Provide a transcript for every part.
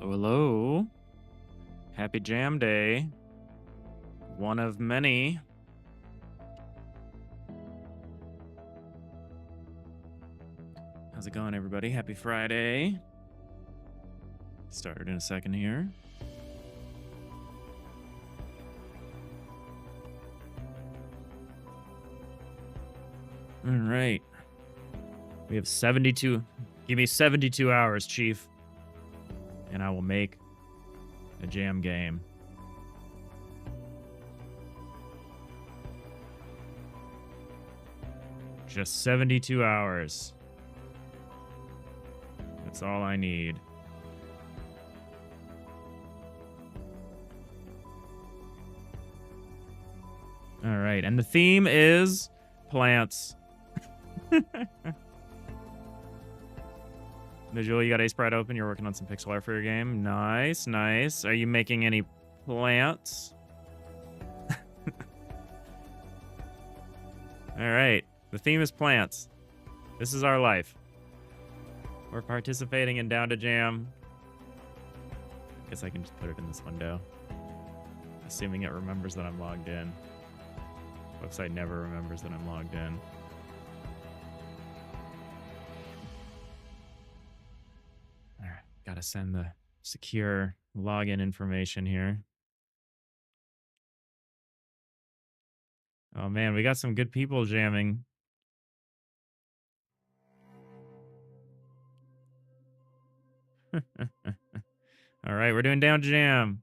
Hello, hello. Happy Jam Day. One of many. How's it going, everybody? Happy Friday. Started in a second here. All right. We have 72. Give me 72 hours, Chief. And I will make a jam game. Just 72 hours. That's all I need. All right, and the theme is plants. Visual, you got Ace Pride open. You're working on some pixel art for your game. Nice, nice. Are you making any plants? All right. The theme is plants. This is our life. We're participating in Down2Jam. Guess I can just put it in this window. Assuming it remembers that I'm logged in. Website never remembers that I'm logged in. Gotta send the secure login information here. Oh man, we got some good people jamming. All right, we're doing Down2Jam.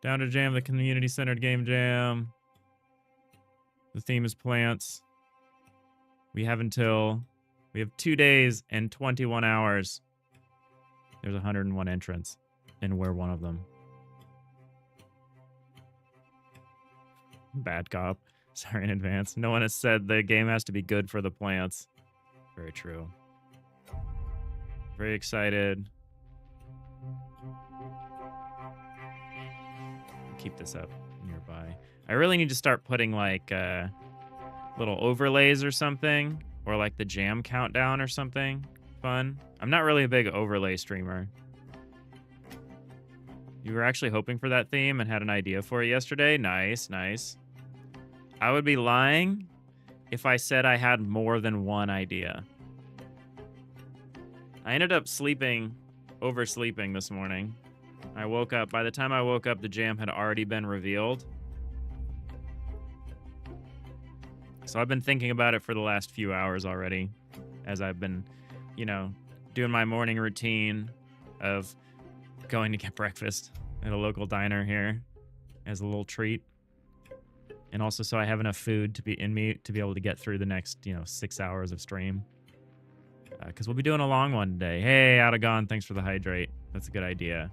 Down2Jam, the community-centered game jam. The theme is plants. We have 2 days and 21 hours. There's 101 entrants, and we're one of them. Bad cop. Sorry in advance. No one has said the game has to be good for the plants. Very true. Very excited. Keep this up nearby. I really need to start putting like little overlays or something, or like the jam countdown or something fun. I'm not really a big overlay streamer. You were actually hoping for that theme and had an idea for it yesterday? Nice, nice. I would be lying if I said I had more than one idea. I ended up oversleeping this morning. I woke up, by the time I woke up, the jam had already been revealed. So I've been thinking about it for the last few hours already, as I've been, you know, doing my morning routine of going to get breakfast at a local diner here as a little treat. And also so I have enough food to be in me to be able to get through the next, 6 hours of stream. Because we'll be doing a long one today. Hey, Outagon, thanks for the hydrate. That's a good idea.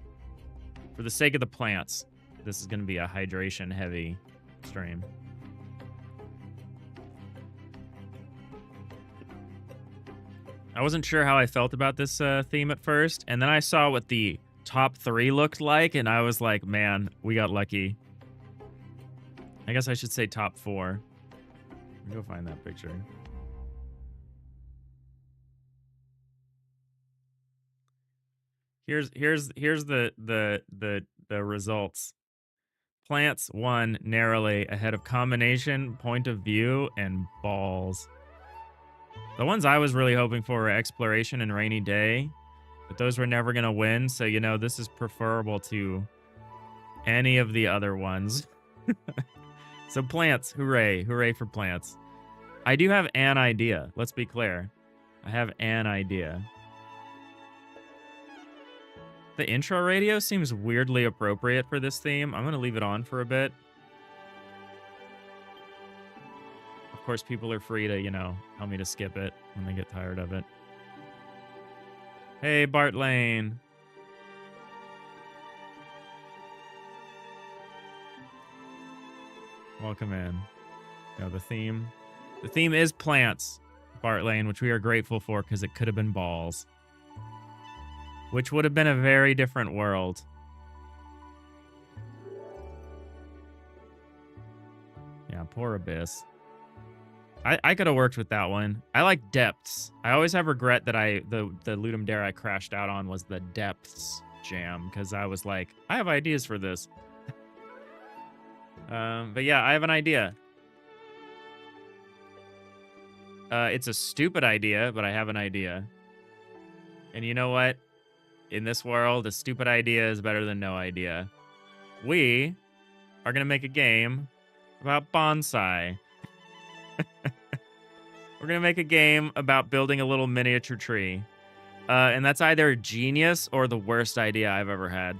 For the sake of the plants, this is going to be a hydration-heavy stream. I wasn't sure how I felt about this theme at first, and then I saw what the top 3 looked like, and I was like, man, we got lucky. I guess I should say top 4. Let me go find that picture. Here's the results. Plants won narrowly ahead of combination, point of view, and balls. The ones I was really hoping for were exploration and rainy day, but those were never going to win. So, this is preferable to any of the other ones. So plants, hooray. Hooray for plants. I do have an idea. Let's be clear. I have an idea. The intro radio seems weirdly appropriate for this theme. I'm going to leave it on for a bit. Of course, people are free to, tell me to skip it when they get tired of it. Hey, Bart Lane. Welcome in. Now, the theme is plants, Bart Lane, which we are grateful for because it could have been balls. Which would have been a very different world. Yeah, poor Abyss. I could have worked with that one. I like depths. I always have regret that the Ludum Dare I crashed out on was the depths Jam because I was like, I have ideas for this. But yeah, I have an idea. It's a stupid idea, but I have an idea. And you know what? In this world, a stupid idea is better than no idea. We are going to make a game about bonsai. We're going to make a game about building a little miniature tree. And that's either genius or the worst idea I've ever had.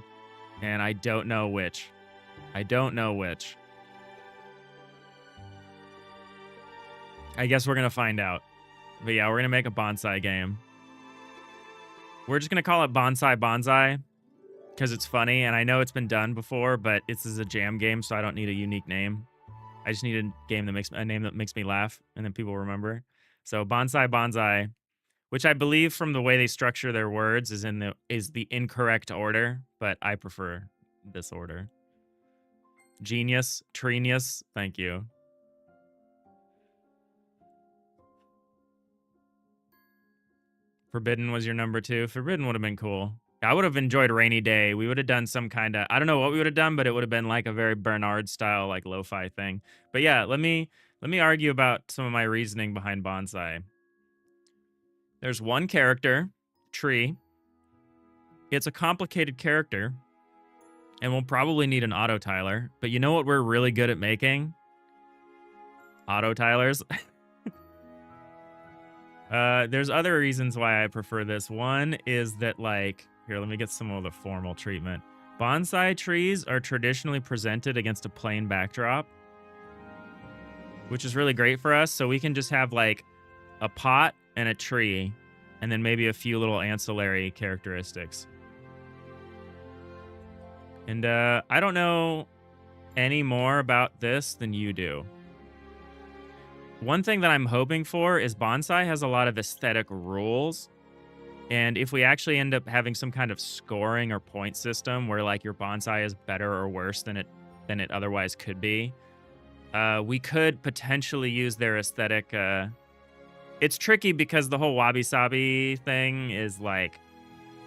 And I don't know which. I don't know which. I guess we're going to find out. But yeah, we're going to make a bonsai game. We're just going to call it Bonsai Bonsai because it's funny. And I know it's been done before, but this is a jam game, so I don't need a unique name. I just need a name that makes me laugh and then people remember. So Bonsai Bonsai, which I believe from the way they structure their words is the incorrect order, but I prefer this order. Genius, Treenius, thank you. Forbidden was your number 2. Forbidden would have been cool. I would have enjoyed Rainy Day. We would have done some kind of, I don't know what we would have done, but it would have been like a very Bernard style, like lo-fi thing. But yeah, let me argue about some of my reasoning behind bonsai. There's one character, tree. It's a complicated character, and we'll probably need an auto tiler. But you know what we're really good at making? Auto tilers. There's other reasons why I prefer this. One is that, like, here, let me get some of the formal treatment. Bonsai trees are traditionally presented against a plain backdrop, which is really great for us. So we can just have, like, a pot and a tree, and then maybe a few little ancillary characteristics. And I don't know any more about this than you do. One thing that I'm hoping for is bonsai has a lot of aesthetic rules. And if we actually end up having some kind of scoring or point system where like your bonsai is better or worse than it otherwise could be, we could potentially use their aesthetic. It's tricky because the whole wabi-sabi thing is like,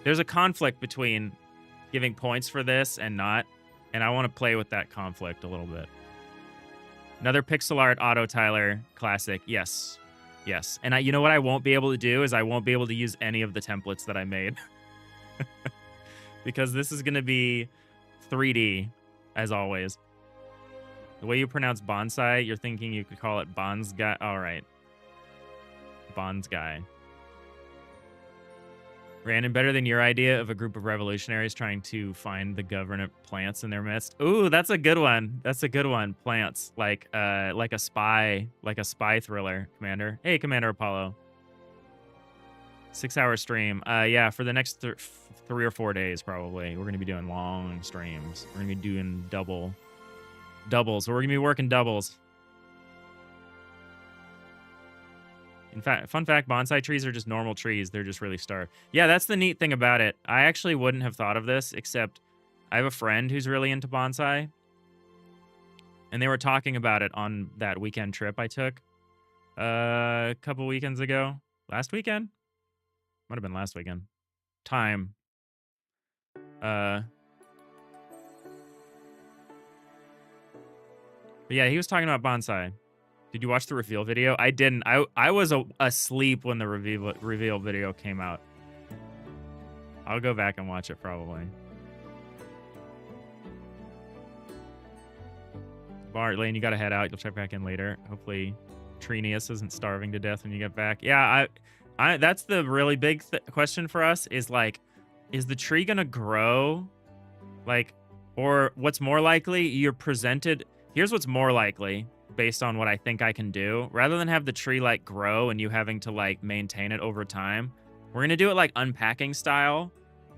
there's a conflict between giving points for this and not. And I want to play with that conflict a little bit. Another pixel art auto tiler classic. Yes. Yes. And you know what I won't be able to do is I won't be able to use any of the templates that I made. Because this is going to be 3D, as always. The way you pronounce bonsai, you're thinking you could call it bonsgai. All right. Bonsgai. Brandon, better than your idea of a group of revolutionaries trying to find the government plants in their midst. Ooh, that's a good one. That's a good one. Plants, like a spy thriller, Commander. Hey, Commander Apollo. 6-hour stream. Yeah, for the next 3 or 4 days, probably. We're gonna be doing long streams. We're gonna be doing doubles. So we're gonna be working doubles. In fact, fun fact, bonsai trees are just normal trees. They're just really starved. Yeah, that's the neat thing about it. I actually wouldn't have thought of this, except I have a friend who's really into bonsai. And they were talking about it on that weekend trip I took a couple weekends ago. Last weekend? Might have been last weekend. Time. But yeah, he was talking about bonsai. Did you watch the reveal video? I didn't. I was asleep when the reveal video came out. I'll go back and watch it probably. Bart Lane, you gotta head out. You'll check back in later. Hopefully, Treenius isn't starving to death when you get back. Yeah, that's the really big question for us. Is like, is the tree gonna grow? Like, or what's more likely? You're presented. Here's what's more likely. Based on what I think I can do, rather than have the tree like grow and you having to like maintain it over time, we're gonna do it like unpacking style,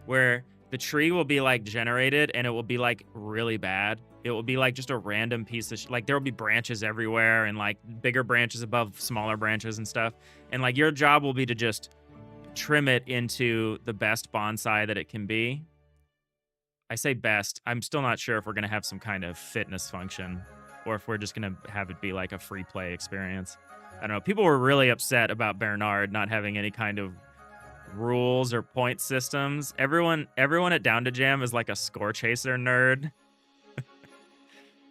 where the tree will be like generated and it will be like really bad. It will be like just a random piece of like there will be branches everywhere and like bigger branches above smaller branches and stuff. And like your job will be to just trim it into the best bonsai that it can be. I say best. I'm still not sure if we're gonna have some kind of fitness function, or if we're just going to have it be like a free play experience. I don't know. People were really upset about Bernard not having any kind of rules or point systems. Everyone at Down2Jam is like a score chaser nerd.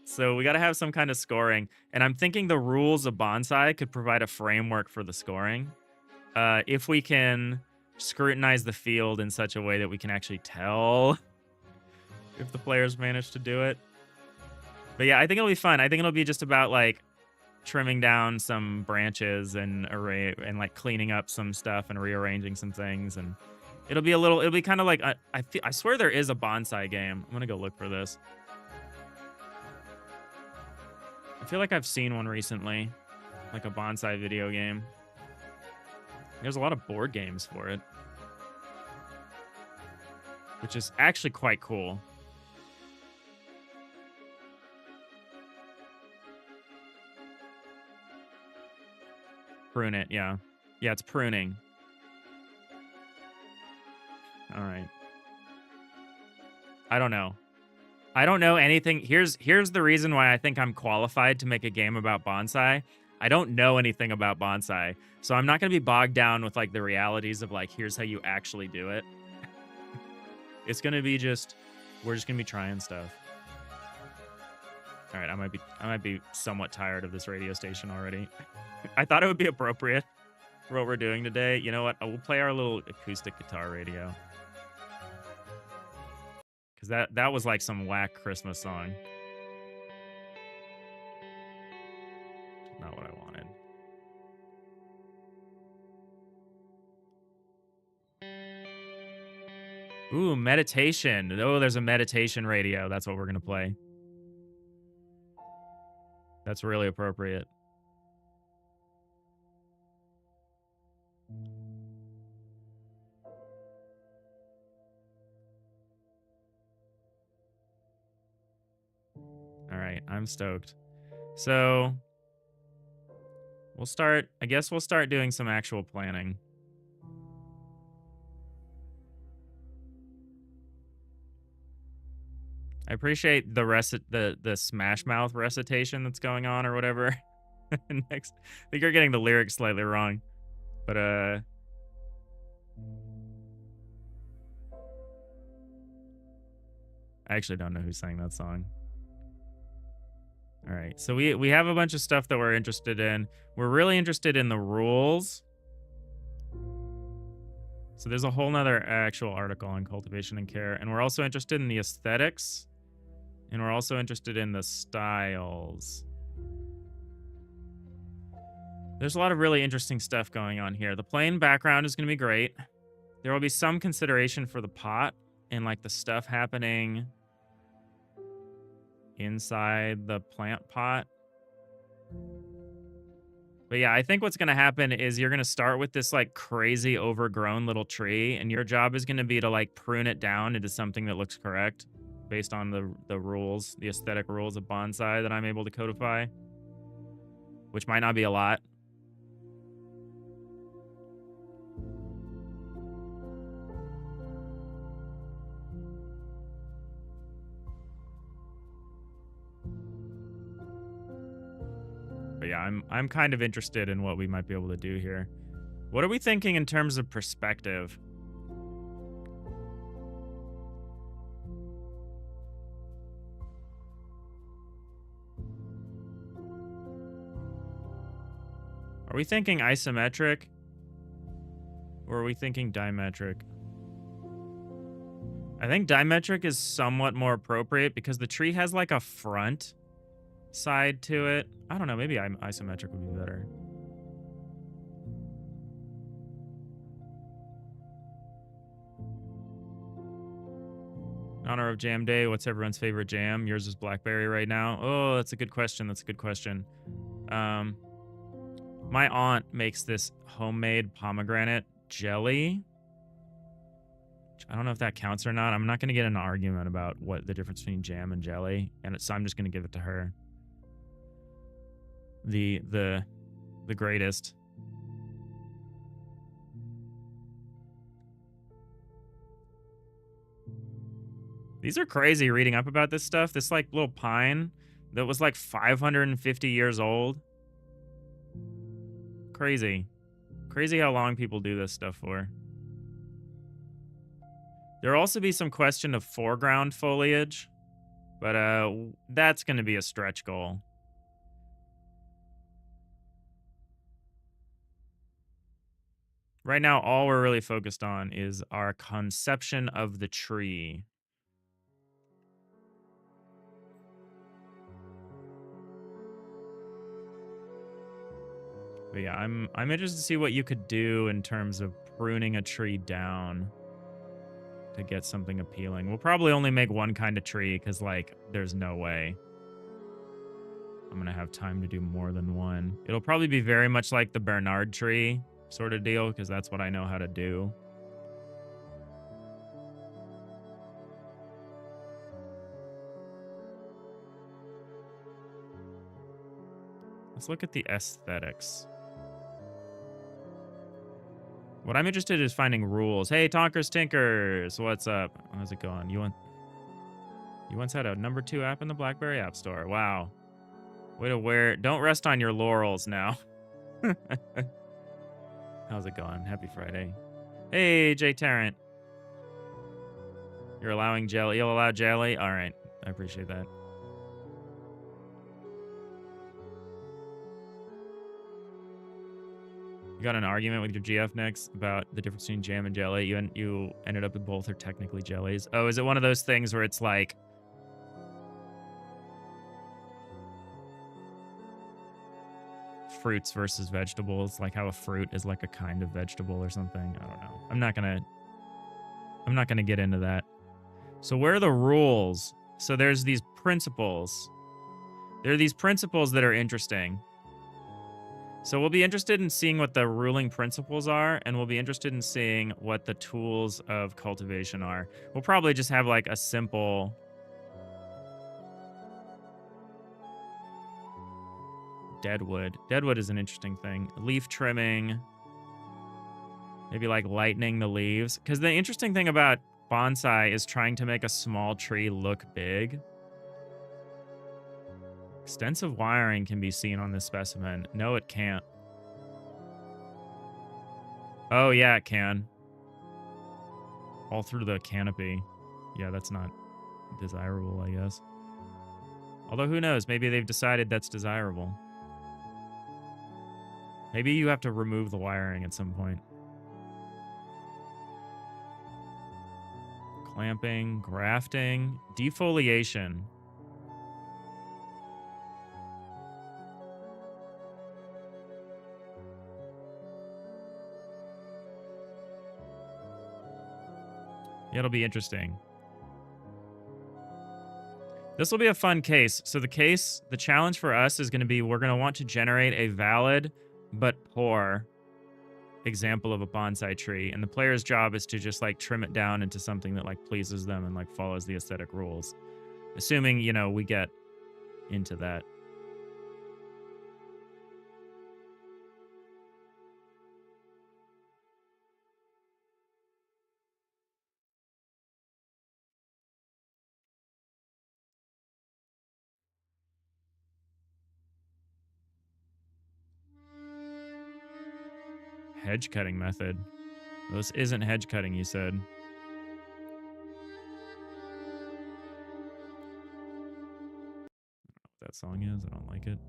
So we got to have some kind of scoring. And I'm thinking the rules of Bonsai could provide a framework for the scoring. If we can scrutinize the field in such a way that we can actually tell if the players manage to do it. But yeah, I think it'll be fun. I think it'll be just about like trimming down some branches and like cleaning up some stuff and rearranging some things. And it'll be kind of like, I swear there is a Bonsai game. I'm going to go look for this. I feel like I've seen one recently, like a Bonsai video game. There's a lot of board games for it, which is actually quite cool. Prune it, yeah. Yeah, it's pruning. All right. I don't know. I don't know anything. Here's the reason why I think I'm qualified to make a game about bonsai. I don't know anything about bonsai, so I'm not going to be bogged down with like the realities of like, here's how you actually do it. It's going to be we're just going to be trying stuff. All right, I might be somewhat tired of this radio station already. I thought it would be appropriate for what we're doing today. You know what? We'll play our little acoustic guitar radio. Because that was like some whack Christmas song. Not what I wanted. Ooh, meditation. Oh, there's a meditation radio. That's what we're going to play. That's really appropriate. All right, I'm stoked. So I guess we'll start doing some actual planning. I appreciate the Smash Mouth recitation that's going on or whatever. Next, I think you're getting the lyrics slightly wrong, but I actually don't know who sang that song. All right, so we have a bunch of stuff that we're interested in. We're really interested in the rules. So there's a whole nother actual article on cultivation and care, and we're also interested in the aesthetics. And we're also interested in the styles. There's a lot of really interesting stuff going on here. The plain background is going to be great. There will be some consideration for the pot and like the stuff happening inside the plant pot. But yeah, I think what's going to happen is you're going to start with this like crazy overgrown little tree, and your job is going to be to like prune it down into something that looks correct, based on the rules, the aesthetic rules of bonsai that I'm able to codify, which might not be a lot. But yeah, I'm kind of interested in what we might be able to do here. What are we thinking in terms of perspective? Are we thinking isometric? Or are we thinking dimetric? I think dimetric is somewhat more appropriate because the tree has like a front side to it. I don't know, maybe isometric would be better. In honor of Jam Day, what's everyone's favorite jam? Yours is blackberry right now. Oh, that's a good question. That's a good question. My aunt makes this homemade pomegranate jelly. I don't know if that counts or not. I'm not going to get in an argument about what the difference between jam and jelly, and so I'm just going to give it to her. The greatest. These are crazy reading up about this stuff. This like little pine that was like 550 years old. Crazy. Crazy how long people do this stuff for. There'll also be some question of foreground foliage, but that's going to be a stretch goal. Right now, all we're really focused on is our conception of the tree. But yeah, I'm interested to see what you could do in terms of pruning a tree down to get something appealing. We'll probably only make one kind of tree because, like, there's no way I'm going to have time to do more than one. It'll probably be very much like the Bernard tree sort of deal because that's what I know how to do. Let's look at the aesthetics. What I'm interested in is finding rules. Hey, Tonkers Tinkers, what's up? How's it going? You once had a #2 app in the BlackBerry App Store. Wow. Way to wear. Don't rest on your laurels now. How's it going? Happy Friday. Hey, Jay Tarrant. You're allowing jelly. You'll allow jelly? All right. I appreciate that. You got an argument with your GF next about the difference between jam and jelly. You ended up with both are technically jellies. Oh, is it one of those things where it's like fruits versus vegetables, like how a fruit is like a kind of vegetable or something? I don't know. I'm not gonna get into that. So where are the rules? So there's these principles. There are these principles that are interesting. So we'll be interested in seeing what the ruling principles are, and we'll be interested in seeing what the tools of cultivation are. We'll probably just have like a simple deadwood. Deadwood is an interesting thing. Leaf trimming. Maybe like lightening the leaves. Because the interesting thing about bonsai is trying to make a small tree look big. Extensive wiring can be seen on this specimen. No, it can't. Oh, yeah, it can. All through the canopy. Yeah, that's not desirable, I guess. Although, who knows? Maybe they've decided that's desirable. Maybe you have to remove the wiring at some point. Clamping, grafting, defoliation. It'll be interesting. This will be a fun case. So the challenge for us is going to be we're going to want to generate a valid but poor example of a bonsai tree. And the player's job is to just like trim it down into something that like pleases them and like follows the aesthetic rules. Assuming, you know, we get into that. Hedge cutting method. Well, this isn't hedge cutting, you said. What that song is, I don't like it.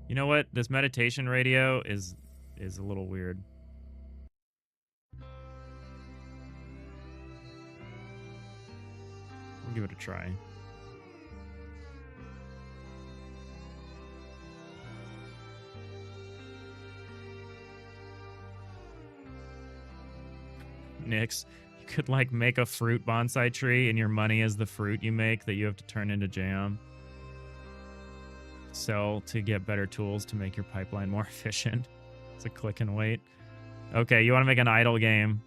You know what? This meditation radio is a little weird. We'll give it a try. Nix, you could like make a fruit bonsai tree and your money is the fruit you make that you have to turn into jam. Sell to get better tools to make your pipeline more efficient. It's a click and wait. Okay, you want to make an idle game.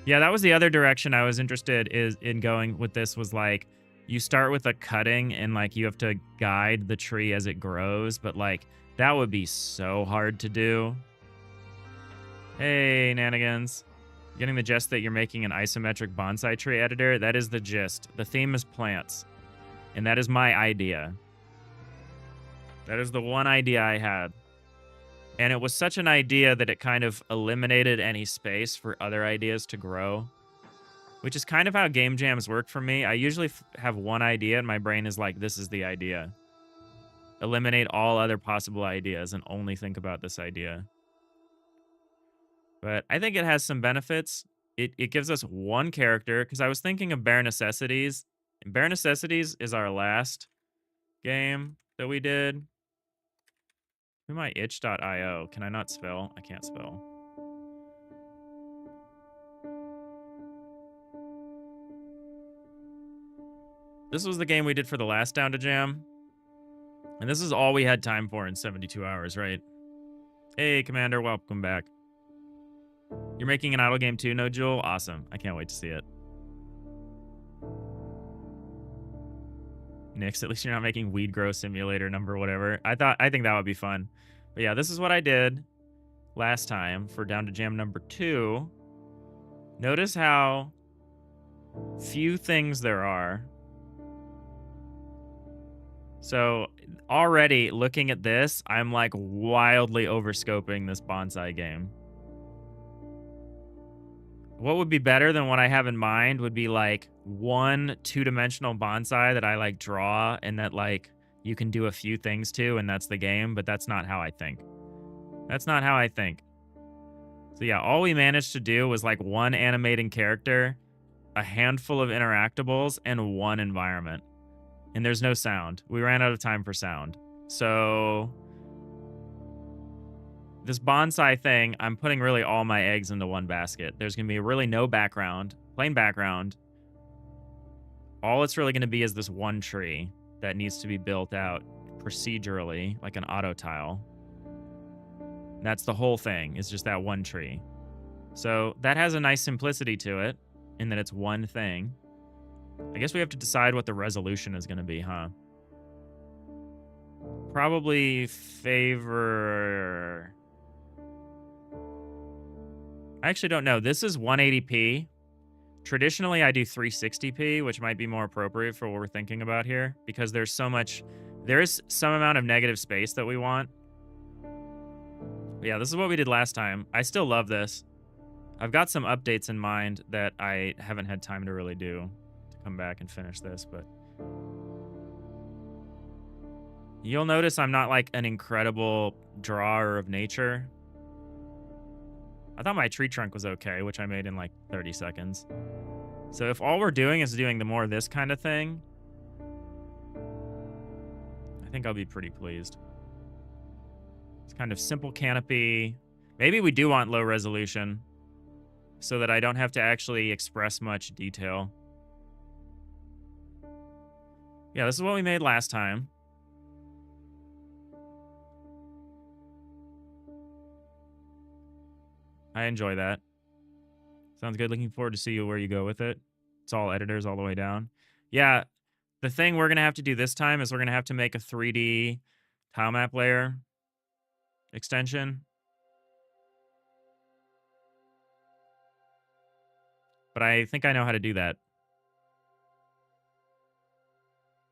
Yeah, that was the other direction I was interested in going with this was like you start with a cutting and like you have to guide the tree as it grows, but like that would be so hard to do. Hey, Nanigans. Getting the gist that you're making an isometric bonsai tree editor? That is the gist. The theme is plants. And that is my idea. That is the one idea I had. And it was such an idea that it kind of eliminated any space for other ideas to grow. which is kind of how game jams work for me. I usually have one idea and my brain is like, this is the idea. Eliminate all other possible ideas and only think about this idea. But I think it has some benefits. It gives us one character, because I was thinking of Bare Necessities. And Bare Necessities is our last game that we did. Who am I? Itch.io. Can I not spell? I can't spell. This was the game we did for the last Down2Jam. And this is all we had time for in 72 hours, right? Hey, Commander, welcome back. You're making an idle game too, no, Jewel? Awesome. I can't wait to see it. Nix, at least you're not making Weed Grow Simulator number whatever. I think that would be fun. But yeah, this is what I did last time for Down2Jam number 2. Notice how few things there are. So already looking at this, I'm like wildly overscoping this bonsai game. What would be better than what I have in mind would be like one 2-dimensional bonsai that I like draw and that like you can do a few things to and that's the game, but that's not how I think. That's not how I think. So yeah, all we managed to do was like one animating character, a handful of interactables, and one environment. And there's no sound. We ran out of time for sound. So this bonsai thing, I'm putting really all my eggs into one basket. There's going to be really no background, plain background. All it's really going to be is this one tree that needs to be built out procedurally, like an auto tile. That's the whole thing, is just that one tree. So that has a nice simplicity to it, in that it's one thing. I guess we have to decide what the resolution is going to be, huh? Probably favor... I actually don't know. This is 180p. Traditionally, I do 360p, which might be more appropriate for what we're thinking about here, because there's so much... There is some amount of negative space that we want. But yeah, this is what we did last time. I still love this. I've got some updates in mind that I haven't had time to really do to come back and finish this, but... You'll notice I'm not like an incredible drawer of nature. I thought my tree trunk was okay, which I made in like 30 seconds. So if all we're doing is doing the more of this kind of thing, I think I'll be pretty pleased. It's kind of simple canopy. Maybe we do want low resolution so that I don't have to actually express much detail. Yeah, this is what we made last time. I enjoy that. Sounds good. Looking forward to see where you go with it. It's all editors all the way down. Yeah, the thing we're going to have to do this time is we're going to have to make a 3D tile map layer extension. But I think I know how to do that.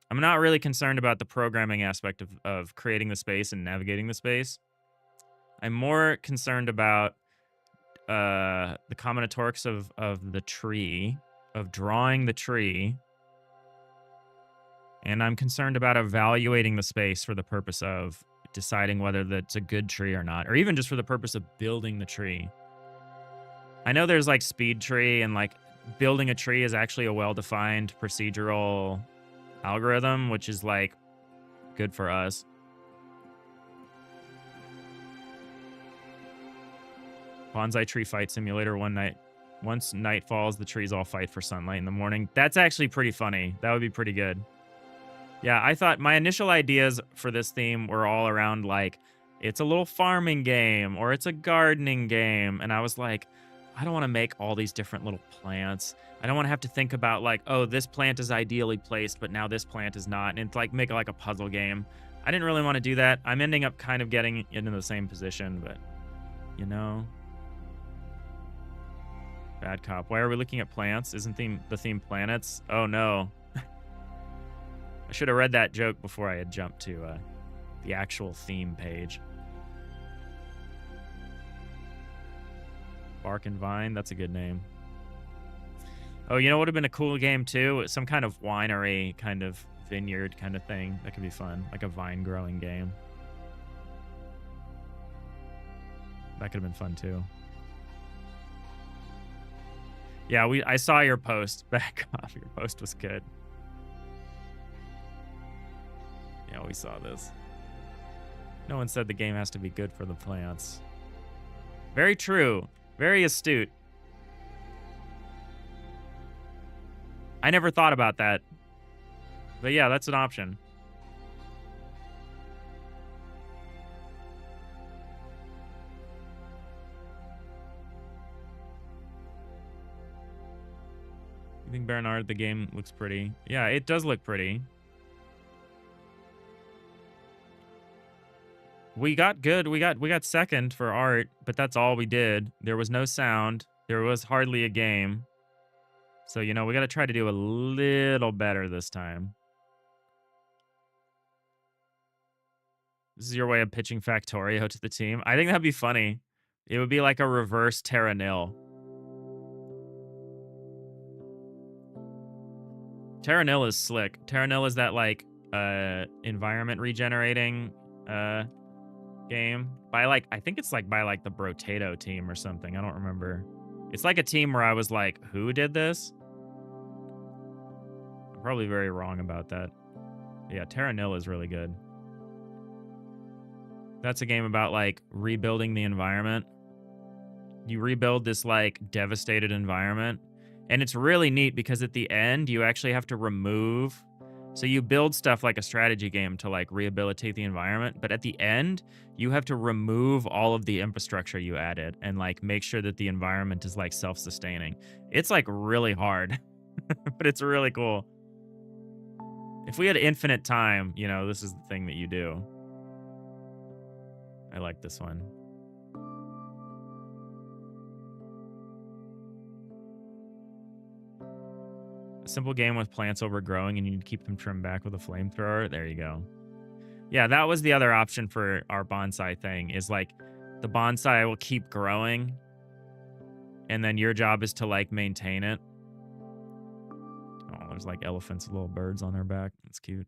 I'm not really concerned about the programming aspect of creating the space and navigating the space. I'm more concerned about the combinatorics of the tree, of drawing the tree. And I'm concerned about evaluating the space for the purpose of deciding whether that's a good tree or not, or even just for the purpose of building the tree. I know there's like speed tree, and like building a tree is actually a well-defined procedural algorithm, which is like good for us. Bonsai tree fight simulator one night. Once night falls, the trees all fight for sunlight in the morning. That's actually pretty funny. That would be pretty good. Yeah, I thought my initial ideas for this theme were all around like, it's a little farming game or it's a gardening game. And I was like, I don't want to make all these different little plants. I don't want to have to think about like, oh, this plant is ideally placed, but now this plant is not. And it's like, make it like a puzzle game. I didn't really want to do that. I'm ending up kind of getting into the same position, but you know. Bad cop. Why are we looking at plants? Isn't the theme planets? Oh no. I should have read that joke before I had jumped to the actual theme page. Bark and Vine, that's a good name. Oh, you know what would have been a cool game too? Some kind of winery, kind of vineyard kind of thing. That could be fun. Like a vine growing game. That could have been fun too. Yeah, I saw your post. Back off. Your post was good. Yeah, we saw this. No one said the game has to be good for the plants. Very true. Very astute. I never thought about that. But yeah, that's an option. You think Bernard, the game looks pretty? Yeah, it does look pretty. We got good. We got second for art, but that's all we did. There was no sound. There was hardly a game. So, you know, we got to try to do a little better this time. This is your way of pitching Factorio to the team. I think that'd be funny. It would be like a reverse Terra Nil. Terra Nil is slick. Terra Nil is that like environment regenerating game by like, I think it's like by like the Brotato team or something. I don't remember. It's like a team where I was like, who did this? I'm probably very wrong about that. Yeah, Terra Nil is really good. That's a game about like rebuilding the environment. You rebuild this like devastated environment. And it's really neat because at the end, you actually have to remove. So you build stuff like a strategy game to like rehabilitate the environment. But at the end, you have to remove all of the infrastructure you added and like make sure that the environment is like self-sustaining. It's like really hard, but it's really cool. If we had infinite time, you know, this is the thing that you do. I like this one. A simple game with plants overgrowing and you need to keep them trimmed back with a flamethrower. There you go. Yeah, that was the other option for our bonsai thing is like the bonsai will keep growing and then your job is to like maintain it. Oh, there's like elephants with little birds on their back. That's cute.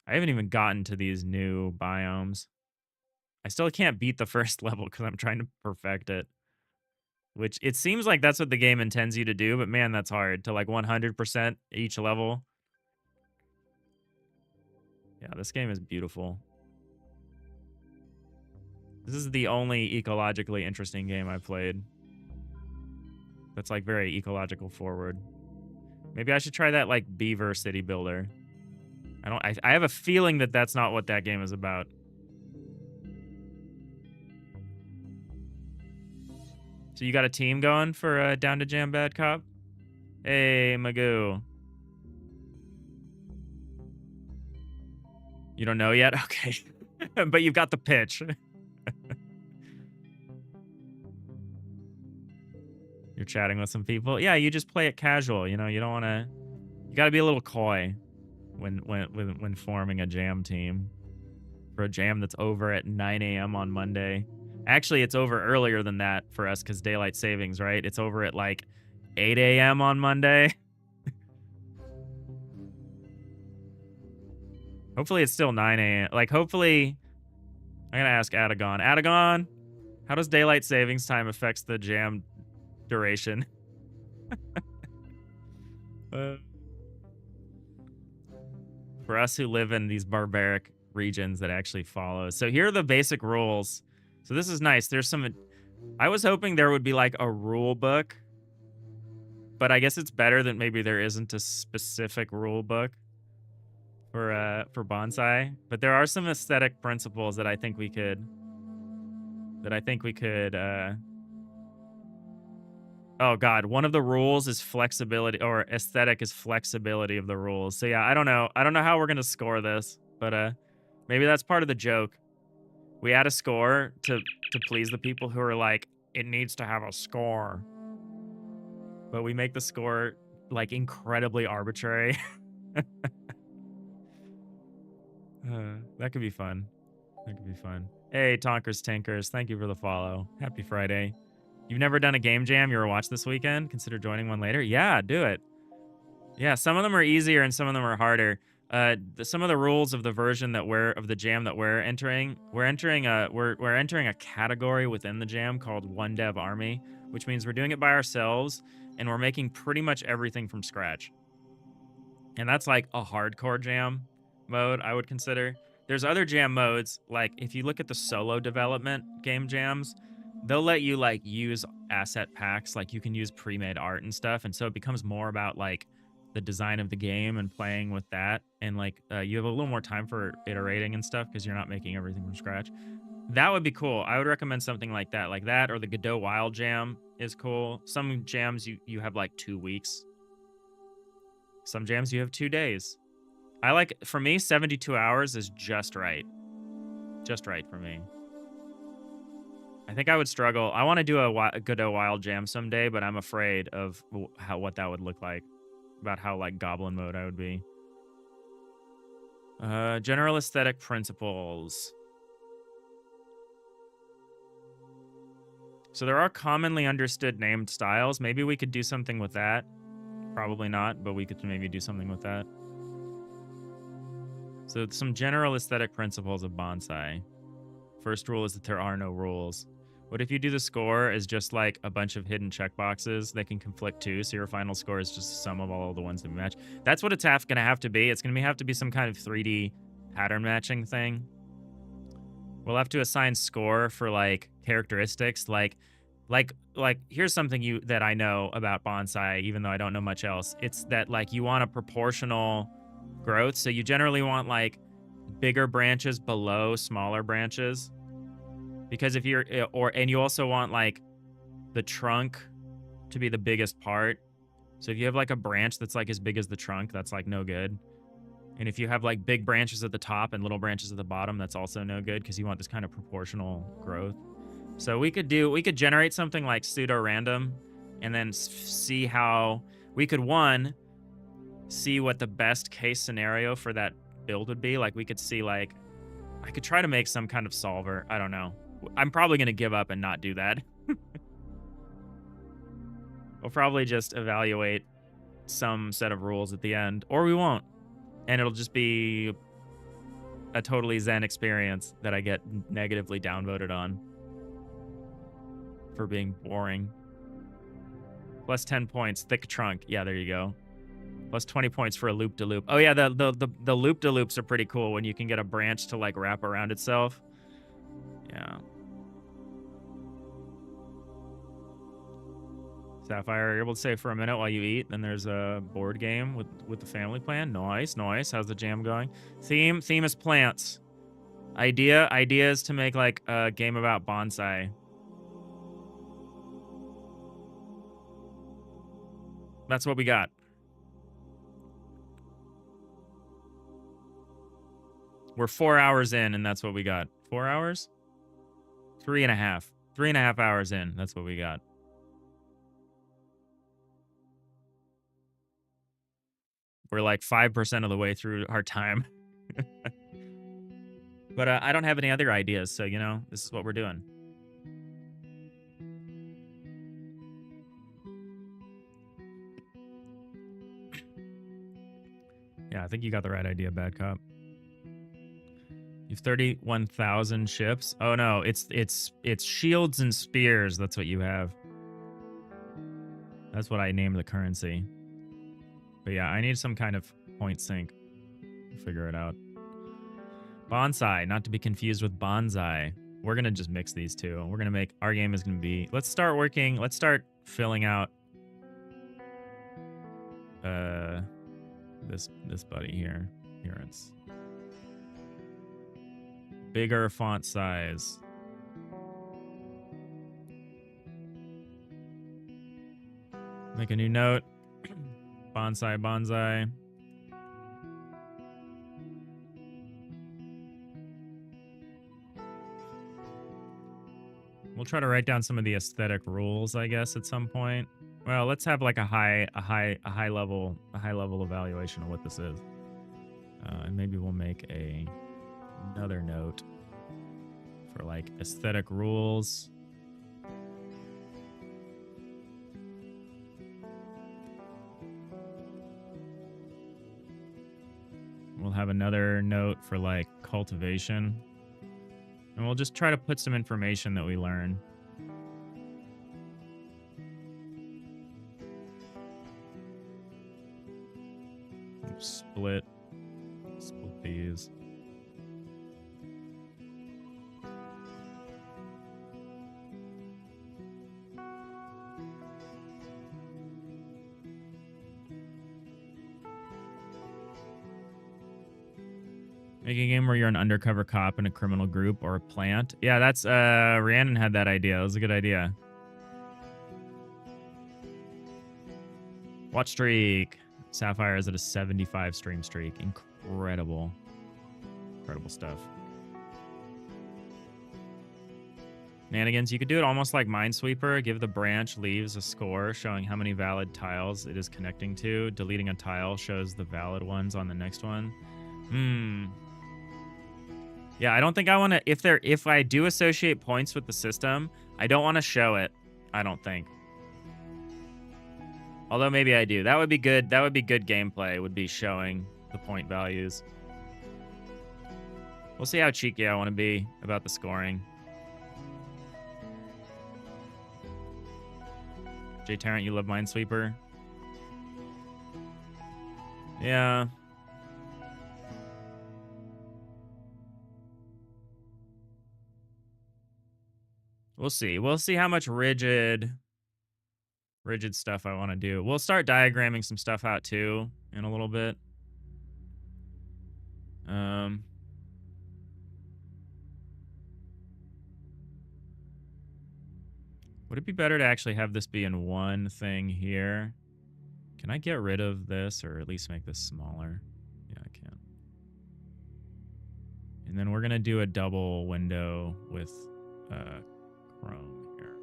I haven't even gotten to these new biomes. I still can't beat the first level because I'm trying to perfect it. Which it seems like that's what the game intends you to do, but man, that's hard to like 100% each level. Yeah, this game is beautiful. This is the only ecologically interesting game I've played. That's like very ecological forward. Maybe I should try that like Beaver City Builder. I have a feeling that that's not what that game is about. So you got a team going for Down2Jam Bad Cop? Hey, Magoo. You don't know yet? Okay. But you've got the pitch. You're chatting with some people. Yeah, you just play it casual. You know, you don't want to... You got to be a little coy when forming a jam team. For a jam that's over at 9 a.m. on Monday. Actually, it's over earlier than that for us because daylight savings, right? It's over at like 8 a.m. on Monday. Hopefully it's still 9 a.m. Like, hopefully... I'm going to ask Adagon. Adagon, how does daylight savings time affects the jam duration? For us who live in these barbaric regions that actually follow. So here are the basic rules. So this is nice. There's some... I was hoping there would be like a rule book. But I guess it's better that maybe there isn't a specific rule book for bonsai. But there are some aesthetic principles that I think we could... Oh god, one of the rules is flexibility, or aesthetic is flexibility of the rules. So yeah, I don't know. I don't know how we're gonna score this, but maybe that's part of the joke. We add a score to please the people who are like, it needs to have a score. But we make the score like incredibly arbitrary. That could be fun. That could be fun. Hey, Tonkers Tinkers, thank you for the follow. Happy Friday. You've never done a game jam you were watch this weekend? Consider joining one later? Yeah, do it. Yeah, some of them are easier and some of them are harder. Some of the rules of the version that of the jam that we're entering a category within the jam called One Dev Army, which means we're doing it by ourselves and we're making pretty much everything from scratch. And that's like a hardcore jam mode, I would consider. There's other jam modes, like if you look at the solo development game jams, they'll let you like use asset packs, like you can use pre-made art and stuff, and so it becomes more about like the design of the game and playing with that, and like you have a little more time for iterating and stuff because you're not making everything from scratch. That would be cool. I would recommend something like that, or the Godot Wild Jam is cool. Some jams you have like 2 weeks. Some jams you have 2 days. For me, 72 hours is just right. Just right for me. I think I would struggle. I want to do a Godot Wild Jam someday, but I'm afraid of what that would look like. About how like goblin mode I would be. General aesthetic principles. So there are commonly understood named styles. Maybe we could do something with that. Probably not, but we could maybe do something with that. So some general aesthetic principles of bonsai. First rule is that there are no rules. What if you do the score as just like a bunch of hidden checkboxes? They can conflict too, so your final score is just a sum of all of the ones that match. That's what it's gonna have to be. It's gonna have to be some kind of 3D pattern matching thing. We'll have to assign score for like characteristics, like here's something that I know about bonsai, even though I don't know much else. It's that like you want a proportional growth, so you generally want like bigger branches below smaller branches, because if you're and you also want like the trunk to be the biggest part. So if you have like a branch that's like as big as the trunk, that's like no good. And if you have like big branches at the top and little branches at the bottom, that's also no good because you want this kind of proportional growth. So we could generate something like pseudo random and then see how we could see what the best case scenario for that build would be. Like we could see like, I could try to make some kind of solver. I don't know. I'm probably going to give up and not do that. We'll probably just evaluate some set of rules at the end, or we won't. And it'll just be a totally zen experience that I get negatively downvoted on for being boring. Plus 10 points, thick trunk. Yeah, there you go. Plus 20 points for a loop-de-loop. Oh yeah, the loop-de-loops are pretty cool when you can get a branch to like wrap around itself. Yeah. Sapphire, you're able to stay for a minute while you eat. Then there's a board game with the family plan. Nice, nice. How's the jam going? Theme is plants. Idea is to make like a game about bonsai. That's what we got. We're 4 hours in, and that's what we got. 4 hours? 3.5. 3.5 hours in. That's what we got. We're like 5% of the way through our time. But I don't have any other ideas, so, you know, this is what we're doing. Yeah, I think you got the right idea, Bad Cop. You've 31,000 ships. Oh no, it's shields and spears. That's what you have. That's what I named the currency. But yeah, I need some kind of point sync to figure it out. Bonsai, not to be confused with bonsai. We're gonna just mix these two. We're gonna make our game is gonna be. Let's start filling out this buddy here. Here it's bigger font size. Make a new note. Bonsai. We'll try to write down some of the aesthetic rules, I guess, at some point. Well, let's have like a high level evaluation of what this is, and maybe we'll make another note for like aesthetic rules. We'll have another note for like cultivation. And we'll just try to put some information that we learn. Split these. Make a game where you're an undercover cop in a criminal group or a plant. Yeah, that's Rhiannon had that idea. It was a good idea. Watch streak. Sapphire is at a 75 stream streak. Incredible. Incredible stuff. Manigans, you could do it almost like Minesweeper. Give the branch leaves a score showing how many valid tiles it is connecting to. Deleting a tile shows the valid ones on the next one. Yeah, I don't think I want to... If I do associate points with the system, I don't want to show it. I don't think. Although maybe I do. That would be good. That would be good gameplay, would be showing the point values. We'll see how cheeky I want to be about the scoring. Jay Tarrant, you love Minesweeper? Yeah. We'll see. We'll see how much rigid stuff I want to do. We'll start diagramming some stuff out too in a little bit. Would it be better to actually have this be in one thing here? Can I get rid of this or at least make this smaller? Yeah, I can. And then we're going to do a double window with Chrome here.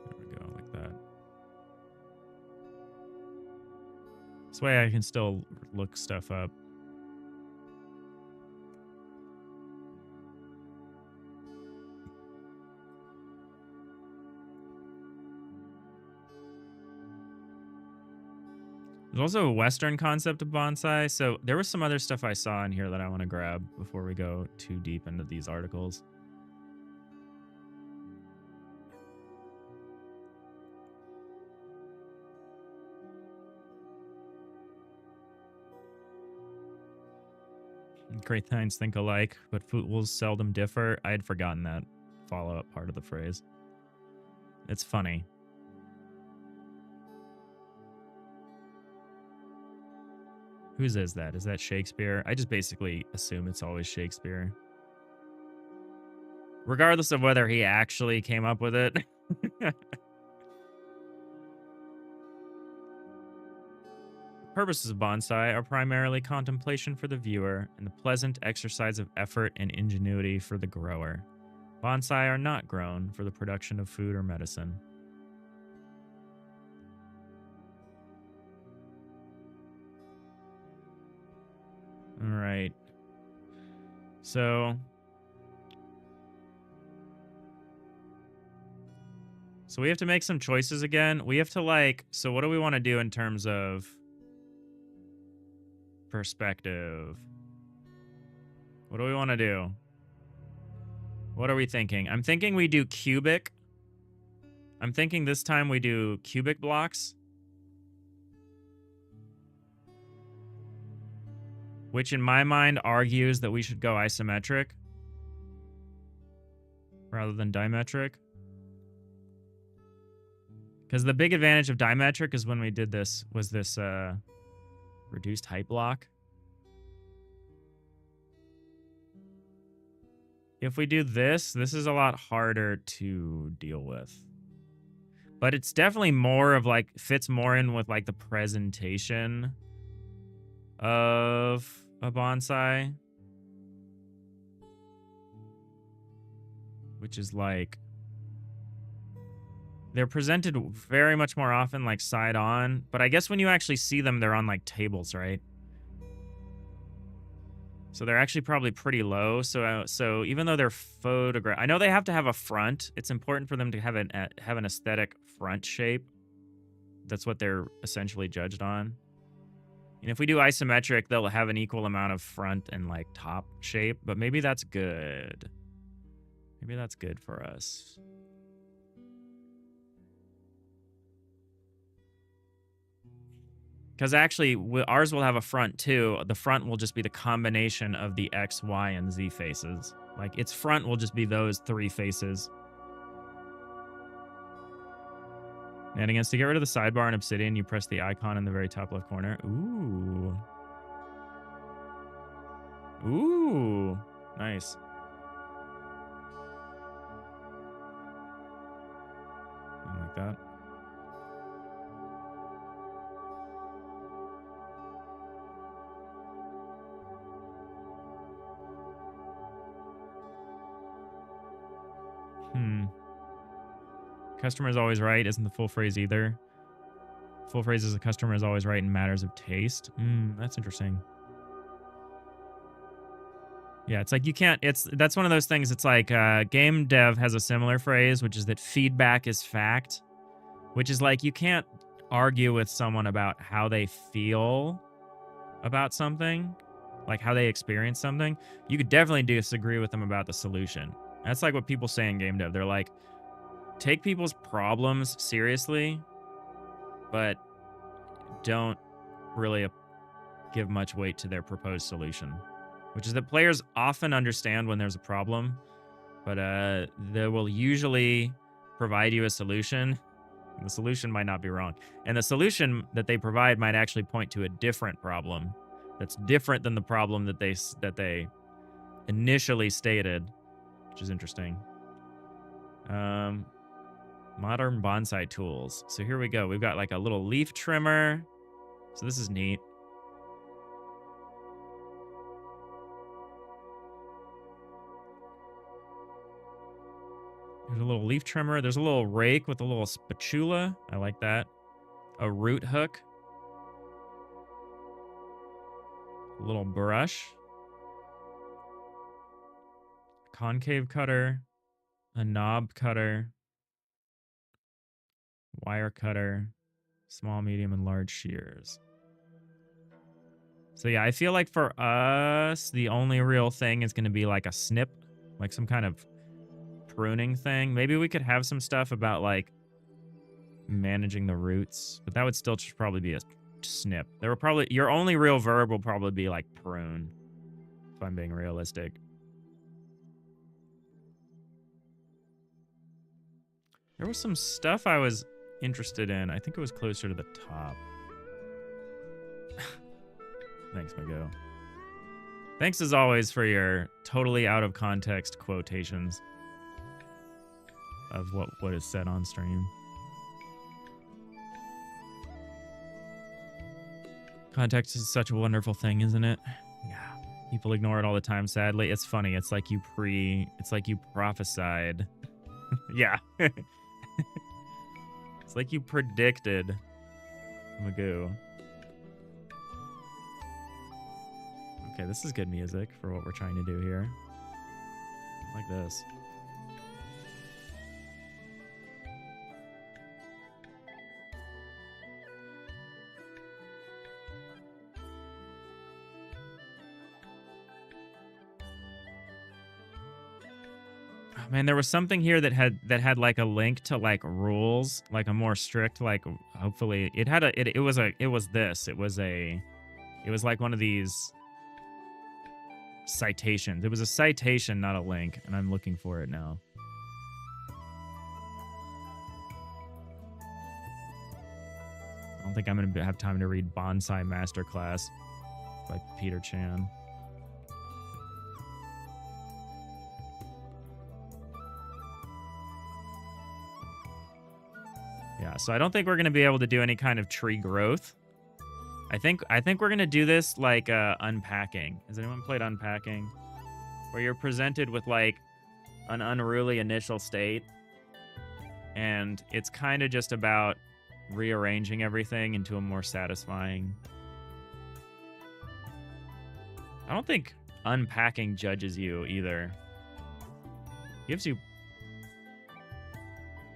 There we go, like that. This way I can still look stuff up. There's also a Western concept of bonsai, so there was some other stuff I saw in here that I want to grab before we go too deep into these articles. Great minds think alike, but fools seldom differ. I had forgotten that follow-up part of the phrase. It's funny. Whose is that? Is that Shakespeare? I just basically assume it's always Shakespeare. Regardless of whether he actually came up with it. Purposes of bonsai are primarily contemplation for the viewer and the pleasant exercise of effort and ingenuity for the grower. Bonsai are not grown for the production of food or medicine. All right. So we have to make some choices again. We have to like, so what do we want to do in terms of perspective? What do we want to do? What are we thinking? I'm thinking we do cubic. I'm thinking this time we do cubic blocks. Which in my mind argues that we should go isometric rather than dimetric. Because the big advantage of dimetric is when we did this, was this reduced height block. If we do this, this is a lot harder to deal with. But it's definitely more of like, fits more in with like the presentation of a bonsai, which is like, they're presented very much more often like side on, but I guess when you actually see them, they're on like tables, right? So they're actually probably pretty low. So even though they're photographed, I know they have to have a front. It's important for them to have an aesthetic front shape. That's what they're essentially judged on. And if we do isometric, they'll have an equal amount of front and like top shape, but maybe that's good. Maybe that's good for us. Because actually, ours will have a front too. The front will just be the combination of the X, Y, and Z faces. Like, its front will just be those 3 faces. And again, to get rid of the sidebar in Obsidian, you press the icon in the very top left corner. Ooh. Ooh. Nice. Like that. Customer is always right isn't the full phrase either. Full phrase is the customer is always right in matters of taste. That's interesting. Yeah, it's like you can't, that's one of those things. It's like game dev has a similar phrase, which is that feedback is fact, which is like you can't argue with someone about how they feel about something, like how they experience something. You could definitely disagree with them about the solution. That's like what people say in game dev. They're like, take people's problems seriously, but don't really give much weight to their proposed solution, which is that players often understand when there's a problem, but they will usually provide you a solution. The solution might not be wrong. And the solution that they provide might actually point to a different problem that's different than the problem that they initially stated, which is interesting. Modern bonsai tools. So here we go. We've got like a little leaf trimmer. So this is neat. There's a little leaf trimmer. There's a little rake with a little spatula. I like that. A root hook. A little brush. Concave cutter. A knob cutter. Wire cutter. Small, medium, and large shears. So yeah, I feel like for us, the only real thing is going to be like a snip. Like some kind of pruning thing. Maybe we could have some stuff about like managing the roots, but that would still just probably be a snip. There will probably, your only real verb will probably be like prune, if I'm being realistic. There was some stuff I was interested in. I think it was closer to the top. Thanks, Mago. Thanks as always for your totally out of context quotations of what is said on stream. Context is such a wonderful thing, isn't it? Yeah. People ignore it all the time, sadly. It's funny. It's like you prophesied. Yeah. It's like you predicted Magoo. Okay, this is good music for what we're trying to do here. I like this. Man, there was something here that had like a link to like rules, like a more strict, like hopefully it had it was like one of these citations. It was a citation, not a link, and I'm looking for it now. I don't think I'm gonna have time to read Bonsai Masterclass by Peter Chan. Yeah, so I don't think we're going to be able to do any kind of tree growth. I think we're going to do this like unpacking. Has anyone played unpacking? Where you're presented with like an unruly initial state, and it's kind of just about rearranging everything into a more satisfying. I don't think unpacking judges you either.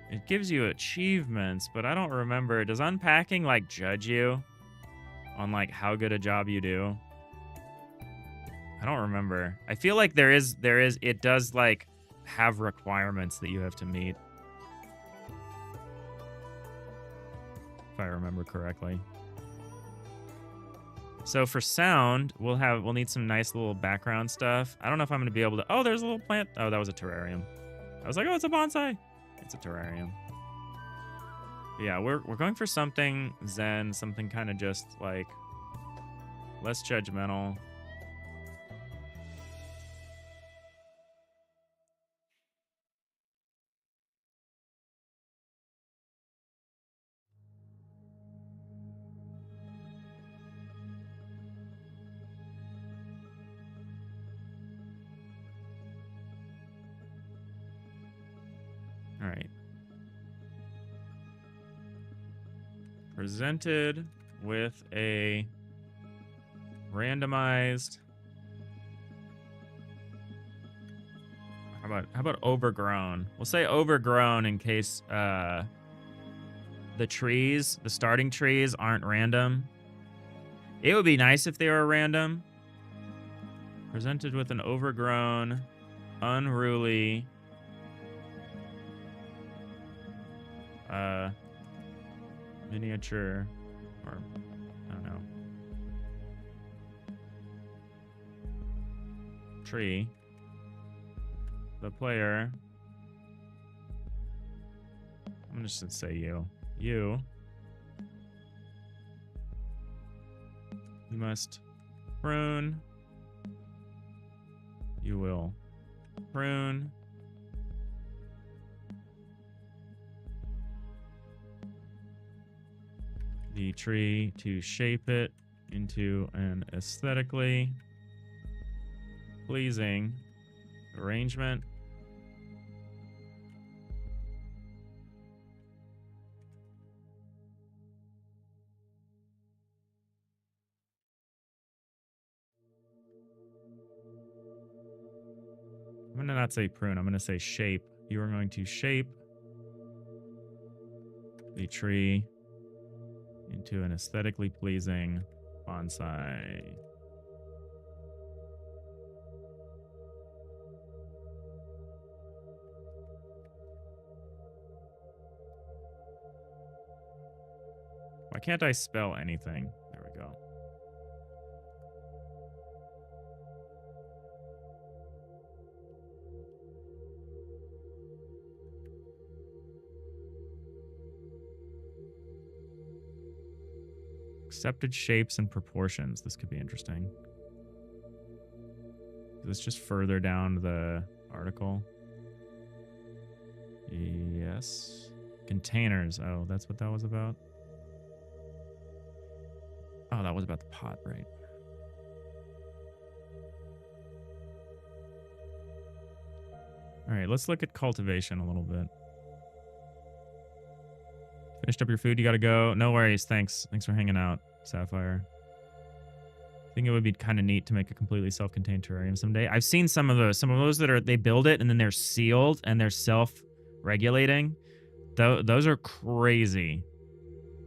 It gives you achievements, but I don't remember. Does unpacking, like, judge you on like how good a job you do. I don't remember. I feel like it does like have requirements that you have to meet. If I remember correctly. So for sound, we'll need some nice little background stuff. I don't know if I'm gonna be able to. Oh, there's a little plant. Oh, that was a terrarium. I was like, oh, it's a bonsai. It's a terrarium. But yeah, we're going for something zen, something kind of just like less judgmental. All right. Presented with a randomized. How about overgrown? We'll say overgrown in case the starting trees aren't random. It would be nice if they were random. Presented with an overgrown, unruly miniature, or I don't know, tree. The player, I'm just gonna say you must prune. You will prune the tree to shape it into an aesthetically pleasing arrangement. I'm gonna not say prune, I'm gonna say shape. You are going to shape the tree into an aesthetically pleasing bonsai. Why can't I spell anything? There we go. Accepted shapes and proportions. This could be interesting. Is this just further down the article? Yes. Containers. Oh, that's what that was about? Oh, that was about the pot, right? All right, let's look at cultivation a little bit. Finished up your food, you gotta go. No worries, thanks. Thanks for hanging out, Sapphire. I think it would be kind of neat to make a completely self-contained terrarium someday. I've seen some of those that are, they build it and then they're sealed and they're self-regulating. Those are crazy.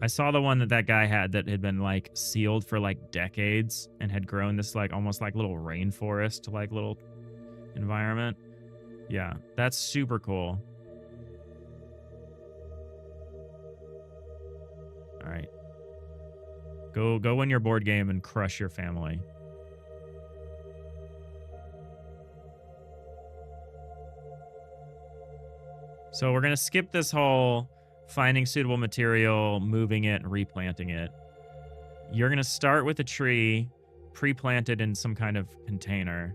I saw the one that guy had that had been like sealed for like decades and had grown this like almost like little rainforest like little environment. Yeah, that's super cool. All right. Go win your board game and crush your family. So we're going to skip this whole finding suitable material, moving it, and replanting it. You're going to start with a tree pre-planted in some kind of container.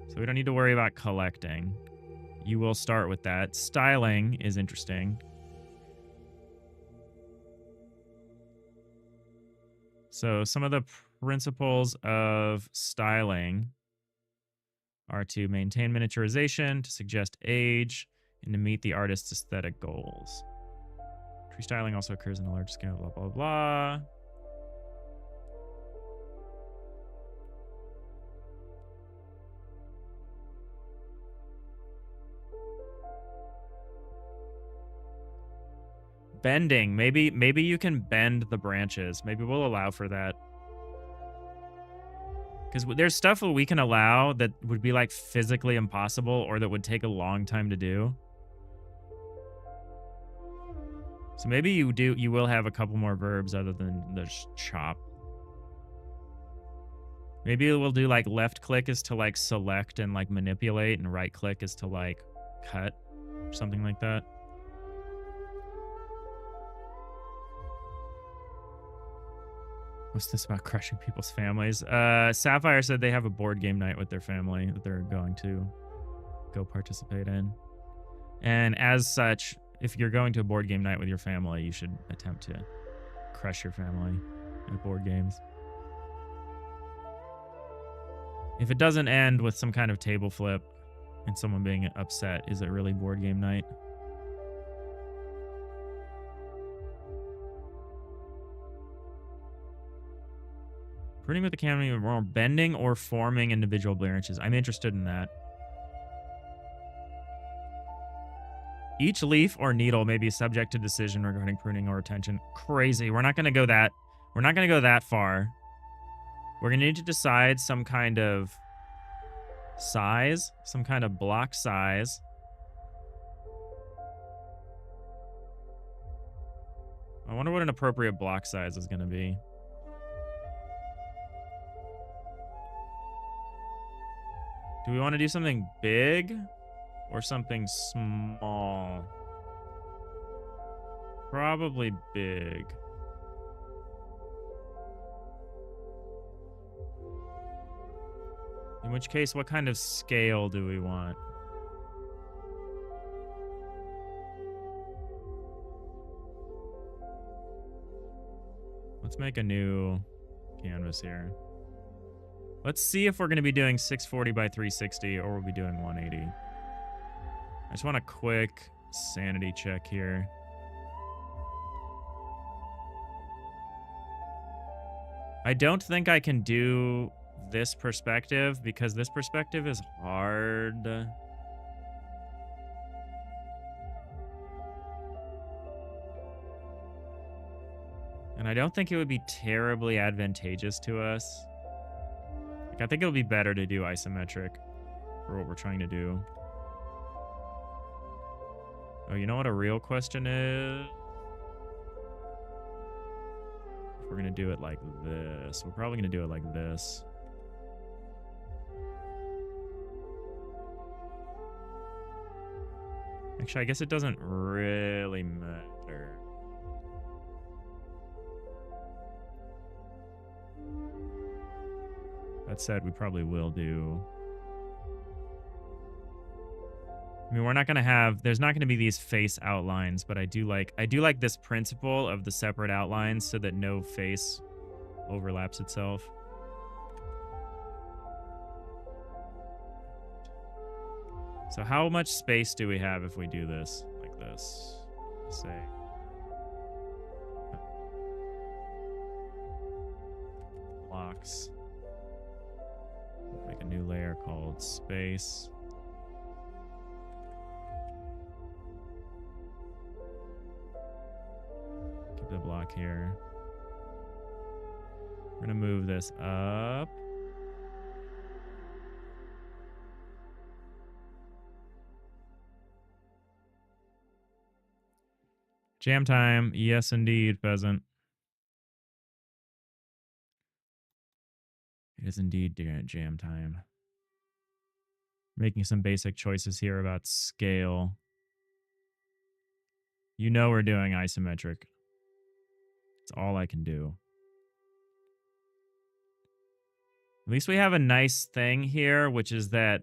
So we don't need to worry about collecting. You will start with that. Styling is interesting. So some of the principles of styling are to maintain miniaturization, to suggest age, and to meet the artist's aesthetic goals. Tree styling also occurs on a large scale, blah, blah, blah. Bending. Maybe you can bend the branches. Maybe we'll allow for that. Because there's stuff that we can allow that would be like physically impossible or that would take a long time to do. So maybe you will have a couple more verbs other than the chop. Maybe we'll do like left click is to like select and like manipulate, and right click is to like cut, or something like that. What's this about crushing people's families? Sapphire said they have a board game night with their family that they're going to go participate in. And as such, if you're going to a board game night with your family, you should attempt to crush your family at board games. If it doesn't end with some kind of table flip and someone being upset, is it really board game night? Pruning with the camera, more bending or forming individual branches. I'm interested in that. Each leaf or needle may be subject to decision regarding pruning or retention. Crazy. We're not going to go that. We're not going to go that far. We're going to need to decide some kind of size, some kind of block size. I wonder what an appropriate block size is going to be. Do we want to do something big or something small? Probably big. In which case, what kind of scale do we want? Let's make a new canvas here. Let's see if we're going to be doing 640 by 360 or we'll be doing 180. I just want a quick sanity check here. I don't think I can do this perspective because this perspective is hard. And I don't think it would be terribly advantageous to us. Like, I think it'll be better to do isometric for what we're trying to do. Oh, you know what a real question is? If we're going to do it like this. We're probably going to do it like this. Actually, I guess it doesn't really matter. That said, we probably will do... I mean, we're not going to have... There's not going to be these face outlines, but I do like this principle of the separate outlines so that no face overlaps itself. So how much space do we have if we do this like this? Let's say... blocks. Make a new layer called space. Keep the block here. We're gonna move this up. Jam time. Yes, indeed, peasant. It is indeed jam time. Making some basic choices here about scale. You know we're doing isometric. It's all I can do. At least we have a nice thing here, which is that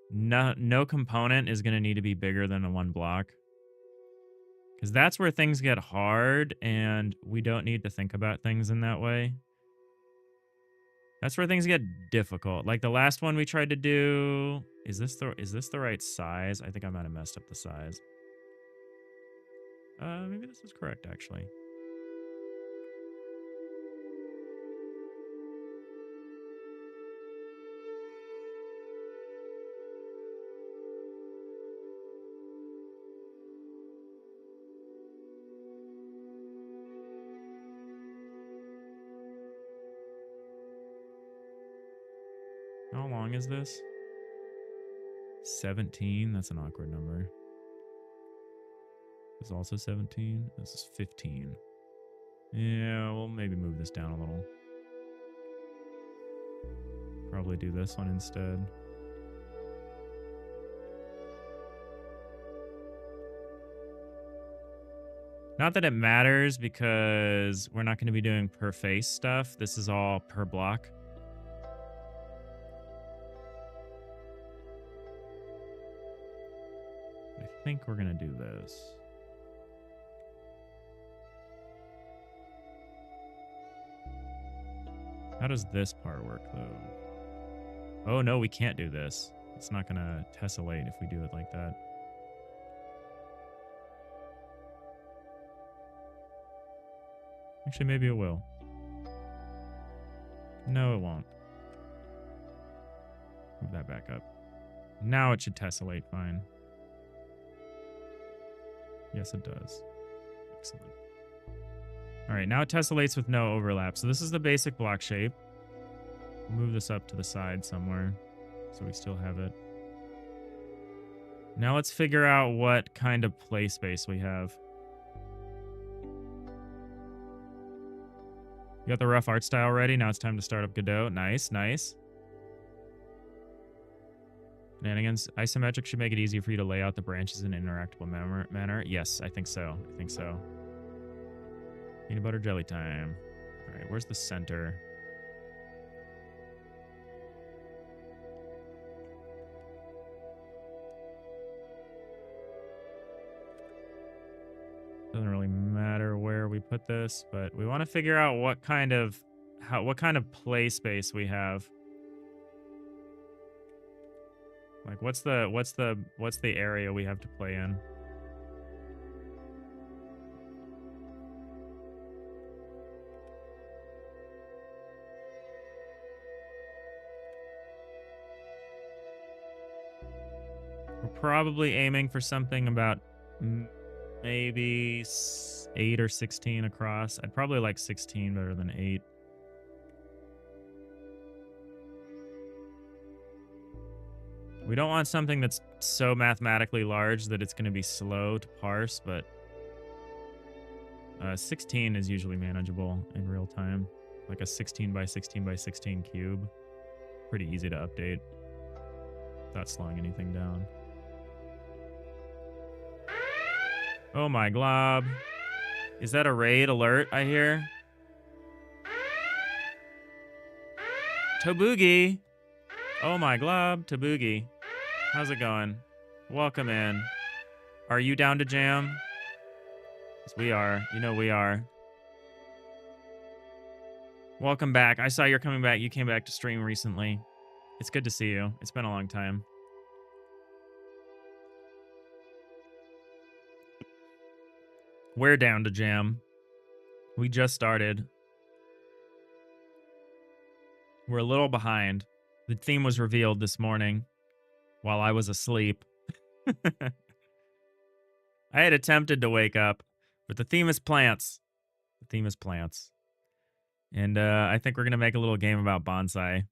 no component is going to need to be bigger than a one block. Because that's where things get hard, and we don't need to think about things in that way. That's where things get difficult. Like the last one we tried to do... Is this the right size? I think I might have messed up the size. Maybe this is correct, actually. How long is this? 17? That's an awkward number. This is also 17. This is 15. Yeah, we'll maybe move this down a little. Probably do this one instead. Not that it matters because we're not going to be doing per face stuff. This is all per block. I think we're going to do this. How does this part work, though? Oh, no, we can't do this. It's not going to tessellate if we do it like that. Actually, maybe it will. No, it won't. Move that back up. Now it should tessellate fine. Yes, it does. Excellent. All right, now it tessellates with no overlap. So this is the basic block shape. We'll move this up to the side somewhere so we still have it. Now let's figure out what kind of play space we have. You got the rough art style ready. Now it's time to start up Godot. Nice, nice. Shenanigans. Isometric should make it easier for you to lay out the branches in an interactable manner. Yes, I think so. I think so. Peanut butter jelly time. All right, where's the center? Doesn't really matter where we put this, but we want to figure out what kind of play space we have. Like what's the area we have to play in? We're probably aiming for something about maybe 8 or 16 across. I'd probably like 16 better than 8. We don't want something that's so mathematically large that it's going to be slow to parse, but 16 is usually manageable in real time. Like a 16 by 16 by 16 cube. Pretty easy to update without slowing anything down. Oh my glob. Is that a raid alert I hear? Tobugi. Oh my glob, Tobugi. How's it going? Welcome in. Are you down to jam? Yes, we are. You know we are. Welcome back. I saw you're coming back. You came back to stream recently. It's good to see you. It's been a long time. We're down to jam. We just started. We're a little behind. The theme was revealed this morning while I was asleep. I had attempted to wake up, but the theme is plants. The theme is plants. And I think we're going to make a little game about bonsai.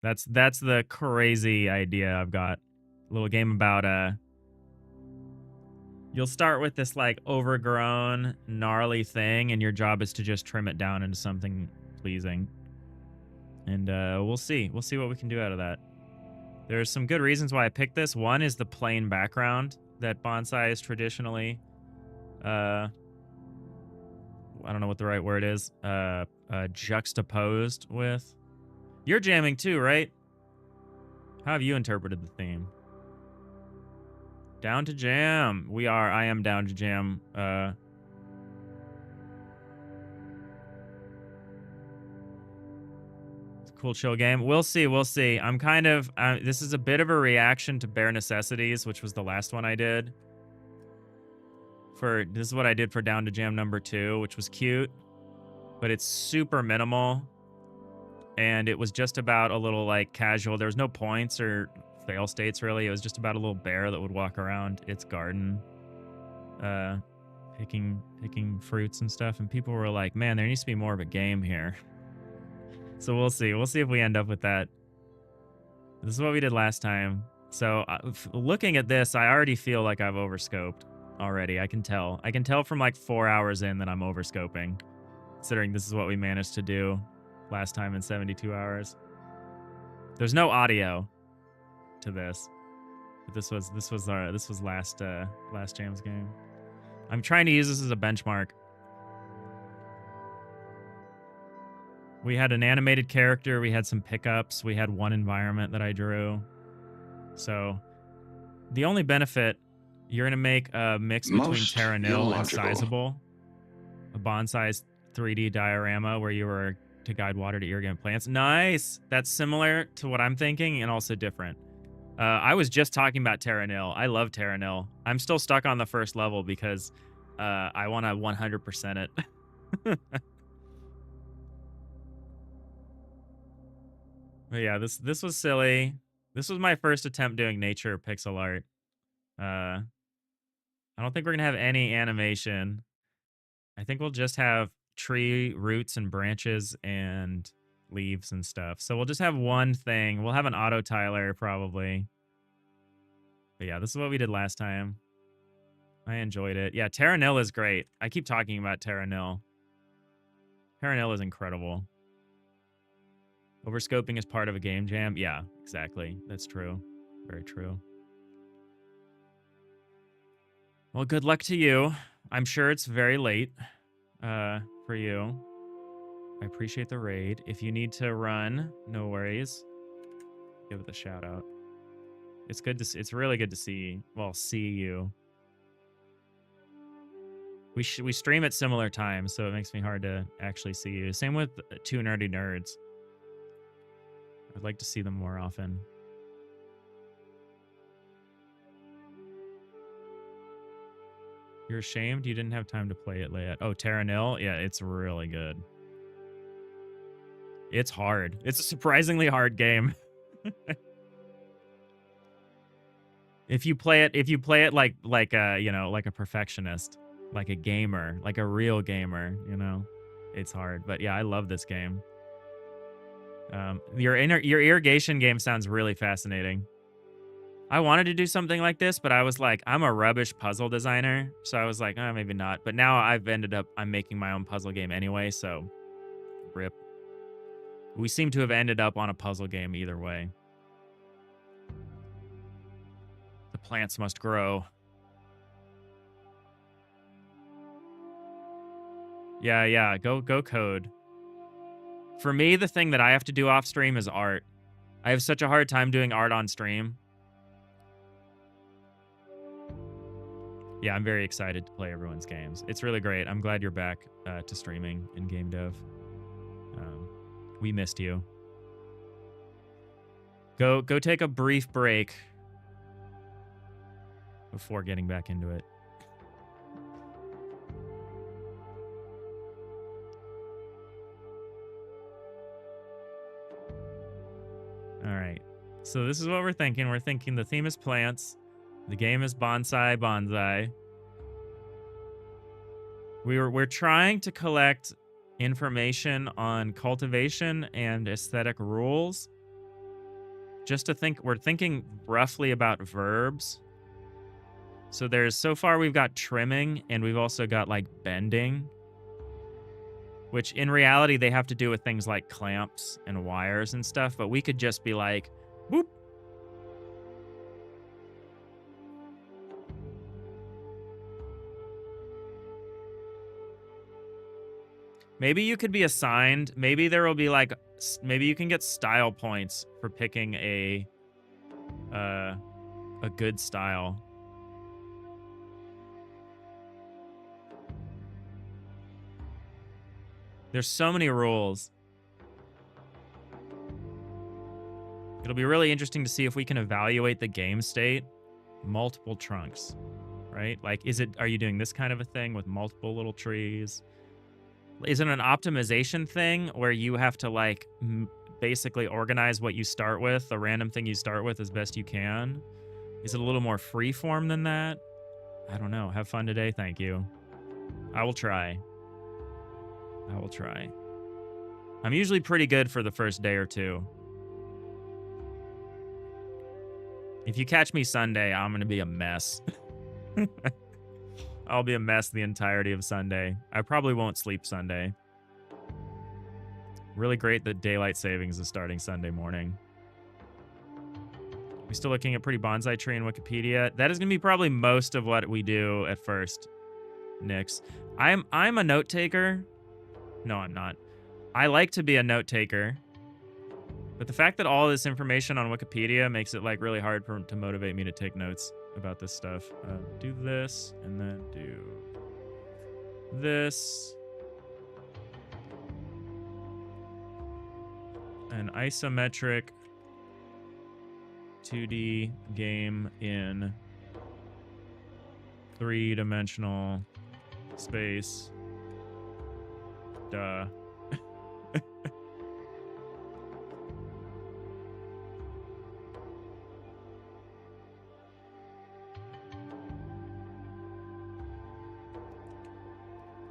That's the crazy idea I've got. A little game about you'll start with this like overgrown, gnarly thing, and your job is to just trim it down into something pleasing. And we'll see. We'll see what we can do out of that. There's some good reasons why I picked this. One is the plain background that bonsai is traditionally, I don't know what the right word is, juxtaposed with. You're jamming too, right? How have you interpreted the theme? Down to jam. We are. I am down to jam. It's a cool chill game. We'll see. We'll see. I'm kind of... this is a bit of a reaction to Bare Necessities, which was the last one I did. This is what I did for Down to Jam number 2, which was cute. But it's super minimal. And it was just about a little, like, casual. There was no points or fail states, really. It was just about a little bear that would walk around its garden, picking fruits and stuff. And people were like, man, there needs to be more of a game here. So we'll see. We'll see if we end up with that. This is what we did last time. So looking at this, I already feel like I've overscoped already. I can tell. I can tell from like 4 hours in that I'm overscoping, considering this is what we managed to do last time in 72 hours. There's no audio to this. But this was last Jam's game. I'm trying to use this as a benchmark. We had an animated character, we had some pickups, we had one environment that I drew. So the only benefit, you're gonna make a mix between Terra Nil and Sizable, a bonsai 3D diorama where you were to guide water to irrigate plants. Nice. That's similar to what I'm thinking and also different. I was just talking about Terra Nil. I love Terra Nil. I'm still stuck on the first level because I want to 100% it. But yeah, this was silly. This was my first attempt doing nature pixel art. I don't think we're gonna have any animation. I think we'll just have tree roots and branches and leaves and stuff. So we'll just have one thing. We'll have an auto tiler probably. But yeah, this is what we did last time. I enjoyed it. Yeah, Terra Nil is great. I keep talking about Terra Nil. Terra Nil is incredible. Overscoping is part of a game jam. Yeah, exactly. That's true. Very true. Well, good luck to you. I'm sure it's very late for you. I appreciate the raid. If you need to run, no worries. Give it a shout out. It's good to see, it's really good to see you. We stream at similar times, so it makes me hard to actually see you. Same with Two Nerdy Nerds. I'd like to see them more often. You're ashamed you didn't have time to play it, Leia. Oh, Terra Nil? Yeah, it's really good. It's hard. It's a surprisingly hard game. If you play it like a, you know, like a perfectionist, like a gamer, like a real gamer, you know, it's hard. But yeah, I love this game. Your irrigation game sounds really fascinating. I wanted to do something like this, but I was like, I'm a rubbish puzzle designer, so I was like, oh, maybe not. But now I'm making my own puzzle game anyway, so rip. We seem to have ended up on a puzzle game either way. The plants must grow. Yeah, go code. For me, the thing that I have to do off stream is art. I have such a hard time doing art on stream. Yeah, I'm very excited to play everyone's games. It's really great. I'm glad you're back to streaming in game dev. We missed you. Go take a brief break before getting back into it. All right. So this is what we're thinking. We're thinking the theme is plants. The game is bonsai. We're trying to collect information on cultivation and aesthetic rules. Just to think, we're thinking roughly about verbs. So so far we've got trimming and we've also got like bending, which in reality they have to do with things like clamps and wires and stuff, but we could just be like, boop. Maybe you could be assigned, maybe there will be like, maybe you can get style points for picking a good style. There's so many rules. It'll be really interesting to see if we can evaluate the game state. Multiple trunks, right? Like, are you doing this kind of a thing with multiple little trees? Is it an optimization thing where you have to like basically organize what you start with, the random thing you start with as best you can? Is it a little more free form than that? I don't know. Have fun today. Thank you. I will try. I'm usually pretty good for the first day or two. If you catch me Sunday, I'm going to be a mess. I'll be a mess the entirety of Sunday. I probably won't sleep Sunday. Really great that daylight savings is starting Sunday morning. We're still looking at pretty bonsai tree in Wikipedia. That is going to be probably most of what we do at first, Nix. I'm a note taker. No, I'm not. I like to be a note taker. But the fact that all this information on Wikipedia makes it like really hard to motivate me to take notes about this stuff. Do this and then do this. An isometric 2D game in 3-dimensional space. Duh.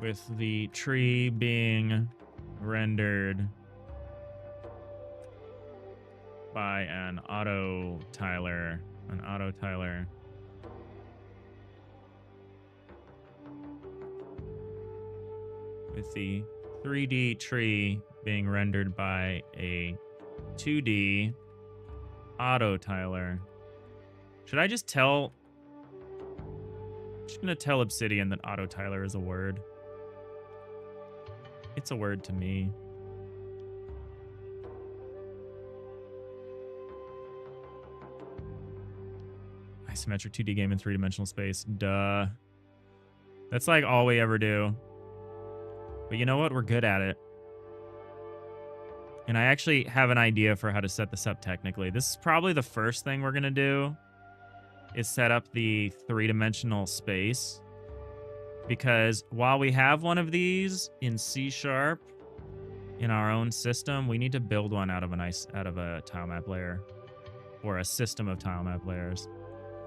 With the tree being rendered by an auto-tiler. With the 3D tree being rendered by a 2D auto-tiler. Should I just tell... I'm just gonna tell Obsidian that auto-tiler is a word. It's a word to me. Isometric 2D game in 3-dimensional space. Duh. That's like all we ever do. But you know what? We're good at it. And I actually have an idea for how to set this up technically. This is probably the first thing we're going to do is set up the 3-dimensional space. Because while we have one of these in C# in our own system, we need to build one out of a tile map layer or a system of tile map layers.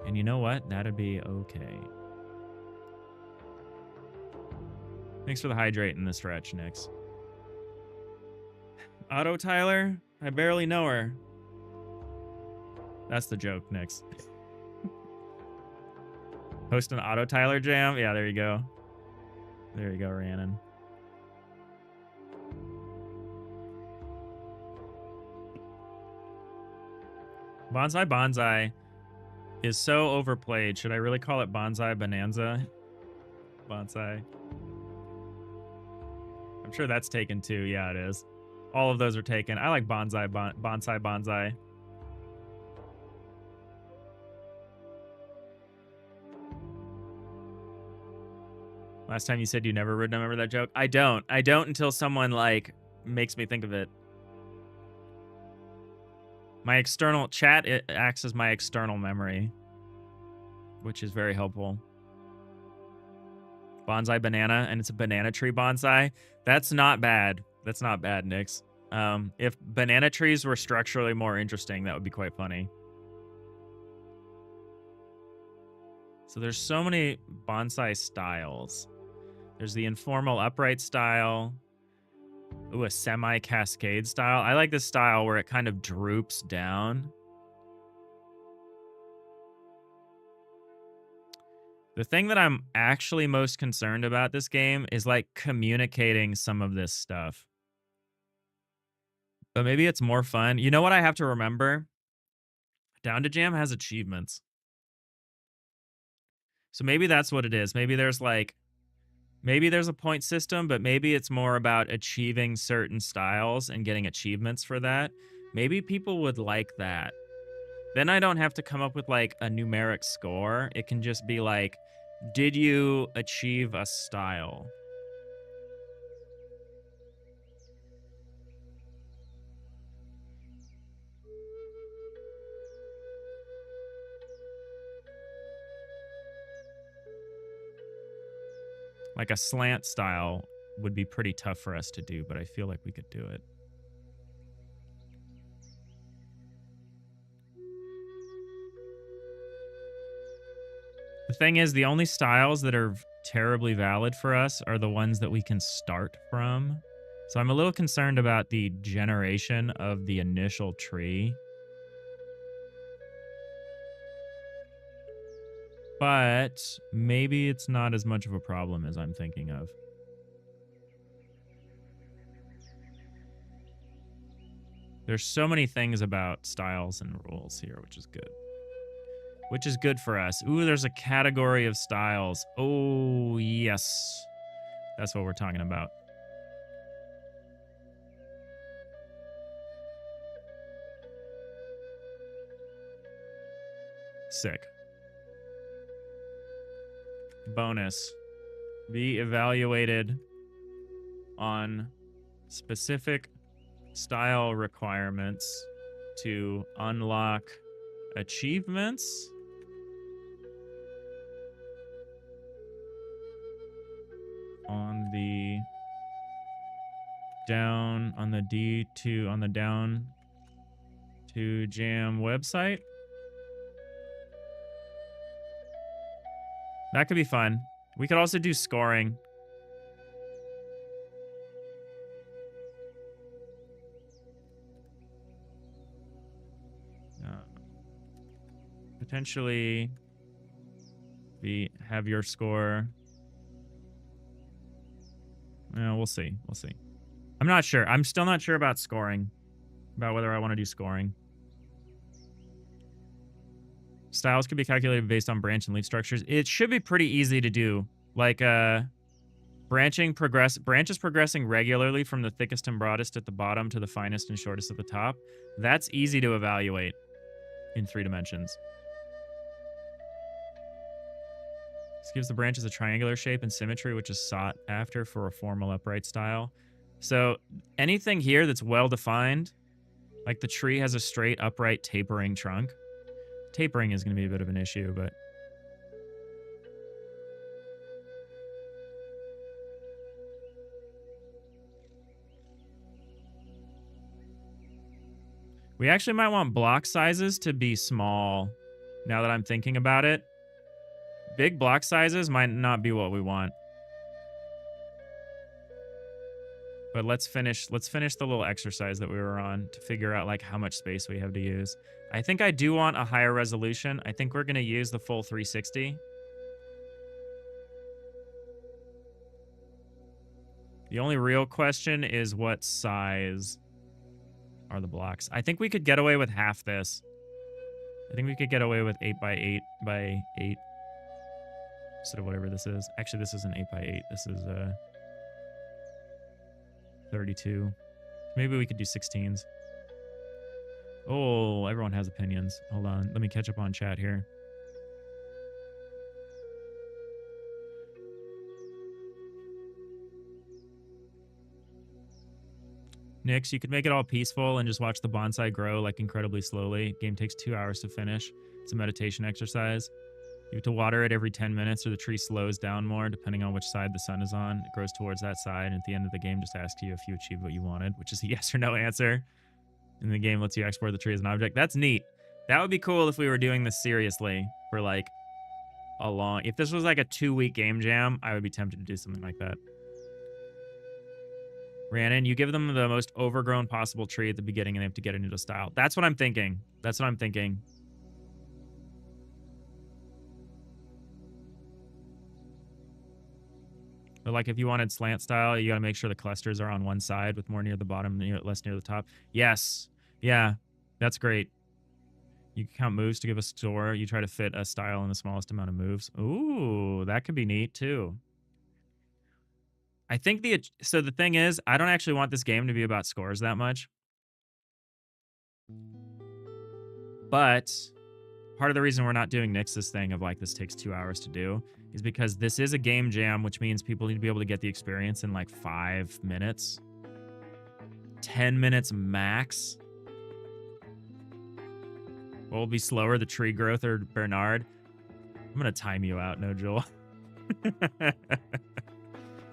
And you know what? That'd be okay. Thanks for the hydrate in the stretch, Nix. Auto Tyler? I barely know her. That's the joke, Nix. Host an Auto Tyler jam? Yeah, there you go. There you go, Rhiannon. Bonsai Bonsai is so overplayed. Should I really call it Bonsai Bonanza? Bonsai. I'm sure that's taken too. Yeah, it is. All of those are taken. I like Bonsai Bonsai. Last time you said you never would remember that joke. I don't until someone like makes me think of it. My external chat, it acts as my external memory, which is very helpful. Bonsai banana, and it's a banana tree bonsai. That's not bad. That's not bad, Nix. If banana trees were structurally more interesting, that would be quite funny. So there's so many bonsai styles. There's the informal upright style. Ooh, a semi-cascade style. I like this style where it kind of droops down. The thing that I'm actually most concerned about this game is like communicating some of this stuff. But maybe it's more fun. You know what I have to remember? Down2Jam has achievements. So maybe that's what it is. Maybe there's a point system, but maybe it's more about achieving certain styles and getting achievements for that. Maybe people would like that. Then I don't have to come up with like a numeric score. It can just be like, did you achieve a style? Like a slant style would be pretty tough for us to do, but I feel like we could do it. The thing is, the only styles that are terribly valid for us are the ones that we can start from. So I'm a little concerned about the generation of the initial tree. But maybe it's not as much of a problem as I'm thinking of. There's so many things about styles and rules here, which is good. Which is good for us. Ooh, there's a category of styles. Oh, yes. That's what we're talking about. Sick. Bonus. Be evaluated on specific style requirements to unlock achievements. On the Down2Jam website. That could be fun. We could also do scoring. Potentially have your score. We'll see. We'll see. I'm not sure. I'm still not sure about scoring. About whether I want to do scoring. Styles can be calculated based on branch and leaf structures. It should be pretty easy to do. Like, branches progressing regularly from the thickest and broadest at the bottom to the finest and shortest at the top. That's easy to evaluate in 3 dimensions. This gives the branches a triangular shape and symmetry, which is sought after for a formal upright style. So anything here that's well-defined, like the tree has a straight, upright, tapering trunk. Tapering is going to be a bit of an issue, but... We actually might want block sizes to be small, now that I'm thinking about it. Big block sizes might not be what we want. But let's finish the little exercise that we were on to figure out like how much space we have to use. I think I do want a higher resolution. I think we're going to use the full 360. The only real question is what size are the blocks. I think we could get away with half this. I think we could get away with 8 by 8 by 8. Instead of whatever this is. Actually, this isn't 8 by 8. This is 32. Maybe we could do 16s. Oh, everyone has opinions. Hold on. Let me catch up on chat here. Nix, you could make it all peaceful and just watch the bonsai grow like incredibly slowly. Game takes 2 hours to finish. It's a meditation exercise. You have to water it every 10 minutes or the tree slows down more depending on which side the sun is on. It grows towards that side, and at the end of the game just asks you if you achieved what you wanted, which is a yes or no answer. And the game lets you export the tree as an object. That's neat. That would be cool if we were doing this seriously for like a long... If this was like a 2-week game jam, I would be tempted to do something like that. Rhiannon, you give them the most overgrown possible tree at the beginning and they have to get into style. That's what I'm thinking. That's what I'm thinking. But like if you wanted slant style, you got to make sure the clusters are on one side with more near the bottom and less near the top. Yes. Yeah. That's great. You count moves to give a score. You try to fit a style in the smallest amount of moves. Ooh, that could be neat too. I think so the thing is, I don't actually want this game to be about scores that much. But part of the reason we're not doing Nix's thing of like this takes 2 hours to do is because this is a game jam, which means people need to be able to get the experience in like 5 minutes. 10 minutes max. What will be slower, the tree growth or Bernard? I'm going to time you out, no, Joel.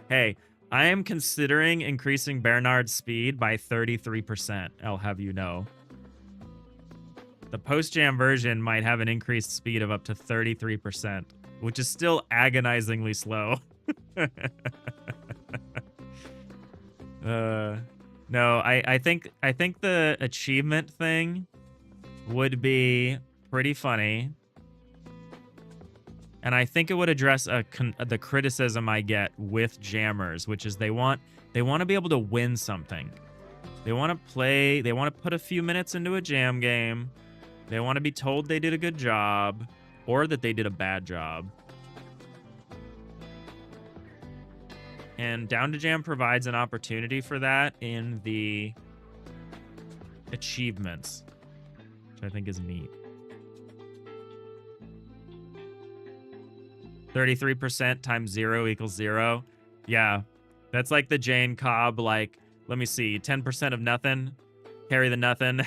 Hey, I am considering increasing Bernard's speed by 33%, I'll have you know. The post-jam version might have an increased speed of up to 33%, which is still agonizingly slow. No, I think the achievement thing would be pretty funny. And I think it would address the criticism I get with jammers, which is they want to be able to win something. They want to put a few minutes into a jam game. They want to be told they did a good job or that they did a bad job. And Down2Jam provides an opportunity for that in the achievements, which I think is neat. 33% times 0 equals 0. Yeah, that's like the Jane Cobb, like, let me see, 10% of nothing, carry the nothing.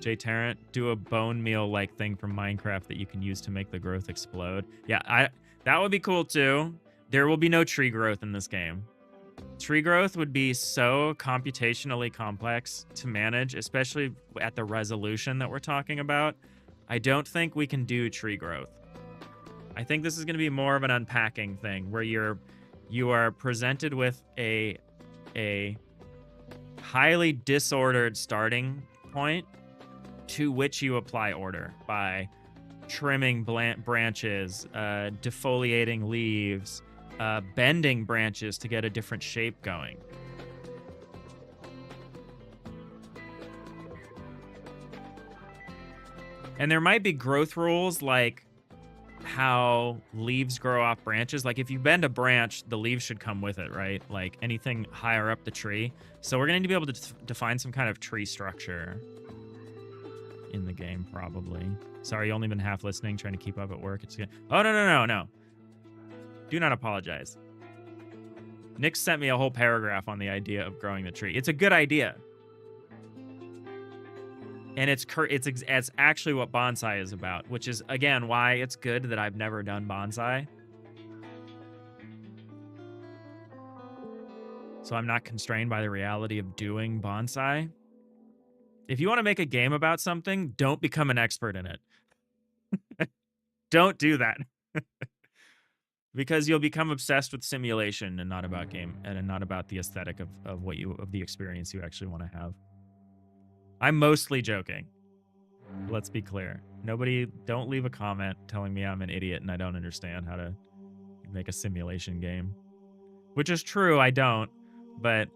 Jay Tarrant, do a bone meal-like thing from Minecraft that you can use to make the growth explode. Yeah, that would be cool too. There will be no tree growth in this game. Tree growth would be so computationally complex to manage, especially at the resolution that we're talking about. I don't think we can do tree growth. I think this is going to be more of an unpacking thing where you are presented with a highly disordered starting point to which you apply order by trimming branches, defoliating leaves, bending branches to get a different shape going. And there might be growth rules like how leaves grow off branches. Like if you bend a branch, the leaves should come with it, right? Like anything higher up the tree. So we're going to need to be able to define some kind of tree structure in the game, probably. Sorry, you only been half listening, trying to keep up at work. It's good. Oh, no. Do not apologize. Nick sent me a whole paragraph on the idea of growing the tree. It's a good idea. And it's actually what bonsai is about, which is, again, why it's good that I've never done bonsai. So I'm not constrained by the reality of doing bonsai. If you want to make a game about something, don't become an expert in it. Don't do that. Because you'll become obsessed with simulation and not about game and not about the aesthetic of the experience you actually want to have. I'm mostly joking. Let's be clear. Don't leave a comment telling me I'm an idiot and I don't understand how to make a simulation game. Which is true, I don't, but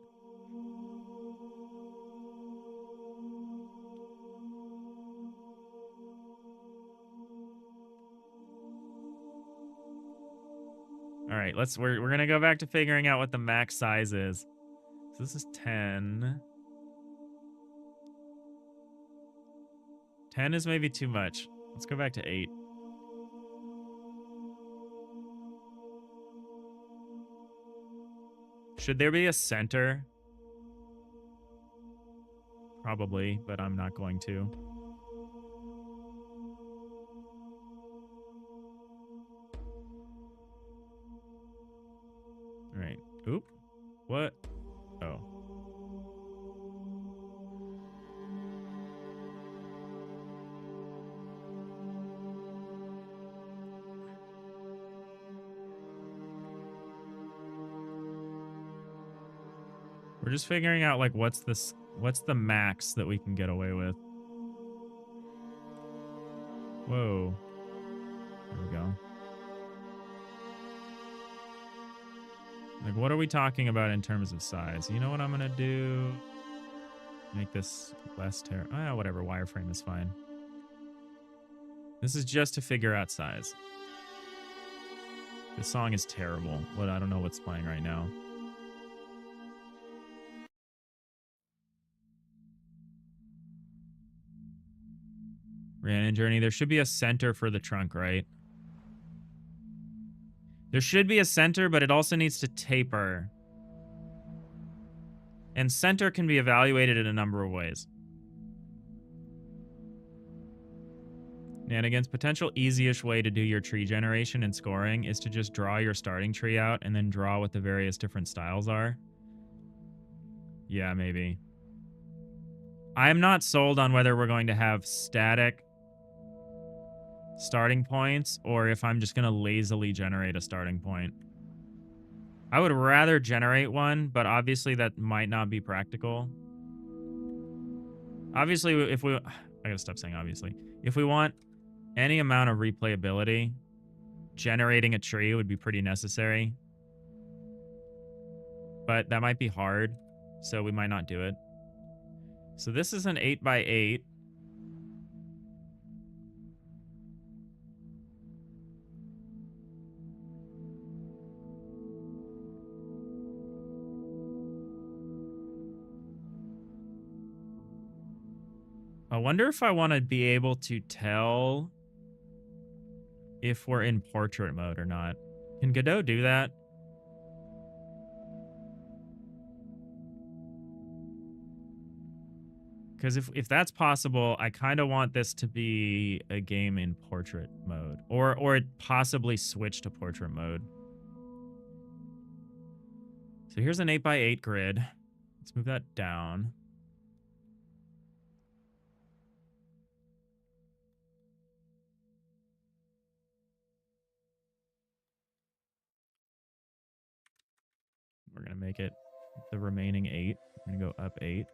all right, we're going to go back to figuring out what the max size is. So this is 10. 10 is maybe too much. Let's go back to 8. Should there be a center? Probably, but I'm not going to. All right. Oop. What? Oh. We're just figuring out, like, what's the max that we can get away with. Whoa. There we go. Like, what are we talking about in terms of size? You know what I'm going to do? Make this less whatever. Wireframe is fine. This is just to figure out size. This song is terrible. I don't know what's playing right now. Rhiannon Journey, there should be a center for the trunk, right? There should be a center, but it also needs to taper. And center can be evaluated in a number of ways. Nanigans, potential easiest way to do your tree generation and scoring is to just draw your starting tree out and then draw what the various different styles are. Yeah, maybe. I'm not sold on whether we're going to have static starting points or if I'm just going to lazily generate a starting point. I would rather generate one, but obviously that might not be practical. Obviously, if we... I gotta stop saying obviously. If we want any amount of replayability, generating a tree would be pretty necessary. But that might be hard, so we might not do it. So this is an 8x8. I wonder if I want to be able to tell if we're in portrait mode or not. Can Godot do that? Because if that's possible, I kind of want this to be a game in portrait mode. Or it possibly switch to portrait mode. So here's an 8x8 grid. Let's move that down. We're going to make it the remaining 8. We're going to go up 8.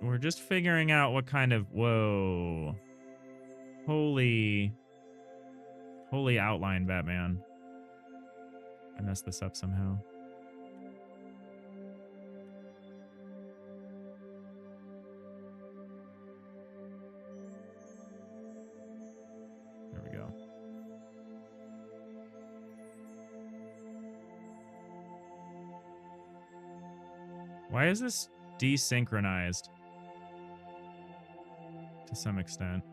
We're just figuring out what kind of... Whoa. Holy outline, Batman. I messed this up somehow. There we go. Why is this desynchronized? To some extent.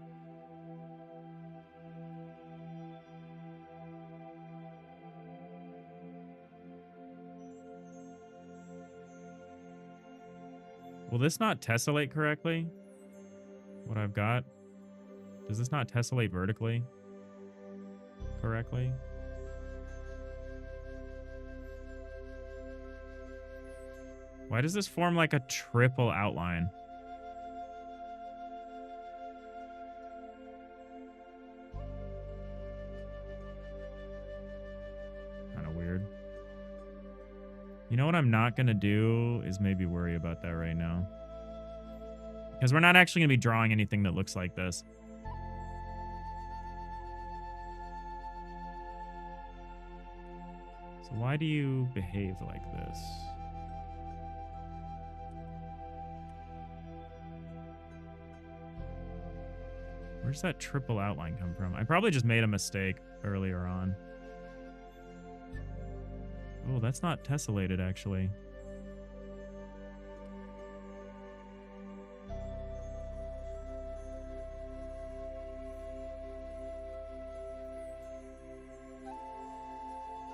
Will this not tessellate correctly? What I've got? Does this not tessellate vertically correctly? Why does this form like a triple outline? Kind of weird. You know what I'm not going to do is maybe worry about that right now. Because we're not actually going to be drawing anything that looks like this. So why do you behave like this? Where's that triple outline come from? I probably just made a mistake earlier on. Oh, that's not tessellated, actually.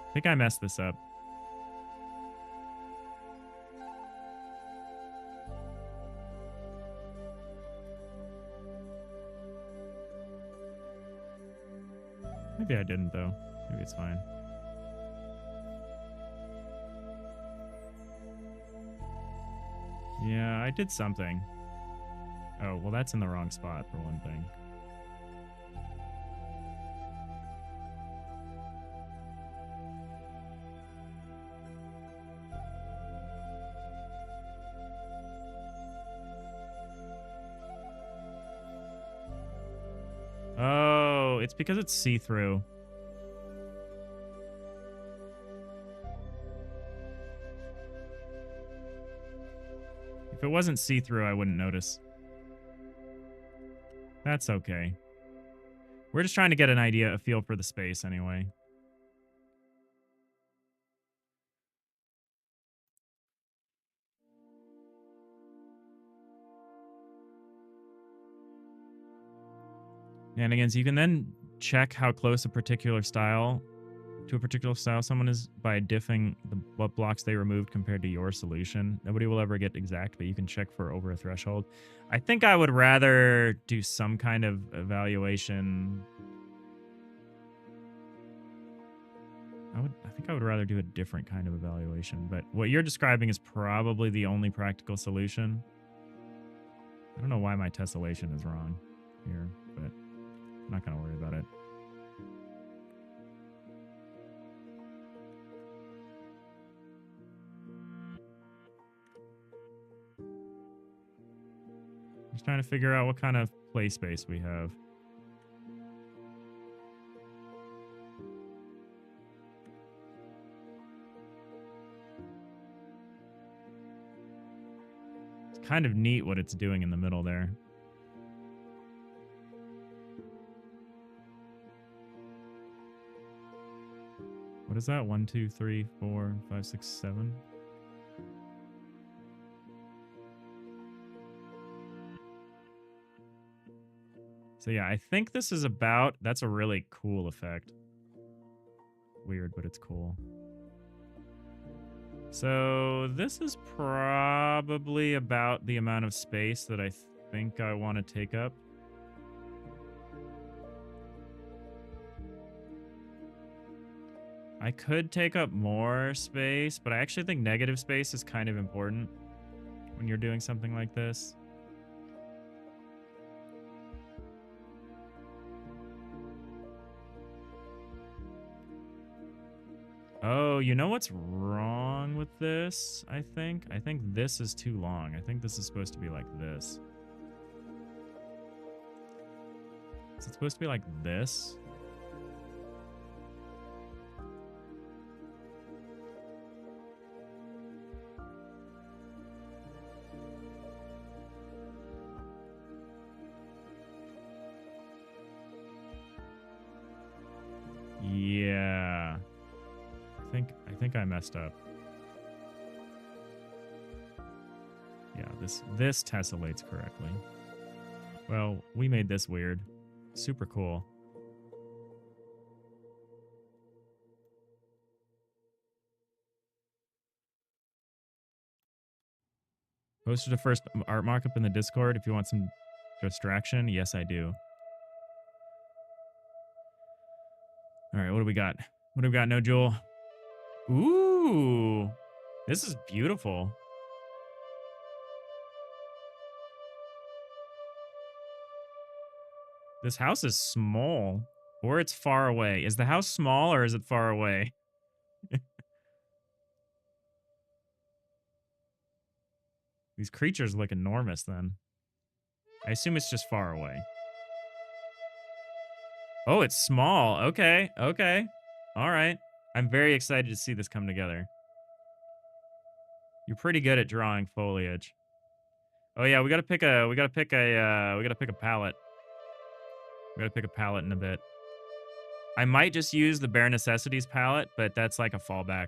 I think I messed this up. Maybe I didn't, though. Maybe it's fine. Yeah, I did something. Oh, well, that's in the wrong spot, for one thing. Oh, it's because it's see-through. If it wasn't see-through, I wouldn't notice. That's okay. We're just trying to get an idea, a feel for the space anyway. And again, so you can then check how close a particular style to a particular style someone is by diffing what blocks they removed compared to your solution. Nobody will ever get exact, but you can check for over a threshold. I think I would rather do some kind of evaluation. I think I would rather do a different kind of evaluation, but what you're describing is probably the only practical solution. I don't know why my tessellation is wrong here, but I'm not going to worry about it. Just trying to figure out what kind of play space we have. It's kind of neat what it's doing in the middle there. What is that? 1, 2, 3, 4, 5, 6, 7. So yeah, I think this is about... That's a really cool effect. Weird, but it's cool. So this is probably about the amount of space that I think I want to take up. I could take up more space, but I actually think negative space is kind of important when you're doing something like this. Oh, you know what's wrong with this, I think? I think this is too long. I think this is supposed to be like this. Is it supposed to be like this? Yeah. I think I messed up. Yeah, this tessellates correctly. Well, we made this weird. Super cool. Posted a first art markup in the Discord if you want some distraction. Yes, I do. All right, what do we got? What do we got, No Jewel? Ooh, this is beautiful. This house is small, or it's far away. Is the house small or is it far away? These creatures look enormous then. I assume it's just far away. Oh, it's small. Okay, okay. All right. I'm very excited to see this come together. You're pretty good at drawing foliage. Oh yeah, we gotta pick a palette. We gotta pick a palette in a bit. I might just use the Bare Necessities palette, but that's like a fallback.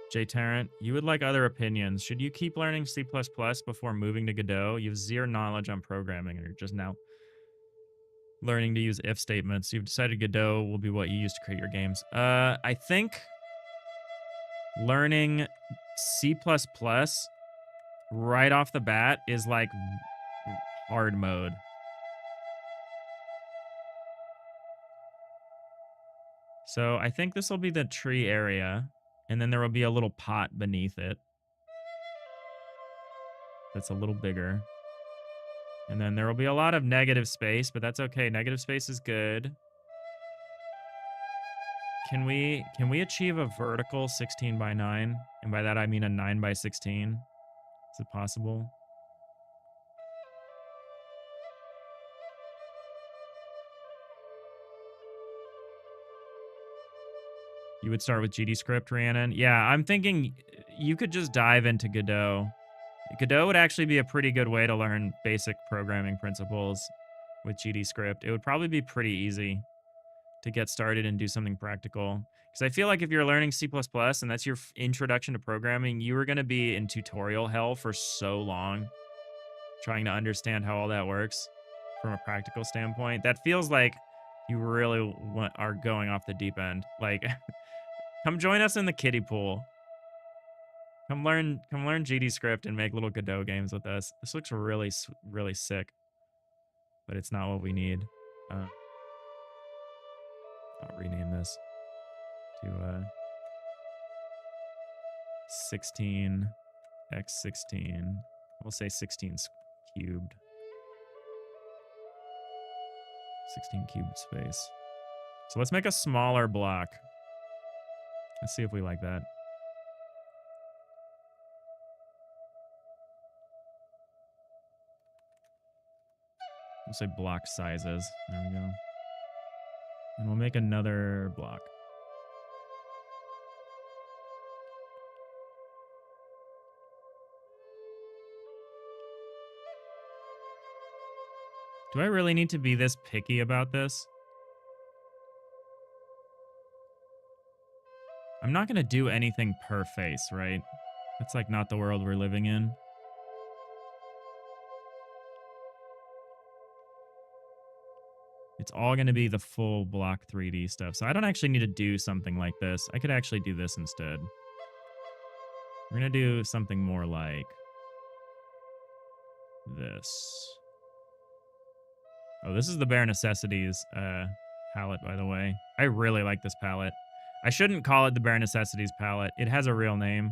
Jay Tarrant, you would like other opinions. Should you keep learning C++ before moving to Godot? You have zero knowledge on programming, and you're just now learning to use if statements. You've decided Godot will be what you use to create your games. I think learning C++ right off the bat is like hard mode. So I think this will be the tree area, and then there will be a little pot beneath it that's a little bigger. And then there will be a lot of negative space, but that's okay. Negative space is good. Can we achieve a vertical 16 by 9? And by that I mean a 9 by 16. Is it possible? You would start with GDScript, Rhiannon? Yeah, I'm thinking you could just dive into Godot. Godot would actually be a pretty good way to learn basic programming principles with GDScript. It would probably be pretty easy to get started and do something practical. Because I feel like if you're learning C++ and that's your introduction to programming, you are going to be in tutorial hell for so long trying to understand how all that works from a practical standpoint. That feels like you really are going off the deep end. Like, come join us in the kiddie pool. Come learn GDScript and make little Godot games with us. This looks really, really sick, but it's not what we need. I'll rename this to 16x16. We'll say 16 cubed. 16 cube space. So let's make a smaller block. Let's see if we like that. We'll say block sizes. There we go. And we'll make another block. Do I really need to be this picky about this? I'm not going to do anything per face, right? That's like not the world we're living in. It's all going to be the full block 3D stuff. So I don't actually need to do something like this. I could actually do this instead. We're going to do something more like this. Oh, this is the Bare Necessities palette, by the way. I really like this palette. I shouldn't call it the Bare Necessities palette. It has a real name.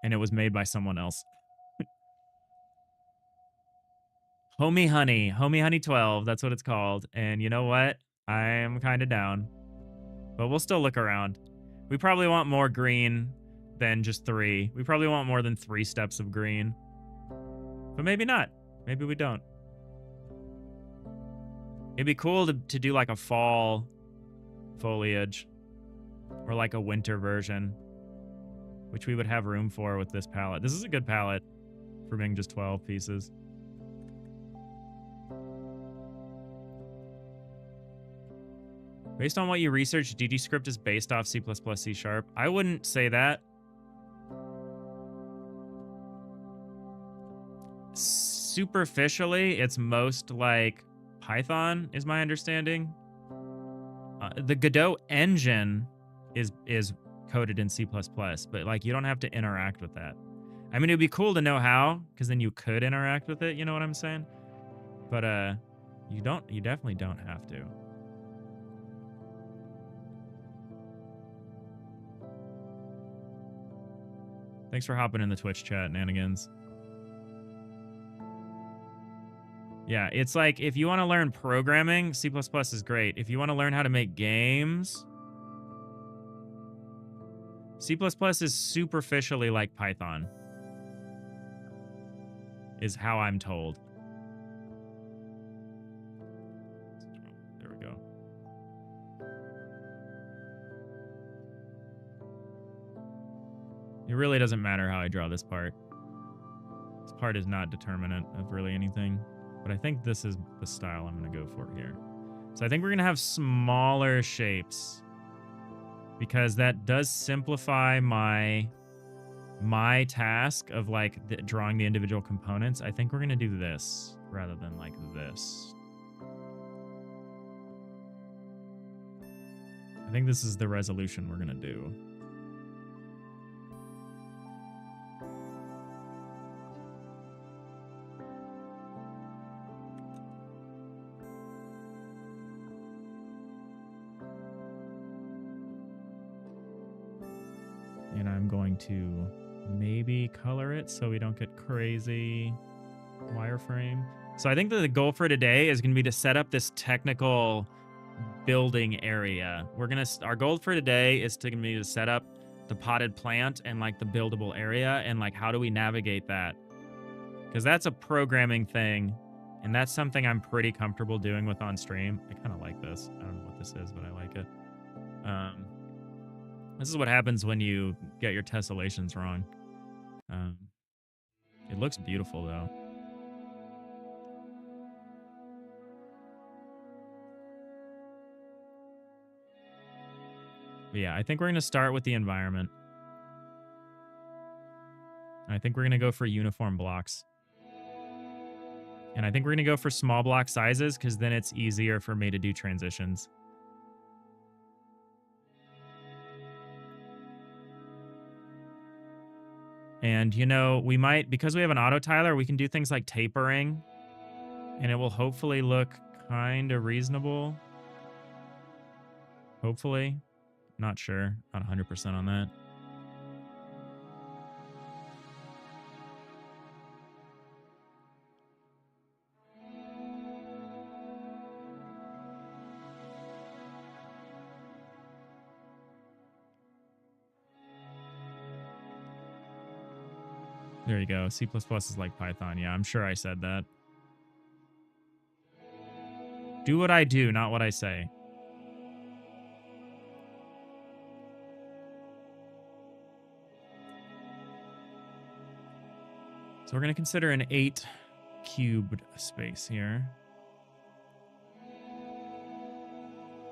And it was made by someone else. Homie Honey 12, that's what it's called. And you know what? I'm kind of down. But we'll still look around. We probably want more green than just 3. We probably want more than 3 steps of green. But maybe not. Maybe we don't. It'd be cool to do like a fall foliage. Or like a winter version. Which we would have room for with this palette. This is a good palette for being just 12 pieces. Based on what you researched, DGScript is based off C++, C#. I wouldn't say that. Superficially, it's most like Python, is my understanding. The Godot engine is coded in C++, but like you don't have to interact with that. I mean, it'd be cool to know how, because then you could interact with it, you know what I'm saying? But you definitely don't have to. Thanks for hopping in the Twitch chat, Nanigans. Yeah, it's like, if you want to learn programming, C++ is great. If you want to learn how to make games, C++ is superficially like Python. Is how I'm told. There we go. It really doesn't matter how I draw this part. This part is not determinant of really anything. But I think this is the style I'm going to go for here. So I think we're going to have smaller shapes. Because that does simplify my task of like drawing the individual components. I think we're going to do this rather than like this. I think this is the resolution we're going to do. And I'm going to maybe color it so we don't get crazy wireframe. So I think that the goal for today is going to be to set up this technical building area. Our goal for today is to set up the potted plant and like the buildable area and like how do we navigate that? Because that's a programming thing and that's something I'm pretty comfortable doing with on stream. I kind of like this. I don't know what this is, but I like it. This is what happens when you get your tessellations wrong. It looks beautiful, though. But yeah, I think we're going to start with the environment. I think we're going to go for uniform blocks. And I think we're going to go for small block sizes because then it's easier for me to do transitions. And, you know, we might, because we have an auto tiler, we can do things like tapering. And it will hopefully look kind of reasonable. Hopefully. Not sure. Not 100% on that. There you go. C++ is like Python. Yeah, I'm sure I said that. Do what I do, not what I say. So we're going to consider an 8 cubed space here.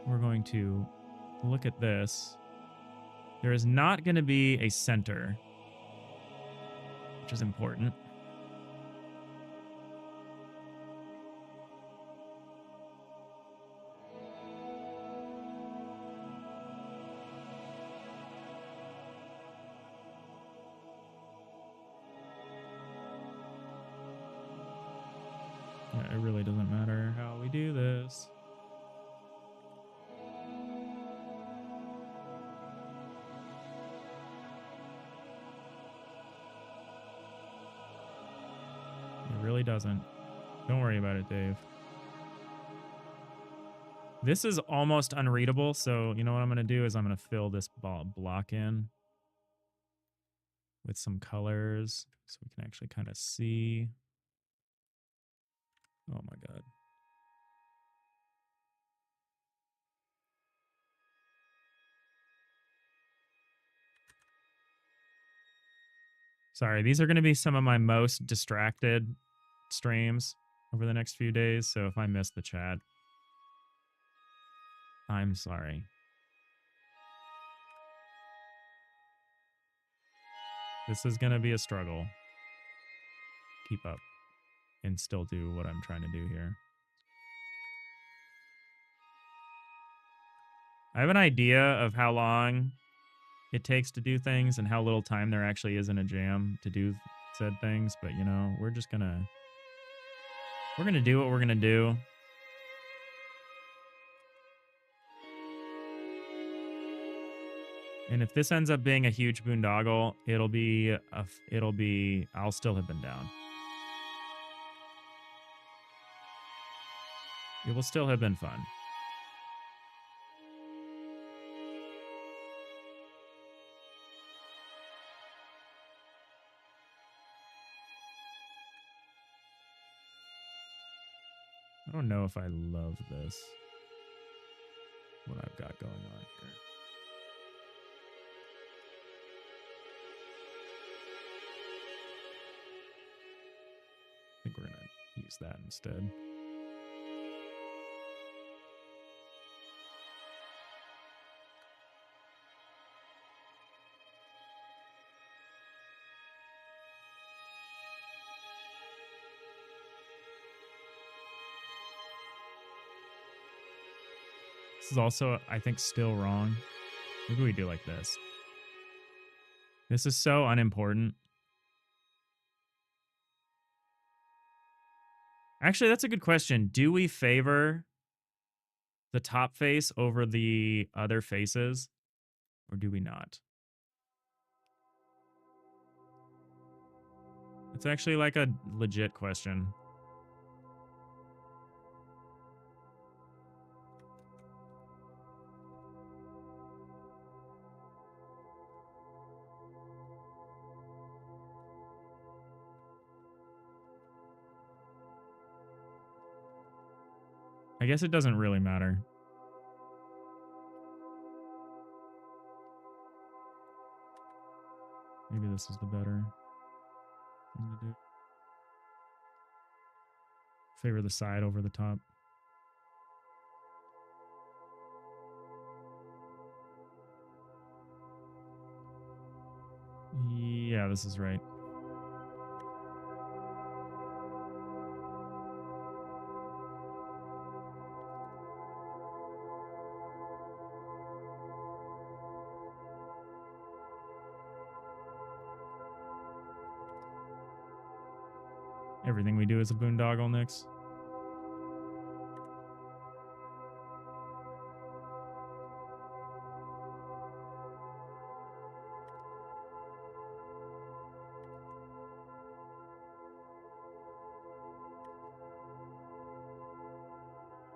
We're going to look at this. There is not going to be a center, which is important. Yeah, it really doesn't matter how we do this. It really doesn't. Don't worry about it, Dave. This is almost unreadable, so you know what I'm going to do is I'm going to fill this block in with some colors so we can actually kind of see. Oh my God. Sorry, these are going to be some of my most distracted streams over the next few days, so if I miss the chat, I'm sorry. This is going to be a struggle. Keep up and still do what I'm trying to do here. I have an idea of how long it takes to do things and how little time there actually is in a jam to do said things, but you know, we're gonna do what we're gonna do. And if this ends up being a huge boondoggle, I'll still have been down. It will still have been fun. I don't know if I love this, what I've got going on here. I think we're going to use that instead. This is also, I think, still wrong. Maybe we do like this. This is so unimportant. Actually, that's a good question. Do we favor the top face over the other faces, or do we not? It's actually like a legit question. I guess it doesn't really matter. Maybe this is the better thing to do. Favor the side over the top. Yeah, this is right. Everything we do is a boondoggle, Nix.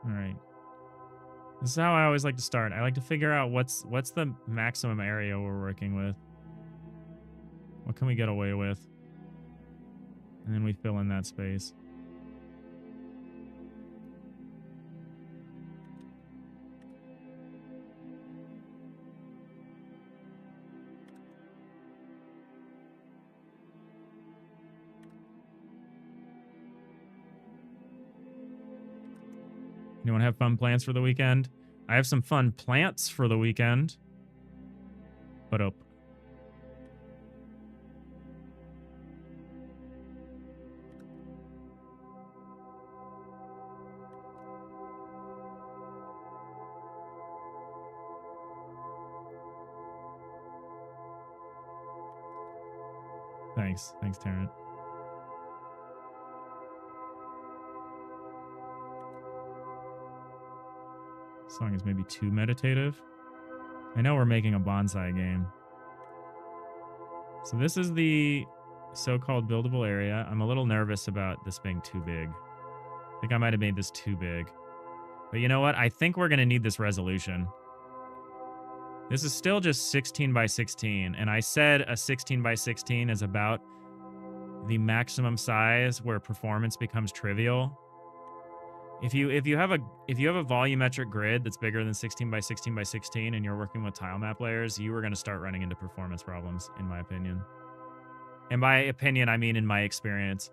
All right. This is how I always like to start. I like to figure out what's the maximum area we're working with. What can we get away with? And then we fill in that space. Anyone have fun plans for the weekend? I have some fun plants for the weekend. But up. Thanks. Thanks, Tarrant. Song is maybe too meditative. I know we're making a bonsai game. So this is the so-called buildable area. I'm a little nervous about this being too big. I think I might have made this too big. But you know what? I think we're going to need this resolution. This is still just 16 by 16. And I said a 16 by 16 is about the maximum size where performance becomes trivial. If you have a volumetric grid that's bigger than 16 by 16 by 16 and you're working with tile map layers, you are going to start running into performance problems, in my opinion. And by opinion, I mean in my experience.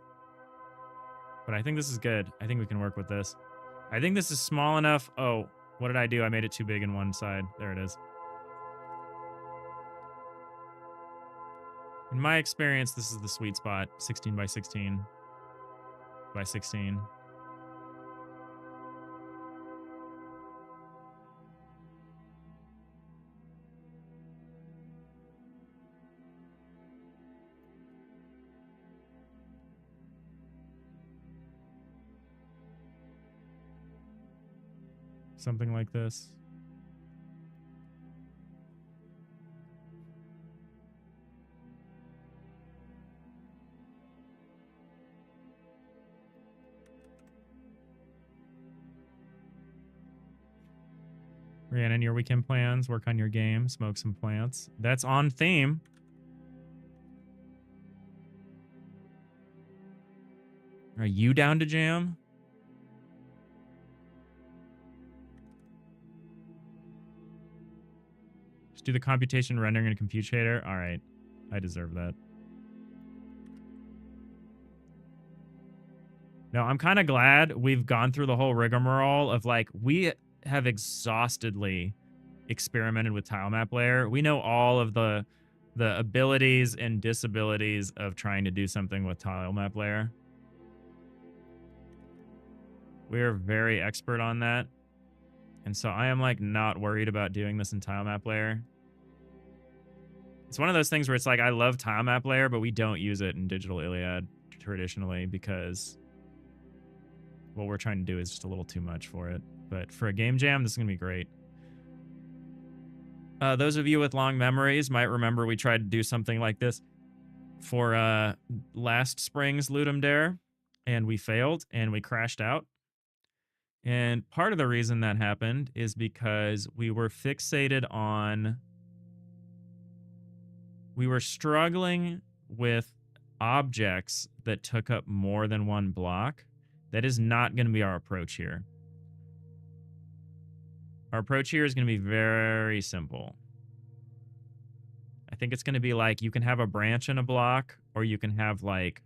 But I think this is good. I think we can work with this. I think this is small enough. Oh, what did I do? I made it too big in one side. There it is. In my experience, this is the sweet spot. 16 by 16 by 16. Something like this. Rhiannon, your weekend plans, work on your game, smoke some plants. That's on theme. Are you down to jam? Just do the computation rendering in a compute shader. All right. I deserve that. No, I'm kind of glad we've gone through the whole rigmarole of like, we have exhaustedly experimented with tile map layer. We know all of the abilities and disabilities of trying to do something with tile map layer. We are very expert on that. And so I am like not worried about doing this in tile map layer. It's one of those things where it's like, I love tile map layer, but we don't use it in Digital Iliad traditionally because what we're trying to do is just a little too much for it. But for a game jam, this is going to be great. Those of you with long memories might remember we tried to do something like this for last spring's Ludum Dare, and we failed, and we crashed out. And part of the reason that happened is because we were fixated on... We were struggling with objects that took up more than one block. That is not going to be our approach here. Our approach here is going to be very simple. I think it's going to be like you can have a branch in a block, or you can have like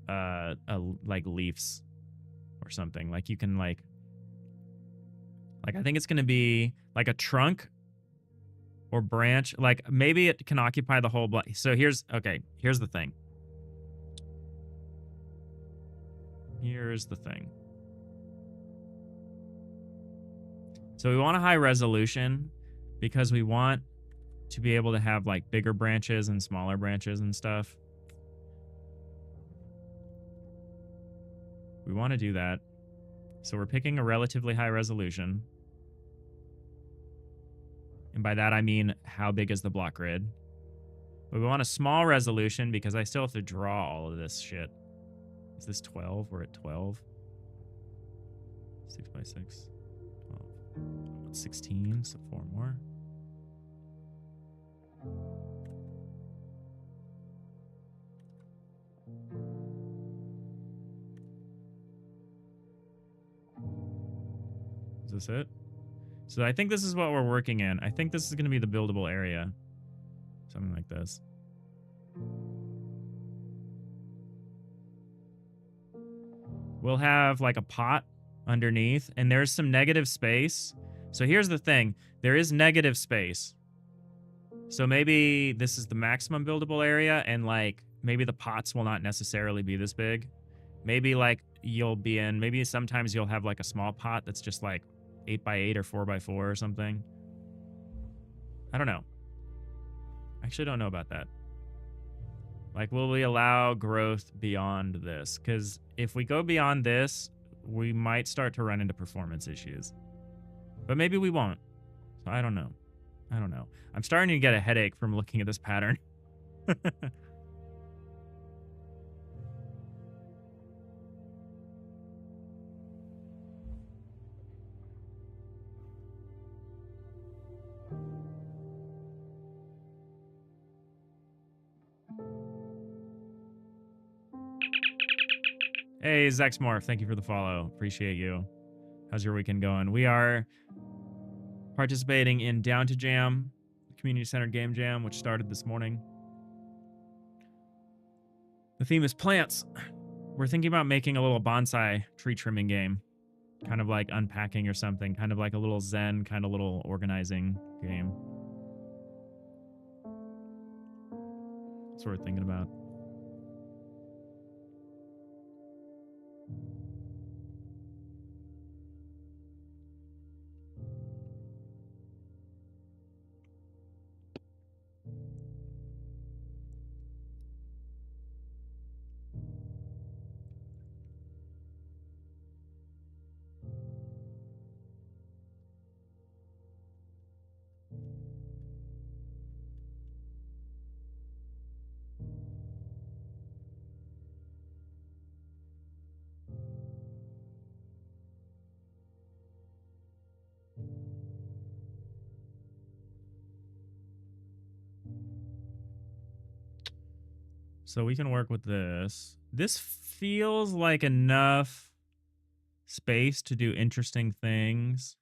like leaves or something. Like you can like I think it's going to be like a trunk or branch. Like maybe it can occupy the whole block. So here's the thing. Here's the thing. So we want a high resolution because we want to be able to have like bigger branches and smaller branches and stuff. We want to do that. So we're picking a relatively high resolution. And by that I mean how big is the block grid. But we want a small resolution because I still have to draw all of this shit. Is this 12? We're at 12. 6 by 6. 12. 16, so 4 more. this it? So I think this is what we're working in. I think this is going to be the buildable area. Something like this. We'll have like a pot underneath, and there's some negative space. So here's the thing. There is negative space. So maybe this is the maximum buildable area, and like maybe the pots will not necessarily be this big. Maybe like you'll be in, maybe sometimes you'll have like a small pot that's just like 8x8 or 4x4 or something. I don't know. I actually don't know about that. Like, will we allow growth beyond this? Because if we go beyond this, we might start to run into performance issues. But maybe we won't. So I don't know. I don't know. I'm starting to get a headache from looking at this pattern. Hey, Zexmorph, thank you for the follow. Appreciate you. How's your weekend going? We are participating in Down2Jam, community-centered game jam, which started this morning. The theme is plants. We're thinking about making a little bonsai tree trimming game. Kind of like unpacking or something. Kind of like a little zen, kind of little organizing game. That's what we're thinking about. So we can work with this. This feels like enough space to do interesting things.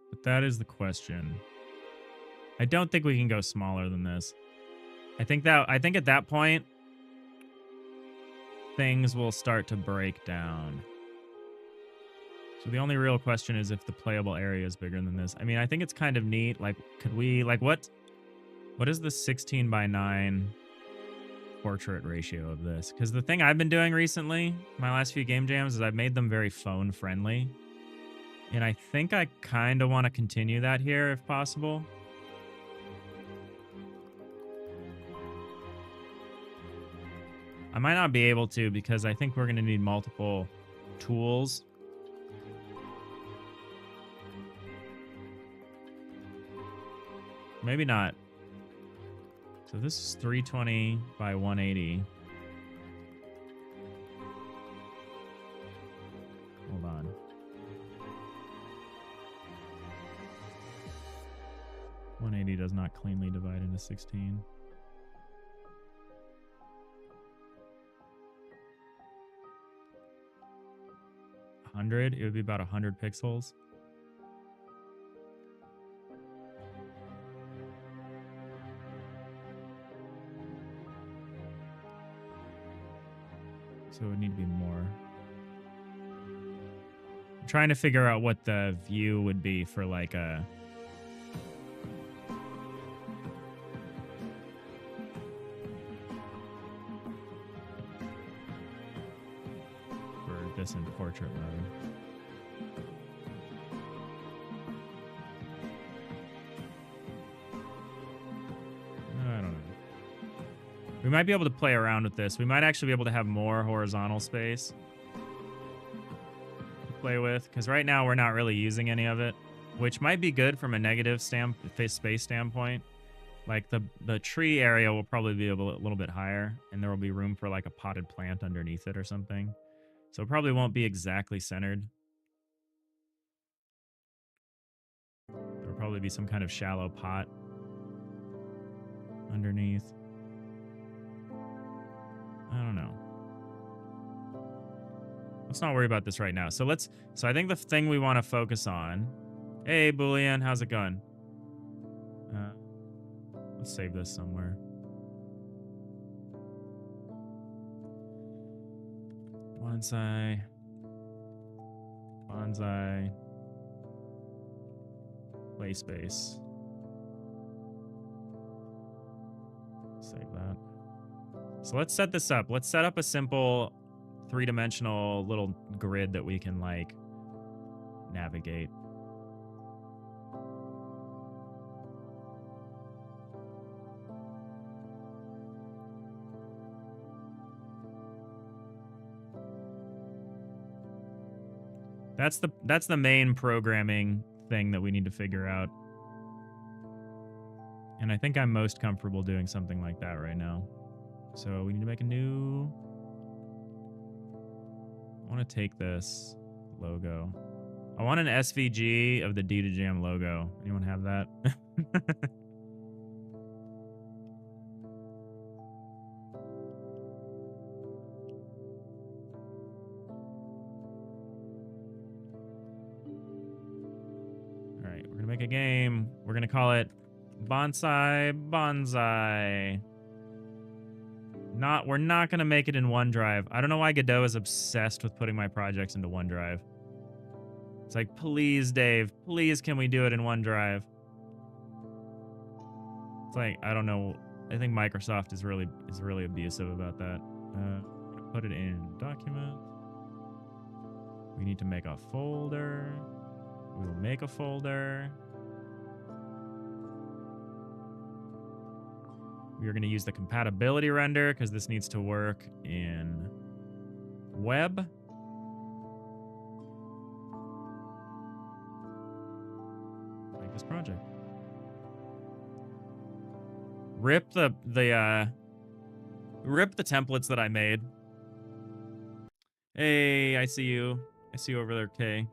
But that is the question. I don't think we can go smaller than this. I think at that point things will start to break down. So the only real question is if the playable area is bigger than this. I mean, I think it's kind of neat. Like, could we, like, what is the 16:9 portrait ratio of this? Because the thing I've been doing recently, my last few game jams, is I've made them very phone friendly. And I think I kind of want to continue that here if possible. I might not be able to because I think we're going to need multiple tools. Maybe not. So this is 320 by 180. Hold on. $180 does not cleanly divide into 16. It would be about 100 pixels. So it would need to be more. I'm trying to figure out what the view would be for like a... for this in portrait mode. I don't know. We might be able to play around with this. We might actually be able to have more horizontal space to play with, because right now we're not really using any of it, which might be good from a negative space standpoint. Like the tree area will probably be a little bit higher, and there will be room for like a potted plant underneath it or something. So it probably won't be exactly centered. There'll probably be some kind of shallow pot underneath. I don't know. Let's not worry about this right now. So I think the thing we want to focus on. Hey, Boolean, how's it going? Let's save this somewhere. Bonsai. Bonsai. Play space. Save that. So let's set this up. Let's set up a simple three-dimensional little grid that we can, like, navigate. That's the main programming thing that we need to figure out. And I think I'm most comfortable doing something like that right now. So we need to make a new... I want to take this logo. I want an SVG of the DIGITAL logo. Anyone have that? Alright, we're going to make a game. We're going to call it Bonsai Bonsai. We're not going to make it in OneDrive. I don't know why Godot is obsessed with putting my projects into OneDrive. It's like, please, Dave, please, can we do it in OneDrive? It's like, I don't know. I think Microsoft is really abusive about that. Put it in document. We need to make a folder. We will make a folder. We are going to use the compatibility render because this needs to work in web. Make this project. Rip the templates that I made. Hey, I see you. I see you over there, Kay.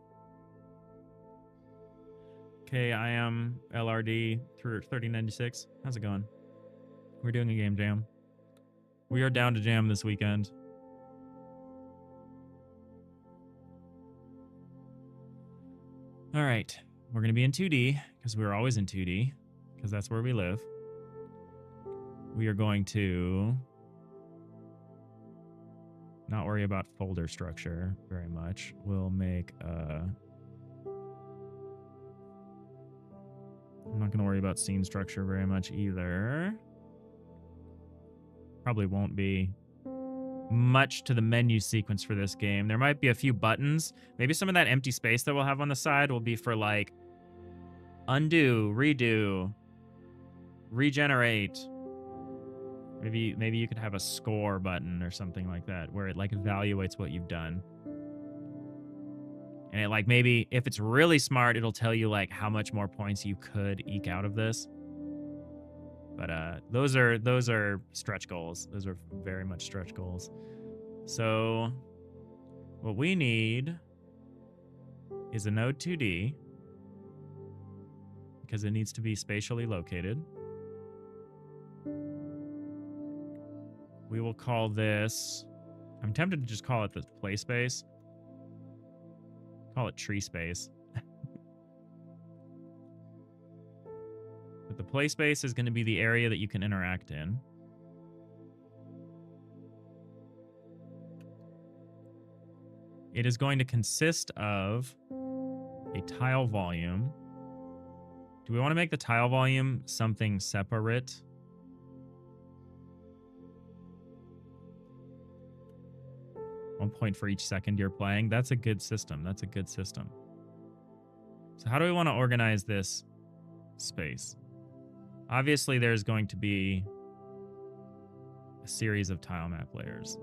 Kay, I am LRD through 3096. How's it going? We're doing a game jam. We are down to jam this weekend. All right. We're going to be in 2D because we're always in 2D because that's where we live. We are going to not worry about folder structure very much. We'll make I'm not going to worry about scene structure very much either. Probably won't be much to the menu sequence for this game. There might be a few buttons. Maybe some of that empty space that we'll have on the side will be for, like, undo, redo, regenerate. Maybe you could have a score button or something like that where it, like, evaluates what you've done. And it, like, maybe if it's really smart, it'll tell you, like, how much more points you could eke out of this. But those are stretch goals. Those are very much stretch goals. So what we need is a node 2D because it needs to be spatially located. We will call this, I'm tempted to just call it the play space. Call it tree space. But the play space is going to be the area that you can interact in. It is going to consist of a tile volume. Do we want to make the tile volume something separate? One point for each second you're playing. That's a good system. That's a good system. So how do we want to organize this space? Obviously, there's going to be a series of tile map layers.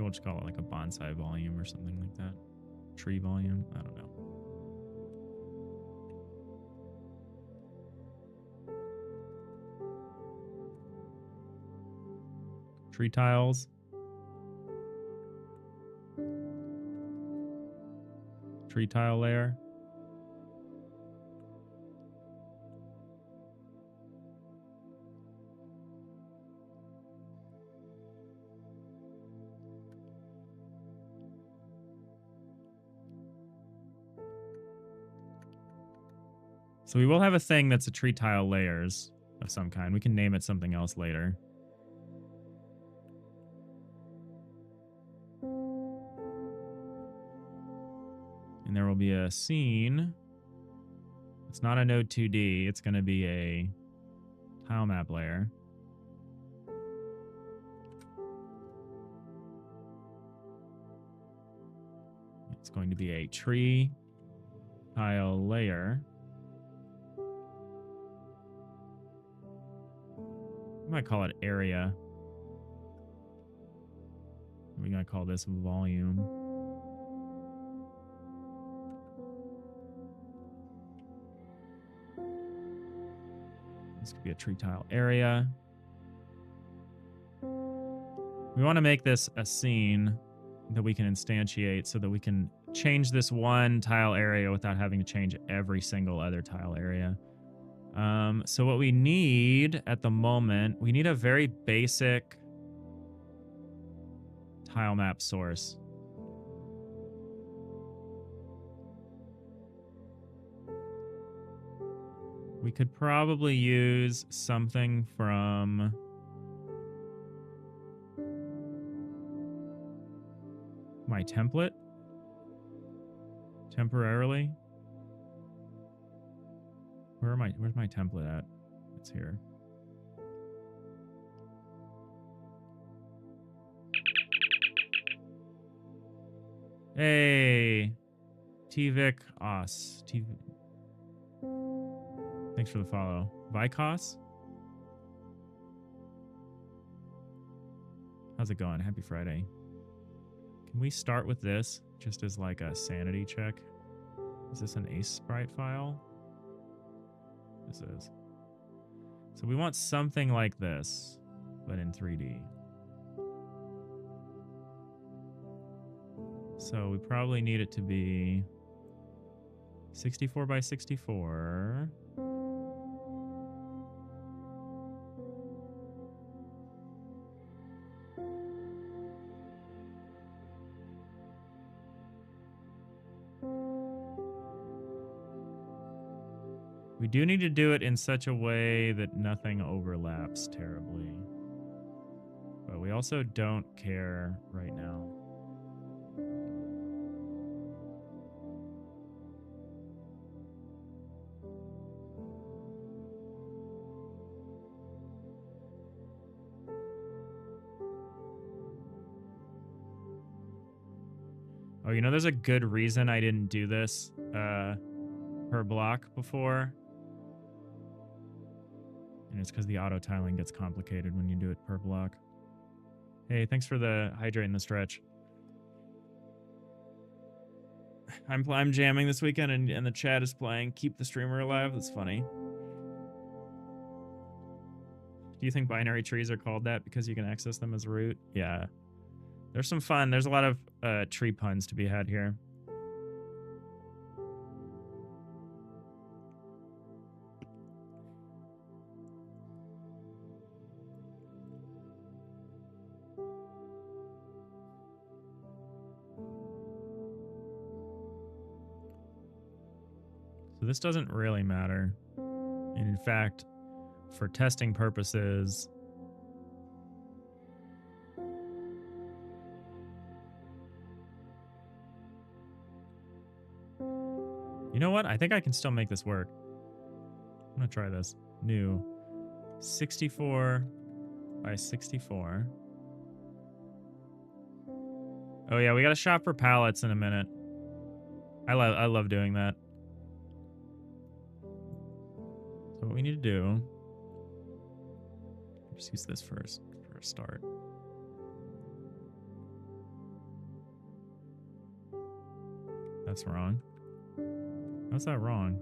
we'll just call it like a bonsai volume or something like that. Tree volume. I don't know. Tree tiles. Tree tile layer. So we will have a thing that's a tree tile layers of some kind. We can name it something else later. And there will be a scene. It's not a node 2D. It's going to be a tile map layer. It's going to be a tree tile layer. I might call it area. We're going to call this volume. This could be a tree tile area. We want to make this a scene that we can instantiate so that we can change this one tile area without having to change every single other tile area. So what we need at the moment, we need a very basic tile map source. We could probably use something from my template temporarily. Where's my template at? It's here. Hey, Tvik Os. Thanks for the follow. Vikos? How's it going? Happy Friday. Can we start with this just as like a sanity check? Is this an Ace Sprite file? This is. So we want something like this, but in 3D. So we probably need it to be 64 by 64. We do need to do it in such a way that nothing overlaps terribly. But we also don't care right now. Oh, you know, there's a good reason I didn't do this per block before. And it's because the auto tiling gets complicated when you do it per block. Hey, thanks for the hydrate and the stretch. I'm jamming this weekend and the chat is playing Keep the Streamer Alive. That's funny. Do you think binary trees are called that because you can access them as a root? Yeah. There's some fun. There's a lot of tree puns to be had here. So this doesn't really matter. And in fact, for testing purposes, you know what? I think I can still make this work. I'm going to try this. New. 64 by 64. Oh yeah, we got to shop for pallets in a minute. I love doing that. So what we need to do, just use this first for a start. That's wrong. How's that wrong?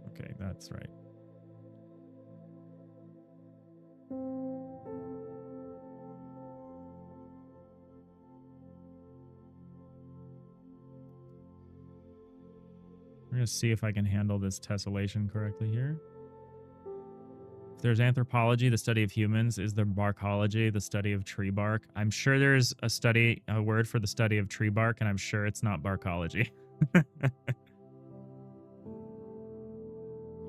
Okay, that's right. I'm going to see if I can handle this tessellation correctly here. If there's anthropology, the study of humans, is there barkology, the study of tree bark? I'm sure there's a word for the study of tree bark, and I'm sure it's not barkology.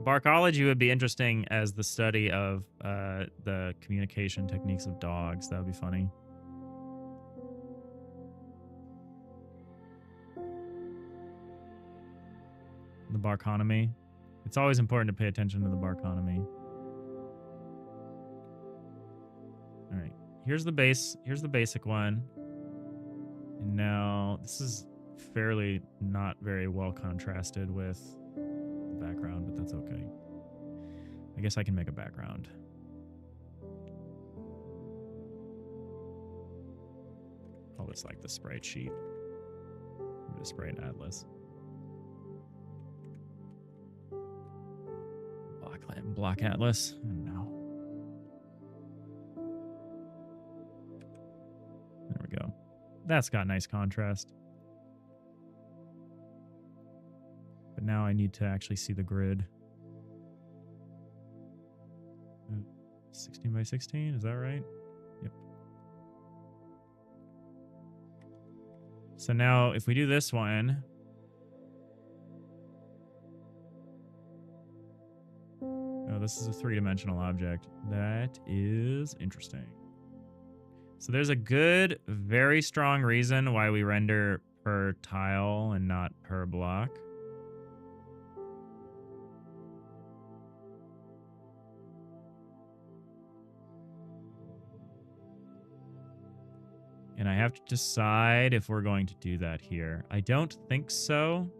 Barkology would be interesting as the study of the communication techniques of dogs. That would be funny. The barkonomy. It's always important to pay attention to the barkonomy. All right. Here's the base. Here's the basic one. And now this is fairly not very well contrasted with the background, but that's okay. I guess I can make a background. Call this like the sprite sheet. The sprite atlas. Block atlas. I don't know. There we go. That's got nice contrast. But now I need to actually see the grid. 16 by 16, is that right? Yep. So now if we do this one, oh, this is a three-dimensional object. That is interesting. So there's a good, very strong reason why we render per tile and not per block. And I have to decide if we're going to do that here. I don't think so.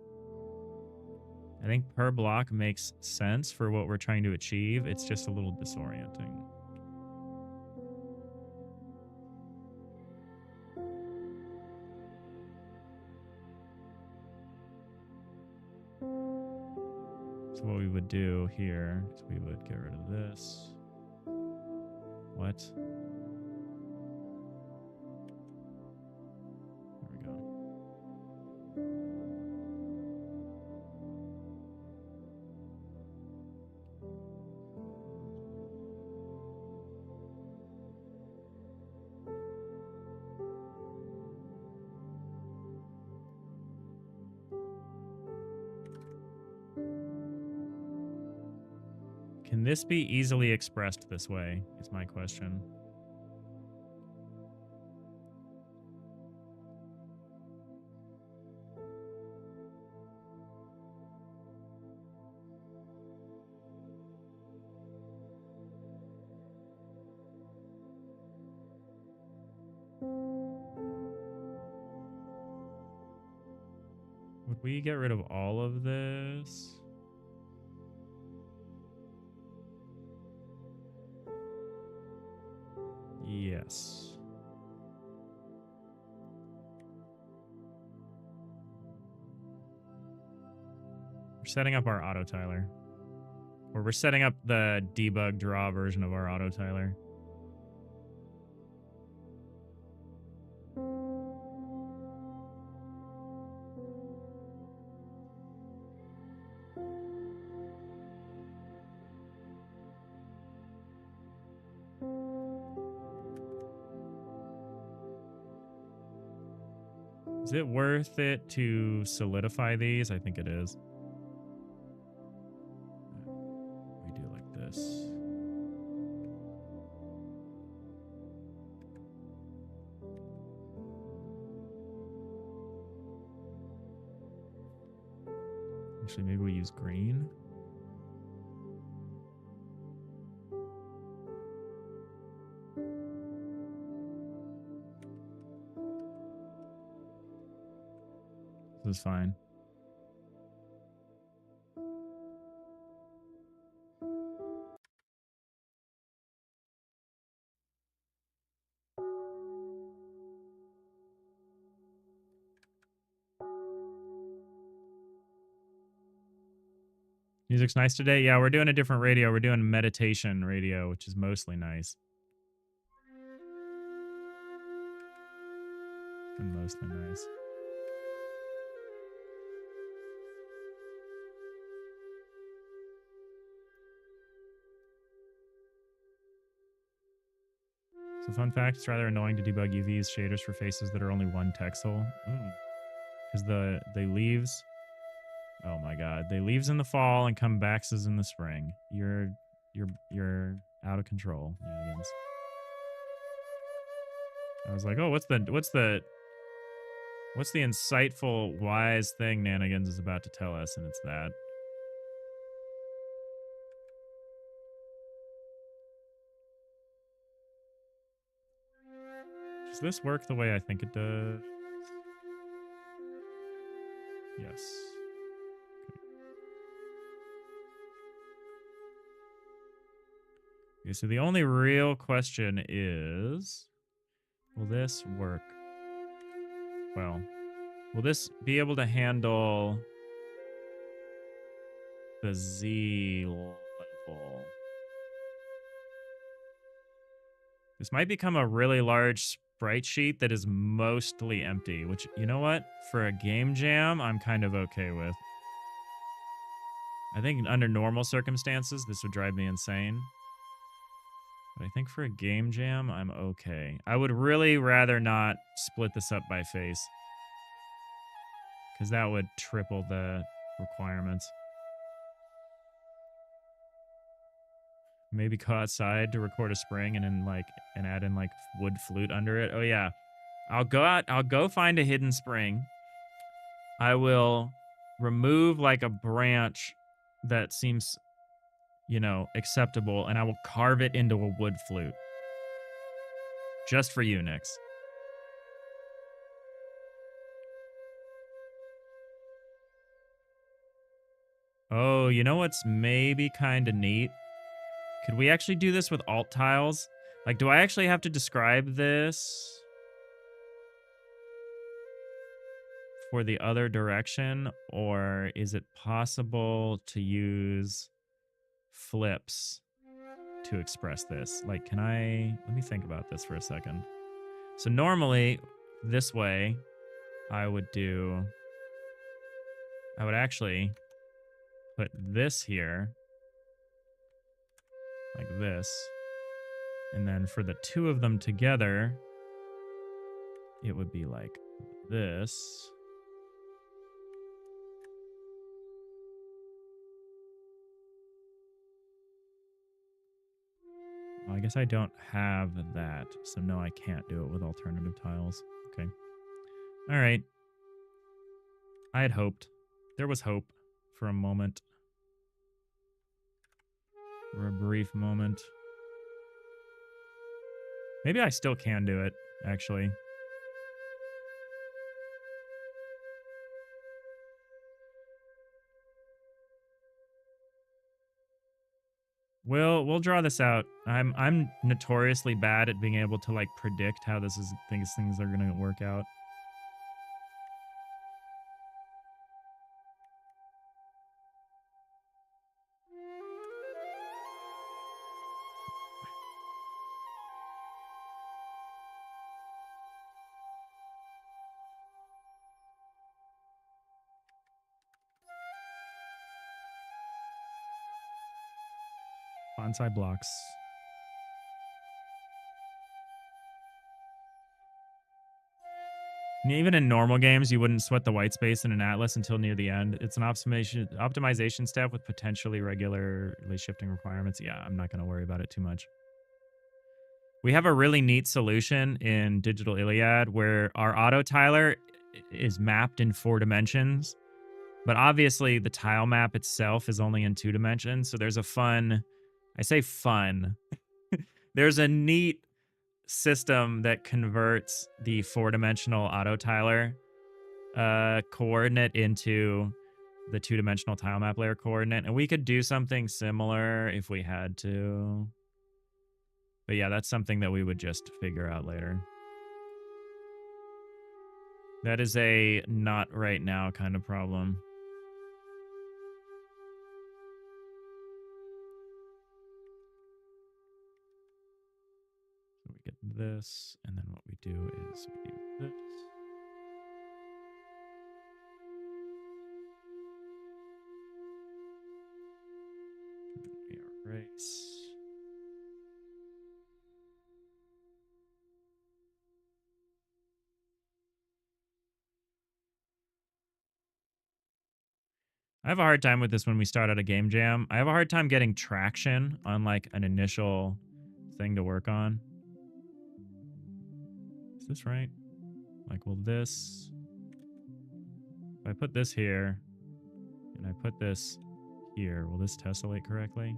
I think per block makes sense for what we're trying to achieve. It's just a little disorienting. So what we would do here is we would get rid of this. What? There we go. Can this be easily expressed this way, is my question. Would we get rid of all of this? Yes. We're setting up our auto tiler. Or we're setting up the debug draw version of our auto tiler. Is it worth it to solidify these? I think it is. We do like this. Actually, maybe we use green. This is fine. Music's nice today. Yeah, we're doing a different radio. We're doing meditation radio, which is mostly nice. And mostly nice. So fun fact, it's rather annoying to debug UVs shaders for faces that are only one texel. Because the leaves, oh my god, they leaves in the fall and come backs in the spring. You're out of control, Nanigans. I was like, oh, what's the insightful, wise thing Nanigans is about to tell us, and it's that. Does this work the way I think it does? Yes. Okay, so the only real question is, will this work? Well, will this be able to handle the Z level? This might become a really large sprite sheet that is mostly empty, which, you know what? For a game jam, I'm kind of okay with. I think under normal circumstances, this would drive me insane. But I think for a game jam, I'm okay. I would really rather not split this up by face, because that would triple the requirements. Maybe go outside to record a spring and then add in like wood flute under it. Oh yeah. I'll go find a hidden spring. I will remove like a branch that seems, you know, acceptable, and I will carve it into a wood flute. Just for you, Nyx. Oh, you know what's maybe kind of neat? Could we actually do this with alt tiles? Like, do I actually have to describe this for the other direction? Or is it possible to use flips to express this? Like, can I... Let me think about this for a second. So normally, this way, I would actually put this here, like this. And then for the two of them together, it would be like this. Well, I guess I don't have that, so no, I can't do it with alternative tiles. Okay. All right. I had hoped. There was hope for a moment. For a brief moment. Maybe I still can do it, actually. We'll draw this out. I'm notoriously bad at being able to like predict how these things are gonna work out. Bonsai blocks. And even in normal games, you wouldn't sweat the white space in an atlas until near the end. It's an optimization step with potentially regularly shifting requirements. Yeah, I'm not going to worry about it too much. We have a really neat solution in Digital Iliad where our auto tiler is mapped in 4 dimensions, but obviously the tile map itself is only in 2 dimensions. So there's a fun, I say fun, there's a neat system that converts the 4-dimensional auto tiler coordinate into the two-dimensional tile map layer coordinate, and we could do something similar if we had to. But yeah, that's something that we would just figure out later. That is a not right now kind of problem. So we get this, and then what we do is we do this. And we erase. I have a hard time with this when we start out a game jam. I have a hard time getting traction on like an initial thing to work on. Is this right? Like, will this... If I put this here, and I put this here, will this tessellate correctly?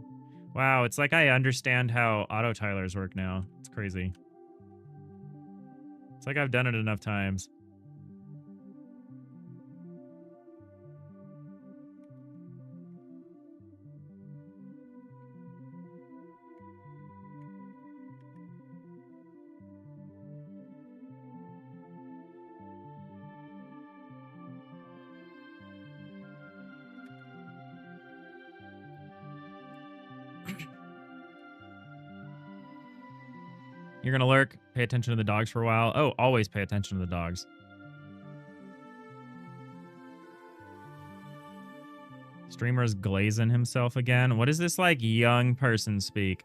Wow, it's like I understand how auto tilers work now. It's crazy. It's like I've done it enough times. You're gonna lurk, pay attention to the dogs for a while. Oh, always pay attention to the dogs. Streamer's glazing himself again. What is this like young person speak?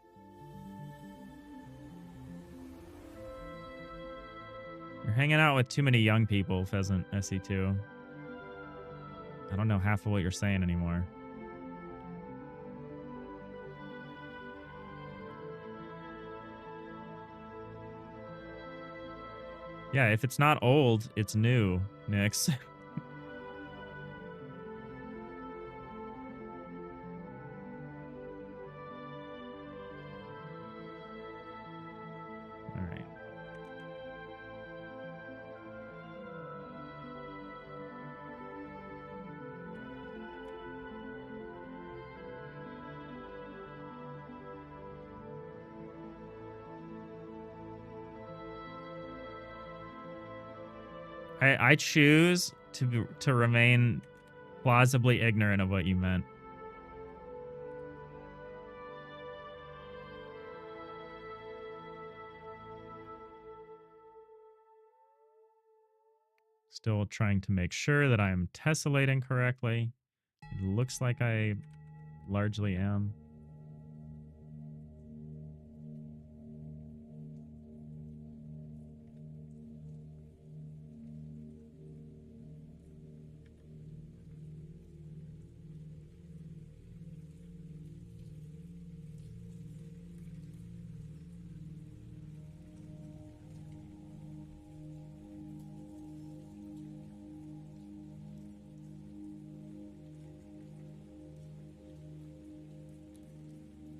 You're hanging out with too many young people, Pheasant SE2. I don't know half of what you're saying anymore. Yeah, if it's not old, it's new, Nyx. All right. I choose to remain plausibly ignorant of what you meant. Still trying to make sure that I'm tessellating correctly. It looks like I largely am.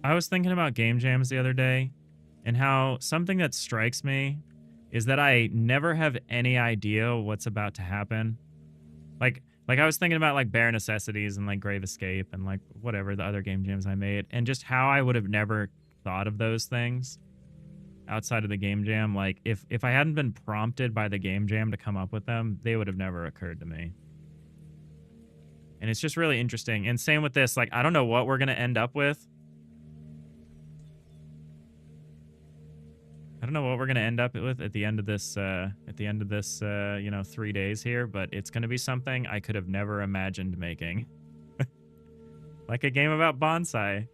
I was thinking about game jams the other day and how something that strikes me is that I never have any idea what's about to happen. Like I was thinking about like Bare Necessities and like Grave Escape and like whatever the other game jams I made, and just how I would have never thought of those things outside of the game jam. Like if I hadn't been prompted by the game jam to come up with them, they would have never occurred to me. And it's just really interesting. And same with this, like I don't know what we're going to end up with. I don't know what we're gonna end up with at the end of this, you know, 3 days here, but it's gonna be something I could have never imagined making. Like a game about bonsai.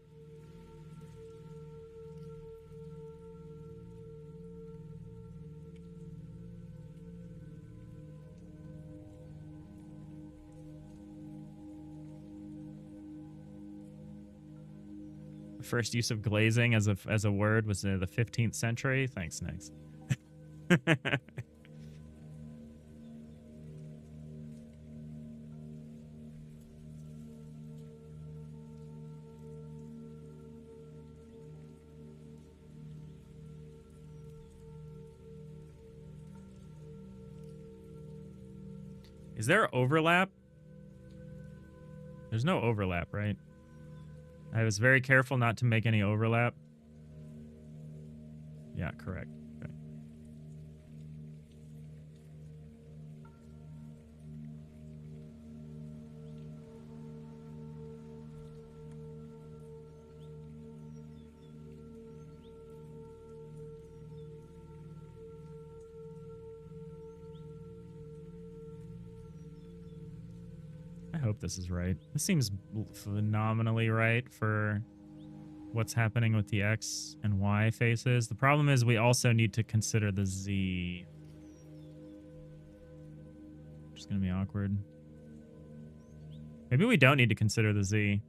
First use of glazing as a word was in the 15th century. Thanks, Nix. Is there overlap? There's no overlap, right? I was very careful not to make any overlap. Yeah, correct. Okay. I hope this is right. This seems phenomenally right for what's happening with the X and Y faces. The problem is we also need to consider the Z. Just gonna be awkward. Maybe we don't need to consider the Z.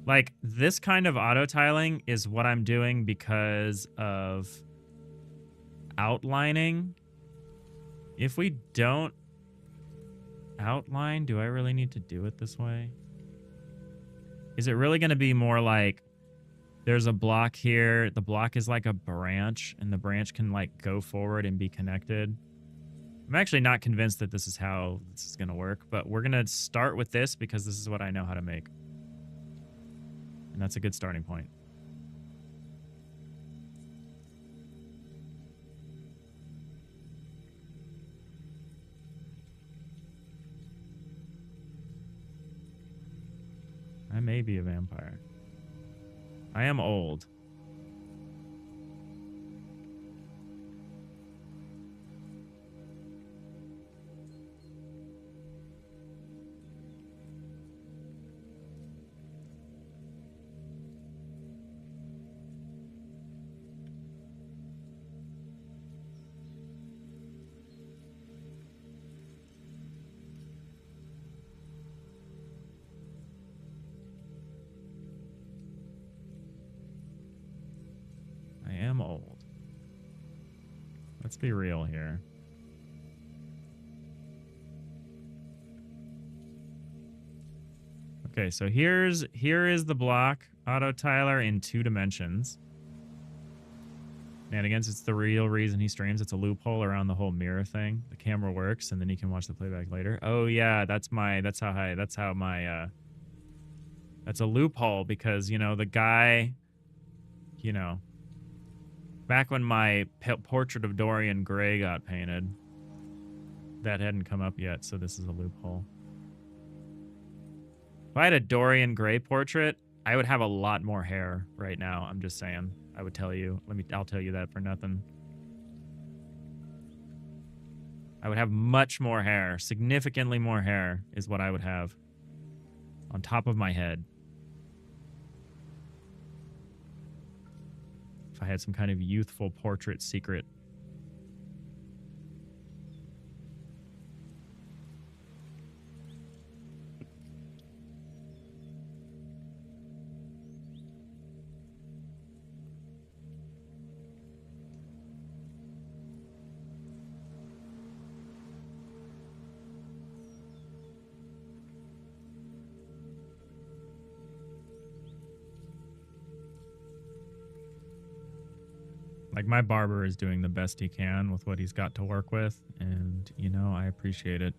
Like, this kind of auto tiling is what I'm doing because of outlining. If we don't outline, do I really need to do it this way? Is it really going to be more like there's a block here, the block is like a branch, and the branch can like go forward and be connected? I'm actually not convinced that this is how this is going to work, but we're going to start with this because this is what I know how to make. And that's a good starting point. I may be a vampire. I am old. I am old. Let's be real here. Okay, so here is the block auto tiler in 2 dimensions. And again, it's the real reason he streams. It's a loophole around the whole mirror thing. The camera works, and then you can watch the playback later. Oh yeah, that's a loophole because, you know, the guy, you know, back when my portrait of Dorian Gray got painted, that hadn't come up yet, so this is a loophole. If I had a Dorian Gray portrait, I would have a lot more hair right now. I'm just saying. I would tell you. I'll tell you that for nothing. I would have much more hair. Significantly more hair is what I would have on top of my head. If I had some kind of youthful portrait secret. Like, my barber is doing the best he can with what he's got to work with, and, you know, I appreciate it.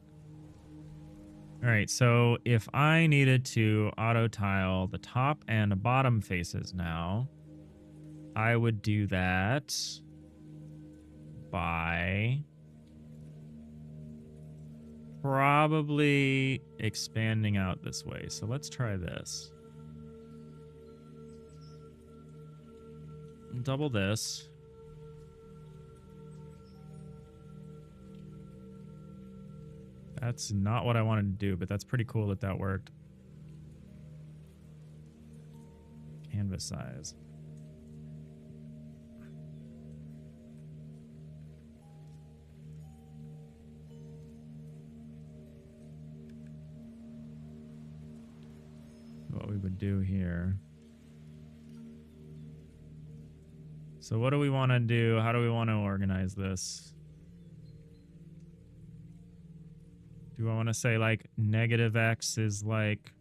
All right, so if I needed to auto tile the top and bottom faces now, I would do that by probably expanding out this way. So let's try this. Double this. That's not what I wanted to do, but that's pretty cool that that worked. Canvas size. What we would do here. So what do we want to do? How do we want to organize this? Do I want to say like negative X is like,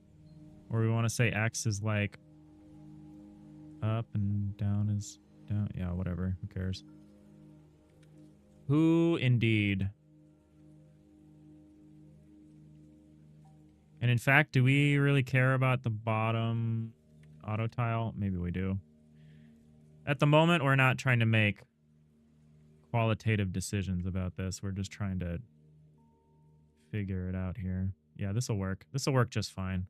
or we want to say X is like up and down is down? Yeah, whatever. Who cares? Who indeed? And in fact, do we really care about the bottom auto tile? Maybe we do. At the moment, we're not trying to make qualitative decisions about this. We're just trying to figure it out here. Yeah, this will work. This will work just fine.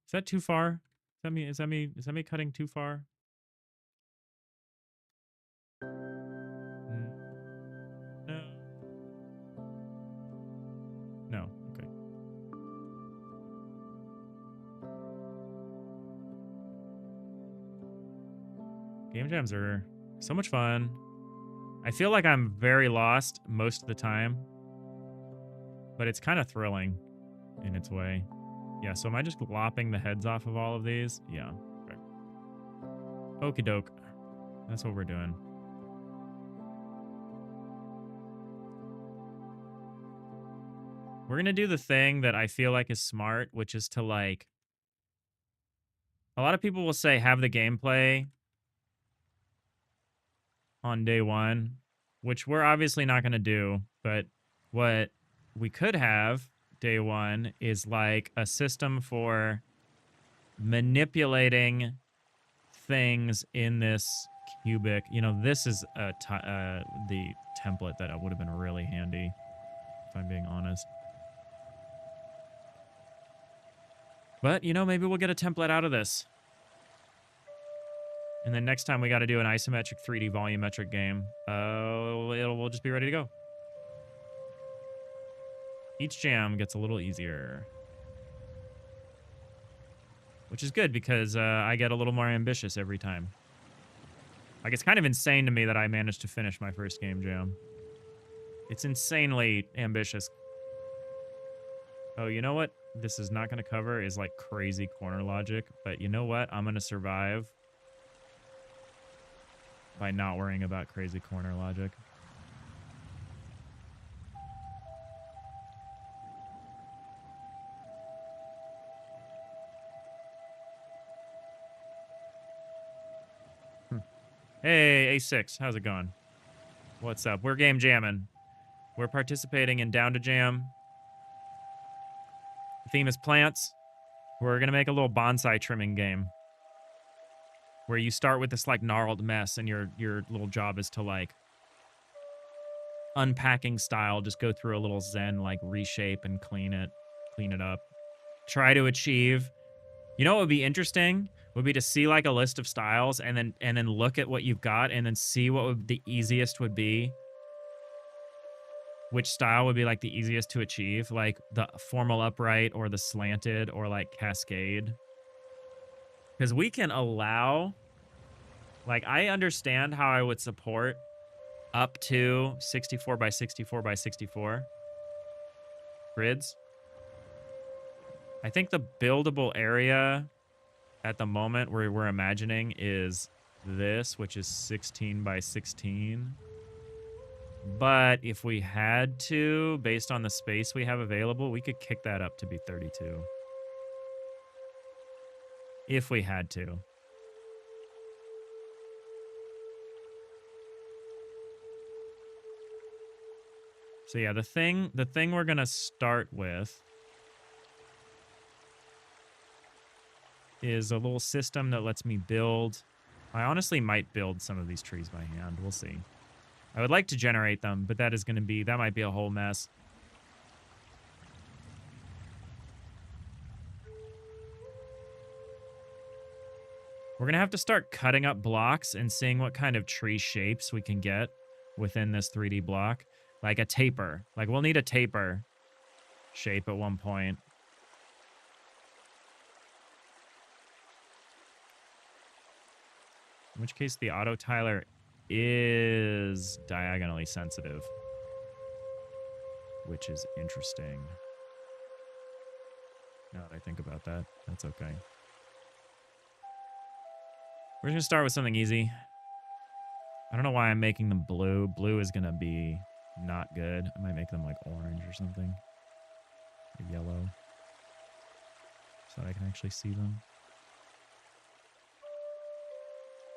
Is that too far? Is that me cutting too far? No. No. Okay. Game jams are so much fun. I feel like I'm very lost most of the time, but it's kind of thrilling in its way. Yeah, so am I just lopping the heads off of all of these? Yeah. Okay. Okie doke. That's what we're doing. We're going to do the thing that I feel like is smart, which is to like... A lot of people will say have the gameplay on day one, which we're obviously not going to do. But what we could have day one is like a system for manipulating things in this cubic. You know, this is the template that would have been really handy, if I'm being honest. But, you know, maybe we'll get a template out of this. And then next time we got to do an isometric 3D volumetric game. We'll just be ready to go. Each jam gets a little easier. Which is good because I get a little more ambitious every time. Like, it's kind of insane to me that I managed to finish my first game jam. It's insanely ambitious. Oh, you know what this is not going to cover is, like, crazy corner logic. But you know what? I'm going to survive by not worrying about crazy corner logic. Hey, A6, how's it going? What's up? We're game jamming. We're participating in Down2Jam. The theme is plants. We're going to make a little bonsai trimming game where you start with this like gnarled mess and your little job is to like unpacking style, just go through a little zen, like reshape and clean it up. Try to achieve. You know what would be interesting? Would be to see like a list of styles and then look at what you've got and then see what would the easiest would be. Which style would be like the easiest to achieve, like the formal upright or the slanted or like cascade. Because we can allow, like, I understand how I would support up to 64 by 64 by 64 grids. I think the buildable area at the moment where we're imagining is this, which is 16 by 16. But if we had to, based on the space we have available, we could kick that up to be 32. If we had to. So yeah, the thing we're gonna start with is a little system that lets me build. I honestly might build some of these trees by hand. We'll see. I would like to generate them, but that might be a whole mess. We're going to have to start cutting up blocks and seeing what kind of tree shapes we can get within this 3D block. Like a taper. Like, we'll need a taper shape at one point. In which case, the auto tiler is diagonally sensitive, which is interesting. Now that I think about that, that's okay. We're just gonna start with something easy. I don't know why I'm making them blue. Blue is gonna be not good. I might make them like orange or something. Or yellow. so that I can actually see them.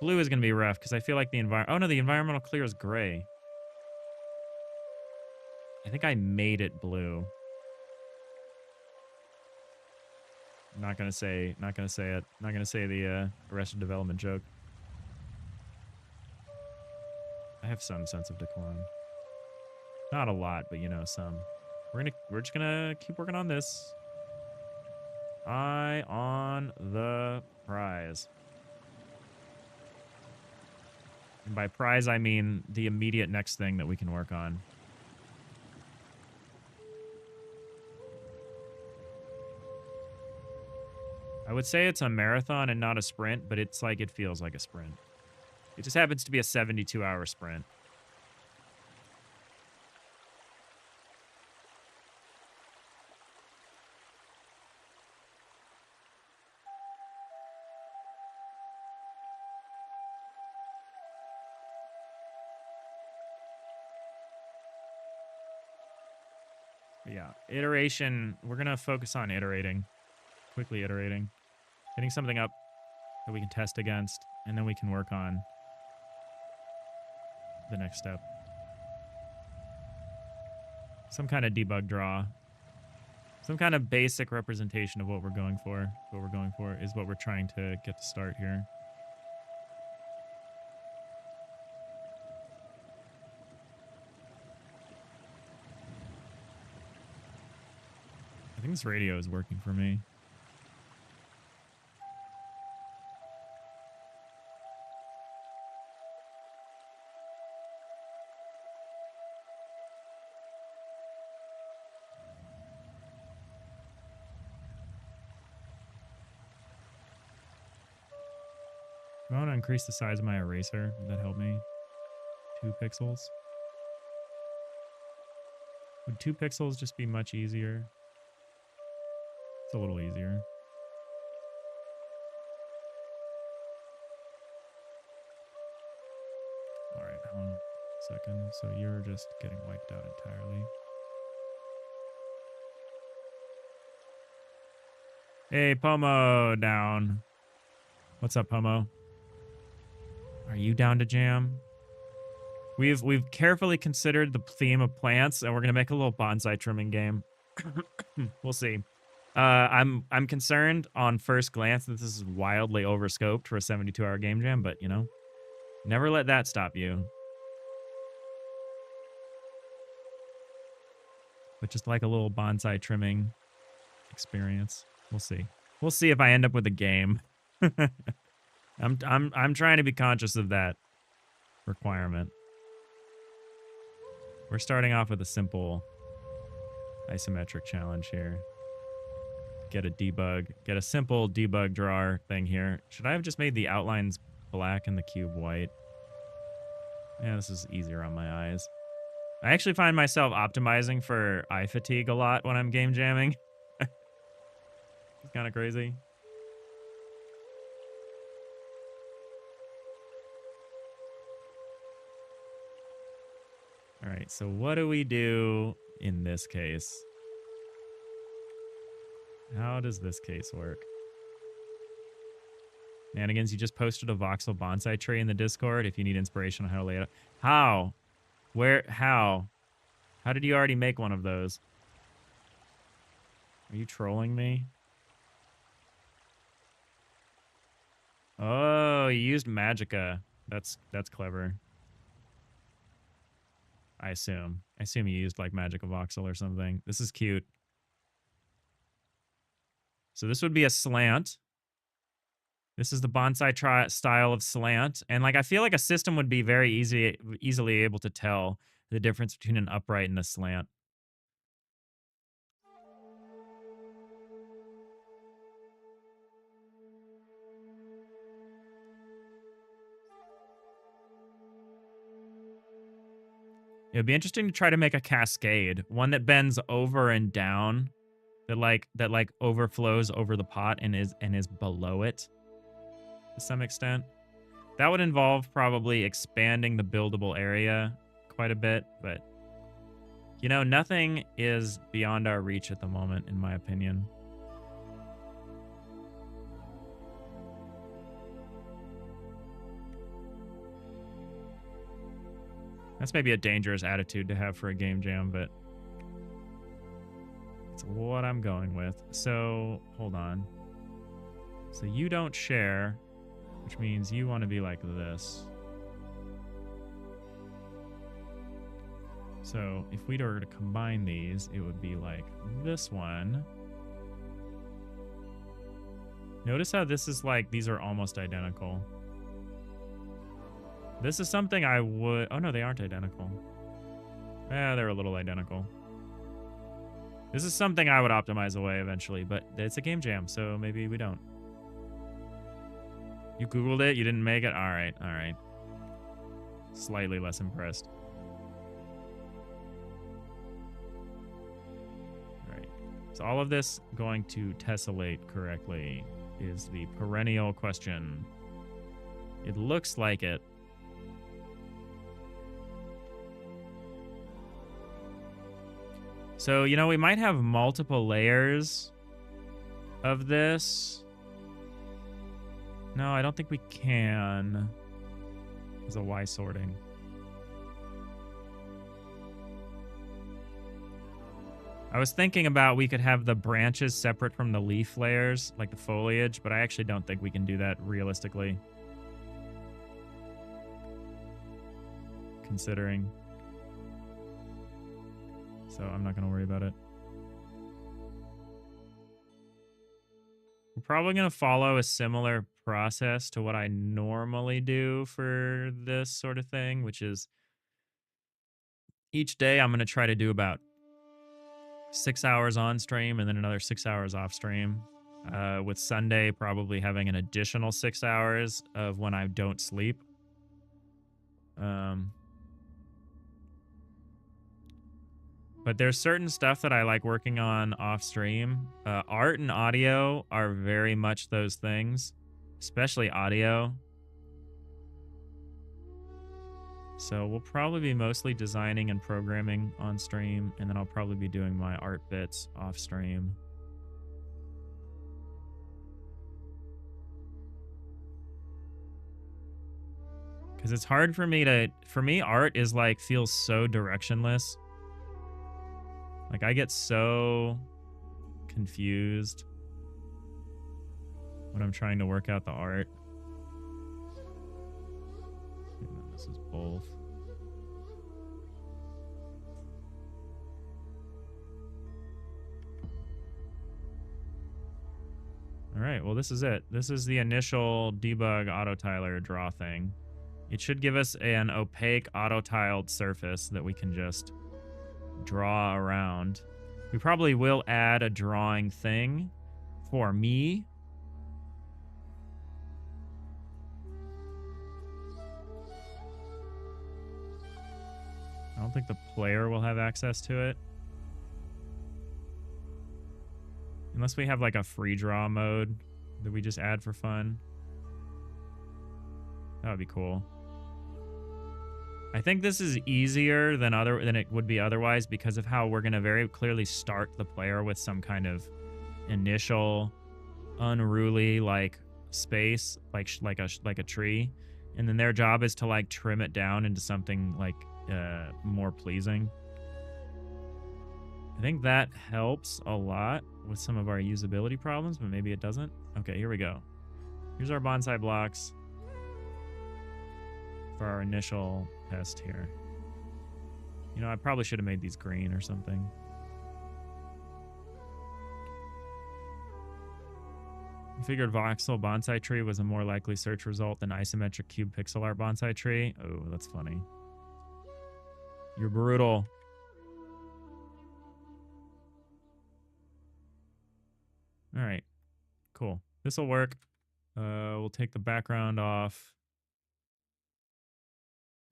Blue is going to be rough because I feel like the environment... Oh, no, the environmental clear is gray. I think I made it blue. I'm not going to say it. Not going to say the Arrested Development joke. I have some sense of decorum. Not a lot, but you know, some. We're just gonna keep working on this. Eye on the prize. And by prize, I mean the immediate next thing that we can work on. I would say it's a marathon and not a sprint, but it's like, it feels like a sprint. It just happens to be a 72-hour sprint. Yeah, iteration. We're going to focus on iterating. Quickly iterating. Getting something up that we can test against, and then we can work on the next step. Some kind of debug draw. Some kind of basic representation of what we're going for. What we're going for is what we're trying to get to start here. I think this radio is working for me. I want to increase the size of my eraser. Would that help me? 2 pixels. Would 2 pixels just be much easier? It's a little easier. All right, hold on a second. So you're just getting wiped out entirely. Hey, Pomo down. What's up, Pomo? Are you down to jam? We've carefully considered the theme of plants, and we're gonna make a little bonsai trimming game. We'll see. I'm concerned on first glance that this is wildly overscoped for a 72-hour game jam, but you know, never let that stop you. But just like a little bonsai trimming experience, we'll see. We'll see if I end up with a game. I'm trying to be conscious of that requirement. We're starting off with a simple isometric challenge here. Get a simple debug drawer thing here. Should I have just made the outlines black and the cube white? Yeah, this is easier on my eyes. I actually find myself optimizing for eye fatigue a lot when I'm game jamming. It's kind of crazy. All right, so what do we do in this case? How does this case work? Nanigans, you just posted a voxel bonsai tree in the Discord if you need inspiration on how to lay it out. How? Where? How? How did you already make one of those? Are you trolling me? Oh, you used Magicka. That's clever. I assume you used like Magicka voxel or something. This is cute. So this would be a slant. This is the bonsai style of slant. And like, I feel like a system would be very easily able to tell the difference between an upright and a slant. It would be interesting to try to make a cascade, one that bends over and down, that like overflows over the pot and is below it to some extent. That would involve probably expanding the buildable area quite a bit, but you know, nothing is beyond our reach at the moment, in my opinion. That's maybe a dangerous attitude to have for a game jam, but it's what I'm going with. So, hold on. So you don't share, which means you want to be like this. So if we were to combine these, it would be like this one. Notice how this is like, these are almost identical. This is something I would... Oh, no, they aren't identical. They're a little identical. This is something I would optimize away eventually, but it's a game jam, so maybe we don't. You Googled it? You didn't make it? All right, all right. Slightly less impressed. All right. So all of this going to tessellate correctly is the perennial question. It looks like it. So, you know, we might have multiple layers of this. No, I don't think we can. There's a Y sorting. I was thinking about we could have the branches separate from the leaf layers, like the foliage, but I actually don't think we can do that realistically. Considering. So I'm not going to worry about it. We're probably going to follow a similar process to what I normally do for this sort of thing, which is each day I'm going to try to do about 6 hours on stream and then another 6 hours off stream. With Sunday probably having an additional 6 hours of when I don't sleep. But there's certain stuff that I like working on off stream. Art and audio are very much those things, especially audio. So we'll probably be mostly designing and programming on stream, and then I'll probably be doing my art bits off stream. Because it's hard for me to... For me, art is like, feels so directionless. Like, I get so confused when I'm trying to work out the art. This is both. All right, well, this is it. This is the initial debug auto-tiler draw thing. It should give us an opaque auto-tiled surface that we can just draw around. We probably will add a drawing thing for me. I don't think the player will have access to it. Unless we have like a free draw mode that we just add for fun. That would be cool. I think this is easier than it would be otherwise because of how we're going to very clearly start the player with some kind of initial unruly like space, like a tree, and then their job is to like trim it down into something like more pleasing. I think that helps a lot with some of our usability problems, but maybe it doesn't. Okay, here we go. Here's our bonsai blocks for our initial test here. You know, I probably should have made these green or something. I figured voxel bonsai tree was a more likely search result than isometric cube pixel art bonsai tree. Oh, that's funny. You're brutal. All right, cool. This will work. We'll take the background off.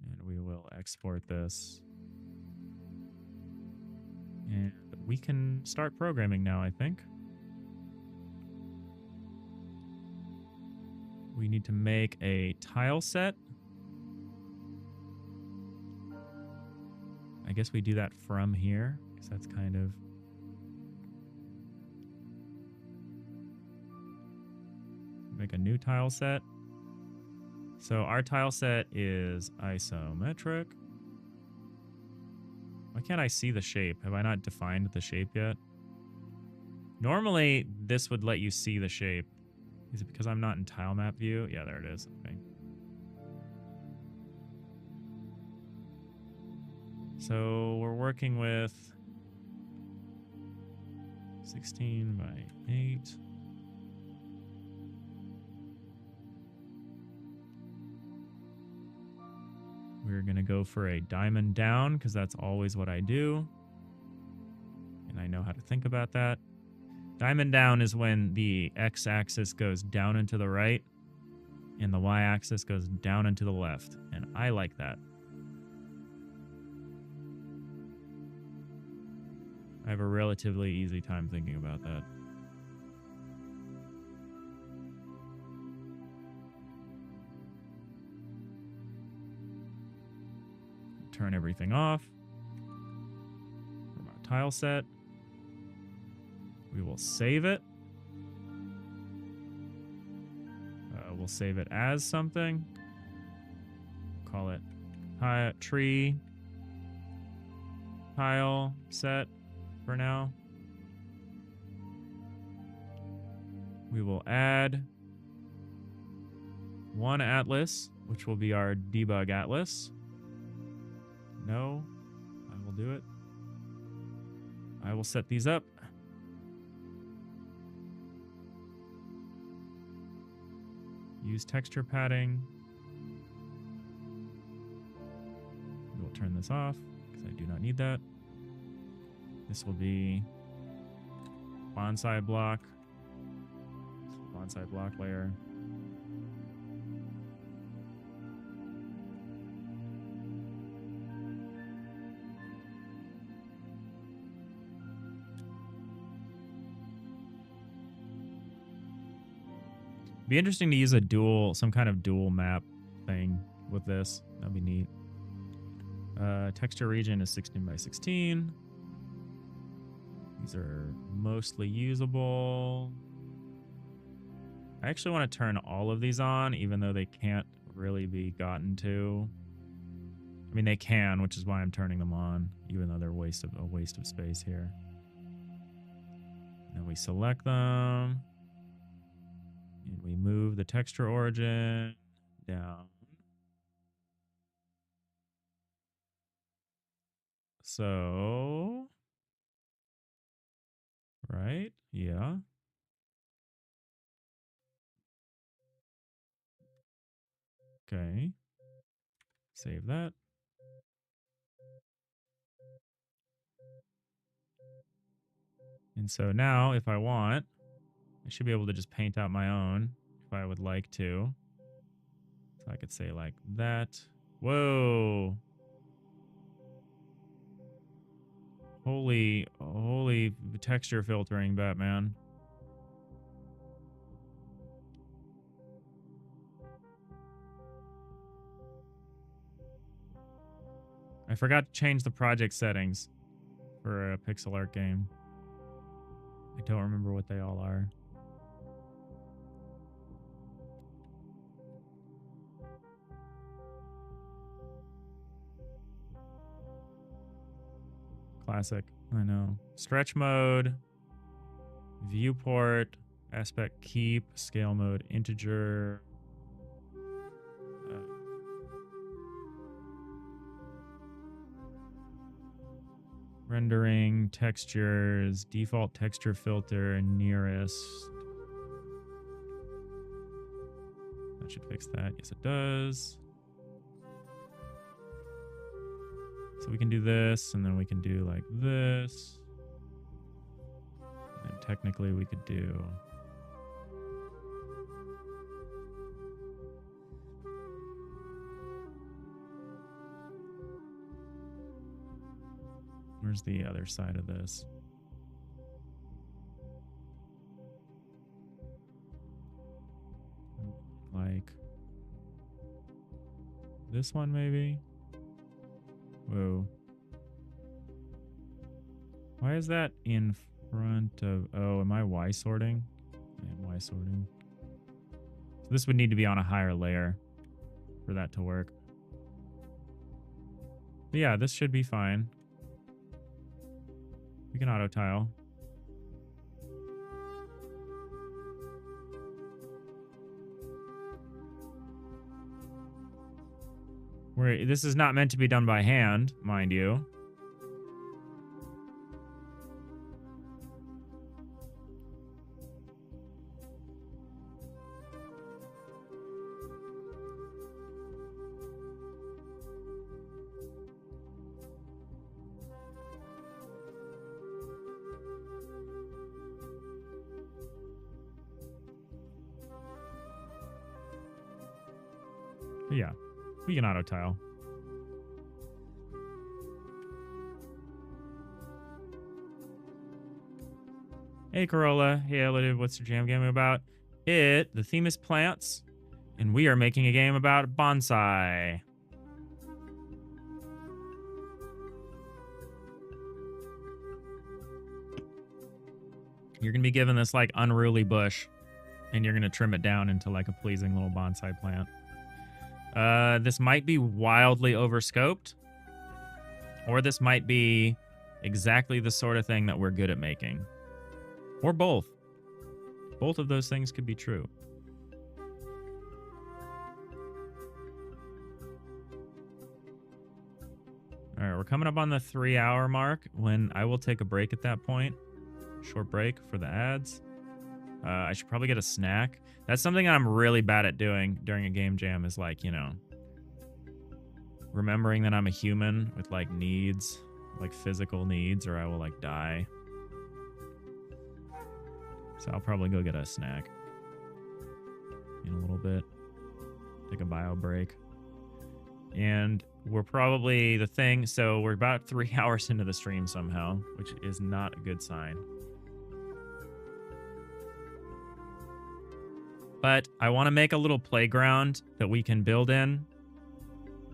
And we will export this. And we can start programming now, I think. We need to make a tile set. I guess we do that from here, because that's kind of... Make a new tile set. So our tile set is isometric. can't I see the shape? Have I not defined the shape yet? Normally, this would let you see the shape. Is it because I'm not in tile map view? Yeah, there it is. Okay. So we're working with 16 by 8. We're going to go for a diamond down because that's always what I do. And I know how to think about that. Diamond down is when the x-axis goes down and to the right and the y-axis goes down and to the left. And I like that. I have a relatively easy time thinking about that. Turn everything off. From our tile set. We will save it. We'll save it as something. Call it tree tile set for now. We will add one atlas, which will be our debug atlas. No, I will do it. I will set these up. Use texture padding. We will turn this off because I do not need that. This will be bonsai block layer. Be interesting to use some kind of dual map thing with this. That'd be neat. Texture region is 16 by 16. These are mostly usable. I actually want to turn all of these on, even though they can't really be gotten to. I mean, they can, which is why I'm turning them on, even though they're a waste of space here. And then we select them. And we move the texture origin down. So, right? Yeah. Okay. Save that. And so now, if I want, I should be able to just paint out my own if I would like to. So I could say like that. Whoa. Holy texture filtering, Batman. I forgot to change the project settings for a pixel art game. I don't remember what they all are. Classic. I know. Stretch mode, viewport, aspect keep, scale mode, integer. Rendering, textures, default texture filter, nearest. That should fix that. Yes, it does. So we can do this, and then we can do like this. And technically we could do... Where's the other side of this? Like this one, maybe? Whoa. Why is that in front of... Oh, am I Y sorting? I am Y sorting. So this would need to be on a higher layer for that to work. But yeah, this should be fine. We can auto tile. This is not meant to be done by hand, mind you. But yeah, we can auto tile. Hey Corolla, hey Elliot, what's your jam game about? The theme is plants, and we are making a game about bonsai. You're gonna be given this like unruly bush, and you're gonna trim it down into like a pleasing little bonsai plant. This might be wildly overscoped, or this might be exactly the sort of thing that we're good at making. Or both. Both of those things could be true. All right, we're coming up on the 3-hour mark when I will take a break at that point. Short break for the ads. I should probably get a snack. That's something I'm really bad at doing during a game jam is like, you know, remembering that I'm a human with like needs, like physical needs, or I will like die. So I'll probably go get a snack in a little bit. Take a bio break. And we're probably the thing. So we're about 3 hours into the stream somehow, which is not a good sign. But I want to make a little playground that we can build in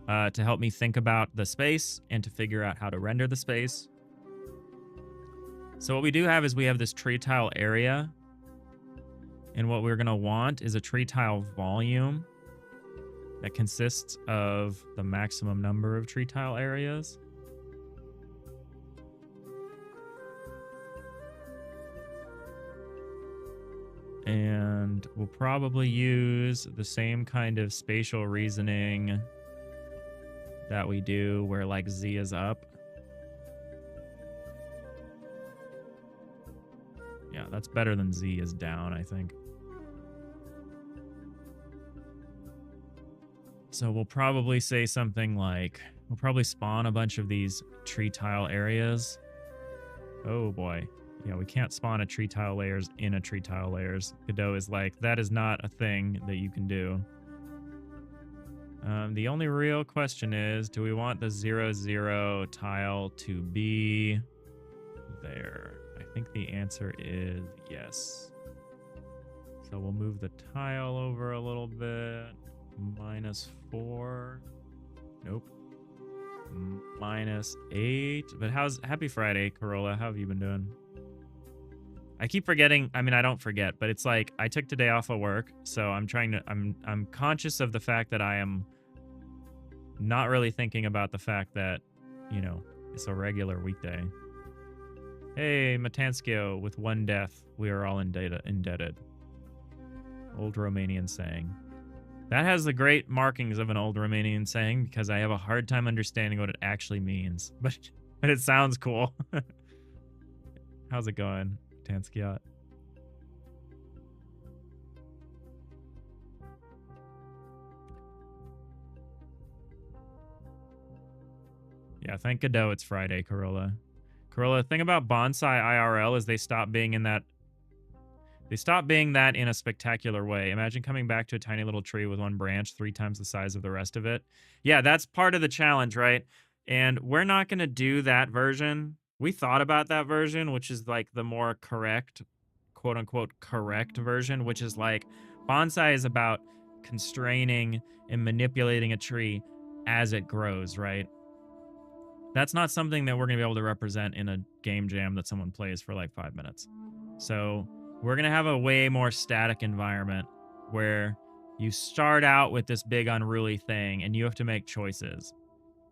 to help me think about the space and to figure out how to render the space. So what we do have is we have this tree tile area. And what we're going to want is a tree tile volume that consists of the maximum number of tree tile areas. And we'll probably use the same kind of spatial reasoning that we do where like Z is up. Yeah, that's better than Z is down, I think. So we'll probably say something like, we'll probably spawn a bunch of these tree tile areas. Oh boy. Yeah, we can't spawn a tree tile layers in a tree tile layers. Godot is like, that is not a thing that you can do. The only real question is, do we want the 0, 0 tile to be there? I think the answer is yes. So we'll move the tile over a little bit. -4. Nope. -8. But happy Friday, Corolla. How have you been doing? I keep forgetting. I mean, I don't forget, but it's like I took today off of work, so I'm conscious of the fact that I am not really thinking about the fact that, you know, it's a regular weekday. Hey, Matanskio, with one death, we are all indebted. Old Romanian saying. That has the great markings of an old Romanian saying because I have a hard time understanding what it actually means. But it sounds cool. How's it going, Tanskiot? Yeah, thank Godot it's Friday, Corolla. Corolla, the thing about bonsai IRL is they stop being that in a spectacular way. Imagine coming back to a tiny little tree with one branch 3 times the size of the rest of it. Yeah, that's part of the challenge, right? And we're not going to do that version. We thought about that version, which is like the more correct, quote unquote, correct version, which is like bonsai is about constraining and manipulating a tree as it grows, right? That's not something that we're going to be able to represent in a game jam that someone plays for like 5 minutes. So we're going to have a way more static environment where you start out with this big unruly thing and you have to make choices.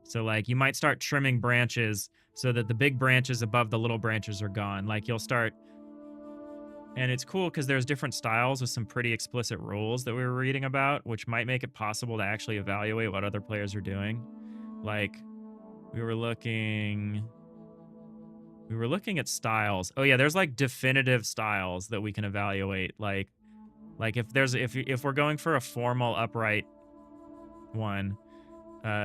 So like you might start trimming branches so that the big branches above the little branches are gone. Like you'll start, and it's cool because there's different styles with some pretty explicit rules that we were reading about, which might make it possible to actually evaluate what other players are doing. Like we were looking at styles. Oh yeah, there's like definitive styles that we can evaluate. Like if we're going for a formal upright one,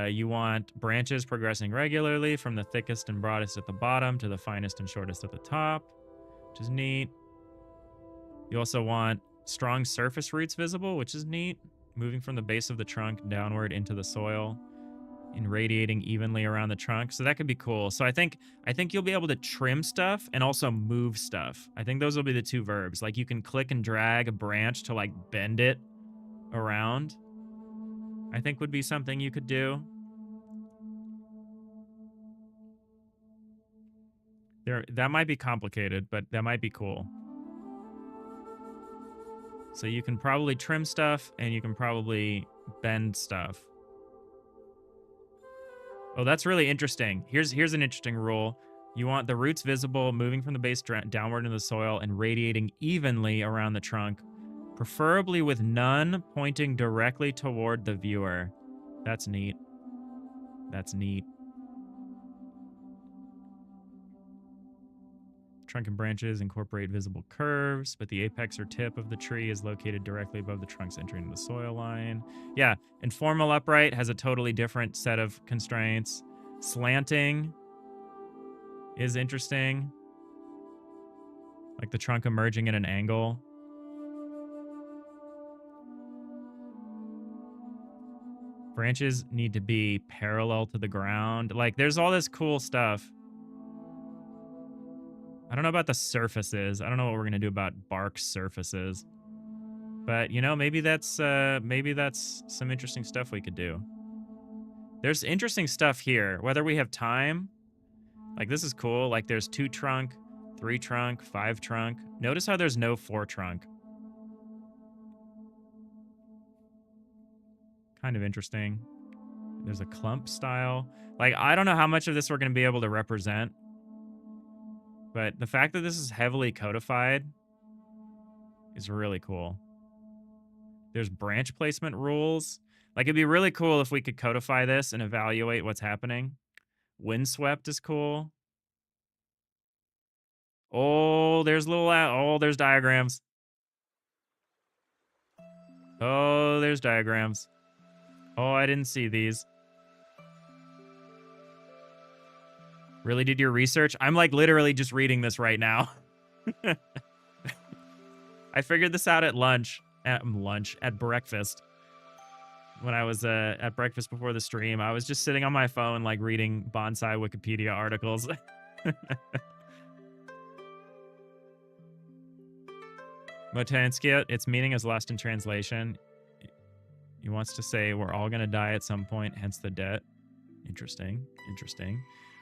you want branches progressing regularly from the thickest and broadest at the bottom to the finest and shortest at the top, which is neat. You also want strong surface roots visible, which is neat, moving from the base of the trunk downward into the soil and radiating evenly around the trunk. So that could be cool. So I think you'll be able to trim stuff and also move stuff. I think those will be the two verbs. Like you can click and drag a branch to like bend it around. I think would be something you could do. That might be complicated, but that might be cool. So you can probably trim stuff and you can probably bend stuff. Oh, that's really interesting. Here's an interesting rule. You want the roots visible, moving from the base downward into the soil and radiating evenly around the trunk, preferably with none pointing directly toward the viewer. That's neat. That's neat. Trunk and branches incorporate visible curves, but the apex or tip of the tree is located directly above the trunks entering the soil line. Yeah, and formal upright has a totally different set of constraints. Slanting is interesting. Like the trunk emerging at an angle. Branches need to be parallel to the ground. Like there's all this cool stuff. I don't know about the surfaces. I don't know what we're going to do about bark surfaces. But, you know, maybe that's some interesting stuff we could do. There's interesting stuff here. Whether we have time, like this is cool. Like there's 2 trunk, 3 trunk, 5 trunk. Notice how there's no 4 trunk. Kind of interesting. There's a clump style. Like, I don't know how much of this we're going to be able to represent. But the fact that this is heavily codified is really cool. There's branch placement rules. Like, it'd be really cool if we could codify this and evaluate what's happening. Windswept is cool. Oh, there's there's diagrams. Oh, there's diagrams. Oh, I didn't see these. Really did your research? I'm like literally just reading this right now. I figured this out at at breakfast. When I was at breakfast before the stream, I was just sitting on my phone, like reading bonsai Wikipedia articles. Motanskiot, its meaning is lost in translation. He wants to say we're all going to die at some point, hence the debt. Interesting. Interesting.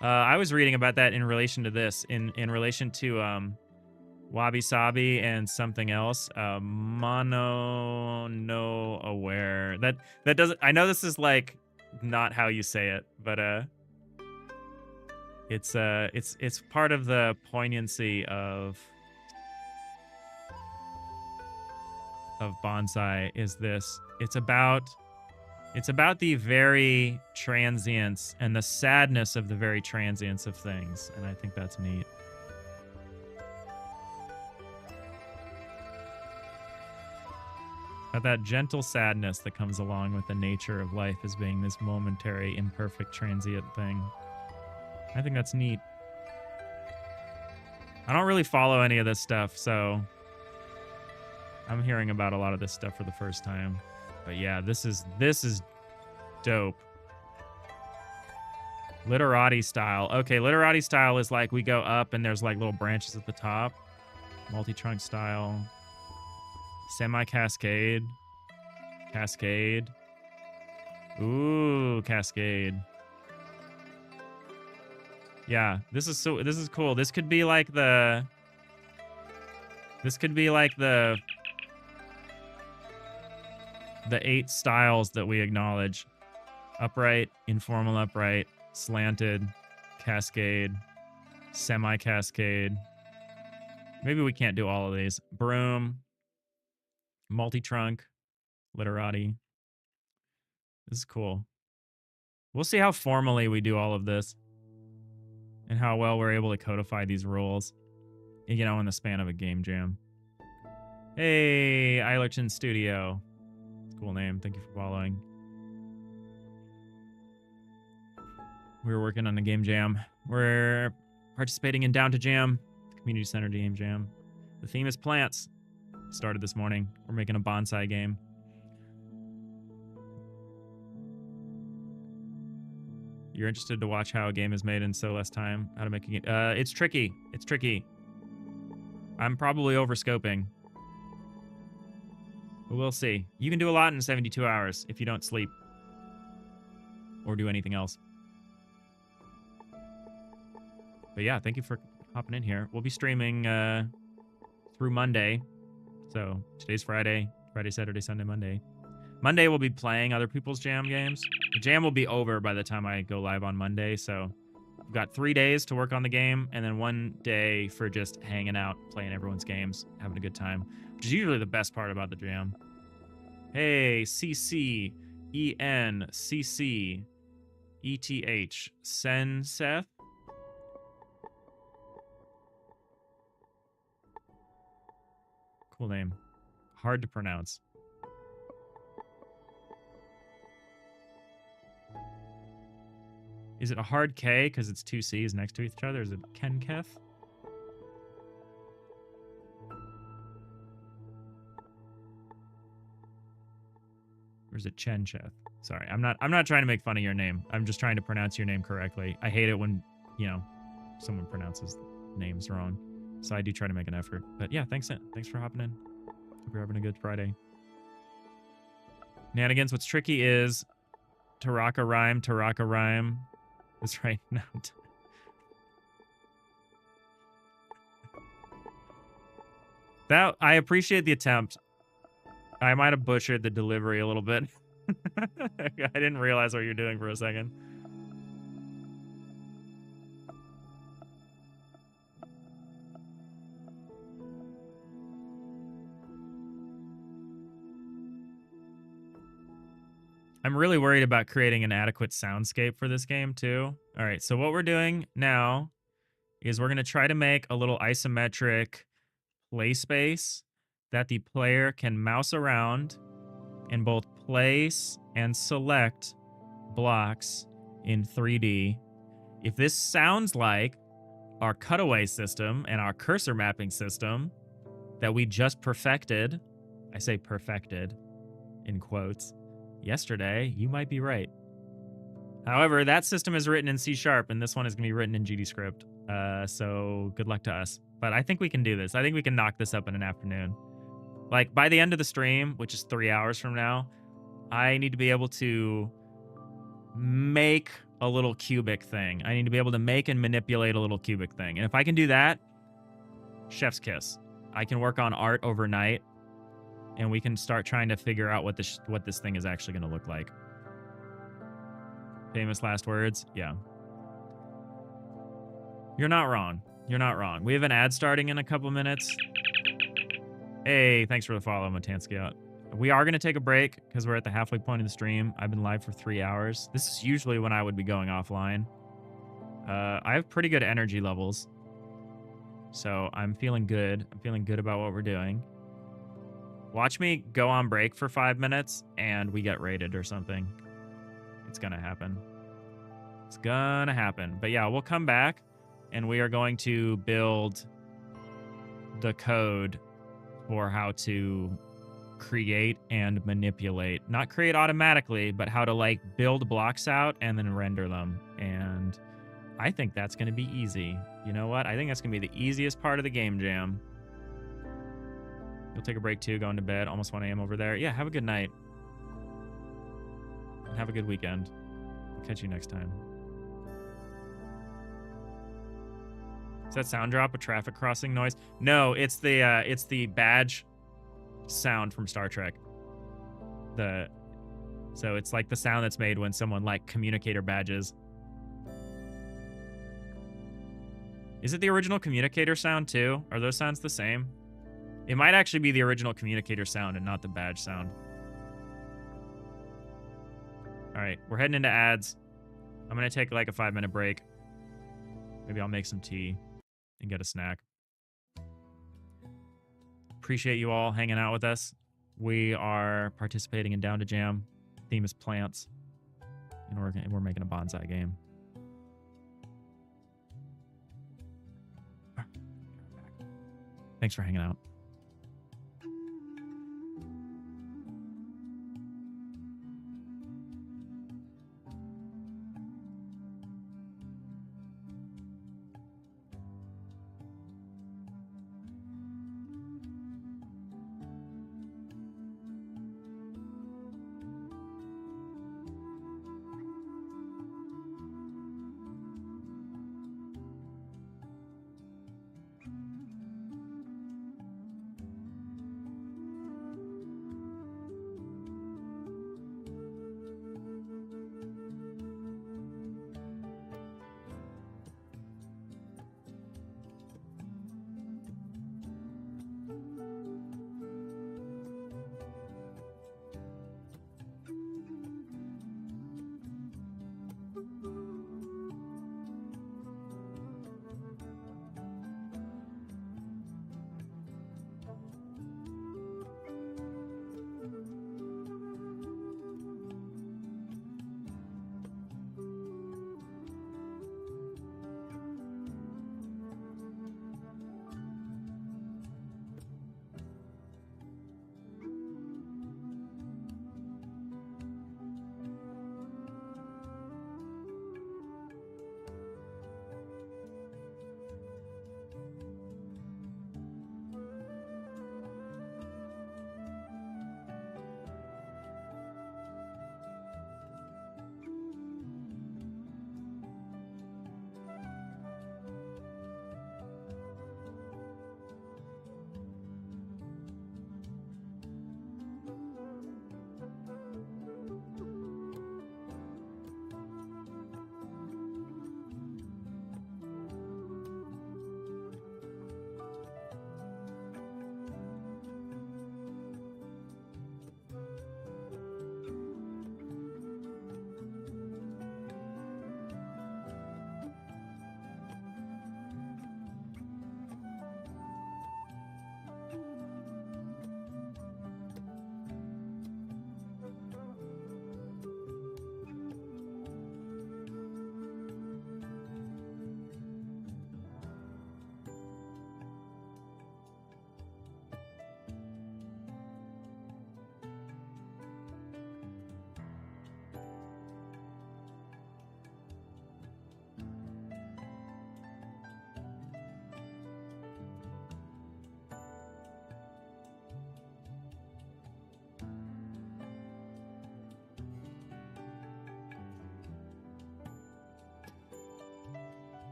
I was reading about that in relation to this, in relation to Wabi Sabi and something else. Mono no aware. That doesn't. I know this is like not how you say it, but it's part of the poignancy of bonsai. Is this? It's about the very transience and the sadness of the very transience of things. And I think that's neat. But that gentle sadness that comes along with the nature of life as being this momentary, imperfect, transient thing. I think that's neat. I don't really follow any of this stuff, so I'm hearing about a lot of this stuff for the first time. But yeah, this is dope. Literati style. Okay, literati style is like we go up and there's like little branches at the top. Multi-trunk style. Semi-cascade. Cascade. Ooh, cascade. Yeah, this is cool. This could be like the 8 styles that we acknowledge. Upright, informal upright, slanted, cascade, semi-cascade. Maybe we can't do all of these. Broom, multi-trunk, literati. This is cool. We'll see how formally we do all of this and how well we're able to codify these rules, you know, in the span of a game jam. Hey, Eilerton Studio. Cool name. Thank you for following. We're working on the game jam. We're participating in Down2Jam, the community center game jam. The theme is plants. Started this morning. We're making a bonsai game. You're interested to watch how a game is made in so less time? How to make a game? It's tricky. It's tricky. I'm probably overscoping. But we'll see. You can do a lot in 72 hours if you don't sleep or do anything else. But yeah, thank you for hopping in here. We'll be streaming through Monday. So today's Friday. Friday, Saturday, Sunday, Monday. Monday we'll be playing other people's jam games. The jam will be over by the time I go live on Monday. So we've got 3 days to work on the game and then 1 day for just hanging out, playing everyone's games, having a good time, which is usually the best part about the jam. Hey, CC, EN, CC, ETH, Sen Seth. Cool name. Hard to pronounce. Is it a hard K because it's 2 C's next to each other? Is it Kenketh? Or is it Chencheth? Sorry, I'm not trying to make fun of your name. I'm just trying to pronounce your name correctly. I hate it when, you know, someone pronounces names wrong. So I do try to make an effort. But yeah, thanks for hopping in. Hope you're having a good Friday. Nanigans, what's tricky is Taraka rhyme is right now. That, I appreciate the attempt. I might have butchered the delivery a little bit. I didn't realize what you're doing for a second. I'm really worried about creating an adequate soundscape for this game, too. All right, so what we're doing now is we're going to try to make a little isometric play space that the player can mouse around and both place and select blocks in 3D. If this sounds like our cutaway system and our cursor mapping system that we just perfected, I say perfected in quotes, yesterday, you might be right. However, that system is written in C# and this one is going to be written in GDScript. So good luck to us. But I think we can do this. I think we can knock this up in an afternoon. Like, by the end of the stream, which is 3 hours from now, I need to be able to make a little cubic thing. I need to be able to make and manipulate a little cubic thing. And if I can do that, chef's kiss. I can work on art overnight, and we can start trying to figure out what this thing is actually going to look like. Famous last words? Yeah. You're not wrong. You're not wrong. We have an ad starting in a couple minutes. Hey, thanks for the follow, Matansky. We are going to take a break because we're at the halfway point of the stream. I've been live for 3 hours. This is usually when I would be going offline. I have pretty good energy levels. So I'm feeling good. I'm feeling good about what we're doing. Watch me go on break for 5 minutes and we get raided or something. It's going to happen. It's going to happen. But yeah, we'll come back and we are going to build the code for how to create and manipulate. Not create automatically, but how to like build blocks out and then render them. And I think that's going to be easy. You know what? I think that's going to be the easiest part of the game jam. You'll take a break too, going to bed. Almost 1 a.m. over there. Yeah, have a good night. And have a good weekend. I'll catch you next time. Is that sound drop a traffic crossing noise? No, it's the badge sound from Star Trek. So it's like the sound that's made when someone like communicator badges. Is it the original communicator sound too? Are those sounds the same? It might actually be the original communicator sound and not the badge sound. All right, we're heading into ads. I'm going to take like a 5-minute break. Maybe I'll make some tea and get a snack. Appreciate you all hanging out with us. We are participating in Down2Jam. Theme is plants. And we're making a bonsai game. Thanks for hanging out.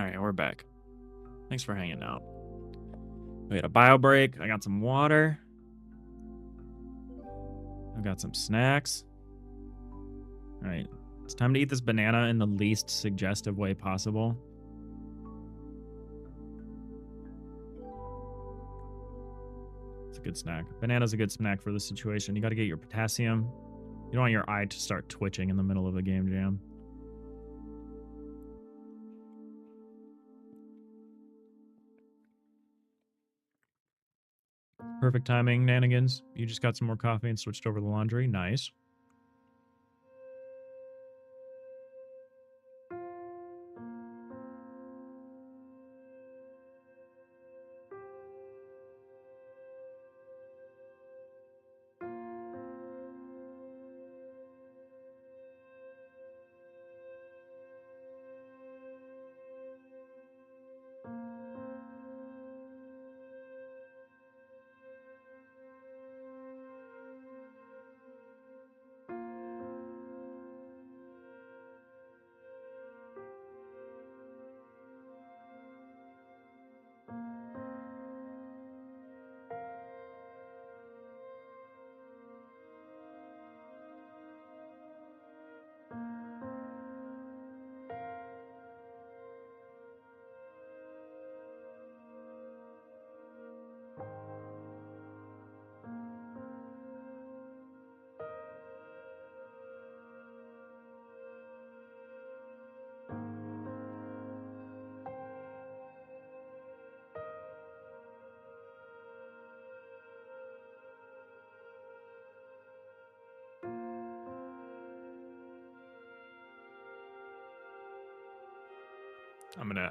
All right, we're back. Thanks for hanging out. We had a bio break. I got some water. I got some snacks. All right, it's time to eat this banana in the least suggestive way possible. It's a good snack. Banana's a good snack for this situation. You got to get your potassium. You don't want your eye to start twitching in the middle of a game jam. Perfect timing, Nanigans. You just got some more coffee and switched over the laundry. Nice.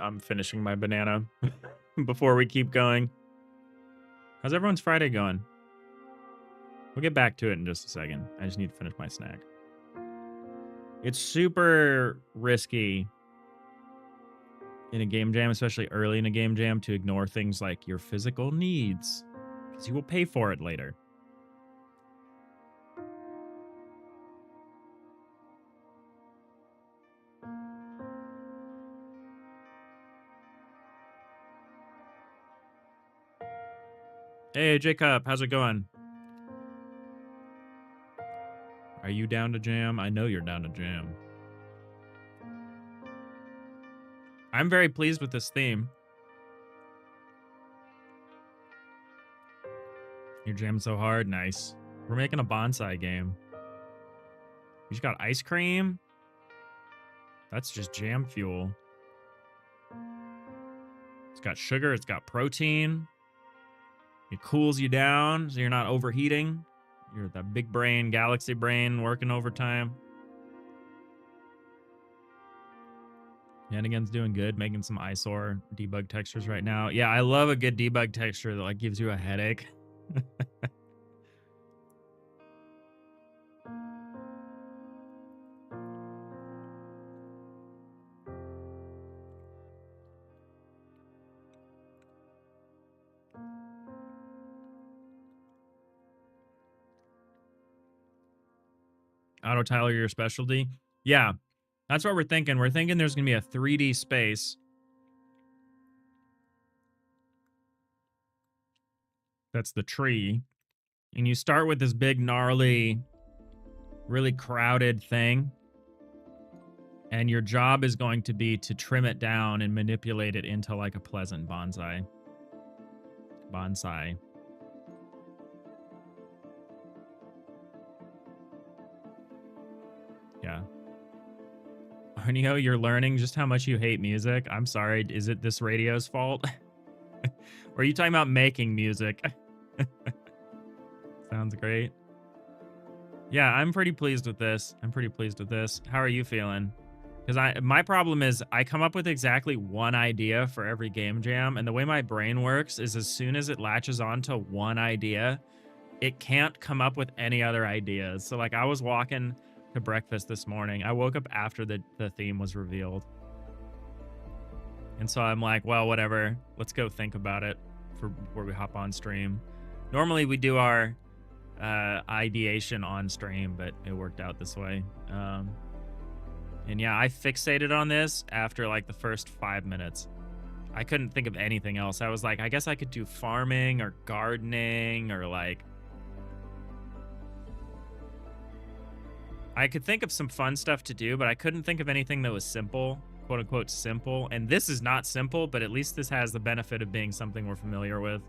I'm finishing my banana before we keep going. How's everyone's Friday going? We'll get back to it in just a second. I just need to finish my snack. It's super risky in a game jam, especially early in a game jam, to ignore things like your physical needs, because you will pay for it later. Hey, Jacob, how's it going? Are you down to jam? I know you're down to jam. I'm very pleased with this theme. You're jamming so hard. Nice. We're making a bonsai game. You just got ice cream? That's just jam fuel. It's got sugar. It's got protein. It cools you down so you're not overheating. You're the big brain, galaxy brain working overtime. Yannigan's doing good, making some eyesore debug textures right now. Yeah, I love a good debug texture that like gives you a headache. Auto tile your specialty. Yeah, that's what we're thinking. We're thinking there's going to be a 3D space. That's the tree. And you start with this big, gnarly, really crowded thing. And your job is going to be to trim it down and manipulate it into like a pleasant bonsai. Bonsai. Yeah. Arnio, you're learning just how much you hate music. I'm sorry. Is it this radio's fault? Or are you talking about making music? Sounds great. Yeah, I'm pretty pleased with this. How are you feeling? Because my problem is I come up with exactly one idea for every game jam. And the way my brain works is as soon as it latches on to one idea, it can't come up with any other ideas. So like I was walking to breakfast this morning. I woke up after the theme was revealed. And so I'm like, well, whatever. Let's go think about it for where we hop on stream. Normally we do our ideation on stream, but it worked out this way. And yeah, I fixated on this after like the first 5 minutes. I couldn't think of anything else. I was like, I guess I could do farming or gardening or like... I could think of some fun stuff to do, but I couldn't think of anything that was simple, quote unquote simple. And this is not simple, but at least this has the benefit of being something we're familiar with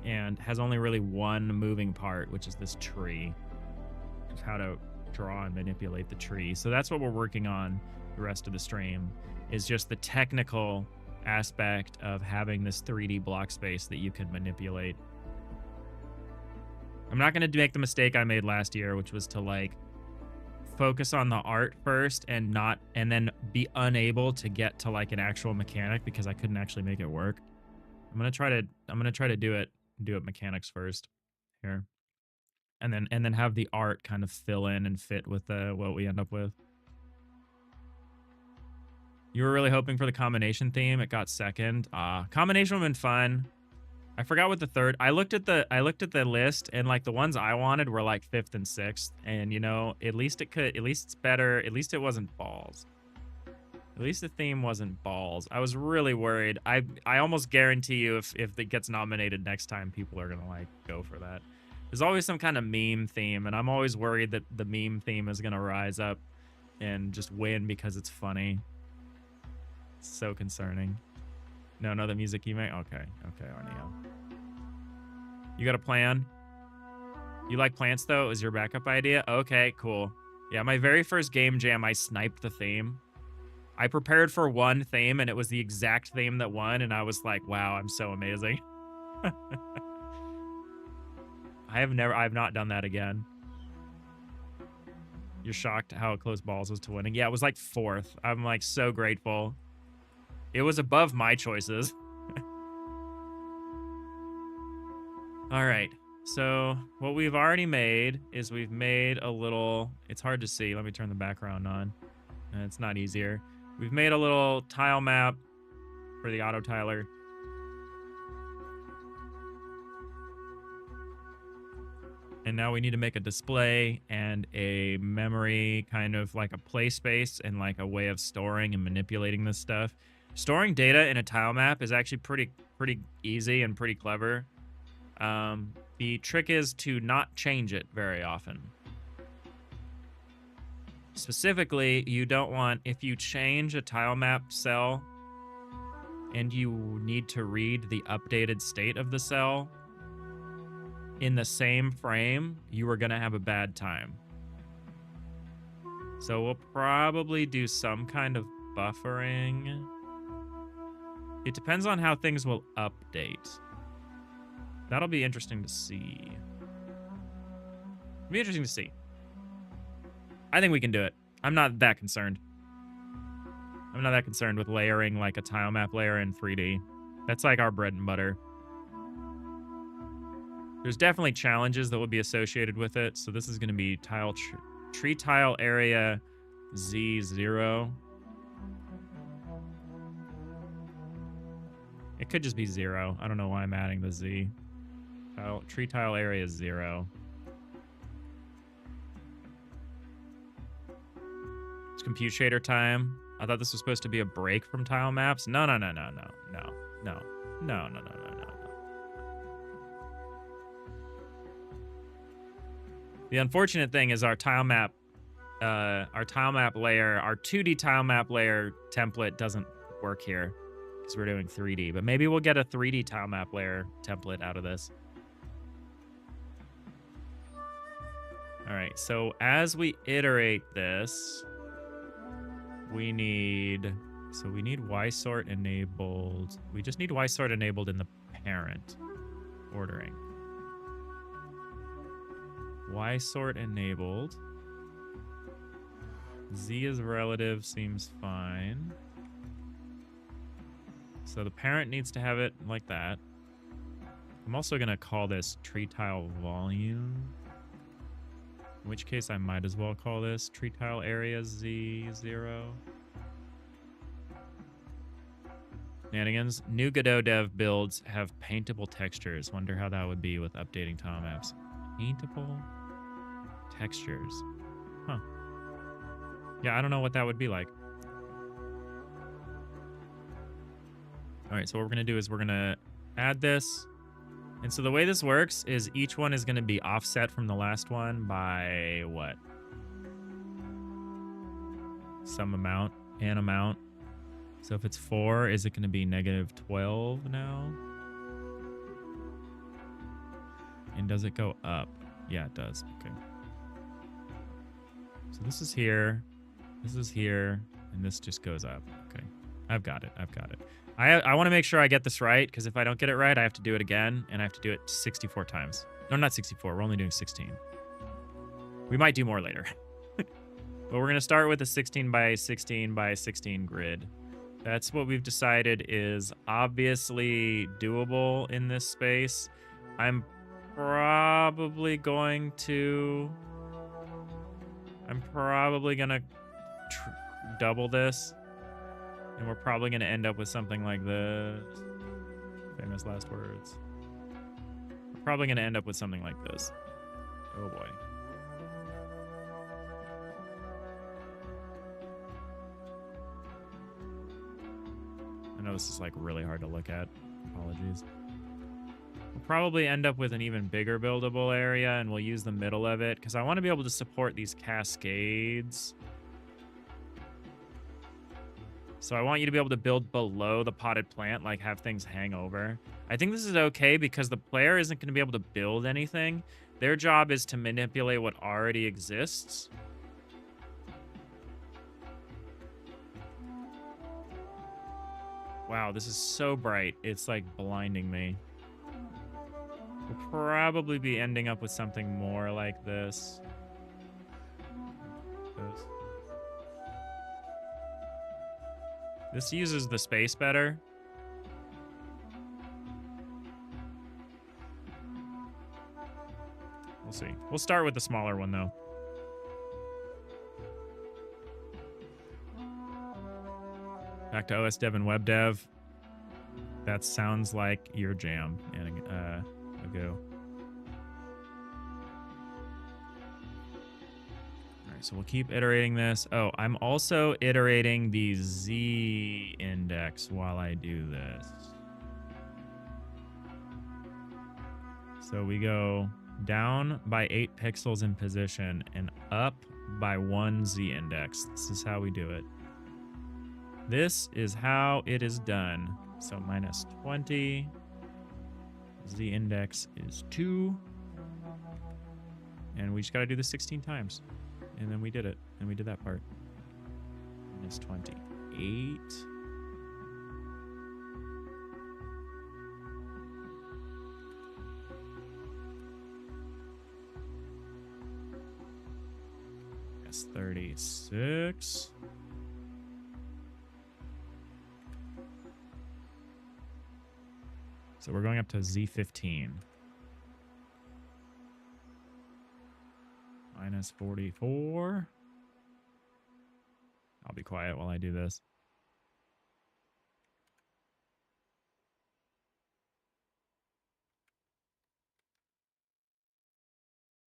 and has only really one moving part, which is this tree. Just how to draw and manipulate the tree. So that's what we're working on the rest of the stream, is just the technical aspect of having this 3D block space that you can manipulate. I'm not going to make the mistake I made last year, which was to like focus on the art first and then be unable to get to like an actual mechanic because I couldn't actually make it work. I'm going to try to do it mechanics first here. And then have the art kind of fill in and fit with what we end up with. You were really hoping for the combination theme. It got second. Combination would have been fun. I forgot what the third. I looked at the list, and like the ones I wanted were like 5th and 6th. And you know, at least it's better. At least it wasn't balls. At least the theme wasn't balls. I was really worried. I almost guarantee you if it gets nominated next time, people are gonna like go for that. There's always some kind of meme theme, and I'm always worried that the meme theme is going to rise up and just win because it's funny. It's so concerning. No, the music you make? Okay, Arneo. You got a plan? You like plants, though? Is your backup idea? Okay, cool. Yeah, my very first game jam, I sniped the theme. I prepared for one theme, and it was the exact theme that won, and I was like, wow, I'm so amazing. I've not done that again. You're shocked how close balls was to winning. Yeah, it was like 4th. I'm like so grateful. It was above my choices. All right. So what we've already made is we've made a little, it's hard to see. Let me turn the background on. It's not easier. We've made a little tile map for the auto tiler. And now we need to make a display and a memory, kind of like a play space and like a way of storing and manipulating this stuff. Storing data in a tile map is actually pretty easy and pretty clever. The trick is to not change it very often. Specifically, you don't want, if you change a tile map cell and you need to read the updated state of the cell in the same frame, you are going to have a bad time. So we'll probably do some kind of buffering. It depends on how things will update. That'll be interesting to see. It'll be interesting to see. I think we can do it. I'm not that concerned. I'm not that concerned with layering like a tile map layer in 3D. That's like our bread and butter. There's definitely challenges that will be associated with it. So this is going to be tree tile area Z0. It could just be 0. I don't know why I'm adding the Z. Tree tile area 0. It's compute shader time. I thought this was supposed to be a break from tile maps. No. The unfortunate thing is our tile map layer, our 2D tile map layer template doesn't work here because we're doing 3D. But maybe we'll get a 3D tile map layer template out of this. All right, so as we iterate this, we need Y-sort enabled. We just need Y-sort enabled in the parent ordering. Y-sort enabled. Z is relative, seems fine. So the parent needs to have it like that. I'm also going to call this tree tile volume. In which case I might as well call this tree tile area Z0. Shenanigans. New Godot dev builds have paintable textures. Wonder how that would be with updating tile maps. Paintable textures. Huh. Yeah, I don't know what that would be like. All right, so what we're going to do is we're going to add this. And so the way this works is each one is going to be offset from the last one by what? Some amount, an amount. So if it's 4, is it going to be negative 12 now? And does it go up? Yeah, it does. Okay. So this is here, and this just goes up. Okay. I've got it. I want to make sure I get this right, because if I don't get it right, I have to do it again, and I have to do it 64 times. No, not 64. We're only doing 16. We might do more later. But we're going to start with a 16 by 16 by 16 grid. That's what we've decided is obviously doable in this space. I'm probably going to double this. And we're probably going to end up with something like this. Famous last words. We're probably going to end up with something like this. Oh boy. I know this is like really hard to look at. Apologies. We'll probably end up with an even bigger buildable area, and we'll use the middle of it because I want to be able to support these cascades. So I want you to be able to build below the potted plant, like have things hang over. I think this is okay because the player isn't going to be able to build anything. Their job is to manipulate what already exists. Wow, this is so bright. It's like blinding me. We'll probably be ending up with something more like this. This uses the space better. We'll see. We'll start with the smaller one, though. Back to OS Dev and Web Dev. That sounds like your jam, and go. So we'll keep iterating this. Oh, I'm also iterating the Z index while I do this. So we go down by 8 pixels in position and up by 1 Z index. This is how we do it. This is how it is done. So minus 20. Z index is 2. And we just got to do this 16 times. And then we did it. And we did that part. Minus 28. That's 36. So we're going up to Z15. Minus 44. I'll be quiet while I do this.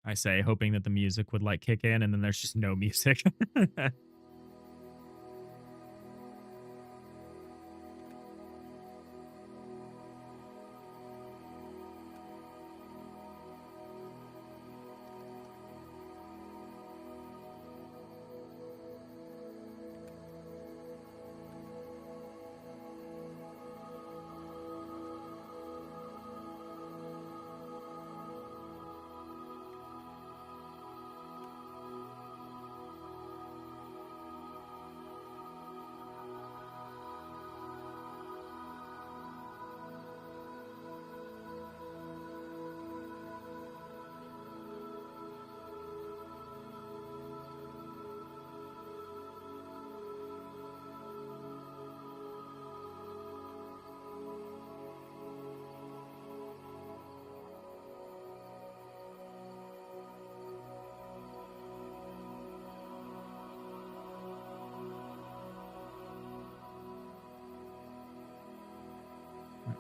I say, hoping that the music would like kick in, and then there's just no music.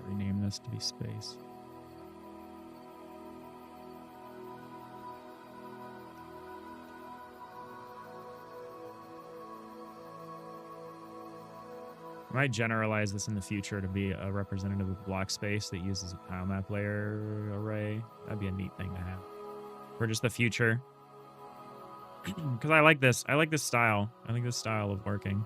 Rename this to be space. I might generalize this in the future to be a representative of block space that uses a tile map layer array. That'd be a neat thing to have for just the future. Because I like this. I like this style. I think this style of working.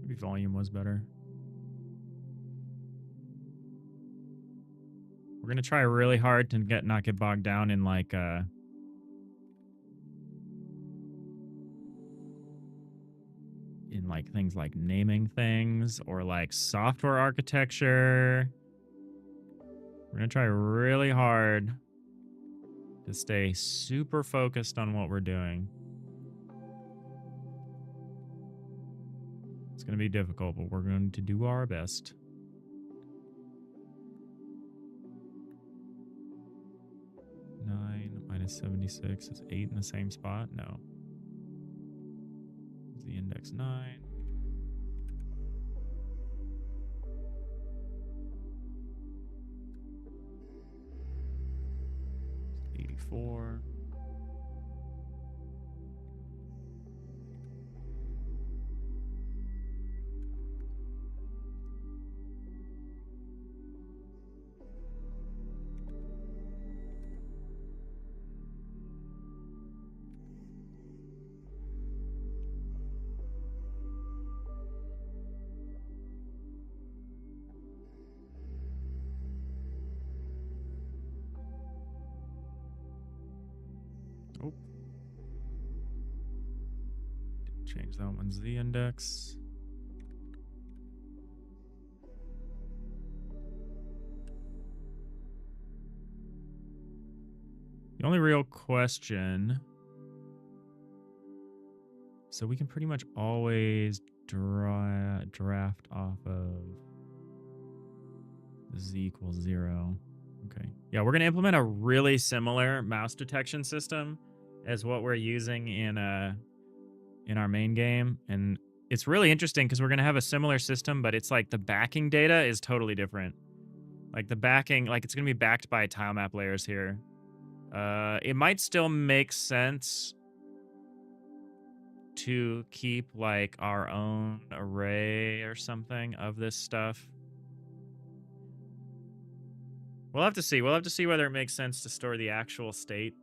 Maybe volume was better. We're gonna try really hard to not get bogged down in like things like naming things or like software architecture. We're gonna try really hard to stay super focused on what we're doing. It's gonna be difficult, but we're going to do our best. -76 is 8 in the same spot? No. Is the index 9? It's 84. Oh. Didn't change that one's the index. The only real question... So we can pretty much always draft off of z equals 0. Okay. Yeah, we're going to implement a really similar mouse detection system as what we're using in our main game. And it's really interesting because we're going to have a similar system, but it's like the backing data is totally different. Like the backing, like it's going to be backed by tile map layers here. It might still make sense to keep like our own array or something of this stuff. We'll have to see. We'll have to see whether it makes sense to store the actual state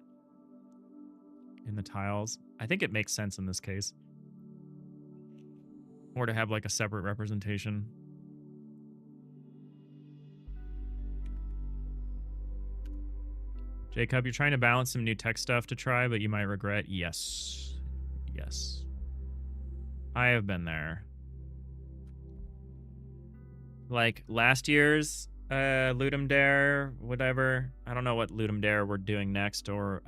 in the tiles. I think it makes sense in this case. Or to have like a separate representation. Jacob, you're trying to balance some new tech stuff to try, but you might regret. Yes. Yes. I have been there. Like last year's Ludum Dare, whatever. I don't know what Ludum Dare we're doing next, or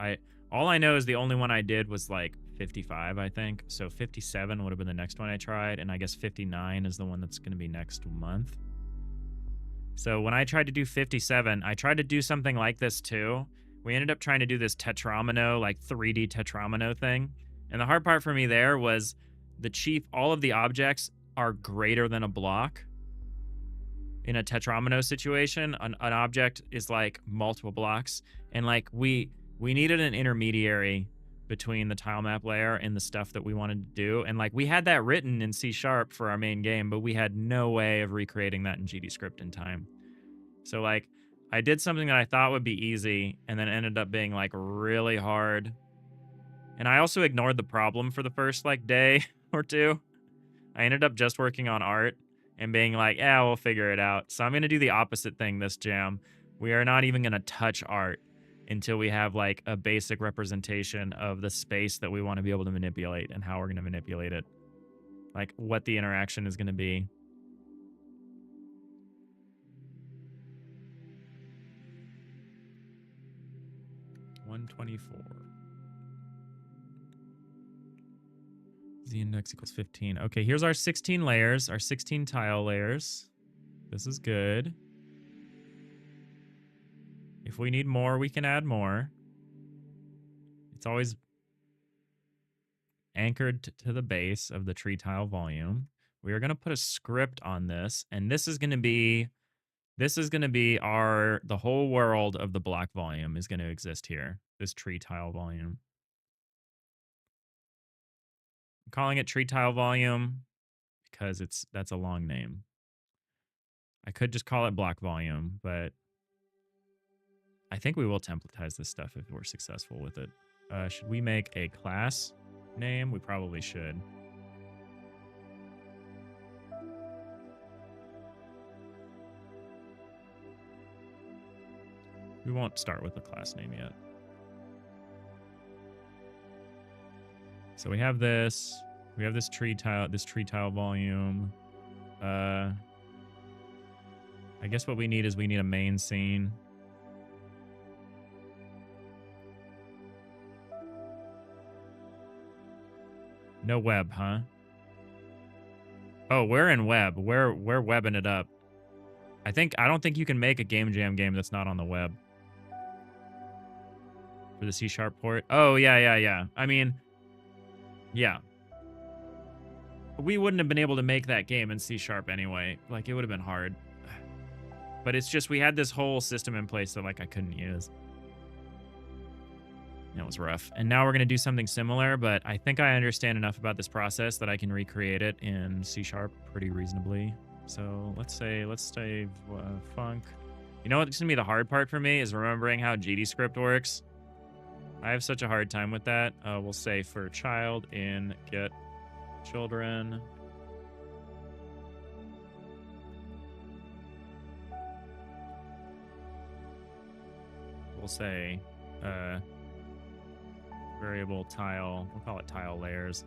all I know is the only one I did was like 55, I think. So 57 would have been the next one I tried, and I guess 59 is the one that's going to be next month. So when I tried to do 57, I tried to do something like this too. We ended up trying to do this Tetramino, like 3D Tetramino thing. And the hard part for me there was all of the objects are greater than a block. In a Tetramino situation, an object is like multiple blocks. And like we needed an intermediary between the tile map layer and the stuff that we wanted to do. And like we had that written in C# for our main game, but we had no way of recreating that in GDScript in time. So like I did something that I thought would be easy and then ended up being like really hard. And I also ignored the problem for the first like day or two. I ended up just working on art and being like, yeah, we'll figure it out. So I'm going to do the opposite thing this jam. We are not even going to touch art until we have like a basic representation of the space that we want to be able to manipulate and how we're going to manipulate it. Like what the interaction is going to be. 124. Z index equals 15. Okay, here's our 16 layers, our 16 tile layers. This is good. If we need more, we can add more. It's always anchored to the base of the tree tile volume. We are going to put a script on this, and this is going to be the whole world of the block volume is going to exist here. This tree tile volume. I'm calling it tree tile volume because that's a long name. I could just call it block volume, but I think we will templatize this stuff if we're successful with it. Should we make a class name? We probably should. We won't start with a class name yet. So we have this. We have this tree tile volume. I guess what we need is we need a main scene. No web, huh? Oh, we're in web. We're webbing it up. I don't think you can make a Game Jam game that's not on the web. For the C# port. Oh, yeah. I mean, yeah. We wouldn't have been able to make that game in C# anyway. Like, it would have been hard. But it's just we had this whole system in place that like I couldn't use. That was rough. And now we're going to do something similar, but I think I understand enough about this process that I can recreate it in C# pretty reasonably. So let's say func. You know what's going to be the hard part for me is remembering how GDScript works. I have such a hard time with that. We'll say for child in get children. We'll say variable tile. We'll call it tile layers.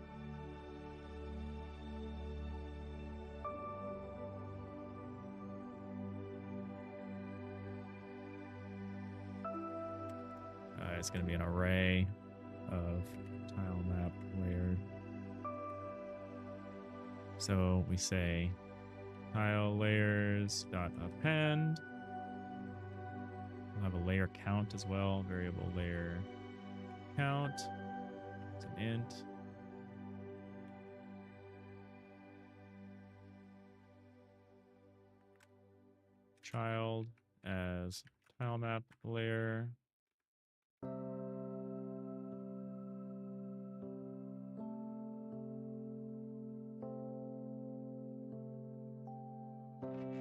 It's going to be an array of tile map layer. So we say tile layers dot append. We'll have a layer count as well. Variable layer count. It's an int. Child as tile map layer.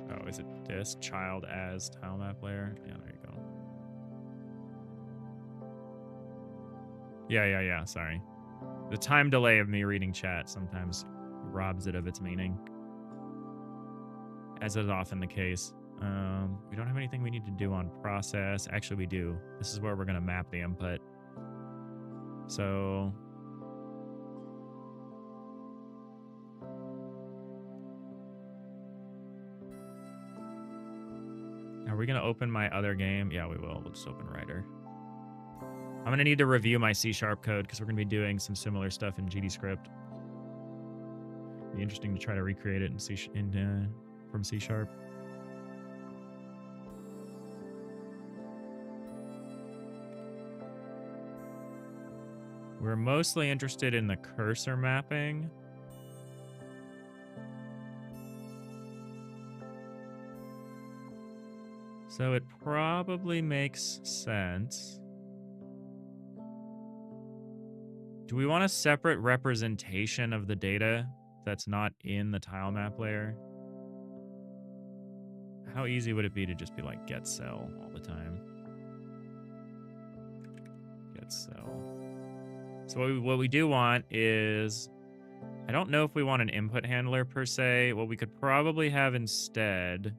Oh, is it this child as tile map layer? Yeah, there you go. Yeah. Sorry. The time delay of me reading chat sometimes robs it of its meaning, as is often the case. We don't have anything we need to do on process. Actually, we do. This is where we're going to map the input. So are we going to open my other game? Yeah, we will. We'll just open Writer. I'm going to need to review my C# code because we're going to be doing some similar stuff in GDScript. Be interesting to try to recreate it from C#. We're mostly interested in the cursor mapping. So it probably makes sense. Do we want a separate representation of the data that's not in the tile map layer? How easy would it be to just be like get cell all the time? Get cell. So what we do want is, I don't know if we want an input handler per se. What we could probably have instead,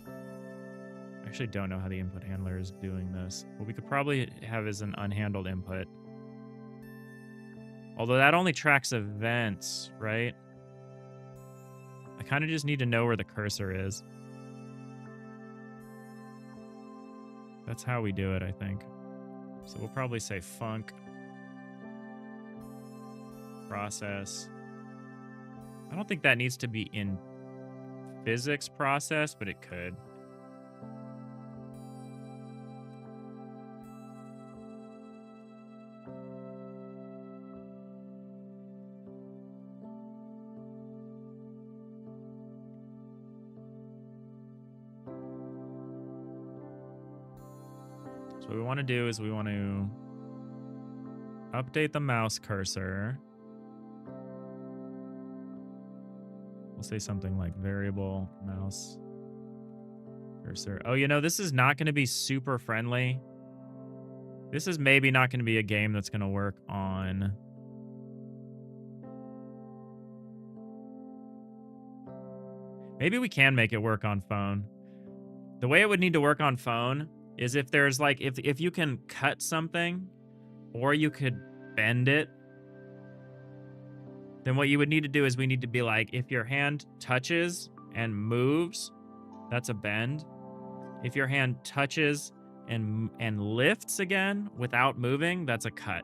I actually don't know how the input handler is doing this. What we could probably have is an unhandled input. Although that only tracks events, right? I kind of just need to know where the cursor is. That's how we do it, I think. So we'll probably say func process. I don't think that needs to be in physics process, but it could. So what we want to do is we want to update the mouse cursor. We'll say something like variable mouse cursor. Oh, you know, this is not going to be super friendly. This is maybe not going to be a game that's going to work on... Maybe we can make it work on phone. The way it would need to work on phone is if there's like, if you can cut something or you could bend it, then what you would need to do is we need to be like, if your hand touches and moves, that's a bend. If your hand touches and lifts again without moving, that's a cut.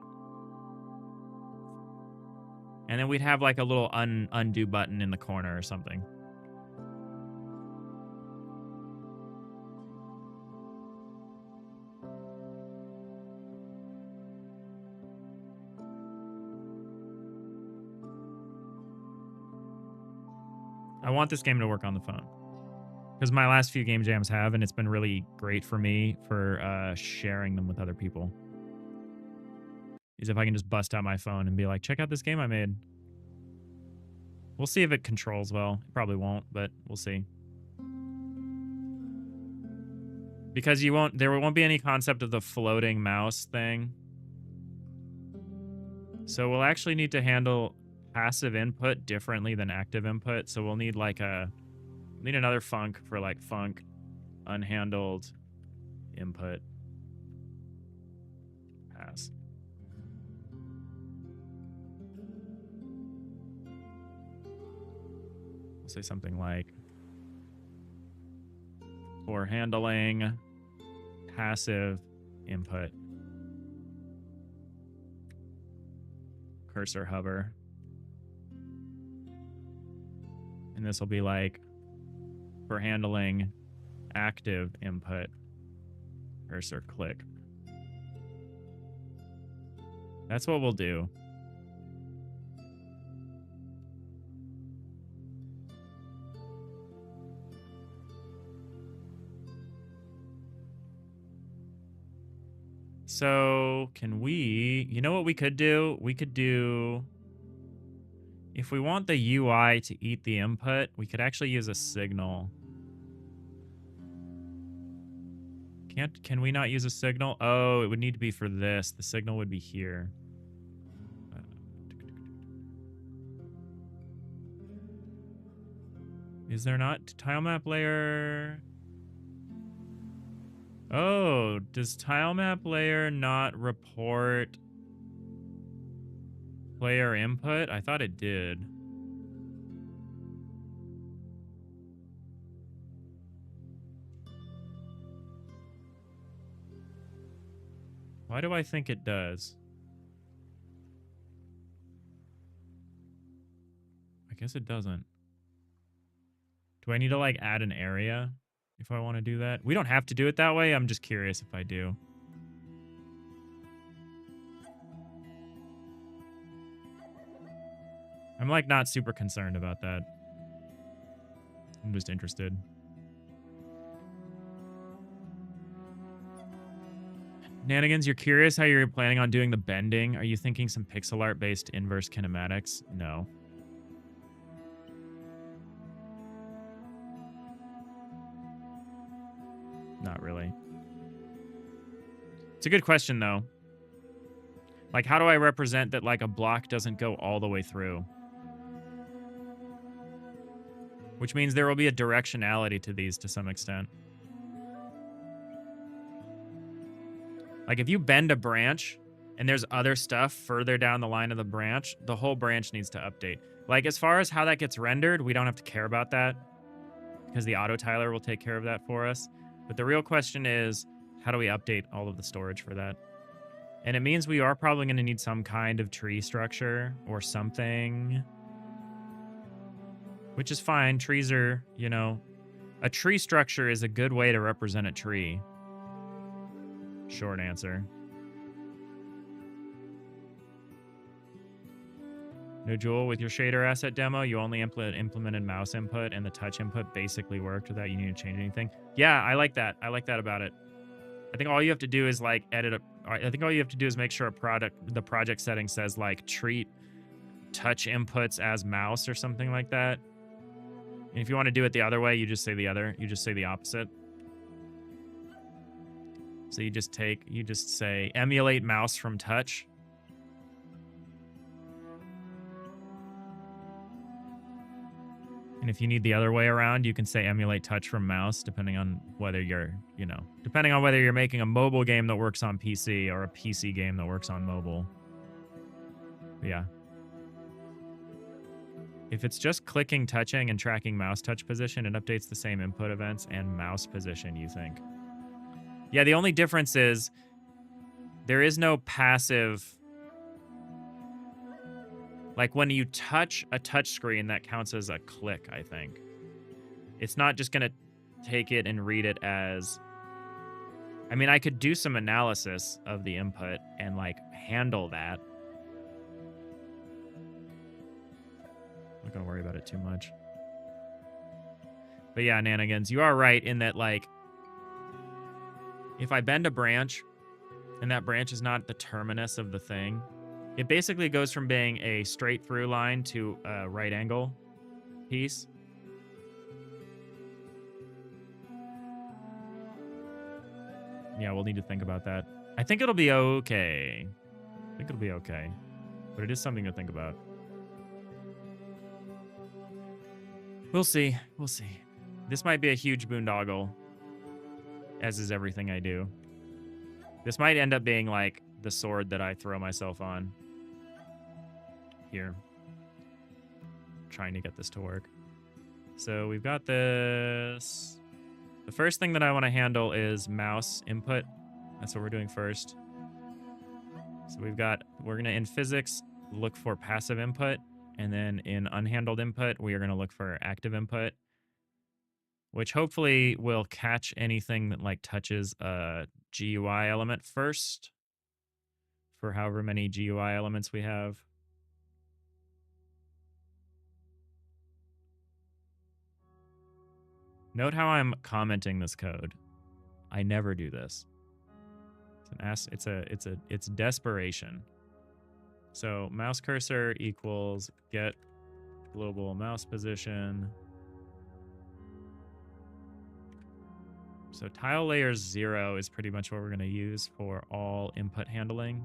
And then we'd have like a little undo button in the corner or something. I want this game to work on the phone. Because my last few game jams have, and it's been really great for me for sharing them with other people. Is if I can just bust out my phone and be like, check out this game I made. We'll see if it controls well. It probably won't, but we'll see. Because there won't be any concept of the floating mouse thing. So we'll actually need to handle passive input differently than active input. So we'll need like another func for like func unhandled input pass. We'll say something like for handling passive input cursor hover. And this will be like for handling active input cursor click. That's what we'll do. So can we, you know what we could do? We could do, if we want the UI to eat the input, we could actually use a signal. Can we not use a signal? Oh, it would need to be for this. The signal would be here. Is there not tile map layer? Oh, does tile map layer not report player input? I thought it did. Why do I think it does? I guess it doesn't. Do I need to like add an area if I want to do that? We don't have to do it that way. I'm just curious if I do. I'm like not super concerned about that. I'm just interested. Nanigans, you're curious how you're planning on doing the bending. Are you thinking some pixel art based inverse kinematics? No. Not really. It's a good question though. Like, how do I represent that like a block doesn't go all the way through? Which means there will be a directionality to these to some extent. Like if you bend a branch and there's other stuff further down the line of the branch, the whole branch needs to update. Like as far as how that gets rendered, we don't have to care about that because the auto tiler will take care of that for us. But the real question is, how do we update all of the storage for that? And it means we are probably going to need some kind of tree structure or something. Which is fine. Trees are, you know, a tree structure is a good way to represent a tree. Short answer. No Jewel, with your shader asset demo, you only implemented mouse input and the touch input basically worked without you needing to change anything. Yeah, I like that. I like that about it. I think all you have to do is like edit I think all you have to do is make sure the project setting says like treat touch inputs as mouse or something like that. And if you want to do it the other way, you just say the opposite. So you just say emulate mouse from touch. And if you need the other way around, you can say emulate touch from mouse, depending on whether you're making a mobile game that works on PC or a PC game that works on mobile. But yeah. If it's just clicking, touching, and tracking mouse touch position, it updates the same input events and mouse position, you think. Yeah, the only difference is there is no passive. Like when you touch a touch screen, that counts as a click, I think. It's not just going to take it and read it as... I mean, I could do some analysis of the input and like handle that. I'm not going to worry about it too much. But yeah, Nanigans, you are right in that like if I bend a branch and that branch is not the terminus of the thing, it basically goes from being a straight through line to a right angle piece. Yeah, we'll need to think about that. I think it'll be okay. But it is something to think about. We'll see. This might be a huge boondoggle, as is everything I do. This might end up being like the sword that I throw myself on. Here. Trying to get this to work. So we've got this. The first thing that I want to handle is mouse input. That's what we're doing first. So we're going to, in physics, look for passive input. And then in unhandled input, we are going to look for active input, which hopefully will catch anything that like touches a GUI element first for however many GUI elements we have. Note how I'm commenting this code. I never do this. It's desperation. So mouse cursor equals get global mouse position. So tile layer 0 is pretty much what we're going to use for all input handling.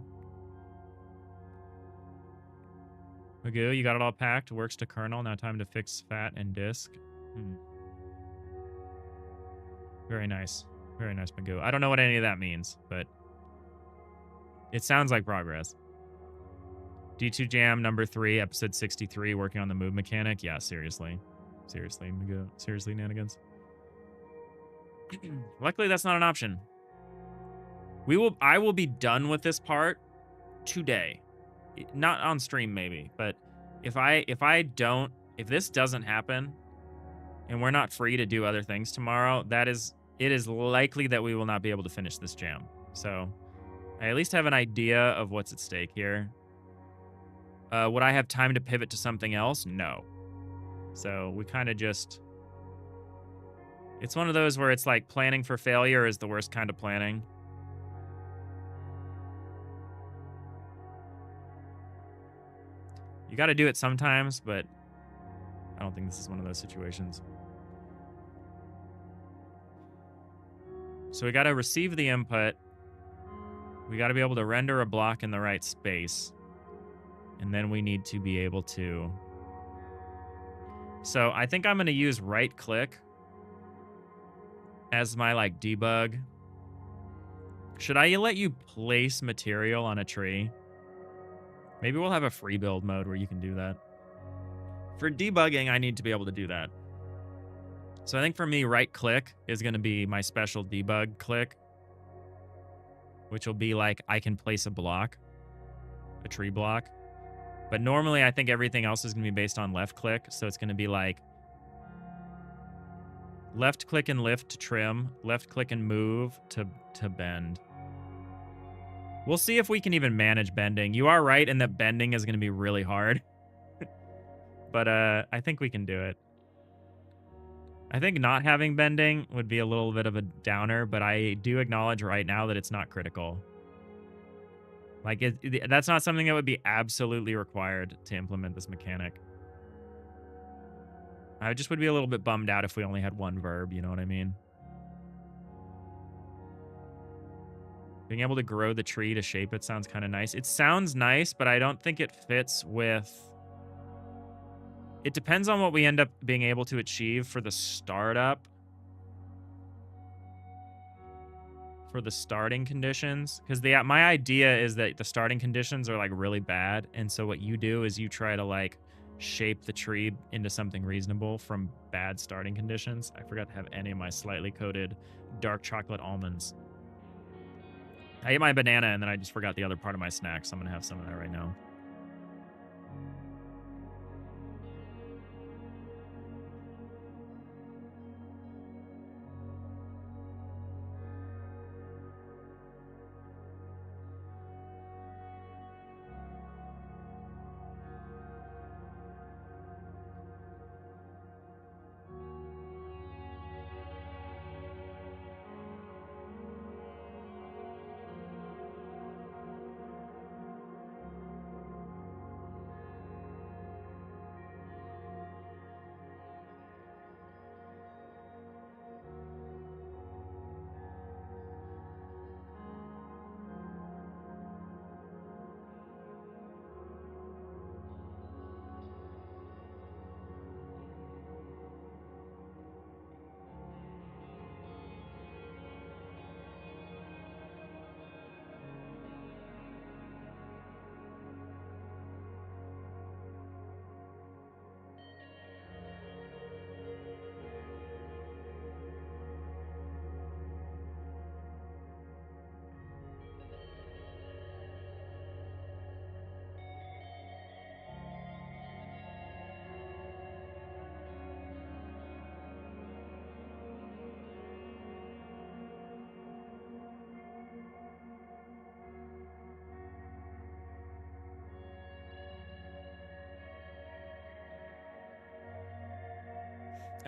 Magoo, you got it all packed. Works to kernel. Now time to fix fat and disk. Very nice. Very nice, Magoo. I don't know what any of that means, but it sounds like progress. D2Jam number 3, episode 63, working on the move mechanic. Yeah, seriously. Seriously, Magoo. Seriously, Nanigans. Luckily, that's not an option. I will be done with this part today. Not on stream, maybe, but if this doesn't happen and we're not free to do other things tomorrow, it is likely that we will not be able to finish this jam. So I at least have an idea of what's at stake here. Would I have time to pivot to something else? No. So we kind of just... It's one of those where it's like planning for failure is the worst kind of planning. You got to do it sometimes, but I don't think this is one of those situations. So we got to receive the input. We got to be able to render a block in the right space. And then we need to be able to... So I think I'm going to use right click as my like debug. Should I let you place material on a tree? Maybe we'll have a free build mode where you can do that. For debugging, I need to be able to do that. So I think for me, right click is going to be my special debug click. which will be like I can place a block, a tree block. But normally I think everything else is going to be based on left click. So it's going to be like left click and lift to trim, left click and move to bend. We'll see if we can even manage bending. You are right in that bending is going to be really hard. But I think we can do it. I think not having bending would be a little bit of a downer, but I do acknowledge right now that it's not critical. Like, that's not something that would be absolutely required to implement this mechanic. I just would be a little bit bummed out if we only had one verb, you know what I mean? Being able to grow the tree to shape it sounds kind of nice. It sounds nice, but I don't think it fits with... It depends on what we end up being able to achieve for the startup. For the starting conditions. Because my idea is that the starting conditions are like really bad. And so what you do is you try to like shape the tree into something reasonable from bad starting conditions. I forgot to have any of my slightly coated dark chocolate almonds. I ate my banana and then I just forgot the other part of my snack. So I'm going to have some of that right now.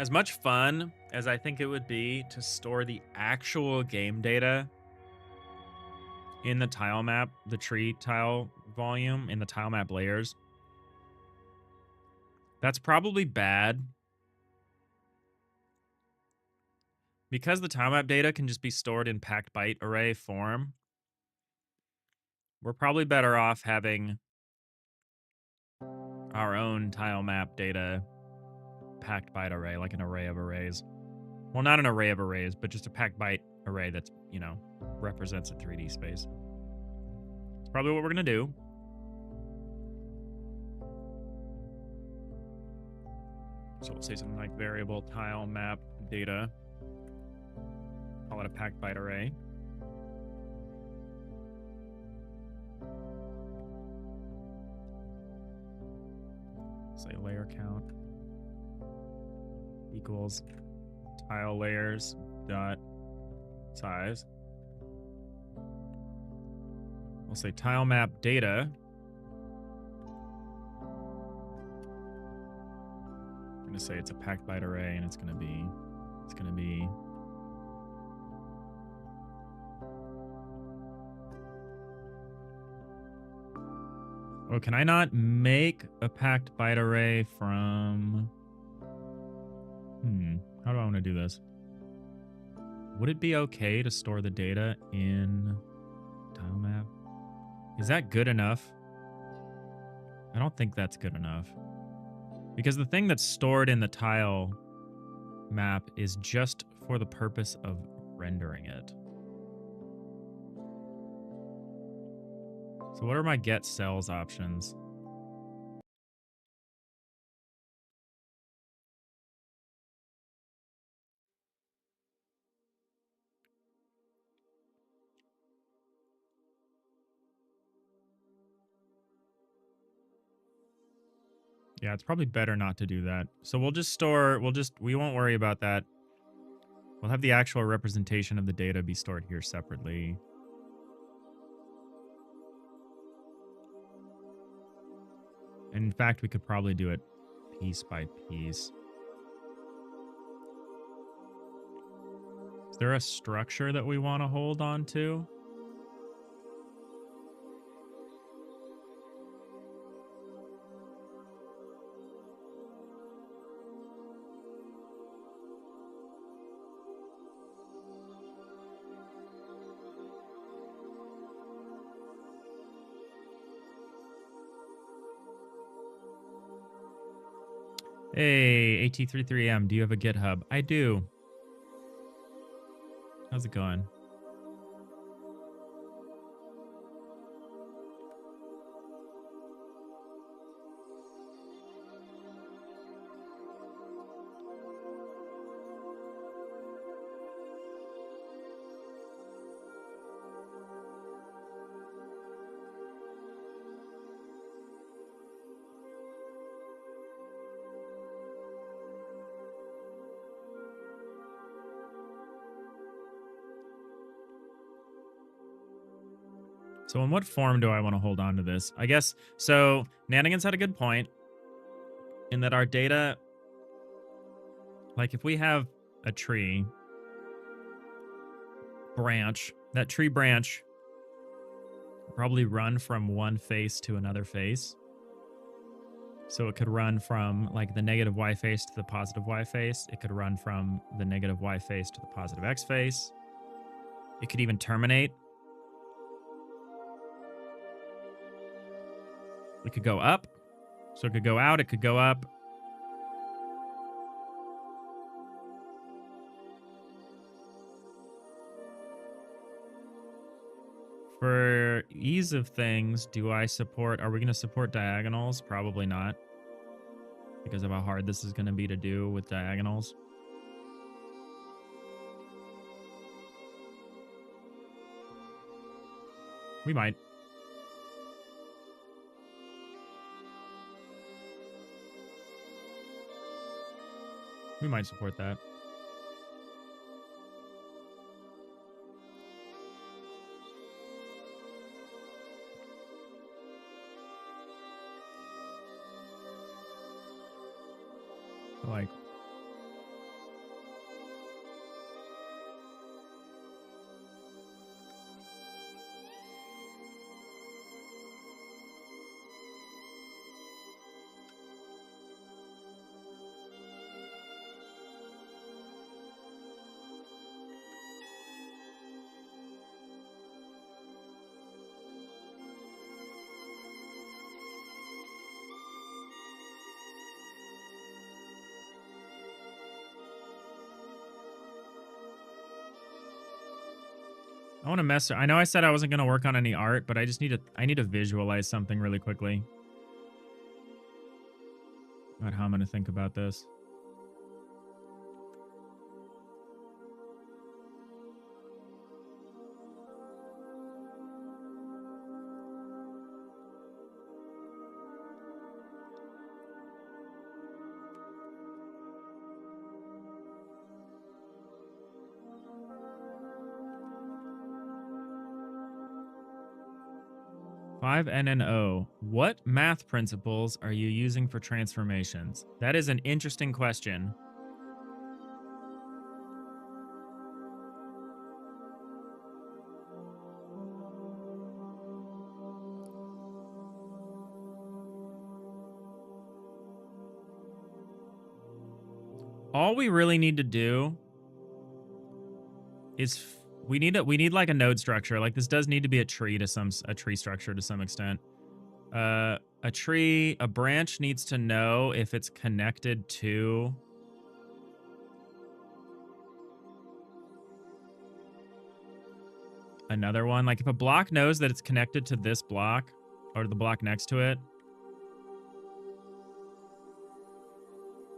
As much fun as I think it would be to store the actual game data in the tile map, the tree tile volume, in the tile map layers, that's probably bad. Because the tile map data can just be stored in packed byte array form, we're probably better off having our own tile map data packed byte array, like an array of arrays. Well, not an array of arrays, but just a packed byte array that's, you know, represents a 3D space. It's probably what we're going to do. So we'll say something like variable tile map data. Call it a packed byte array. Say layer count equals tile layers dot size. We'll say tile map data. I'm going to say it's a packed byte array, and it's going to be oh, can I not make a packed byte array from... How do I want to do this? Would it be okay to store the data in tile map? Is that good enough? I don't think that's good enough. Because the thing that's stored in the tile map is just for the purpose of rendering it. So what are my get cells options? Yeah, it's probably better not to do that. So we won't worry about that. We'll have the actual representation of the data be stored here separately. And in fact, we could probably do it piece by piece. Is there a structure that we want to hold on to? Hey, AT33M, do you have a GitHub? I do. How's it going? So in what form do I want to hold on to this? I guess, so Nanigans had a good point in that our data, like if we have a tree branch, that tree branch probably run from one face to another face. So it could run from like the negative Y face to the positive Y face. It could run from the negative Y face to the positive X face. It could even terminate. It could go up. So it could go out, it could go up. For ease of things, are we going to support diagonals? Probably not. Because of how hard this is going to be to do with diagonals. We might. We might support that. Like, I want to mess. I know I said I wasn't going to work on any art, but I need to visualize something really quickly. About how I'm going to think about this. NNO. What math principles are you using for transformations? That is an interesting question. All we really need to do is we need like a node structure. Like this does need to be a tree structure to some extent. A branch needs to know if it's connected to another one. Like if a block knows that it's connected to this block or the block next to it.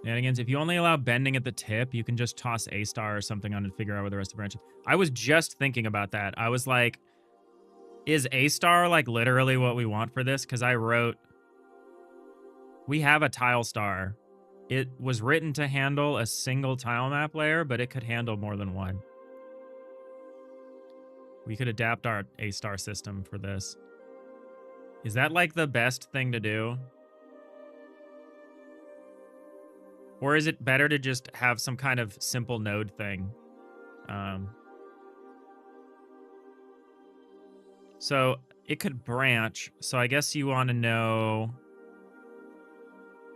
And again, if you only allow bending at the tip, you can just toss A star or something on and figure out where the rest of the branch is. I was just thinking about that. I was like, is A star like literally what we want for this? Because I wrote We have a tile star. It was written to handle a single tile map layer, but it could handle more than one. We could adapt our A-star system for this. Is that like the best thing to do? Or is it better to just have some kind of simple node thing? So it could branch. So I guess you want to know.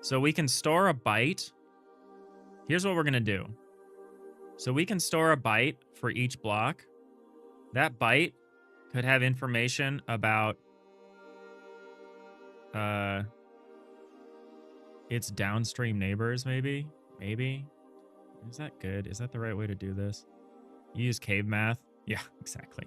So we can store a byte. Here's what we're going to do. So we can store a byte for each block. That byte could have information about its downstream neighbors, maybe? Maybe? Is that good? Is that the right way to do this? You use cave math? Yeah, exactly.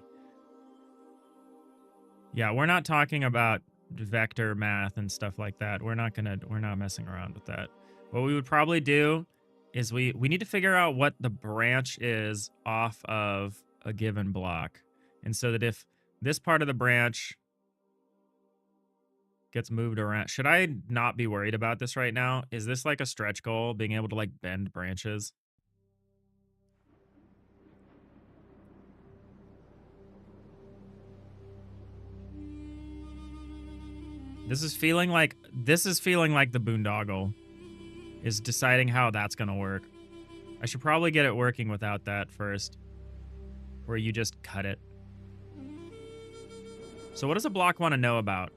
Yeah, we're not talking about vector math and stuff like that. We're not messing around with that. What we would probably do is we need to figure out what the branch is off of a given block. And so that if this part of the branch gets moved around, should I not be worried about this right now? Is this like a stretch goal, being able to like bend branches? This is feeling like the boondoggle is deciding how that's gonna work. I should probably get it working without that first, where you just cut it. So what does a block want to know about?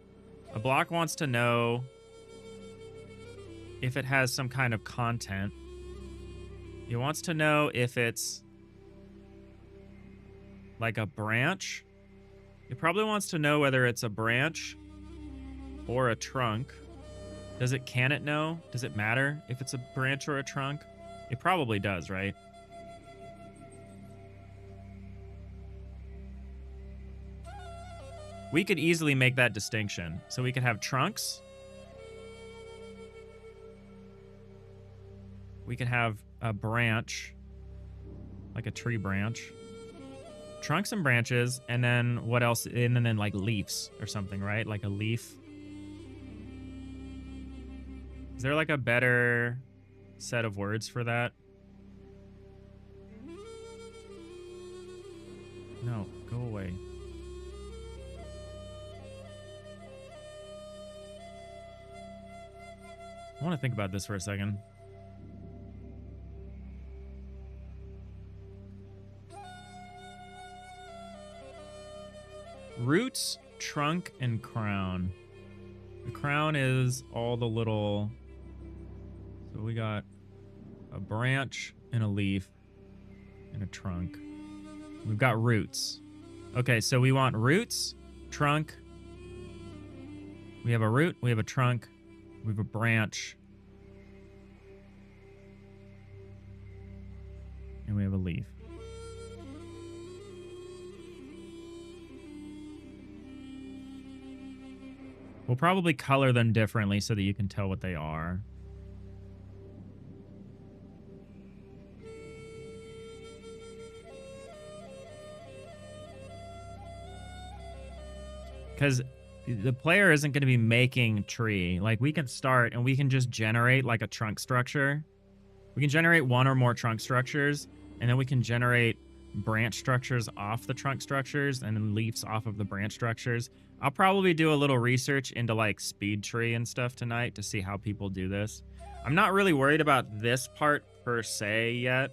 A block wants to know if it has some kind of content. It wants to know if it's like a branch. It probably wants to know whether it's a branch or a trunk. Can it know? Does it matter if it's a branch or a trunk? It probably does, right? We could easily make that distinction. So we could have trunks. We could have a branch, like a tree branch. Trunks and branches, and then what else? And then like leaves or something, right? Like a leaf. Is there like a better set of words for that? No, go away. I want to think about this for a second. Roots, trunk, and crown. The crown is all the little... So we got a branch and a leaf and a trunk. We've got roots. Okay, so we want roots, trunk. We have a root, we have a trunk, we have a branch, and we have a leaf. We'll probably color them differently so that you can tell what they are. Because the player isn't going to be making tree. Like, we can start and we can just generate like a trunk structure. We can generate one or more trunk structures, and then we can generate branch structures off the trunk structures and then leaves off of the branch structures. I'll probably do a little research into like speed tree and stuff tonight to see how people do this. I'm not really worried about this part per se yet.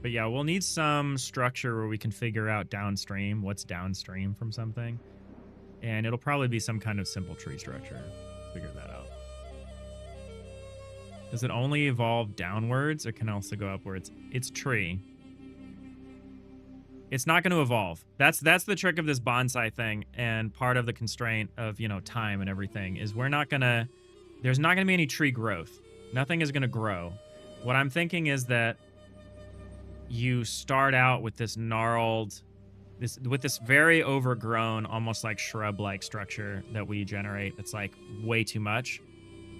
But yeah, we'll need some structure where we can figure out downstream, what's downstream from something. And it'll probably be some kind of simple tree structure. Figure that out. Does it only evolve downwards or can also go upwards? It's tree. It's not going to evolve. That's the trick of this bonsai thing, and part of the constraint of, you know, time and everything is there's not going to be any tree growth. Nothing is going to grow. What I'm thinking is that you start out with this gnarled, with this very overgrown, almost like shrub-like structure that we generate. That's like way too much.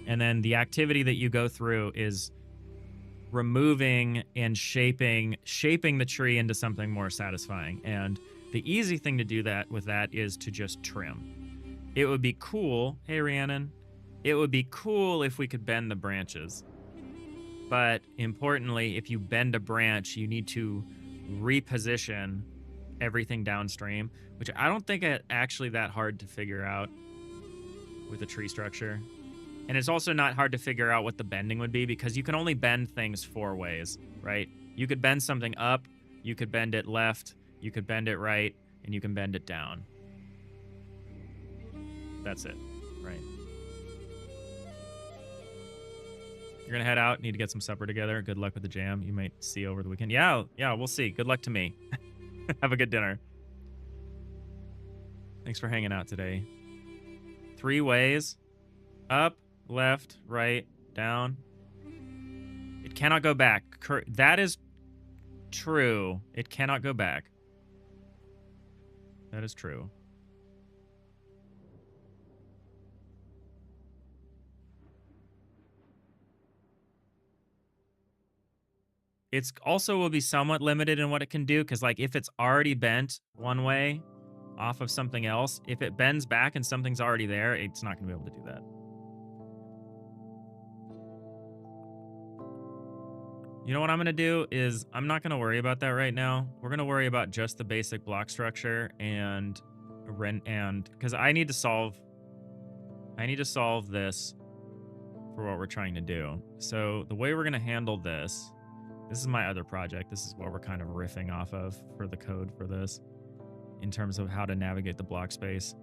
And then the activity that you go through is removing and shaping the tree into something more satisfying. And the easy thing to do that with that is to just trim. It would be cool. Hey, Rhiannon. It would be cool if we could bend the branches. But importantly, if you bend a branch, you need to reposition everything downstream, which I don't think it's actually that hard to figure out with a tree structure. And it's also not hard to figure out what the bending would be, because you can only bend things 4 ways, right? You could bend something up, you could bend it left, you could bend it right, and you can bend it down. That's it, right? You're gonna head out, need to get some supper together. Good luck with the jam. You might see over the weekend. Yeah, we'll see. Good luck to me. Have a good dinner. Thanks for hanging out today. 3 ways. Up, left, right, down. It cannot go back. That is true. It cannot go back. That is true. It's also will be somewhat limited in what it can do, because like if it's already bent one way off of something else, if it bends back and something's already there, it's not going to be able to do that. You know what I'm going to do is I'm not going to worry about that right now. We're going to worry about just the basic block structure and because I need to solve this for what we're trying to do. So the way we're going to handle this is my other project. This is what we're kind of riffing off of for the code for this in terms of how to navigate the block space.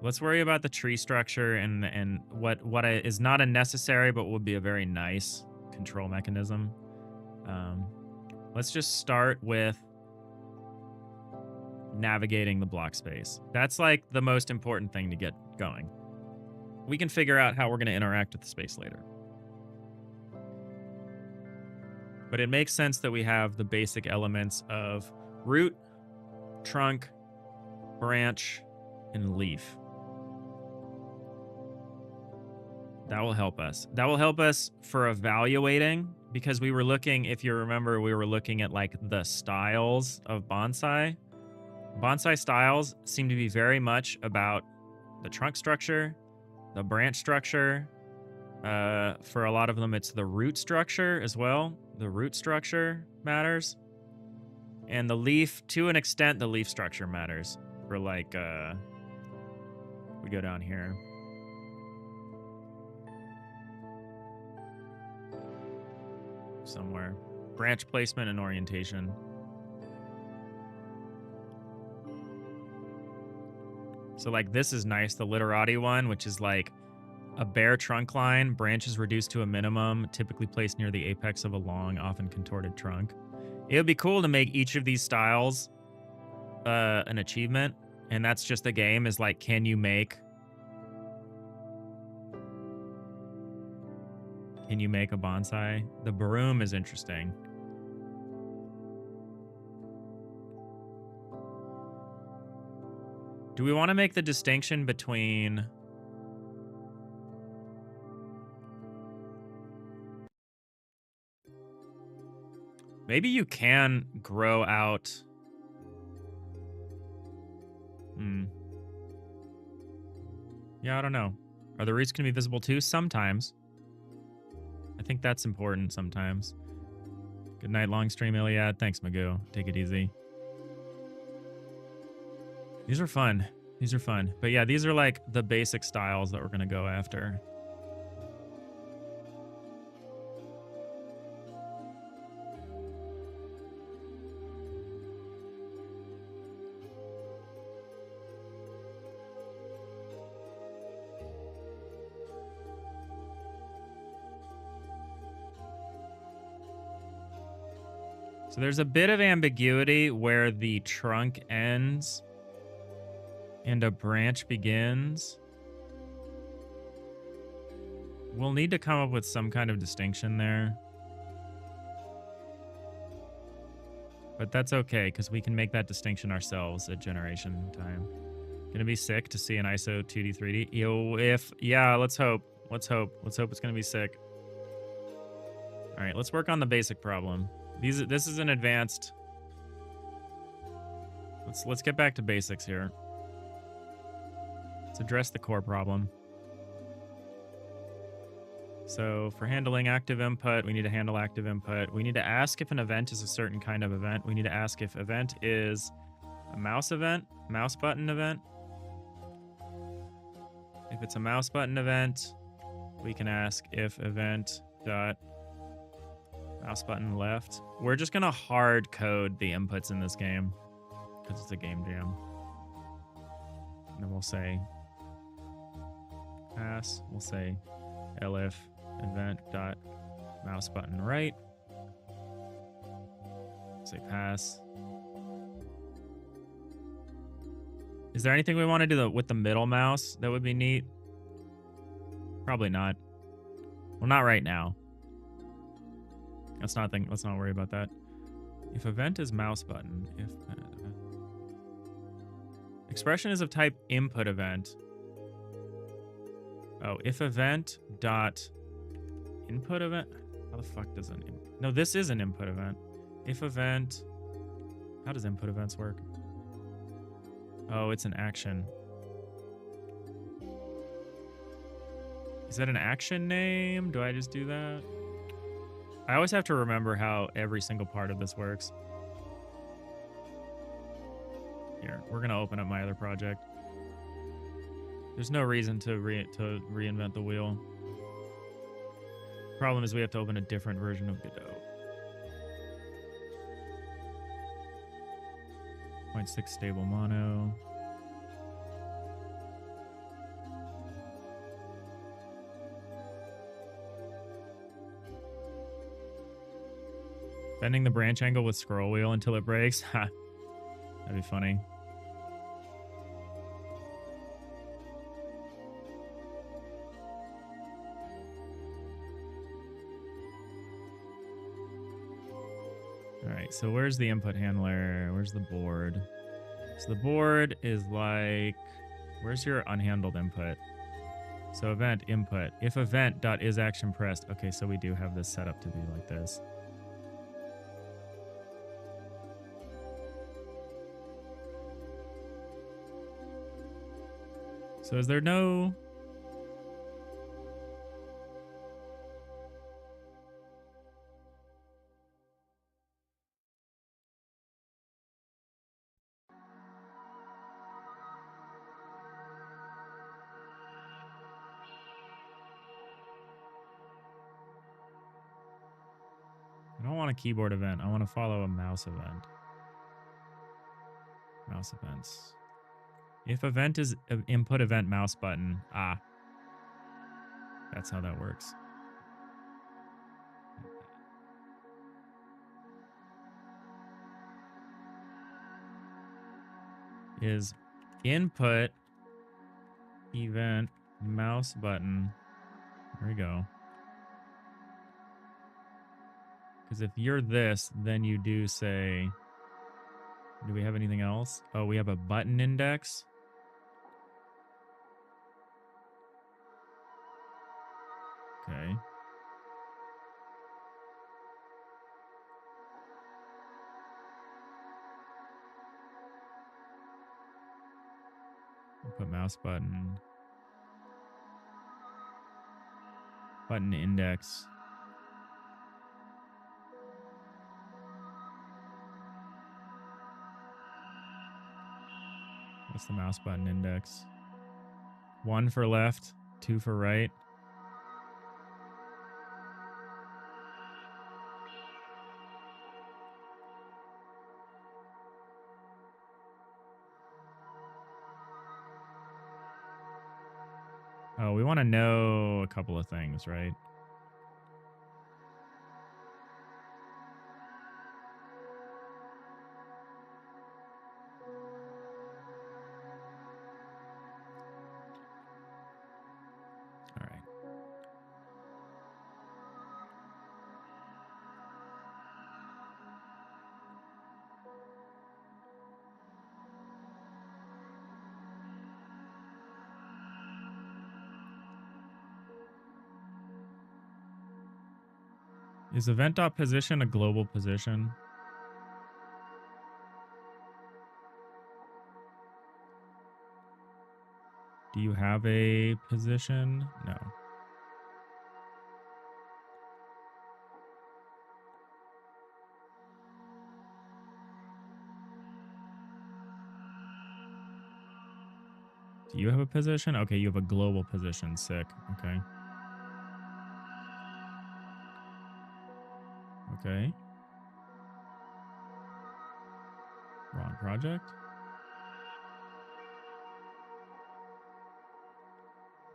Let's worry about the tree structure and what is not a necessary but would be a very nice control mechanism. Let's just start with navigating the block space. That's like the most important thing to get going. We can figure out how we're going to interact with the space later. But it makes sense that we have the basic elements of root, trunk, branch, and leaf. That will help us. That will help us for evaluating, because we were looking, if you remember, we were looking at like the styles of bonsai. Bonsai styles seem to be very much about the trunk structure, the branch structure. For a lot of them, it's the root structure as well. The root structure matters. And the leaf, to an extent, the leaf structure matters. For like, we go down here. Somewhere. Branch placement and orientation. So like this is nice, the literati one, which is like a bare trunk line, branches reduced to a minimum, typically placed near the apex of a long, often contorted trunk. It would be cool to make each of these styles an achievement, and that's just the game, is like, can you make a bonsai? The broom is interesting. Do we want to make the distinction between maybe you can grow out yeah, I don't know. Are the roots going to be visible too? Sometimes. I think that's important sometimes. Good night, long stream, Iliad. Thanks, Magoo. Take it easy. These are fun. These are fun. But yeah, these are like the basic styles that we're going to go after. So there's a bit of ambiguity where the trunk ends and a branch begins. We'll need to come up with some kind of distinction there. But that's okay, because we can make that distinction ourselves at generation time. Gonna be sick to see an ISO 2D, 3D. Yo, yeah, let's hope. Let's hope it's gonna be sick. All right, let's work on the basic problem. This is an advanced. Let's get back to basics here. Let's address the core problem. So for handling active input, we need to handle active input. We need to ask if an event is a certain kind of event. We need to ask if event is a mouse event, mouse button event. If it's a mouse button event, we can ask if event dot mouse button left. We're just gonna hard code the inputs in this game because it's a game jam. And then we'll say pass. We'll say elif event dot mouse button right. Say pass. Is there anything we want to do with the middle mouse that would be neat? Probably not. Well, not right now. Let's not worry about that. If event is mouse button, if expression is of type input event. Oh, if event dot input event. How the fuck does an no? This is an input event. If event, how does input events work? Oh, it's an action. Is that an action name? Do I just do that? I always have to remember how every single part of this works. Here, we're gonna open up my other project. There's no reason to reinvent the wheel. Problem is we have to open a different version of Godot. 0.6 stable mono. Bending the branch angle with scroll wheel until it breaks. Ha. That'd be funny. All right, so where's the input handler? Where's the board? So the board is like, where's your unhandled input? So event input. If event dot is action pressed. Okay, so we do have this set up to be like this. So is there no... I don't want a keyboard event. I want to follow a mouse event. Mouse events. If event is input event mouse button. Ah. That's how that works. Is input event mouse button. There we go. Because if you're this, then you do say... Do we have anything else? Oh, we have a button index. Okay. We'll put mouse button. Button index. What's the mouse button index? 1 for left, 2 for right. Oh, we want to know a couple of things, right? All right. Is event.position a global position? Do you have a position? No. Do you have a position? Okay, you have a global position. Sick. Okay. Okay. Wrong project.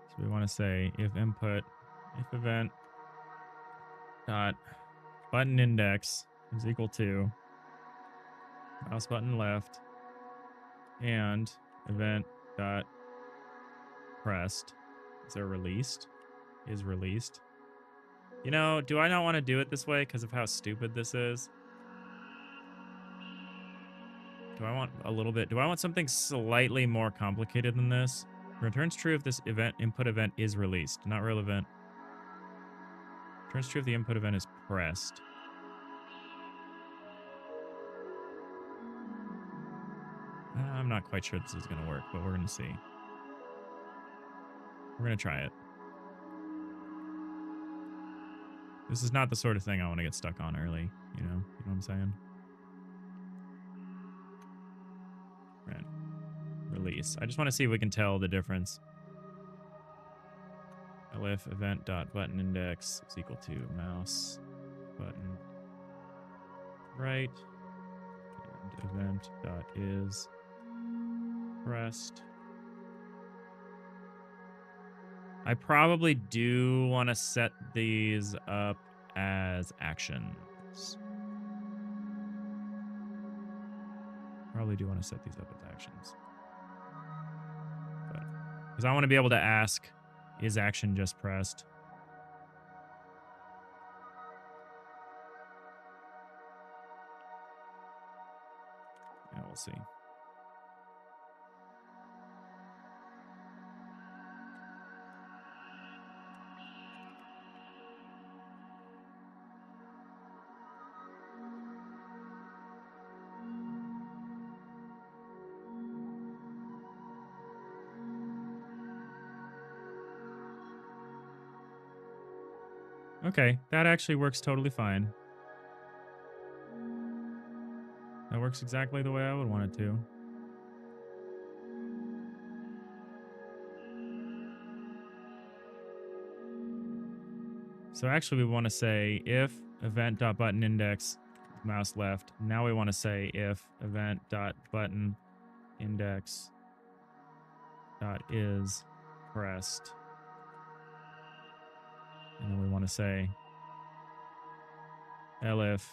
So we want to say if event dot button index is equal to mouse button left and event dot pressed is released. You know, do I not want to do it this way because of how stupid this is? Do I want something slightly more complicated than this? Returns true if this input event is released. Not relevant. Returns true if the input event is pressed. I'm not quite sure this is going to work, but we're going to see. We're going to try it. This is not the sort of thing I want to get stuck on early, you know? You know what I'm saying? Right. Release. I just want to see if we can tell the difference. If event.button index is equal to mouse button right and event.is pressed. I probably do want to set these up as actions. Probably do want to set these up as actions. Because I want to be able to ask, is action just pressed? Yeah, we'll see. Okay, that actually works totally fine. That works exactly the way I would want it to. So actually we want to say if event.buttonIndex mouse left. Now we want to say if event.buttonIndex is pressed. And then we want to say elif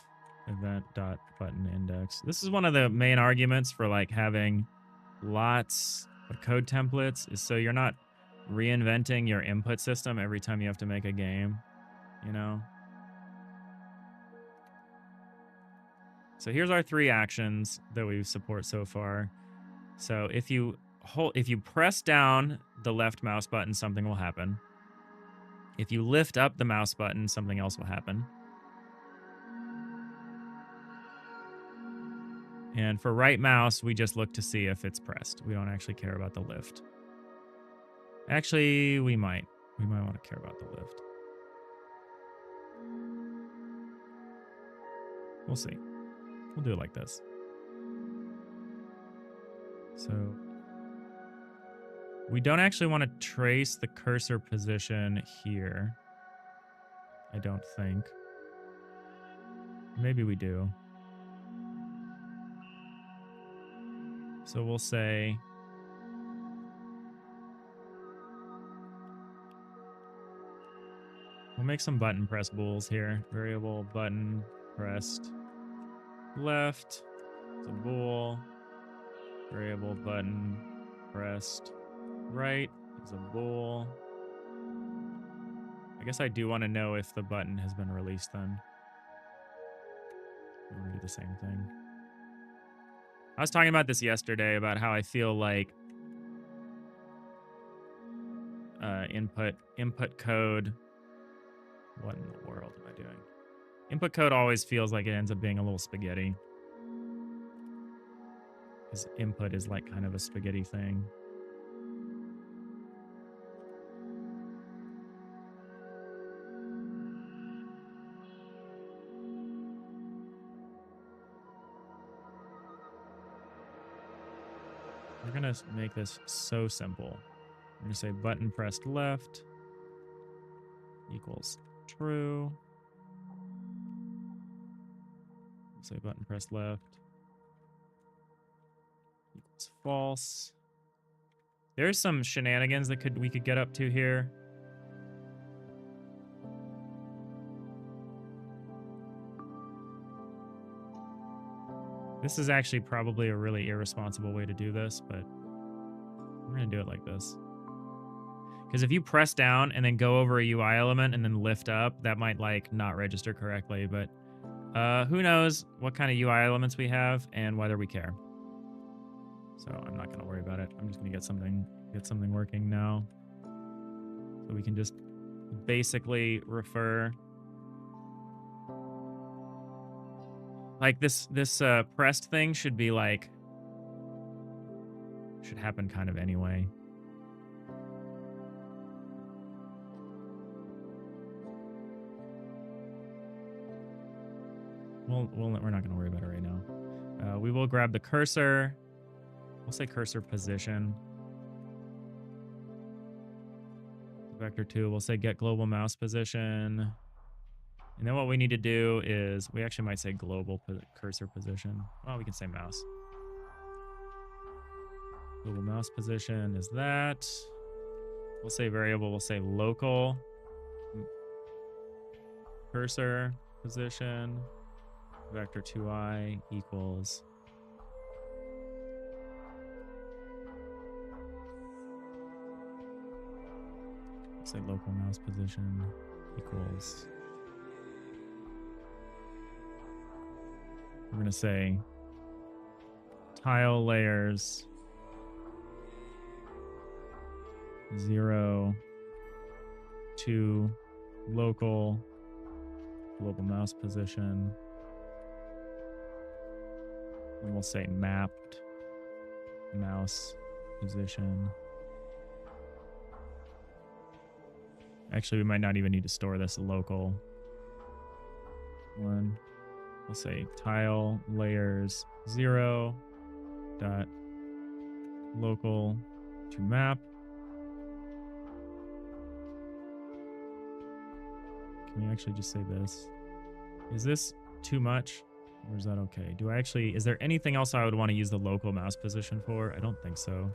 event.buttonIndex. This is one of the main arguments for like having lots of code templates, is so you're not reinventing your input system every time you have to make a game, you know? So here's our 3 actions that we support so far. So if you press down the left mouse button, something will happen. If you lift up the mouse button, something else will happen. And for right mouse, we just look to see if it's pressed. We don't actually care about the lift. Actually, we might. We might want to care about the lift. We'll see. We'll do it like this. So we don't actually want to trace the cursor position here. I don't think. Maybe we do. So we'll say we'll make some button press bools here. Variable button pressed left is a bool. Variable button pressed right is a bool. I guess I do want to know if the button has been released then. I want to do the same thing. I was talking about this yesterday about how I feel like input code. What in the world am I doing? Input code always feels like it ends up being a little spaghetti. Because input is like kind of a spaghetti thing. We're going to make this so simple. I'm going to say button pressed left equals true. Say button pressed left equals false. There's some shenanigans that we could get up to here. This is actually probably a really irresponsible way to do this, but we're going to do it like this. Because if you press down and then go over a UI element and then lift up, that might like not register correctly, but who knows what kind of UI elements we have and whether we care. So I'm not going to worry about it. I'm just going to get something working now. So we can just basically refer. Like this pressed thing should be like, should happen kind of anyway. We're not going to worry about it right now. We will grab the cursor. We'll say cursor position. Vector 2, we'll say get global mouse position. And then what we need to do is, we actually might say global cursor position. Well, we can say mouse. Global mouse position is that. We'll say variable, we'll say local cursor position. Vector 2i equals say local mouse position equals, we're going to say tile layers 0 to local global mouse position. And we'll say mapped mouse position. Actually, we might not even need to store this local one. We'll say tile layers 0 dot local to map. Can we actually just say this? Is this too much? Or is that okay? Is there anything else I would want to use the local mouse position for? I don't think so.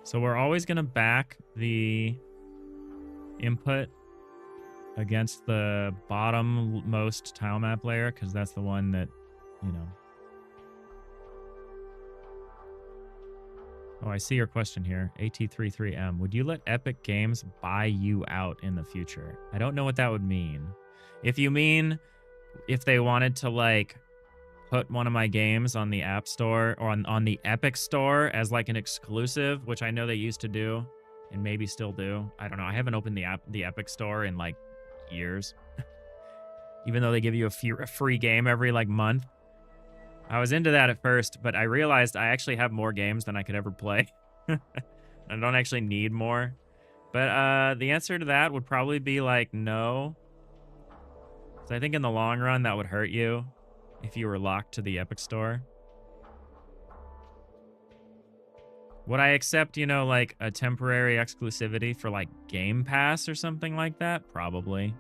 So we're always going to back the input against the bottom-most tile map layer, because that's the one that, you know. Oh, I see your question here. AT33M. Would you let Epic Games buy you out in the future? I don't know what that would mean. If you mean if they wanted to, like, put one of my games on the App Store or on the Epic Store as, like, an exclusive, which I know they used to do and maybe still do. I don't know. I haven't opened the Epic Store in, like, years. Even though they give you a free game every, like, month. I was into that at first, but I realized I actually have more games than I could ever play. I don't actually need more. But the answer to that would probably be like no. So I think in the long run that would hurt you if you were locked to the Epic Store. Would I accept, you know, like a temporary exclusivity for like Game Pass or something like that? Probably.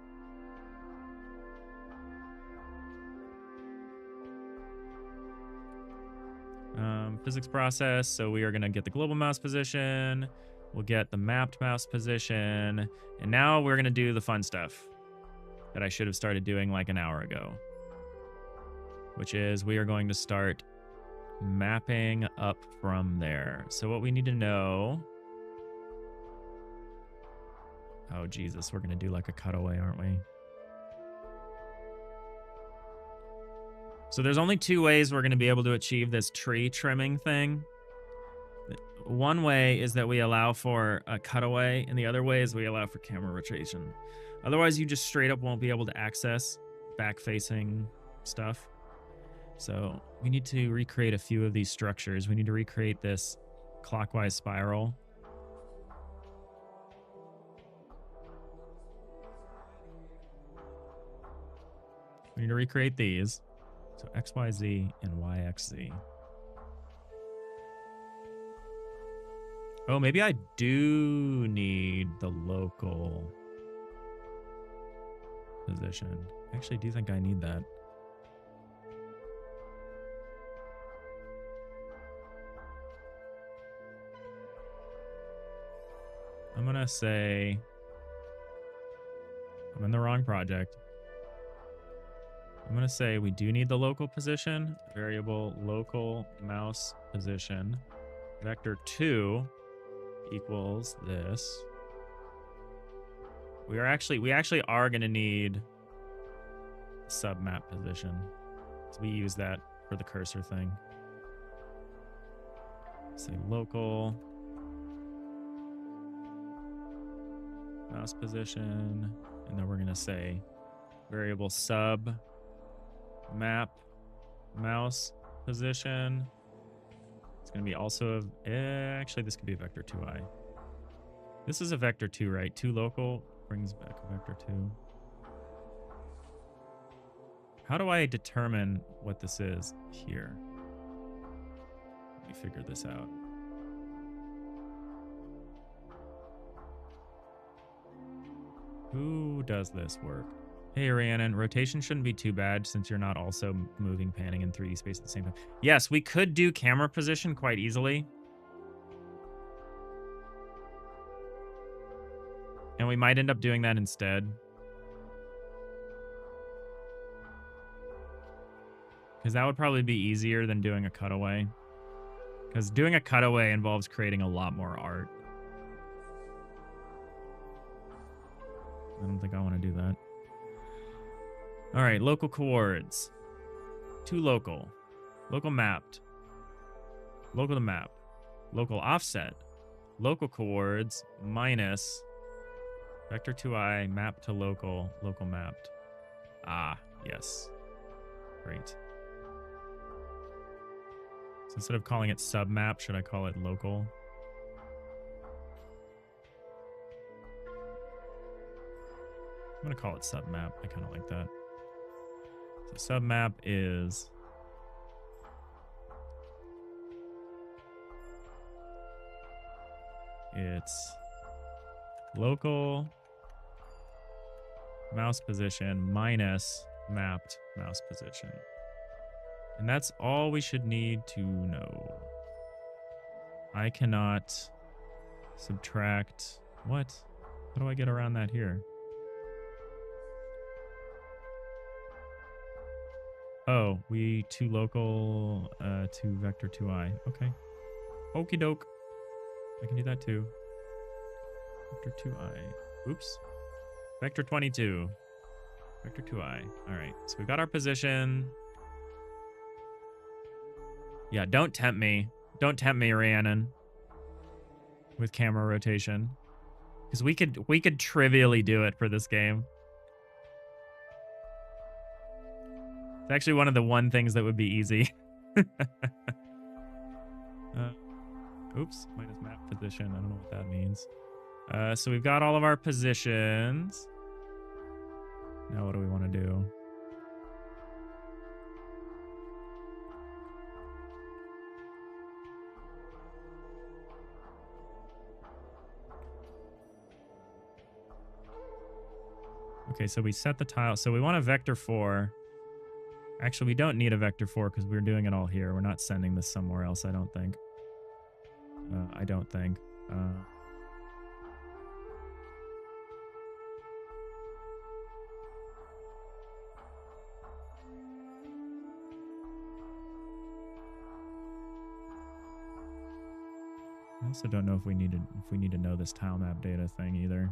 Physics process. So we are going to get the global mouse position. We'll get the mapped mouse position. And now we're going to do the fun stuff that I should have started doing like an hour ago, which is we are going to start mapping up from there. So what we need to know. Oh, Jesus. We're going to do like a cutaway, aren't we? So there's only two ways we're going to be able to achieve this tree trimming thing. One way is that we allow for a cutaway, and the other way is we allow for camera rotation. Otherwise, you just straight up won't be able to access back-facing stuff. So we need to recreate a few of these structures. We need to recreate this clockwise spiral. We need to recreate these. So XYZ and YXZ. Oh, maybe I do need the local position. I actually do think I need that. I'm gonna say I'm in the wrong project. I'm gonna say we do need the local position. Variable local mouse position. Vector 2 equals this. We actually are gonna need submap position. So we use that for the cursor thing. Say local mouse position, and then we're gonna say variable sub map mouse position. It's gonna be also actually this could be a vector 2i. This is a vector 2, right? 2 local brings back a vector 2. How do I determine what this is here? Let me figure this out. Who does this work? Hey, Rhiannon, rotation shouldn't be too bad since you're not also moving, panning in 3D space at the same time. Yes, we could do camera position quite easily. And we might end up doing that instead. Because that would probably be easier than doing a cutaway. Because doing a cutaway involves creating a lot more art. I don't think I want to do that. All right, local coords. 2 local. Local mapped. Local to map. Local offset. Local coords minus vector 2i map to local. Local mapped. Ah, yes. Great. So instead of calling it submap, should I call it local? I'm going to call it submap. I kind of like that. So submap is it's local mouse position minus mapped mouse position. And that's all we should need to know. I cannot subtract. What? How do I get around that here? Oh, we 2 local, 2 vector 2i. Okay. Okie doke. I can do that too. Vector 2i. Oops. Vector 22. Vector 2i. All right. So we've got our position. Yeah, don't tempt me. Don't tempt me, Rhiannon. With camera rotation. Because we could trivially do it for this game. It's actually one of the things that would be easy. Oops, minus map position. I don't know what that means. So we've got all of our positions. Now what do we want to do? Okay, so we set the tile. So we want a vector 4. Actually, we don't need a vector 4 because we're doing it all here. We're not sending this somewhere else, I don't think. I don't think. I also don't know if we need to know this tile map data thing either.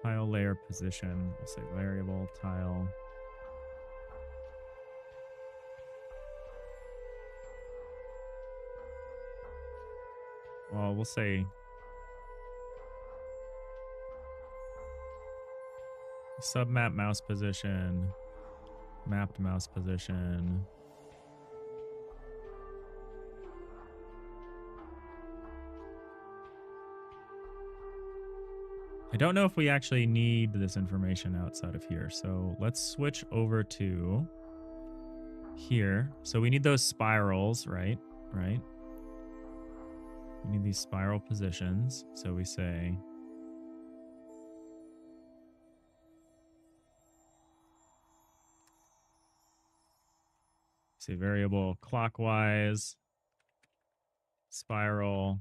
Tile layer position. We'll say variable tile. well, we'll say submap mouse position, mapped mouse position. I don't know if we actually need this information outside of here. So let's switch over to here. So we need those spirals, right? Right. We need these spiral positions. So we say variable clockwise spiral.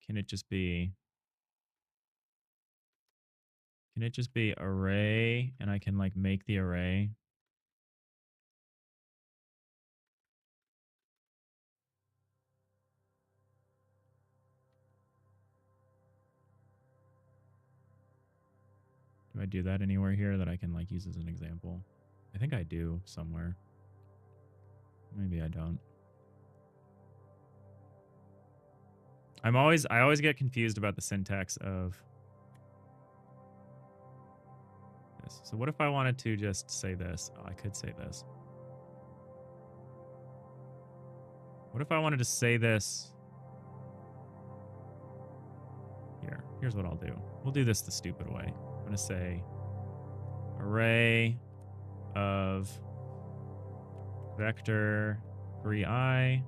Can it just be array, and I can like make the array? Do I do that anywhere here that I can like use as an example? I think I do somewhere. Maybe I don't. I always get confused about the syntax of this. So what if I wanted to just say this? Oh, I could say this. What if I wanted to say this here? Here's what I'll do. We'll do this the stupid way. I'm going to say array of vector 3i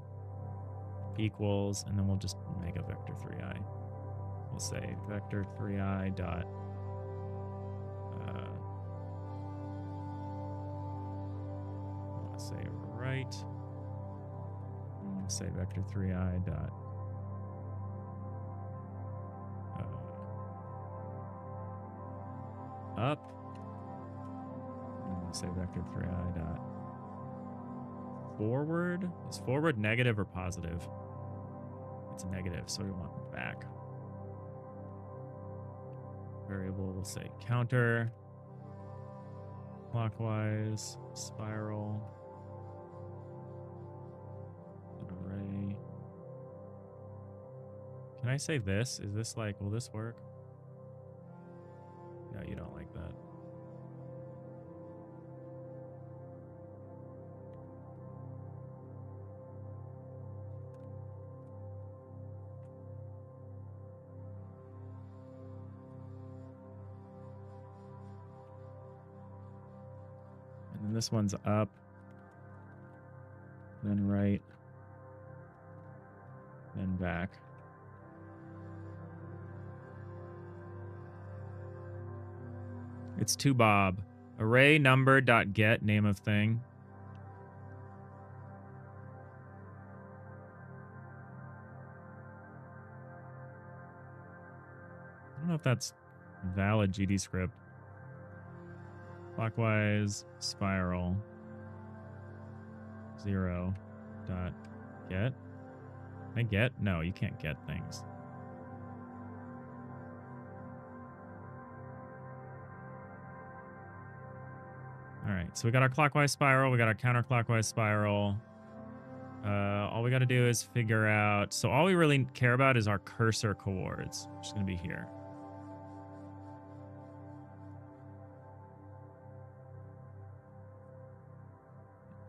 equals, and then we'll just make a vector 3i. We'll say vector 3i dot let's say right. We'll say vector 3i dot up. And we'll say vector 3i dot forward. Is forward negative or positive? It's negative, so we want back. Variable, we'll say counter, clockwise, spiral, an array. Can I say this? Is this like, will this work? No, you don't like that. And then this one's up, then right, then back. It's to Bob. Array number dot get name of thing. I don't know if that's valid GD script. Clockwise spiral 0 dot get. Can I get? No, you can't get things. All right, so we got our clockwise spiral, we got our counterclockwise spiral. All we got to do is figure out. So all we really care about is our cursor coords, which is going to be here.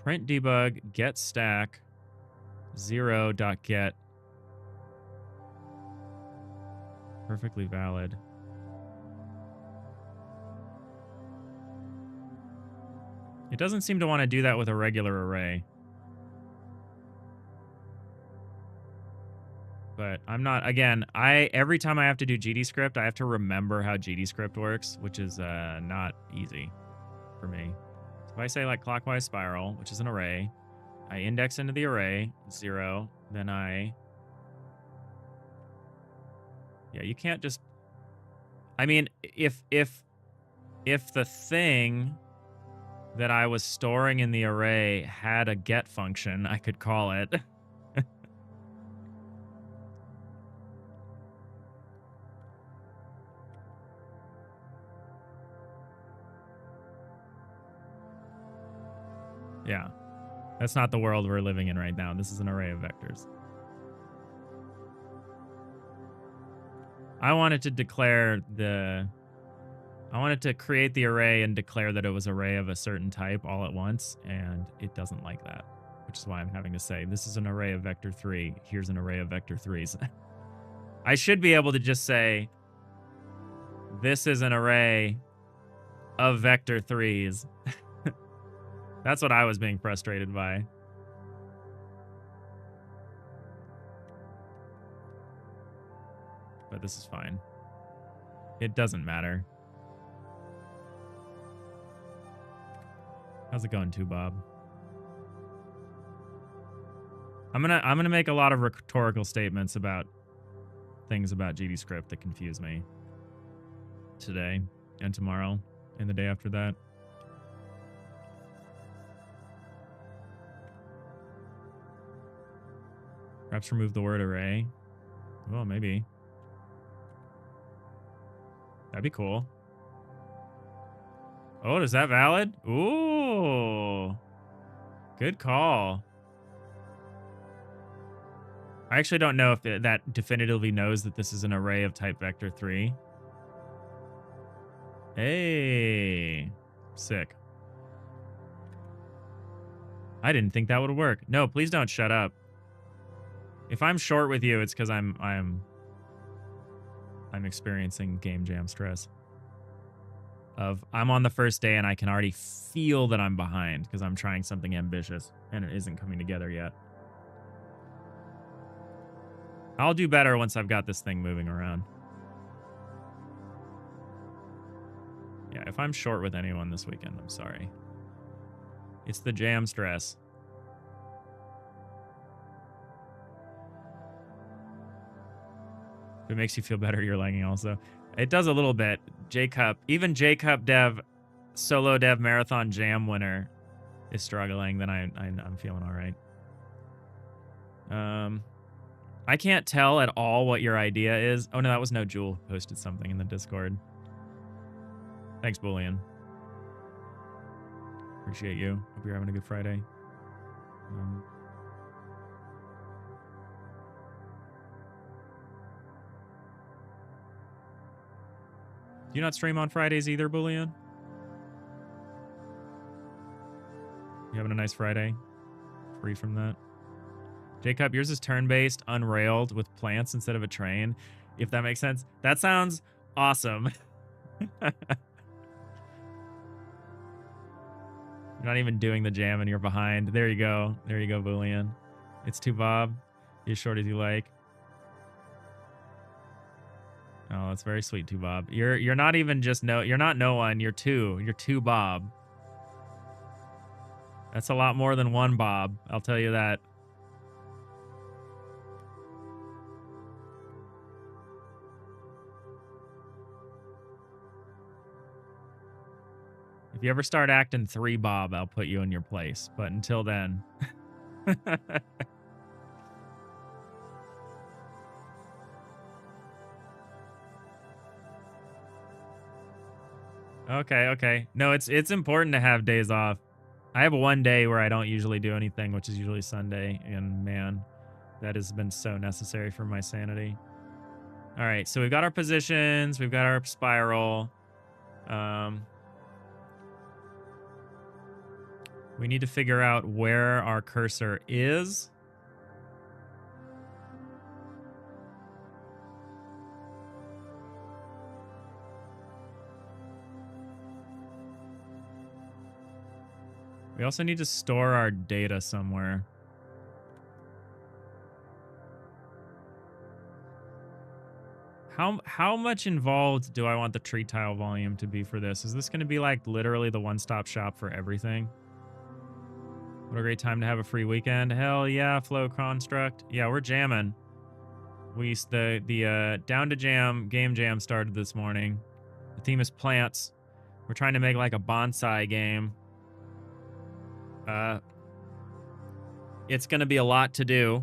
Print debug get stack 0 dot get. Perfectly valid. It doesn't seem to want to do that with a regular array. But I'm not, again, every time I have to do GD script, I have to remember how GD script works, which is not easy for me. So if I say like clockwise spiral, which is an array, I index into the array 0, then yeah, you can't just, I mean, if the thing that I was storing in the array had a get function, I could call it. Yeah. That's not the world we're living in right now. This is an array of vectors. I wanted to create the array and declare that it was array of a certain type all at once, and it doesn't like that, which is why I'm having to say this is an array of vector 3. Here's an array of vector 3s. I should be able to just say this is an array of vector 3s. That's what I was being frustrated by. But this is fine. It doesn't matter. How's it going, too, Bob? I'm gonna make a lot of rhetorical statements about things about GDScript that confuse me today and tomorrow and the day after that. Perhaps remove the word array. Well, maybe. That'd be cool. Oh, is that valid? Ooh. Good call. I actually don't know if that definitively knows that this is an array of type vector 3. Hey. Sick. I didn't think that would work. No, please don't shut up. If I'm short with you, it's because I'm experiencing game jam stress. I'm on the first day and I can already feel that I'm behind because I'm trying something ambitious and it isn't coming together yet. I'll do better once I've got this thing moving around. Yeah, if I'm short with anyone this weekend, I'm sorry. It's the jam stress. If it makes you feel better, you're lagging also. It does a little bit. J-Cup, even J-Cup dev, solo dev marathon jam winner is struggling, then I'm feeling all right. I can't tell at all what your idea is. Oh no, that was no Jewel who posted something in the Discord. Thanks, Boolean. Appreciate you. Hope you're having a good Friday. Do you not stream on Fridays either, Boolean? You having a nice Friday? Free from that? Jacob, yours is turn-based, unrailed, with plants instead of a train. If that makes sense. That sounds awesome. You're not even doing the jam and you're behind. There you go. There you go, Boolean. It's too Bob. Be as short as you like. Oh, that's very sweet, too, Bob. You're not even just you're not no one. You're two. You're two Bob. That's a lot more than one Bob. I'll tell you that. If you ever start acting 3 Bob, I'll put you in your place. But until then. Okay. No, it's important to have days off. I have one day where I don't usually do anything, which is usually Sunday, and man, that has been so necessary for my sanity. All right, so we've got our positions, we've got our spiral. We need to figure out where our cursor is. We also need to store our data somewhere. How much involved do I want the tree tile volume to be for this? Is this going to be like literally the one-stop shop for everything? What a great time to have a free weekend. Hell yeah, Flow Construct. Yeah, we're jamming. The Down2Jam game jam started this morning. The theme is plants. We're trying to make like a bonsai game. It's going to be a lot to do.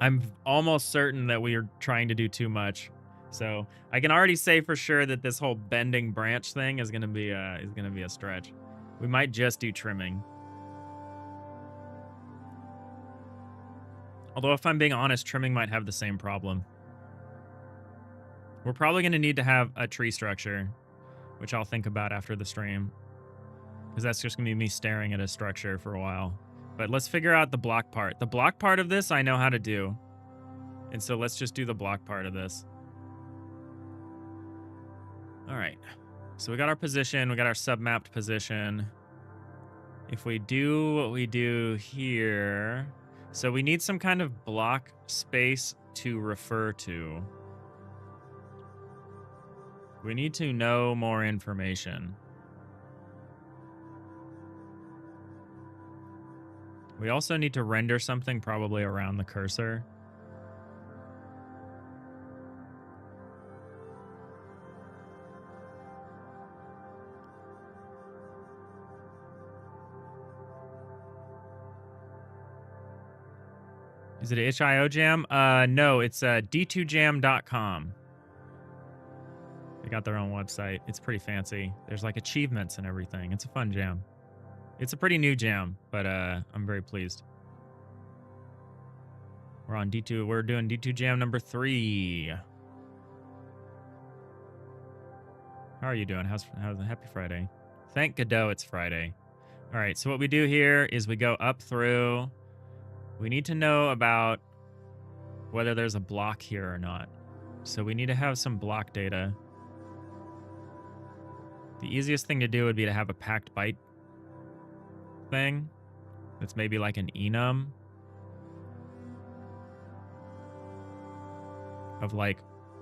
I'm almost certain that we are trying to do too much. So I can already say for sure that this whole bending branch thing is going to be a stretch. We might just do trimming. Although if I'm being honest, trimming might have the same problem. We're probably going to need to have a tree structure, which I'll think about after the stream, because that's just going to be me staring at a structure for a while. But let's figure out the block part. The block part of this I know how to do. And so let's just do the block part of this. All right. So we got our position. We got our submapped position. If we do what we do here... So we need some kind of block space to refer to. We need to know more information. We also need to render something probably around the cursor. Is it HIO Jam? No, it's D2Jam.com. They got their own website. It's pretty fancy. There's like achievements and everything. It's a fun jam. It's a pretty new jam, but I'm very pleased. We're on D2. We're doing D2 Jam number 3. How are you doing? How's happy Friday? Thank Godot it's Friday. All right, so what we do here is we go up through. We need to know about whether there's a block here or not. So we need to have some block data. The easiest thing to do would be to have a packed byte thing. That's maybe like an enum of like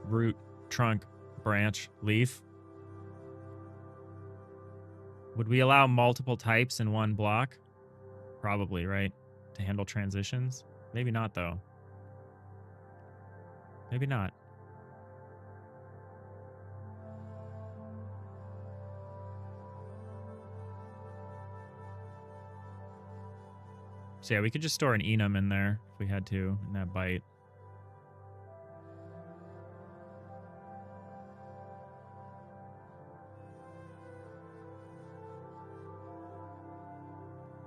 root, trunk, branch, leaf. Would we allow multiple types in one block? Probably, right? To handle transitions? Maybe not, though. Maybe not. So yeah, we could just store an enum in there if we had to in that byte.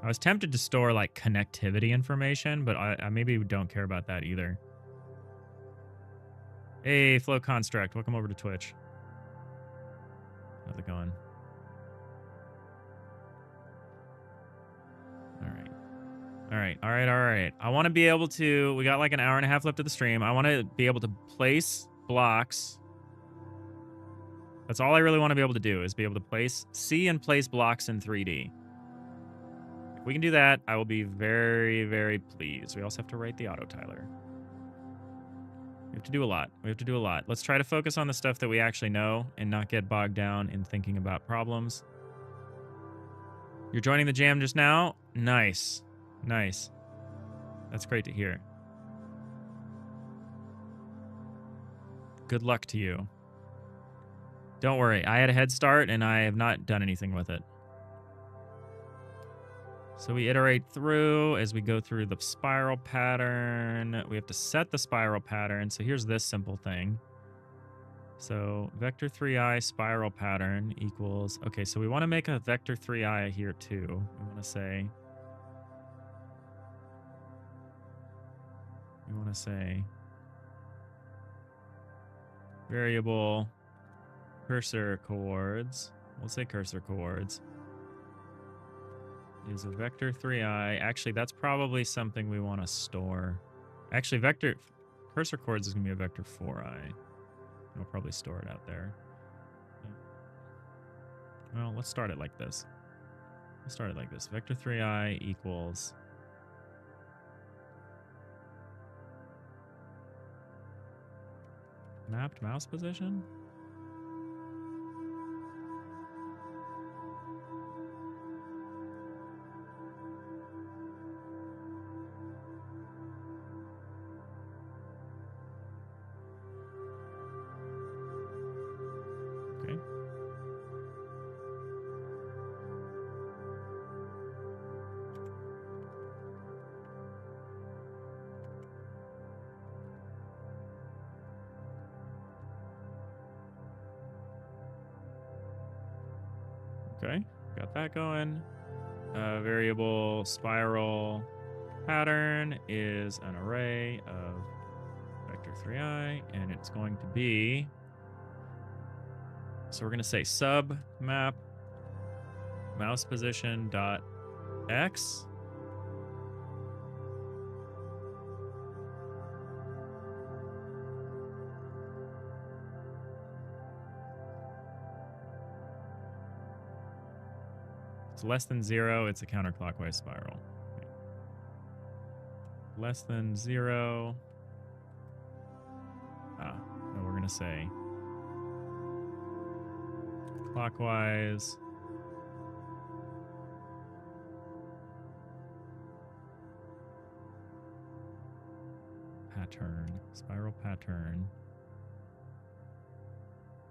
I was tempted to store like connectivity information, but I maybe don't care about that either. Hey, Flow Construct, welcome over to Twitch. How's it going? All right. I want to be able to, we got like an hour and a half left of the stream. I want to be able to place blocks. That's all I really want to be able to do, is be able to see and place blocks in 3D. If we can do that, I will be very, very pleased. We also have to write the auto tiler. We have to do a lot. Let's try to focus on the stuff that we actually know and not get bogged down in thinking about problems. You're joining the jam just now? Nice. Nice. That's great to hear. Good luck to you. Don't worry, I had a head start and I have not done anything with it. So we iterate through as we go through the spiral pattern. We have to set the spiral pattern. So here's this simple thing. So vector 3i spiral pattern equals... Okay, so we want to make a vector 3i here too. We want to say variable cursor coords. We'll say cursor coords is a vector 3i. Actually, that's probably something we want to store. Actually, cursor coords is going to be a vector 4i. We'll probably store it out there. Well, let's start it like this. Vector 3i equals... mapped mouse position? Okay. Okay, got that going. Variable spiral pattern is an array of vector 3i, and it's going to be, so we're going to say sub map mouse position dot x. It's less than 0, it's a counterclockwise spiral. Okay. Less than 0. No, we're going to say clockwise. Pattern, spiral pattern.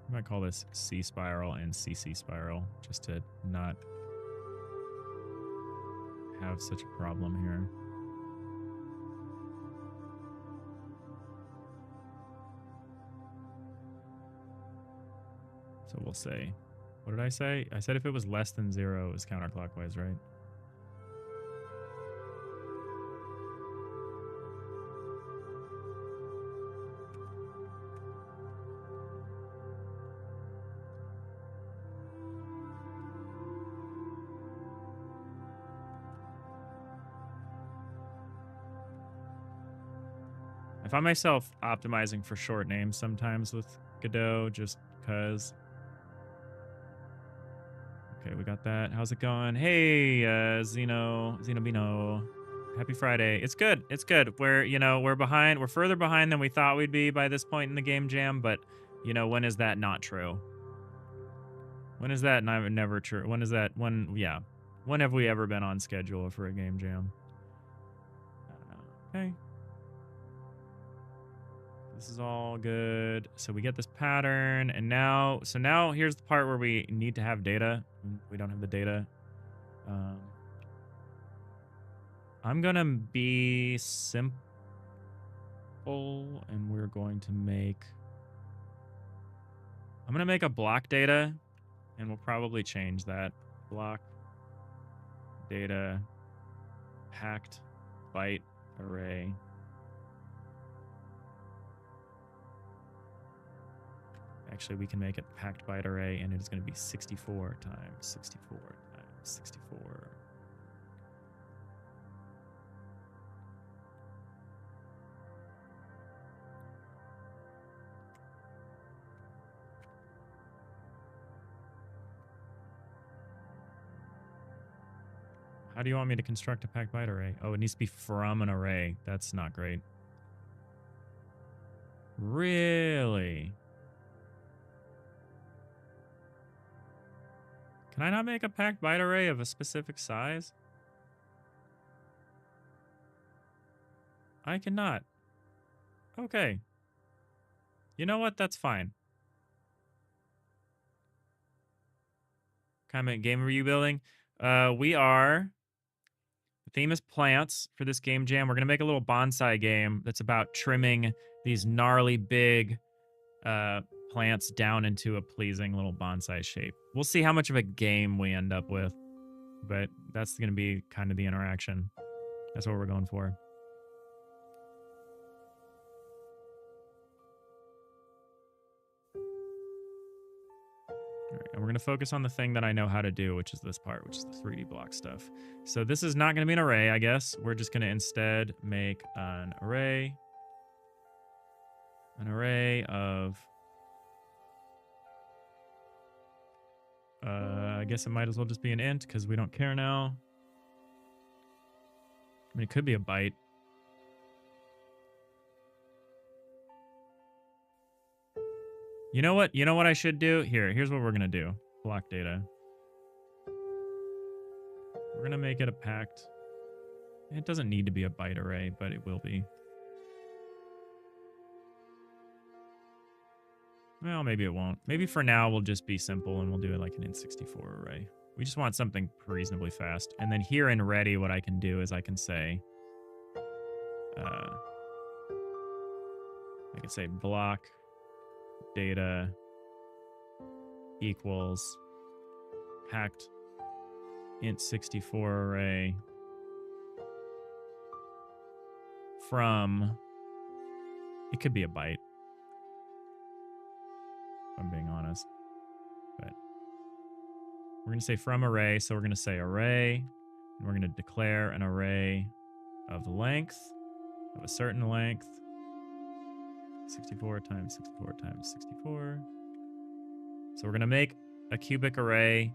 I might call this C spiral and CC spiral just to not have such a problem here. So we'll say, what did I say? I said if it was less than 0, it was counterclockwise, right? I find myself optimizing for short names sometimes with Godot just because. Okay, we got that. How's it going? Hey, Zenobino. Happy Friday. It's good. It's good. We're behind. We're further behind than we thought we'd be by this point in the game jam, but, when is that not true? When is that never true? When is that? Yeah. When have we ever been on schedule for a game jam? Okay. This is all good. So we get this pattern, and now here's the part where we need to have data. We don't have the data. I'm gonna be simple, and we're going to make. I'm gonna make a block data, and we'll probably change that block data packed byte array. Actually, we can make it packed byte array, and it is going to be 64 times 64 times 64. How do you want me to construct a packed byte array? Oh, it needs to be from an array. That's not great. Really? Can I not make a packed byte array of a specific size? I cannot. Okay. You know what? That's fine. Comment game review building. We are. The theme is plants for this game jam. We're going to make a little bonsai game that's about trimming these gnarly big plants down into a pleasing little bonsai shape. We'll see how much of a game we end up with, but that's going to be kind of the interaction. That's what we're going for. All right, and we're going to focus on the thing that I know how to do, which is this part, which is the 3D block stuff. So this is not going to be an array, I guess. We're just going to instead make an array of... I guess it might as well just be an int because we don't care now. I mean, it could be a byte. You know what? You know what I should do? Here's what we're going to do. Block data. We're going to make it a packed. It doesn't need to be a byte array, but it will be. Well, maybe it won't. Maybe for now we'll just be simple and we'll do it like an int64 array. We just want something reasonably fast. And then here in ready, what I can do is I can say, block data equals packed int64 array from, it could be a byte, if I'm being honest. But we're going to say from array. So we're going to say array, and we're going to declare an array of length, of a certain length, 64 times 64 times 64. So we're going to make a cubic array.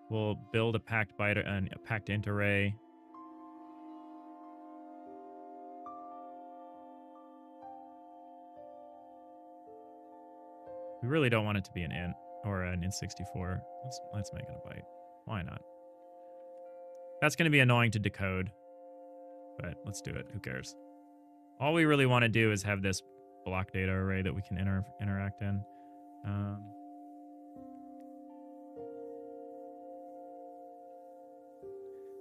We'll build a packed byte and a packed int array. We really don't want it to be an int or an int64. Let's make it a byte. Why not? That's going to be annoying to decode, but let's do it. Who cares? All we really want to do is have this block data array that we can interact in.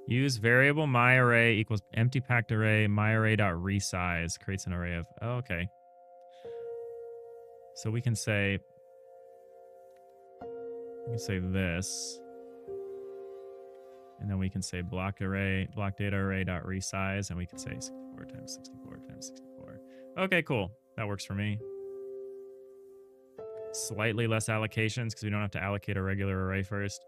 Use variable myArray equals empty packed array myArray.resize creates an array of, oh, okay. So we can say this, and then we can say block data array.resize, and we can say 64 times 64 times 64. Okay, cool. That works for me. Slightly less allocations because we don't have to allocate a regular array first.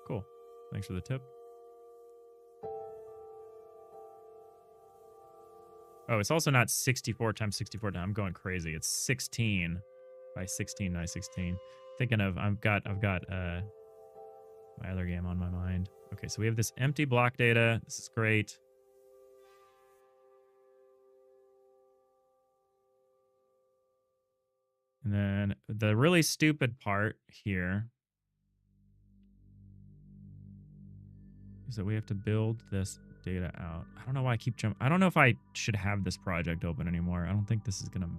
Cool. Thanks for the tip. Oh, it's also not 64 times 64 times. I'm going crazy. It's 16 by 16 by 16. Thinking of, I've got my other game on my mind. Okay, so we have this empty block data. This is great. And then the really stupid part here is that we have to build this data out. I don't know why I keep jumping. I don't know if I should have this project open anymore. I don't think this is going to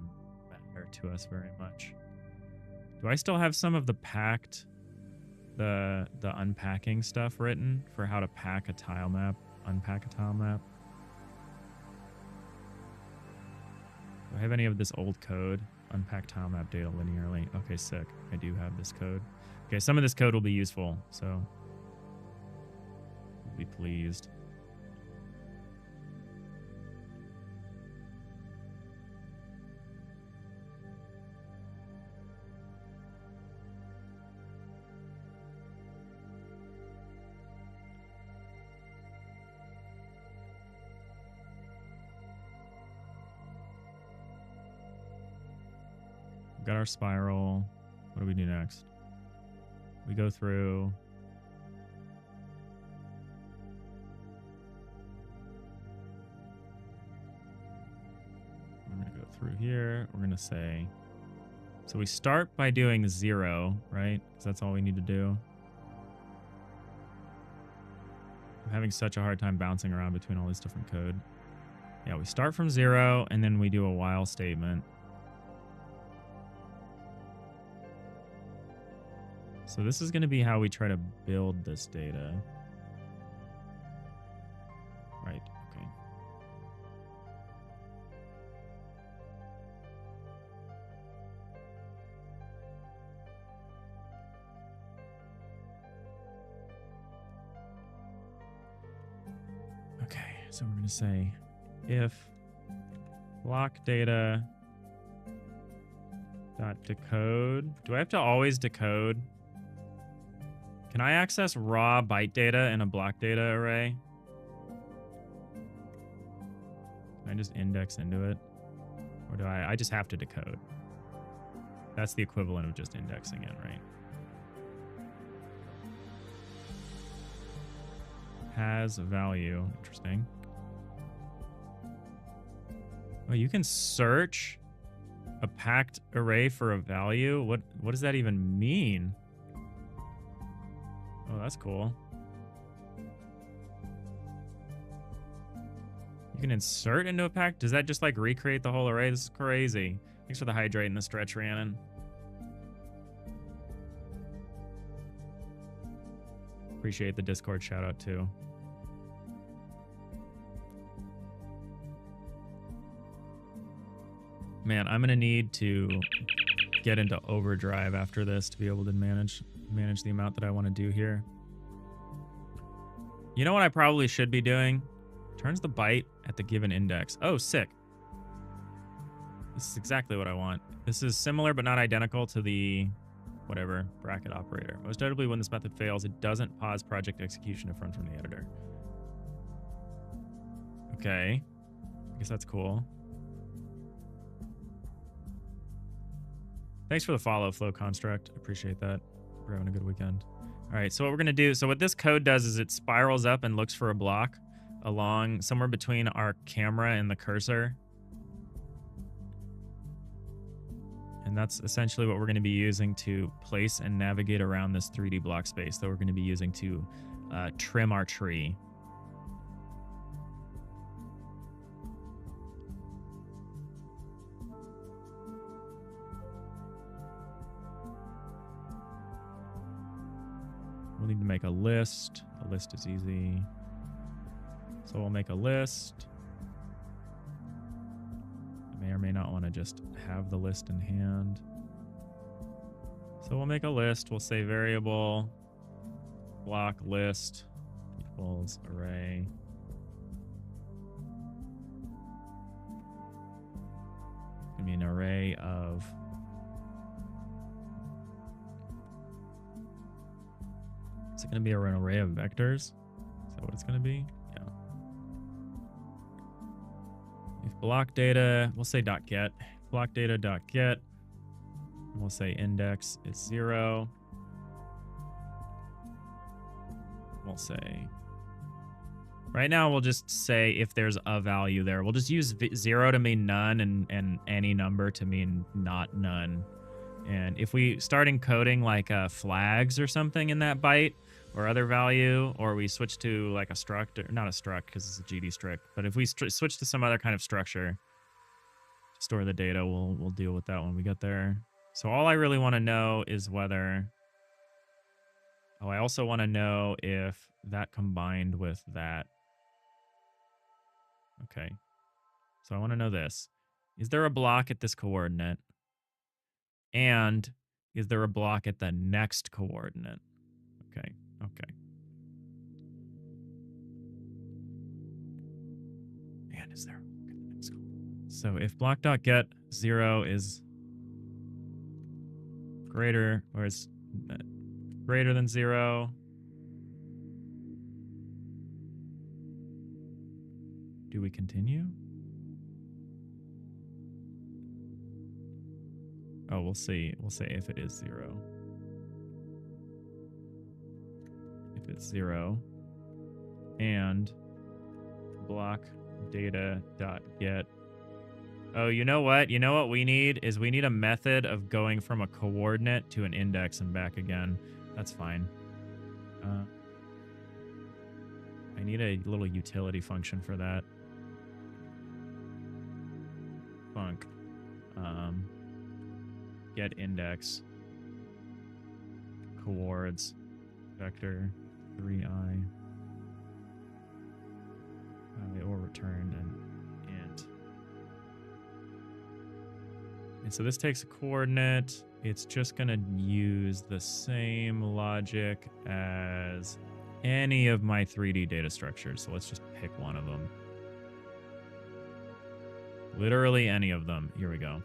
matter to us very much. Do I still have some of the packed, the unpacking stuff written for how to pack a tile map, unpack a tile map? Do I have any of this old code? Unpack tile map data linearly. Okay, sick. I do have this code. Okay, some of this code will be useful, so we'll be pleased. Got our spiral. What do we do next? We go through. We're going to go through here. We're going to say, so we start by doing 0, right? Because that's all we need to do. I'm having such a hard time bouncing around between all this different code. Yeah, we start from 0 and then we do a while statement. So this is going to be how we try to build this data. Right, okay. Okay, so we're going to say if block data dot decode. Do I have to always decode? Can I access raw byte data in a block data array? Can I just index into it? Or do I just have to decode? That's the equivalent of just indexing in, right? Has value. Interesting. Oh, you can search a packed array for a value? What does that even mean? Oh, that's cool. You can insert into a pack? Does that just like recreate the whole array? This is crazy. Thanks for the hydrate and the stretch, Rhiannon. Appreciate the Discord shout out too. Man, I'm gonna need to get into overdrive after this to be able to manage manage the amount that I want to do here. You know what I probably should be doing? Turns the byte at the given index. Oh, sick. This is exactly what I want. This is similar but not identical to the whatever bracket operator. Most notably, when this method fails, it doesn't pause project execution if run from the editor. Okay. I guess that's cool. Thanks for the follow, Flow Construct. Appreciate that. We're having a good weekend. All right, so what we're going to do, so what this code does is it spirals up and looks for a block along somewhere between our camera and the cursor. And that's essentially what we're going to be using to place and navigate around this 3D block space that we're going to be using to trim our tree. We'll need to make a list. A list is easy. So we'll make a list. I may or may not want to just have the list in hand. So we'll make a list. We'll say variable block list equals array. It's going to be an array of is it going to be an array of vectors? Is that what it's going to be? Yeah. If block data, we'll say .get. Block data .get. We'll say index is 0. We'll say, right now we'll just say if there's a value there. We'll just use 0 to mean none and any number to mean not none. And if we start encoding like flags or something in that byte or other value, or we switch to like a struct, or not a struct because it's a GD strict, but if we switch to some other kind of structure to store the data, we'll deal with that when we get there. So all I really want to know is whether, oh, I also want to know if that combined with that. Okay. So I want to know this. Is there a block at this coordinate? And is there a block at the next coordinate? Okay, okay. And is there at the next coordinate? So if block.get 0 is greater, or is greater than 0, do we continue? Oh, we'll see. We'll say if it is 0. If it's 0, and block data dot get. Oh, you know what? You know what we need is we need a method of going from a coordinate to an index and back again. That's fine. I need a little utility function for that. Func. Get index coords vector 3i or return an int. And so this takes a coordinate. It's just going to use the same logic as any of my 3D data structures. So let's just pick one of them. Literally any of them. Here we go.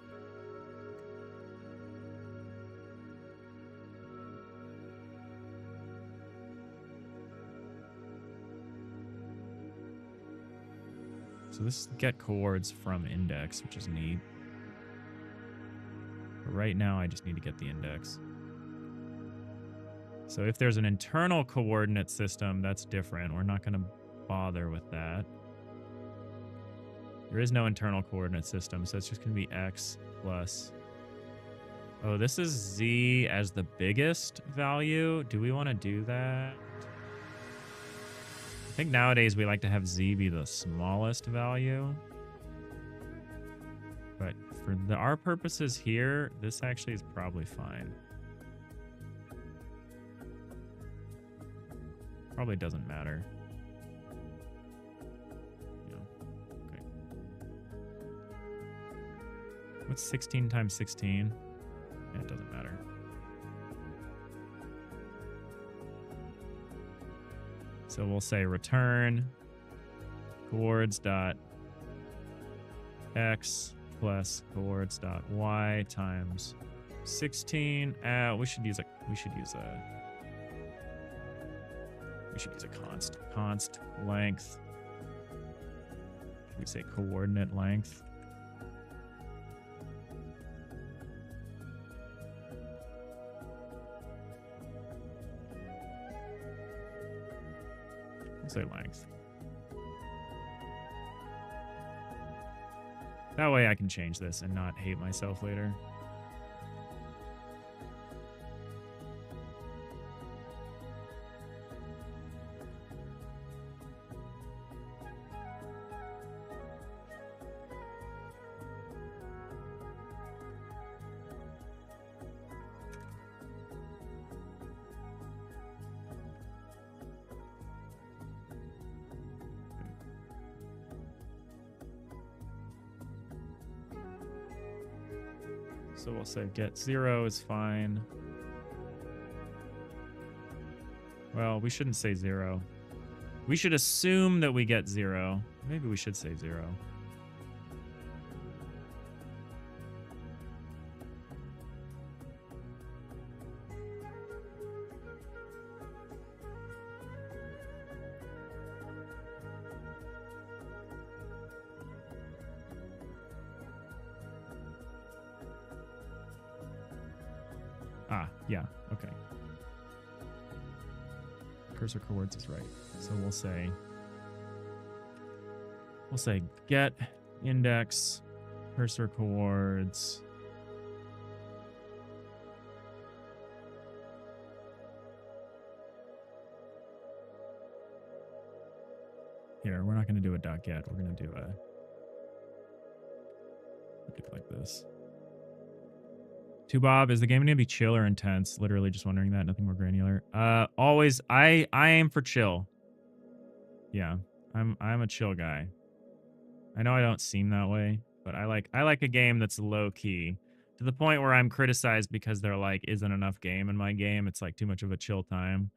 So this is get coords from index, which is neat. But right now, I just need to get the index. So if there's an internal coordinate system, that's different. We're not going to bother with that. There is no internal coordinate system, so it's just going to be x plus... Oh, this is z as the biggest value. Do we want to do that? I think nowadays we like to have z be the smallest value. But for our purposes here, this actually is probably fine. Probably doesn't matter. Yeah. Okay. What's 16 times 16? Yeah, it doesn't matter. So we'll say return coords dot x plus coords dot y times 16. We should use a const length. Should we say coordinate length? We'll say length. That way I can change this and not hate myself later. So we'll say get 0 is fine. Well, we shouldn't say 0. We should assume that we get 0. Maybe we should say 0. Yeah, okay. Cursor coords is right. So we'll say get index cursor coords here. We're not going to do a dot get. We're going to do it like this. To Bob, is the game going to be chill or intense? Literally just wondering that. Nothing more granular. Always, I aim for chill. Yeah, I'm a chill guy. I know I don't seem that way, but I like a game that's low key to the point where I'm criticized because they're like, isn't enough game in my game. It's like too much of a chill time.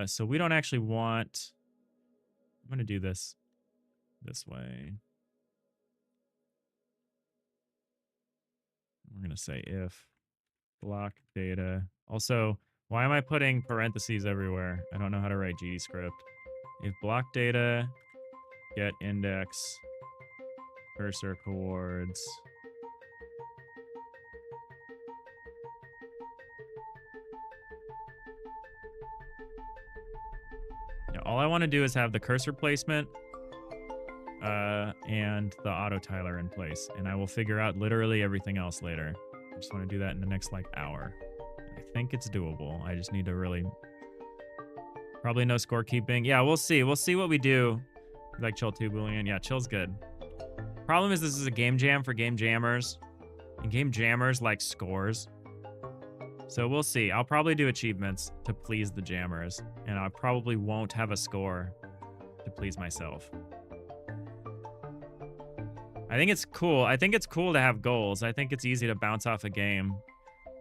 So we don't actually want. I'm gonna do this way. We're going to say if block data. Also, why am I putting parentheses everywhere? I don't know how to write GDScript. If block data get index cursor coords yeah, all I want to do is have the cursor placement and the auto tiler in place, and I will figure out literally everything else later. I just want to do that in the next like hour. I think it's doable. I just need to really probably no scorekeeping. Yeah, we'll see. We'll see what we do. Like chill 2 Boolean. Yeah, chill's good. Problem is this is a game jam for game jammers, and game jammers like scores. So we'll see. I'll probably do achievements to please the jammers, and I probably won't have a score to please myself. I think it's cool. I think it's cool to have goals. I think it's easy to bounce off a game.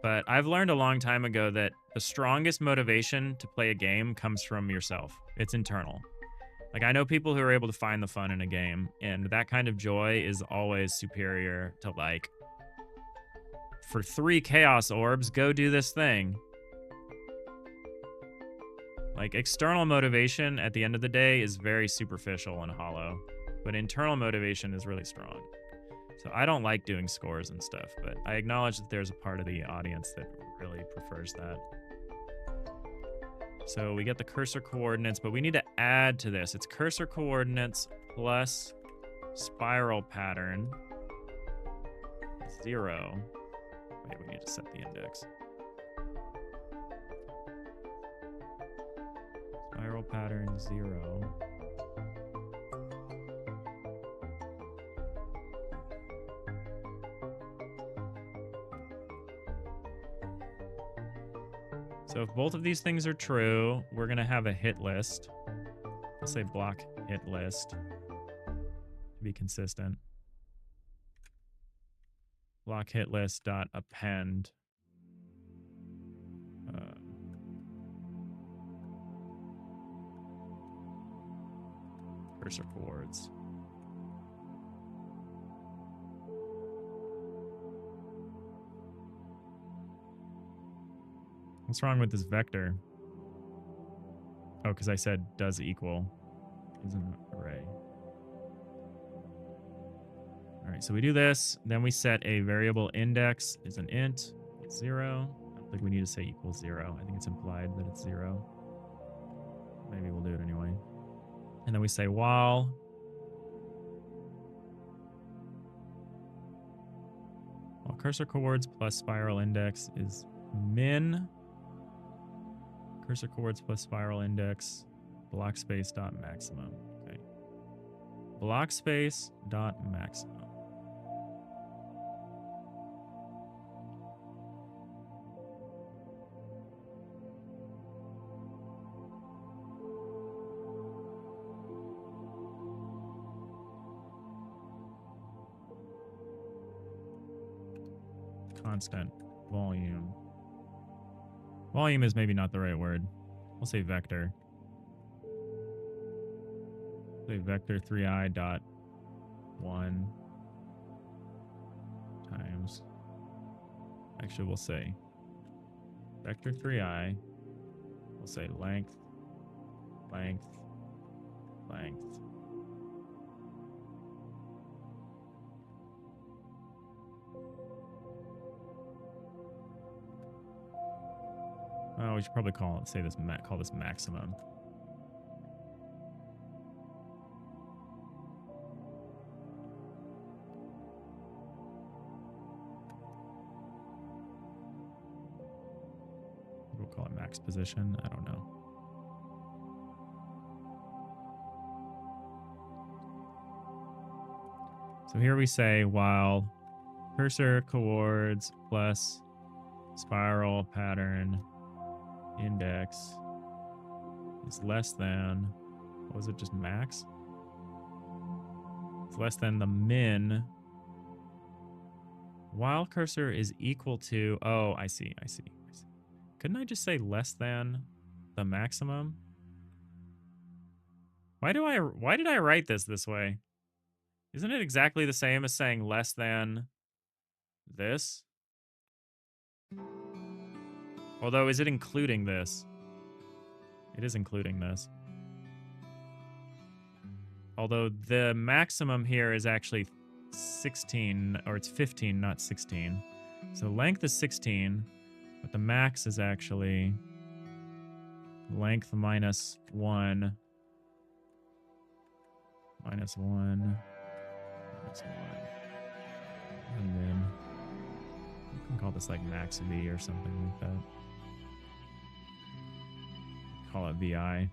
But I've learned a long time ago that the strongest motivation to play a game comes from yourself. It's internal. Like, I know people who are able to find the fun in a game, and that kind of joy is always superior to, like, for 3 chaos orbs, go do this thing. Like, external motivation at the end of the day is very superficial and hollow, but internal motivation is really strong. So I don't like doing scores and stuff, but I acknowledge that there's a part of the audience that really prefers that. So we get the cursor coordinates, but we need to add to this. It's cursor coordinates plus spiral pattern 0. Wait, we need to set the index. Spiral pattern 0. So if both of these things are true, we're going to have a hit list. We'll say block hit list to be consistent. Block hit list dot append. cursor coords. What's wrong with this vector? Oh, because I said does equal is an array. All right, so we do this. Then we set a variable index is an int, it's 0. I don't think we need to say equals 0. I think it's implied that it's 0. Maybe we'll do it anyway. And then we say while cursor coords plus spiral index is min cursor coords plus spiral index block space dot maximum. Okay. Block space dot maximum. Constant volume. Volume is maybe not the right word. We'll say vector. Say vector 3i dot 1 times. Actually, we'll say vector 3i. We'll say length, length, length. Oh, we should probably call this maximum. We'll call it max position. I don't know. So here we say while cursor coords plus spiral pattern index is less than, what was it, just max? It's less than the min. While cursor is equal to, oh, I see. Couldn't I just say less than the maximum? Why did I write this way? Isn't it exactly the same as saying less than this? Although, is it including this? It is including this. Although the maximum here is actually 16, or it's 15, not 16. So length is 16, but the max is actually length minus 1. Minus 1. Minus 1. And then you can call this like max V or something like that. Call it VI.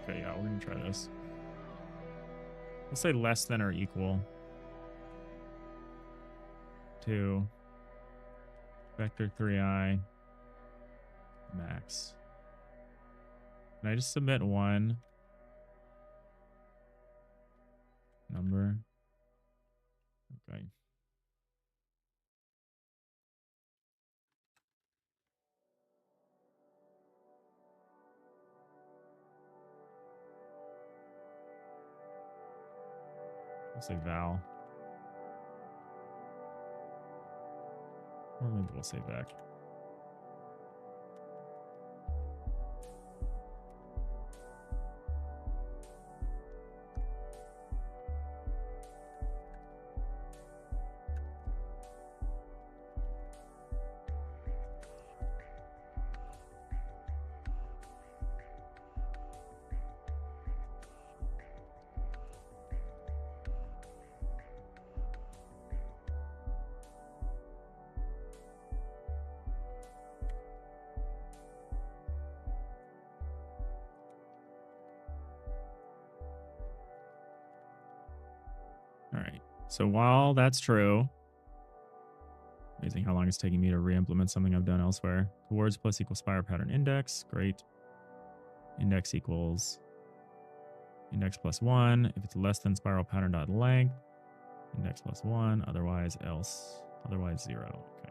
Okay, yeah, we're gonna try this. We'll say less than or equal to vector 3i max. Can I just submit one number? Okay. I'll say val. Or maybe we'll say back. All right. So while that's true, amazing how long it's taking me to re-implement something I've done elsewhere. Coords plus equals spiral pattern index. Great. Index equals index plus 1. If it's less than spiral pattern dot length, index plus 1. Otherwise, else. Otherwise, 0. Okay.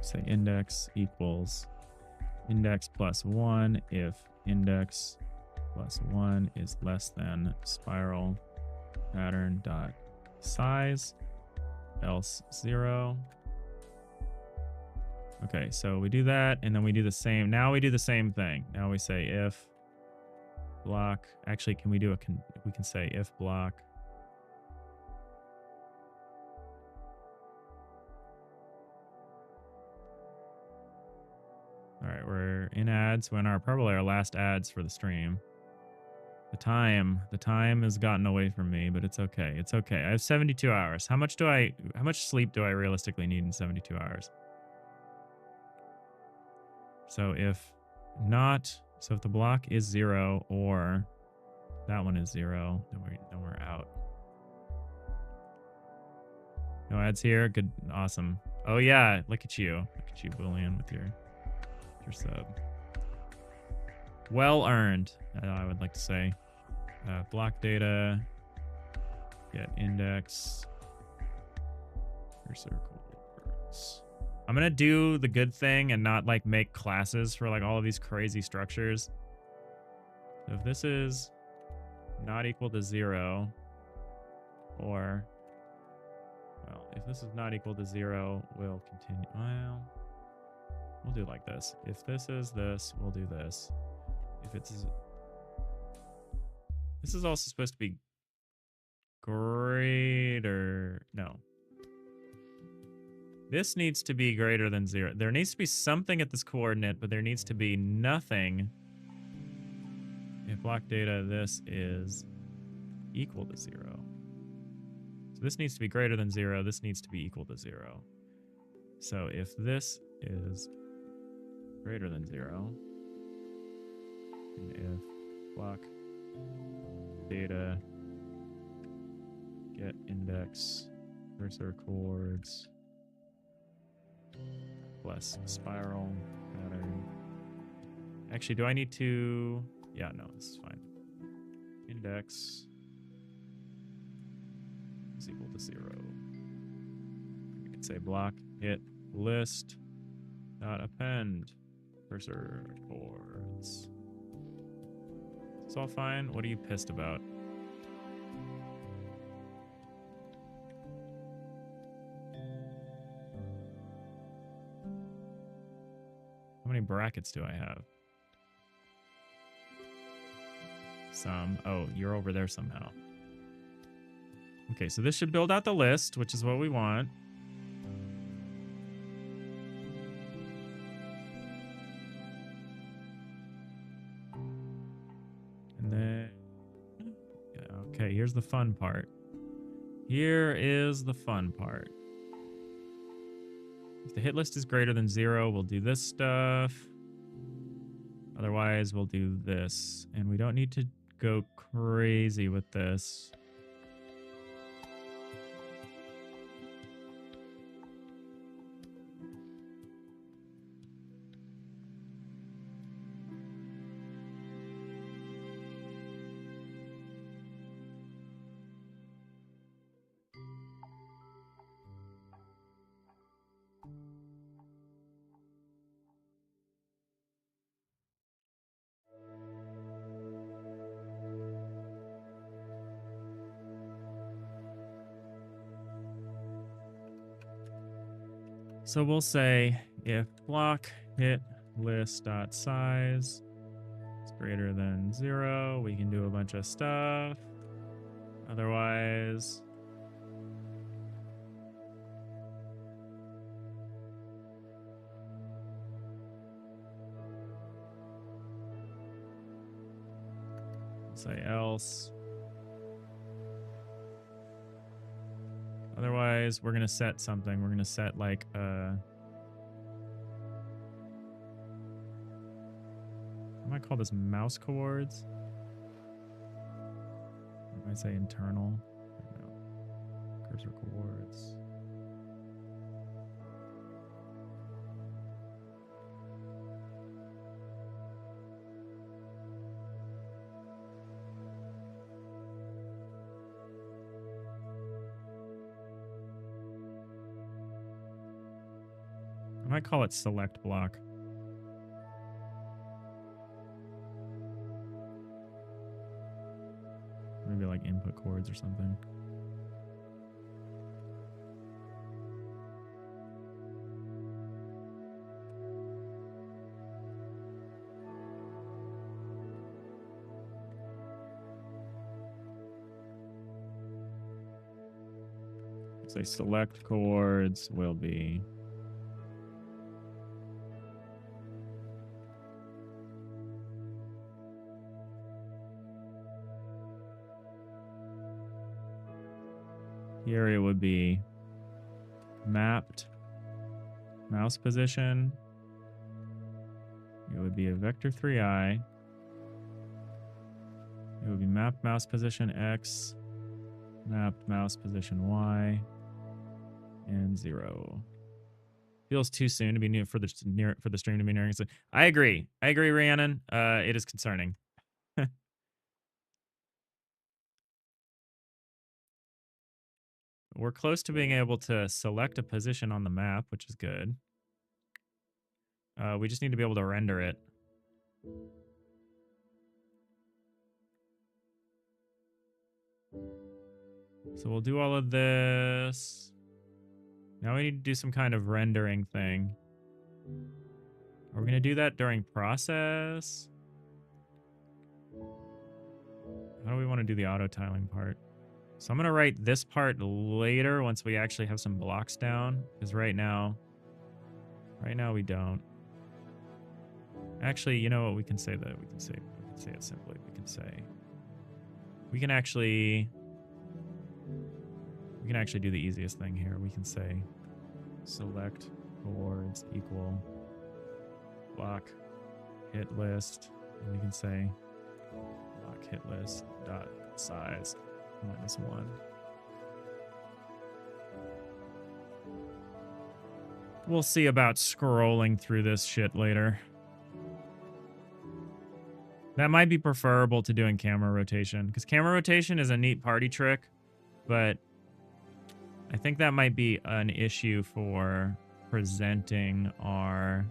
Say index equals index plus 1 if index plus 1 is less than spiral pattern dot size, else 0. Okay, so we do that, and then we do the same. Now we do the same thing. Now we say if block. Actually, can we do we can say if block. All right, we're in ads. We're in probably our last ads for the stream. The time has gotten away from me, but it's okay. It's okay. I have 72 hours. How much sleep do I realistically need in 72 hours? So if the block is 0 or that one is 0, then we're out. No ads here. Good, awesome. Oh yeah, look at you, Boolean, with your sub. Well earned, I would like to say. Block data, get index, cursor words. I'm gonna do the good thing and not like make classes for like all of these crazy structures. So if this is not equal to 0, or well, if this is not equal to 0, we'll continue. Well, we'll do like this. If this is this, we'll do this. If it's... This is also supposed to be greater... No. This needs to be greater than 0. There needs to be something at this coordinate, but there needs to be nothing if block data this is equal to 0. So this needs to be greater than 0. This needs to be equal to 0. So if this is greater than 0, and if block data get index cursor chords plus spiral pattern. Actually, do I need to... Yeah, no, this is fine. Index is equal to 0. We could say block hit list dot append cursor chords. It's all fine. What are you pissed about? How many brackets do I have? Some. Oh, you're over there somehow. Okay, so this should build out the list, which is what we want. And then... Yeah, okay, here's the fun part. Here is the fun part. If the hit list is greater than 0, we'll do this stuff. Otherwise, we'll do this. And we don't need to go crazy with this. So we'll say if block hit list dot size is greater than 0, we can do a bunch of stuff. Otherwise, say else. Otherwise, we're going to set something. We're going to set like I might call this mouse coords. I might say internal. No. Cursor coords. I might call it select block. Maybe like input chords or something. Say select chords will be here. It would be mapped mouse position. It would be a vector 3i. It would be mapped mouse position x, mapped mouse position y, and 0. Feels too soon to be new for the stream to be nearing. So I agree. Rhiannon. It is concerning. We're close to being able to select a position on the map, which is good. We just need to be able to render it. So we'll do all of this. Now we need to do some kind of rendering thing. Are we going to do that during process? How do we want to do the auto tiling part? So I'm going to write this part later once we actually have some blocks down. Because right now we don't. Actually, you know what? We can say that. We can say it simply. We can actually do the easiest thing here. We can say select chords equal block hit list, and we can say block hit list dot size -1. We'll see about scrolling through this shit later. That might be preferable to doing camera rotation, because camera rotation is a neat party trick, but I think that might be an issue for presenting our...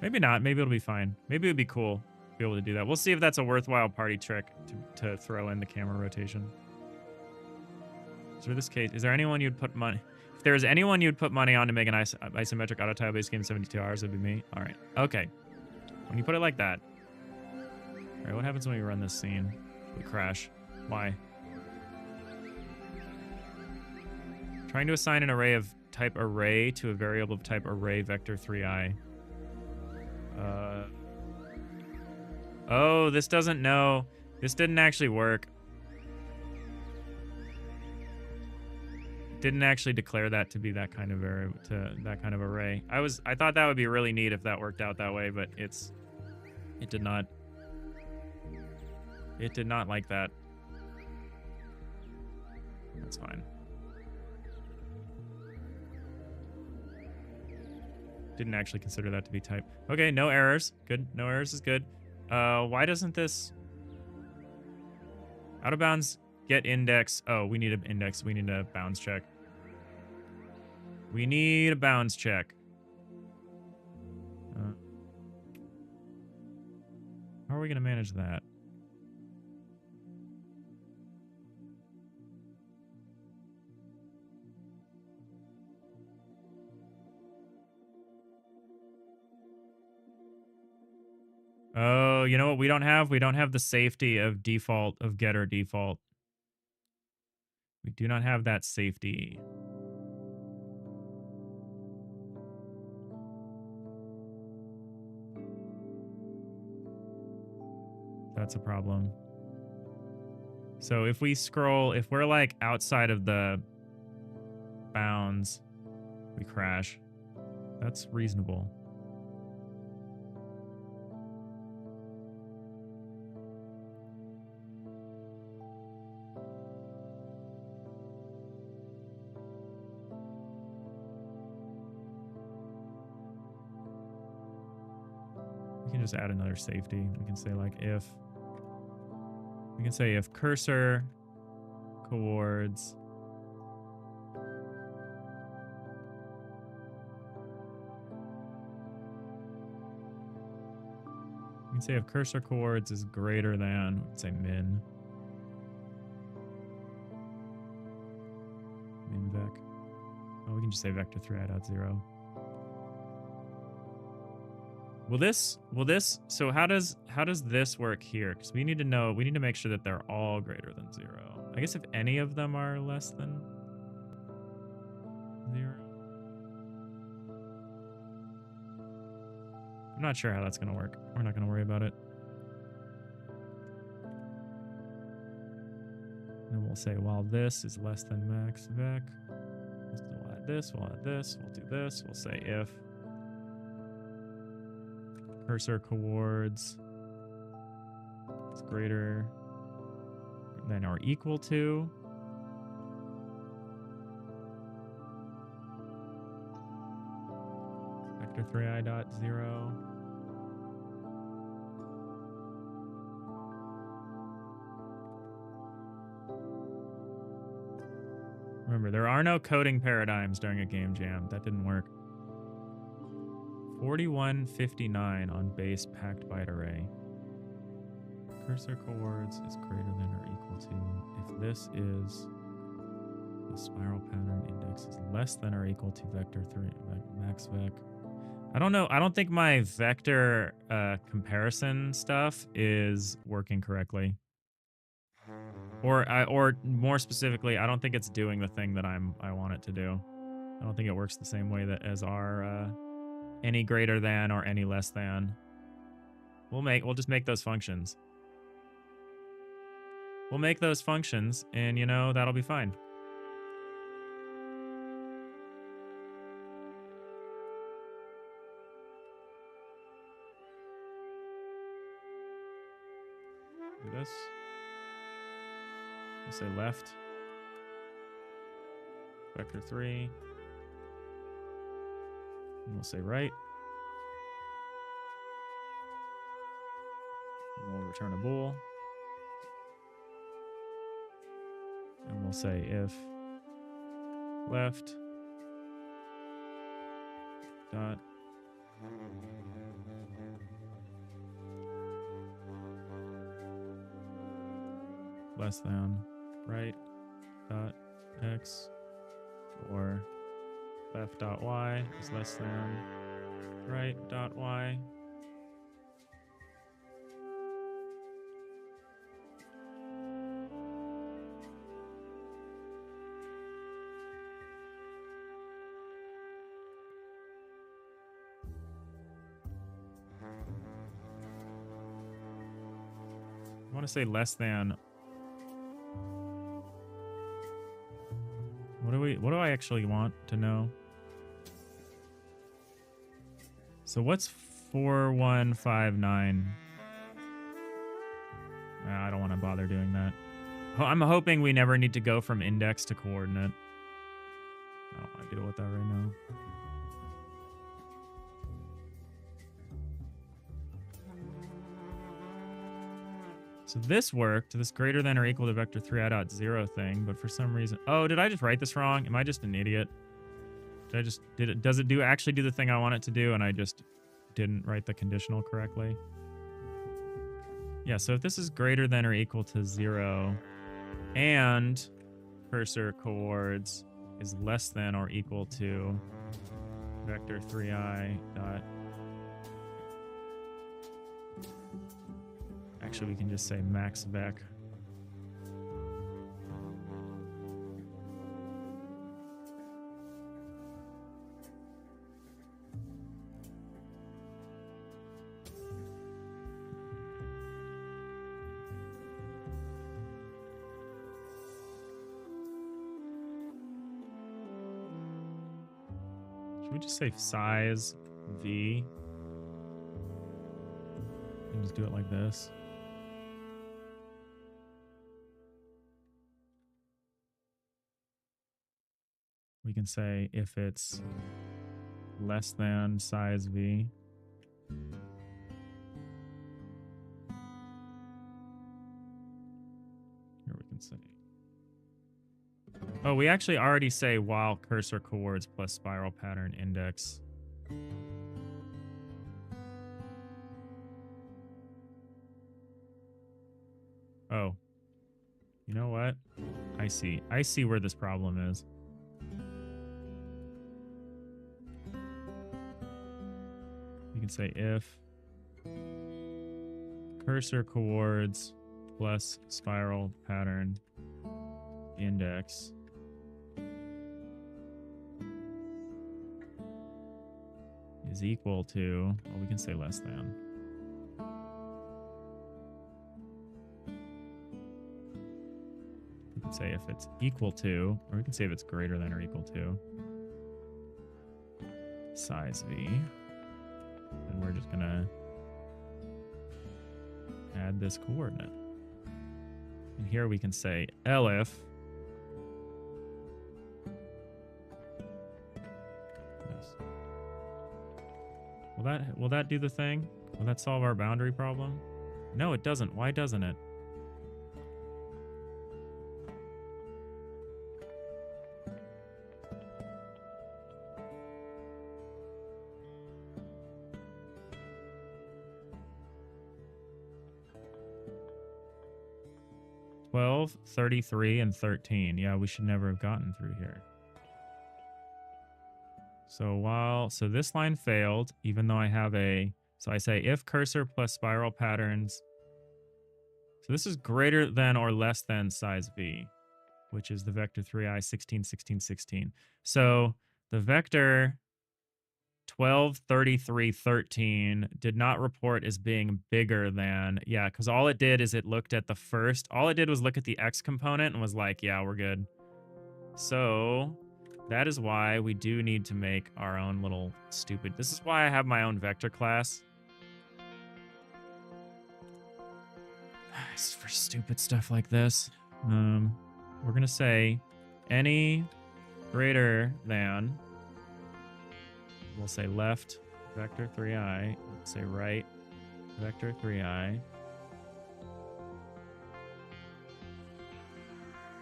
Maybe not. Maybe it'll be fine. Maybe it would be cool to be able to do that. We'll see if that's a worthwhile party trick to throw in the camera rotation. So in this case, is there anyone you'd put money... If there's anyone you'd put money on to make an isometric auto tile based game in 72 hours, it'd be me. All right. Okay. When you put it like that. All right, what happens when we run this scene? We crash. Why? Trying to assign an array of type array to a variable of type array vector 3i. Oh, this doesn't know. This didn't actually work. Didn't actually declare that to be that kind of array. I thought that would be really neat if that worked out that way, but it did not. It did not like that. That's fine. Didn't actually consider that to be type. Okay, no errors. Good. No errors is good. Why doesn't this... Out of bounds, get index. Oh, we need an index. We need a bounds check. We need a bounds check. How are we going to manage that? So you know what we don't have? We don't have the safety of default of getter default. We do not have that safety. That's a problem. So if we scroll, if we're like outside of the bounds, we crash. That's reasonable. We can just add another safety. We can say like if cursor coords we can say if cursor coords is greater than, let's say min vec. Oh, we can just say vector3i.0. Will this, so how does this work here? Because we need to make sure that they're all greater than 0. I guess if any of them are less than 0. I'm not sure how that's going to work. We're not going to worry about it. And we'll say while this is less than max vec, we'll add this, we'll do this, we'll say if cursor coords is greater than or equal to vector3i.0. Remember, there are no coding paradigms during a game jam. That didn't work. 4159 on base packed byte array. Cursor coords is greater than or equal to if this is the spiral pattern index is less than or equal to vector3 max vec. I don't know. I don't think my vector comparison stuff is working correctly. Or more specifically, I don't think it's doing the thing that I want it to do. I don't think it works the same way that as our any greater than or any less than. We'll just make those functions. We'll make those functions, and you know, that'll be fine. Do this. We'll say left. Vector3. And we'll say right. And we'll return a bool. And we'll say if left dot less than right dot x, or left dot y is less than right dot y. I want to say less than. What do I actually want to know? So what's 4159? I don't want to bother doing that. I'm hoping we never need to go from index to coordinate. I don't want to deal with that right now. So this worked, this greater than or equal to vector3i.0 thing, but for some reason... Oh, did I just write this wrong? Am I just an idiot? Does it actually do the thing I want it to do, and I just didn't write the conditional correctly? Yeah, so if this is greater than or equal to 0, and cursor coords is less than or equal to vector3i dot Actually, we can just say max vec. Should we just say size v? And just do it like this. We can say if it's less than size v. Here we can say. Oh, we actually already say while cursor coords plus spiral pattern index. Oh. You know what? I see. I see where this problem is. You can say if cursor coords plus spiral pattern index is equal to, well, we can say less than. We can say if it's equal to, or we can say if it's greater than or equal to size v. And we're just gonna add this coordinate. And here we can say elif yes. Will that do the thing? Will that solve our boundary problem? No, it doesn't. Why doesn't it? $12, 33, and 13. Yeah, we should never have gotten through here. So this line failed, even though I have so I say if cursor plus spiral patterns. So this is greater than or less than size v, which is the vector 3i, 16, 16, 16. So the vector 12, 33, 13 did not report as being bigger than, yeah, because all it did is it looked at the first, all it did was look at the x component and was like, yeah, we're good. So that is why we do need to make our own little stupid, this is why I have my own vector class. It's for stupid stuff like this. We're going to say any greater than, we'll say left vector 3i, let's say right vector 3i.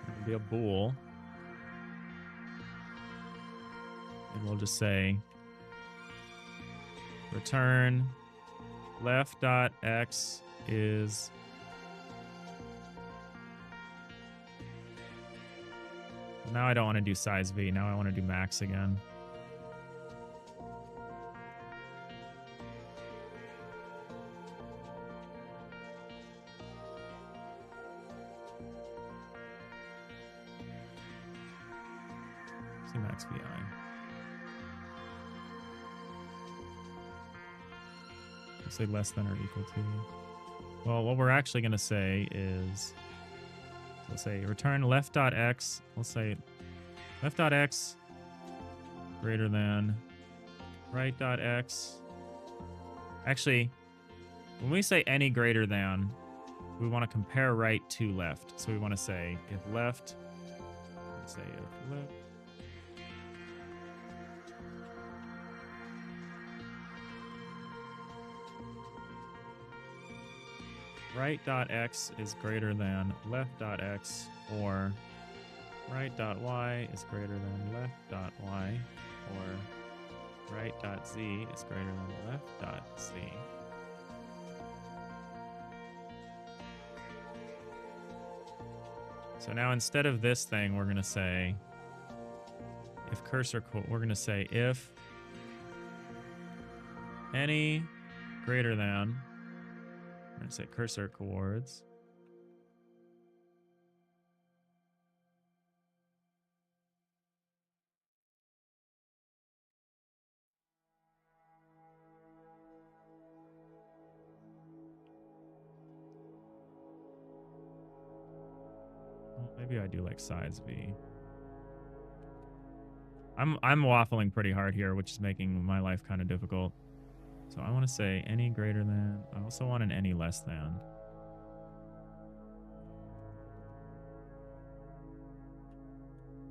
It'll be a bool. And we'll just say return left dot x is now I don't want to do size v, now I want to do max again. Say max vi. We'll say less than or equal to. Well, what we're actually going to say is, we'll say return left dot x. We'll say left dot x greater than right dot x. Actually, when we say any greater than, we want to compare right to left. So we want to say if left, let's say if left. Right dot x is greater than left dot x, or right dot y is greater than left dot y, or right dot z is greater than left dot z. So now instead of this thing, we're going to say if cursor, we're going to say if any greater than going to say cursor coords. Well, maybe I do like size V. I'm waffling pretty hard here, which is making my life kind of difficult. So I want to say any greater than. I also want an any less than.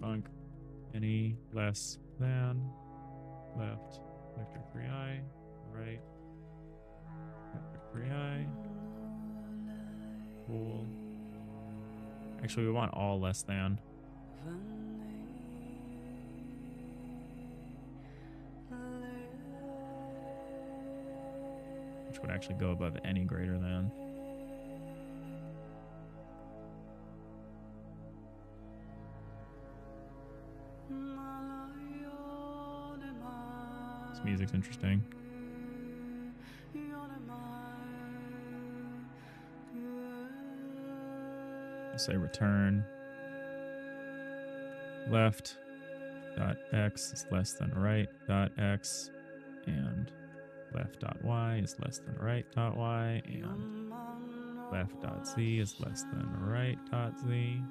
Func any less than left vector 3i right vector 3i cool. Actually, we want all less than. Which would actually go above any greater than. This music's interesting. I'll say return left dot x is less than right dot x, and left dot y is less than right dot y, and left dot z is less than right dot z.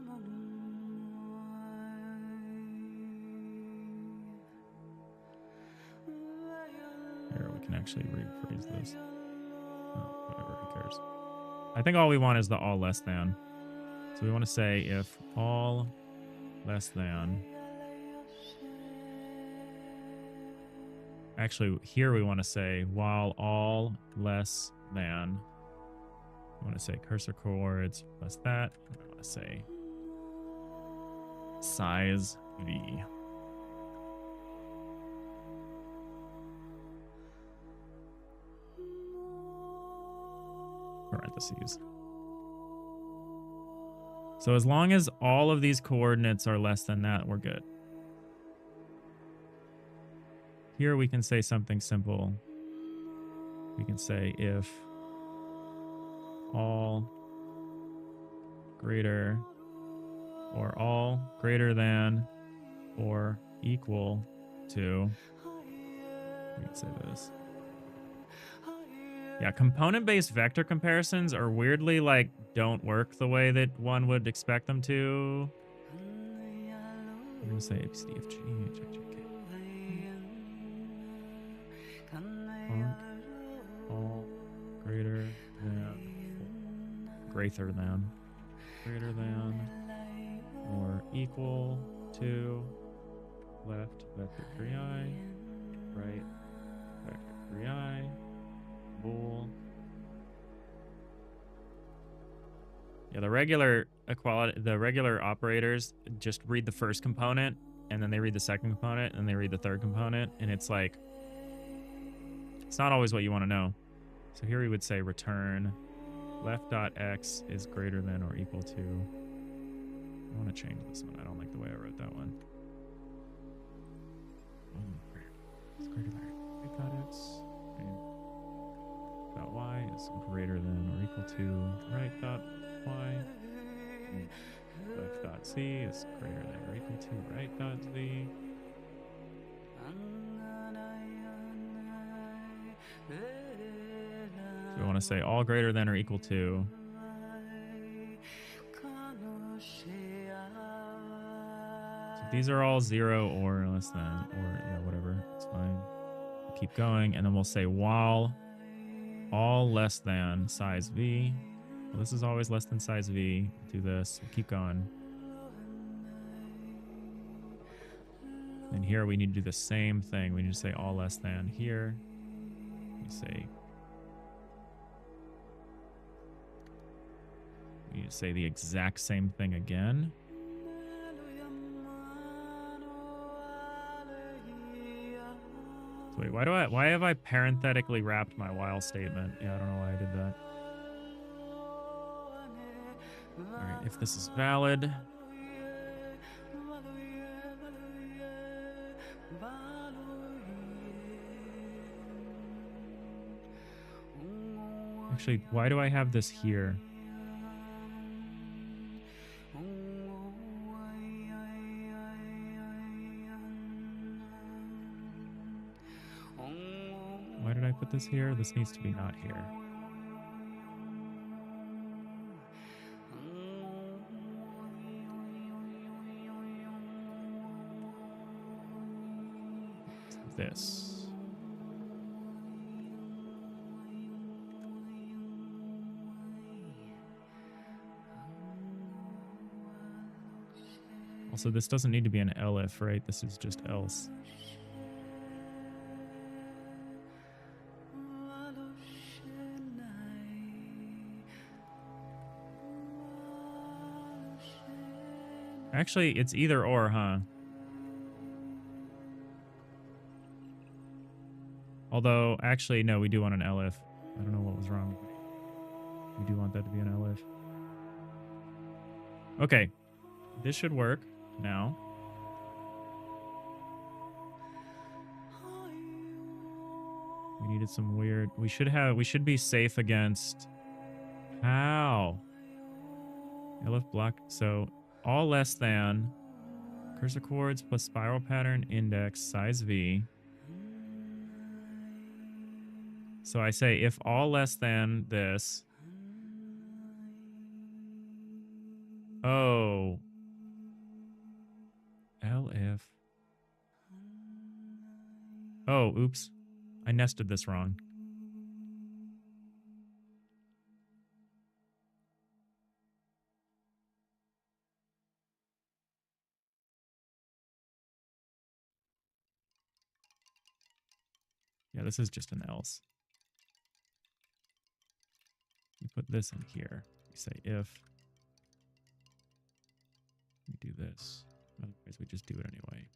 Here we can actually rephrase this. Oh, whatever, who cares? I think all we want is the all less than. So we want to say if all less than. Actually, here we want to say while all less than. We want to say cursor coords plus that. And we want to say size V. Parentheses. So as long as all of these coordinates are less than that, we're good. Here we can say something simple. We can say if all greater or all greater than or equal to, we can say this. Yeah, component-based vector comparisons are weirdly like don't work the way that one would expect them to. I'm gonna say A, B, C, D, F, G, H, I, J, K. All greater than or equal to left vector 3i, right vector 3i, bool. Yeah, the regular operators just read the first component, and then they read the second component, and they read the third component, and it's like, it's not always what you want to know. So here we would say return left dot x is greater than or equal to. I want to change this one. I don't like the way I wrote that one. It's greater than right dot x. Dot y is greater than or equal to right dot y. Left dot z is greater than or equal to right dot z. So we want to say all greater than or equal to. So these are all 0 or less than, or yeah, whatever. It's fine. Keep going, and then we'll say while all less than size v. Well, this is always less than size v. Do this. We'll keep going. And here we need to do the same thing. We need to say all less than here. We need to say the exact same thing again. So wait, why have I parenthetically wrapped my while statement? Yeah, I don't know why I did that. All right, if this is valid. Actually, why do I have this here? Why did I put this here? This needs to be not here. This. Also, this doesn't need to be an elif, right? This is just else. Actually, it's either or, huh? Although, actually, no, we do want an elif. I don't know what was wrong. We do want that to be an elif. Okay. This should work now. We needed some weird... We should be safe against... How? Elif block... So, all less than... Cursor chords plus spiral pattern index size V. So I say if all less than this. Oh. Elif. Oh, oops. I nested this wrong. Yeah, this is just an else. We put this in here. We say if we do this. Otherwise, we just do it anyway.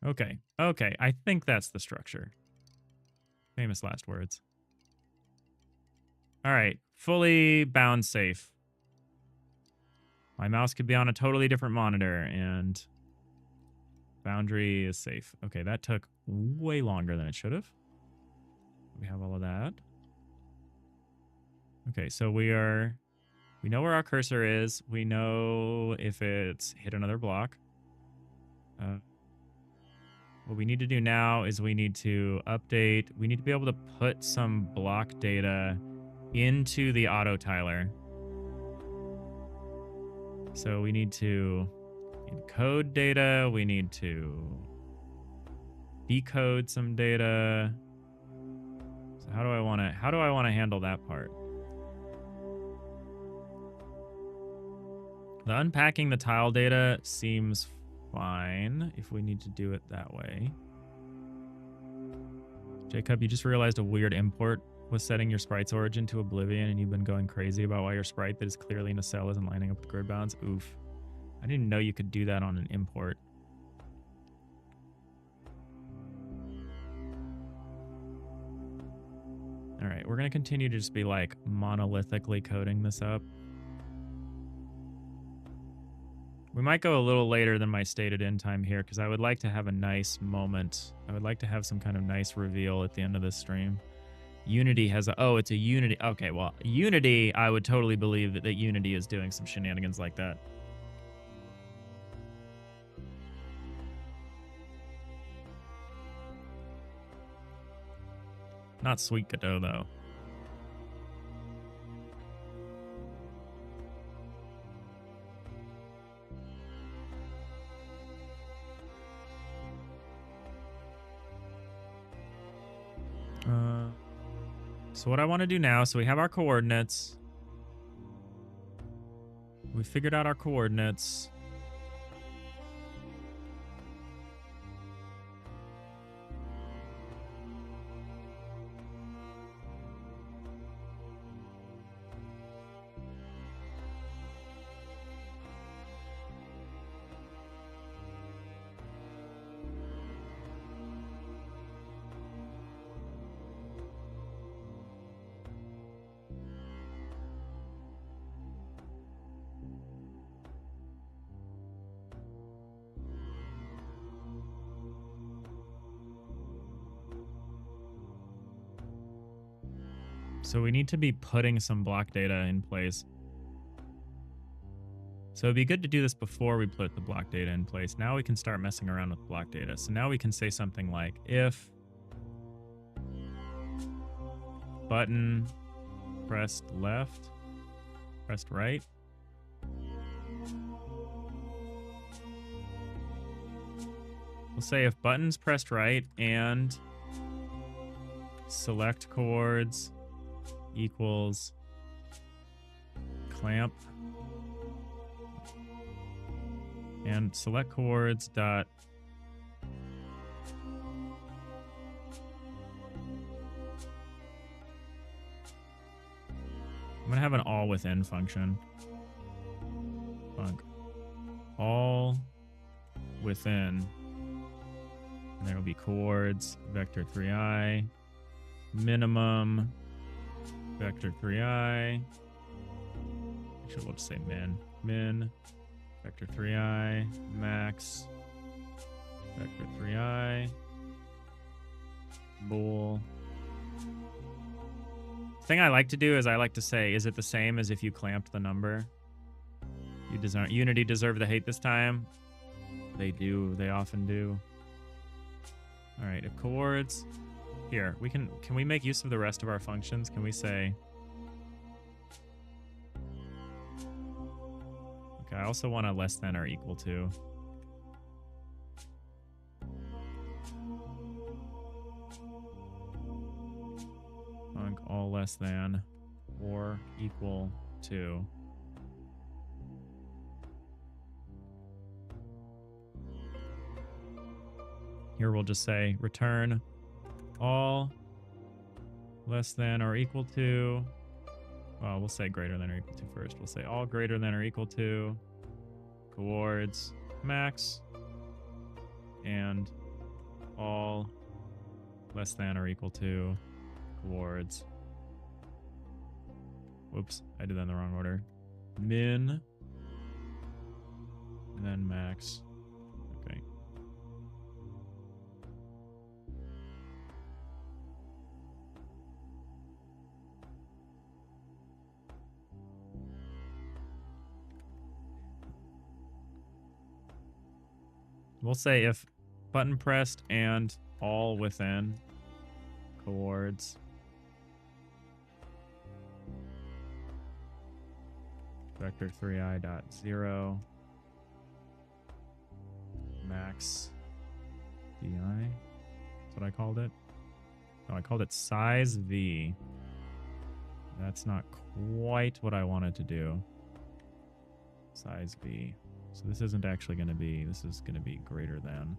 Okay. Okay. I think that's the structure. Famous last words. All right. Fully bound safe. My mouse could be on a totally different monitor and boundary is safe. Okay, that took way longer than it should have. We have all of that. Okay, so we know where our cursor is. We know if it's hit another block. What we need to do now is we need to update. We need to be able to put some block data into the auto tiler. So we need to encode data. We need to decode some data. So how do I want to handle that part? The unpacking the tile data seems fine if we need to do it that way. Jacob, you just realized a weird import was setting your sprite's origin to oblivion and you've been going crazy about why your sprite that is clearly in a cell isn't lining up with grid bounds. Oof. I didn't know you could do that on an import. All right, we're going to continue to just be like monolithically coding this up. We might go a little later than my stated end time here because I would like to have a nice moment. I would like to have some kind of nice reveal at the end of this stream. Unity has a... Oh, it's a Unity. Okay, well, Unity, I would totally believe that Unity is doing some shenanigans like that. Not Sweet Godot, though. So what I want to do now, so we have our coordinates. We figured out our coordinates. So we need to be putting some block data in place. So it'd be good to do this before we put the block data in place. Now we can start messing around with block data. So now we can say something like if button pressed left, pressed right. We'll say if buttons pressed right and select chords equals clamp and select chords dot I'm gonna have an all within function. Func all within. And there will be chords, vector 3i, minimum, vector 3i. Actually, we'll just say min, vector 3i, max, vector 3i, bool. The thing I like to do is I like to say, is it the same as if you clamped the number? Unity deserve the hate this time. They do. They often do. All right, if chords here, can we make use of the rest of our functions? Can we say, okay, I also want a less than or equal to. Func all less than or equal to. Here we'll just say return all less than or equal to. Well, we'll say greater than or equal to first. We'll say all greater than or equal to chords max and all less than or equal to chords. Whoops, I did that in the wrong order. Min and then max. Okay. We'll say if button pressed and all within chords vector 3i dot 0 max di. That's what I called it. No, I called it size v. That's not quite what I wanted to do. Size v. So this isn't actually going to be, this is going to be greater than.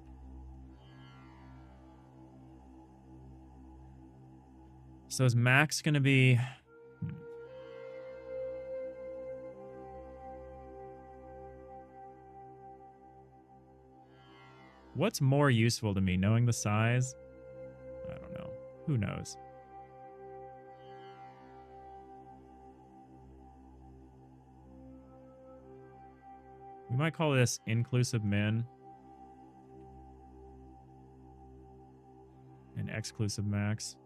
So is max going to be, what's more useful to me, knowing the size? I don't know. Who knows? We might call this inclusive min and exclusive max.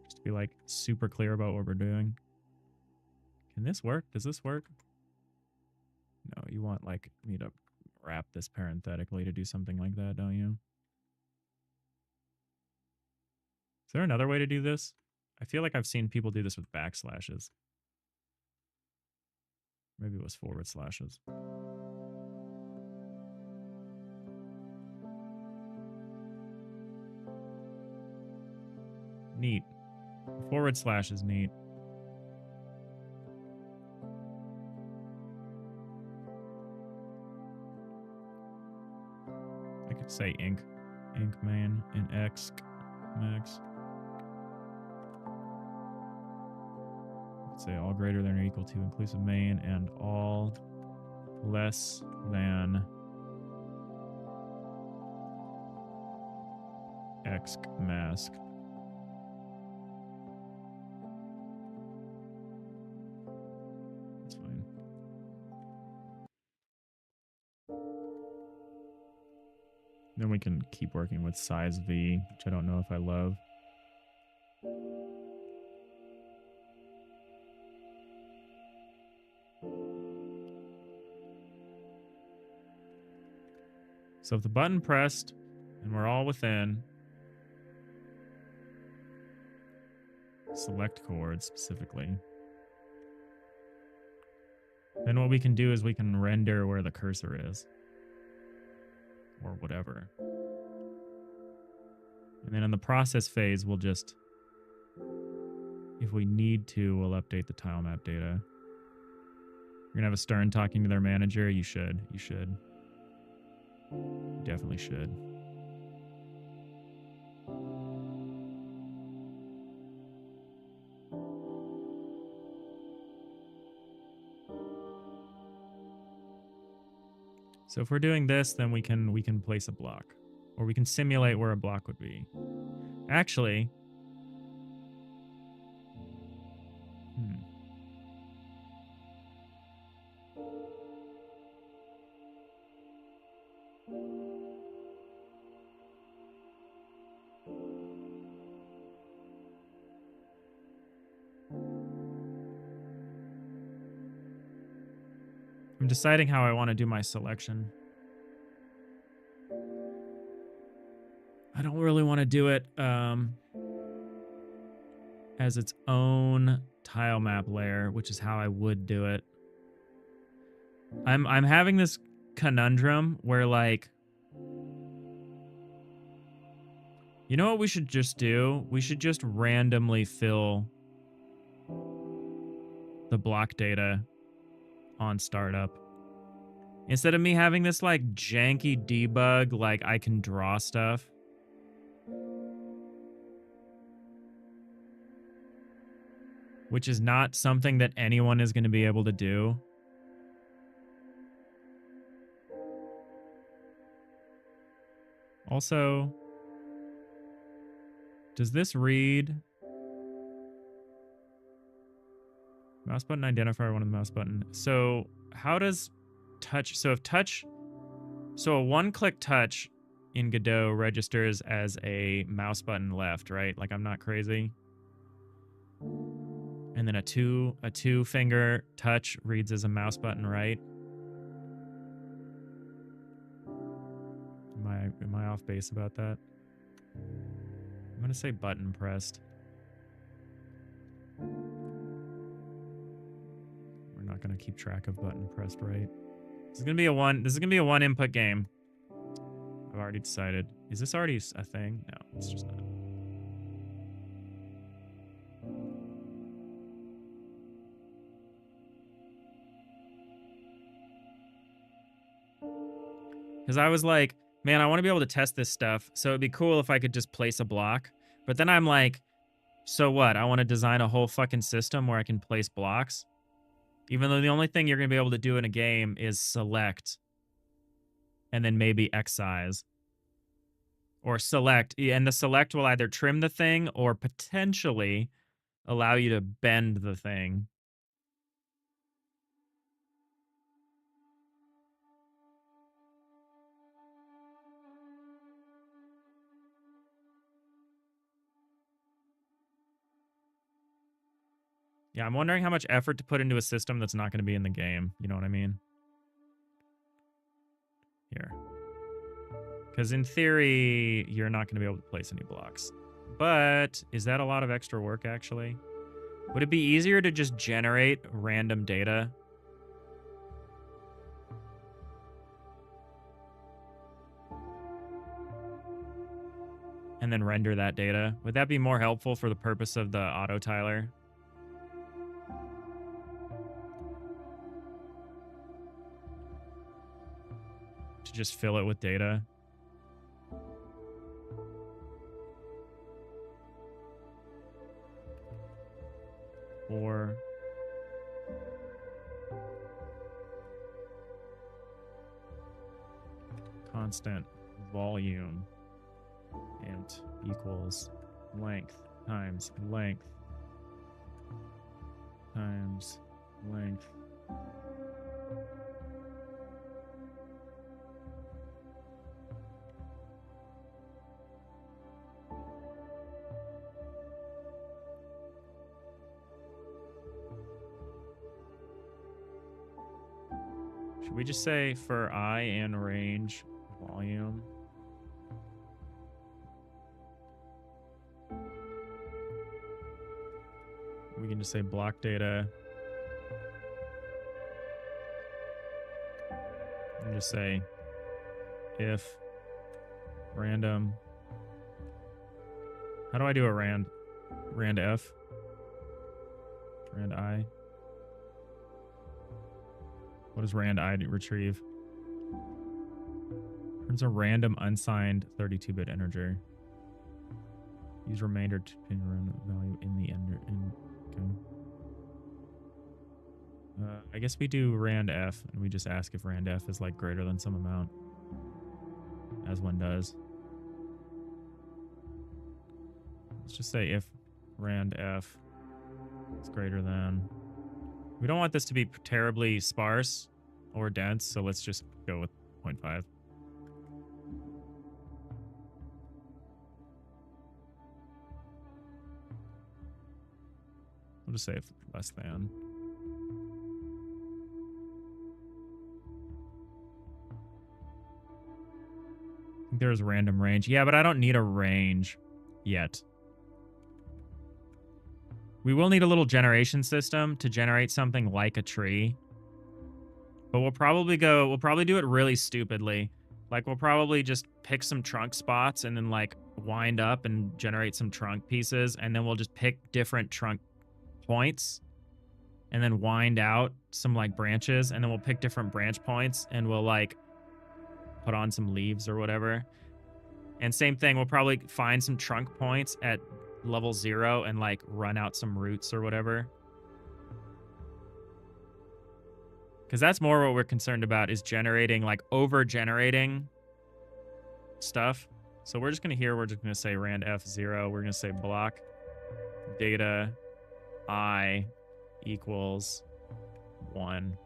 Just to be like super clear about what we're doing. Can this work? Does this work? No, you want like me to wrap this parenthetically to do something like that, don't you? Is there another way to do this? I feel like I've seen people do this with backslashes. Maybe it was forward slashes. Neat. Forward slash is neat. I could say ink main and x max. Say all greater than or equal to inclusive main and all less than x mask. That's fine. Then we can keep working with size v, which I don't know if I love. So if the button pressed and we're all within, select chord specifically, then what we can do is we can render where the cursor is or whatever. And then in the process phase, we'll just, if we need to, we'll update the tile map data. You're gonna have a Stern talking to their manager. You should. You should. You definitely should. So if we're doing this, then we can place a block, or we can simulate where a block would be. Actually, I'm deciding how I want to do my selection. I don't really want to do it as its own tile map layer, which is how I would do it. I'm having this conundrum where, like, you know what we should just do? We should just randomly fill the block data on startup. Instead of me having this, like, janky debug, like, I can draw stuff. Which is not something that anyone is going to be able to do. Also, does this read mouse button identifier, one of the mouse button? So how does touch, so if touch, so a one-click touch in Godot registers as a mouse button left, right? Like, I'm not crazy. And then a two finger touch reads as a mouse button right. Am I off base about that? I'm gonna say button pressed. We're not gonna keep track of button pressed right. This is gonna be a one input game. I've already decided. Is this already a thing? No, it's just not. Because I was like, man, I want to be able to test this stuff. So it'd be cool if I could just place a block. But then I'm like, so what? I want to design a whole fucking system where I can place blocks. Even though the only thing you're going to be able to do in a game is select. And then maybe excise. Or select. And the select will either trim the thing or potentially allow you to bend the thing. Yeah, I'm wondering how much effort to put into a system that's not going to be in the game. You know what I mean? Here. Because in theory, you're not going to be able to place any blocks. But is that a lot of extra work, actually? Would it be easier to just generate random data? And then render that data? Would that be more helpful for the purpose of the auto tiler? To just fill it with data? Or constant volume int equals length times length times length. Should we just say for I and range volume. We can just say block data. And just say if random. How do I do a rand f? Rand I. What does rand I retrieve? Returns a random unsigned 32-bit integer. Use remainder to pin random value in the ender. Okay. I guess we do rand f, and we just ask if rand f is like greater than some amount, as one does. Let's just say if rand f is greater than. We don't want this to be terribly sparse or dense, so let's just go with 0.5. We'll just say if less than. I think there's random range. Yeah, but I don't need a range yet. We will need a little generation system to generate something like a tree. But we'll probably do it really stupidly. Like, we'll probably just pick some trunk spots and then, like, wind up and generate some trunk pieces. And then we'll just pick different trunk points and then wind out some, like, branches. And then we'll pick different branch points and we'll, like, put on some leaves or whatever. And same thing, we'll probably find some trunk points at level 0 and, like, run out some roots or whatever. Because that's more what we're concerned about, is generating, like, over-generating stuff. So we're just going to say rand f0. We're going to say block data I equals 1.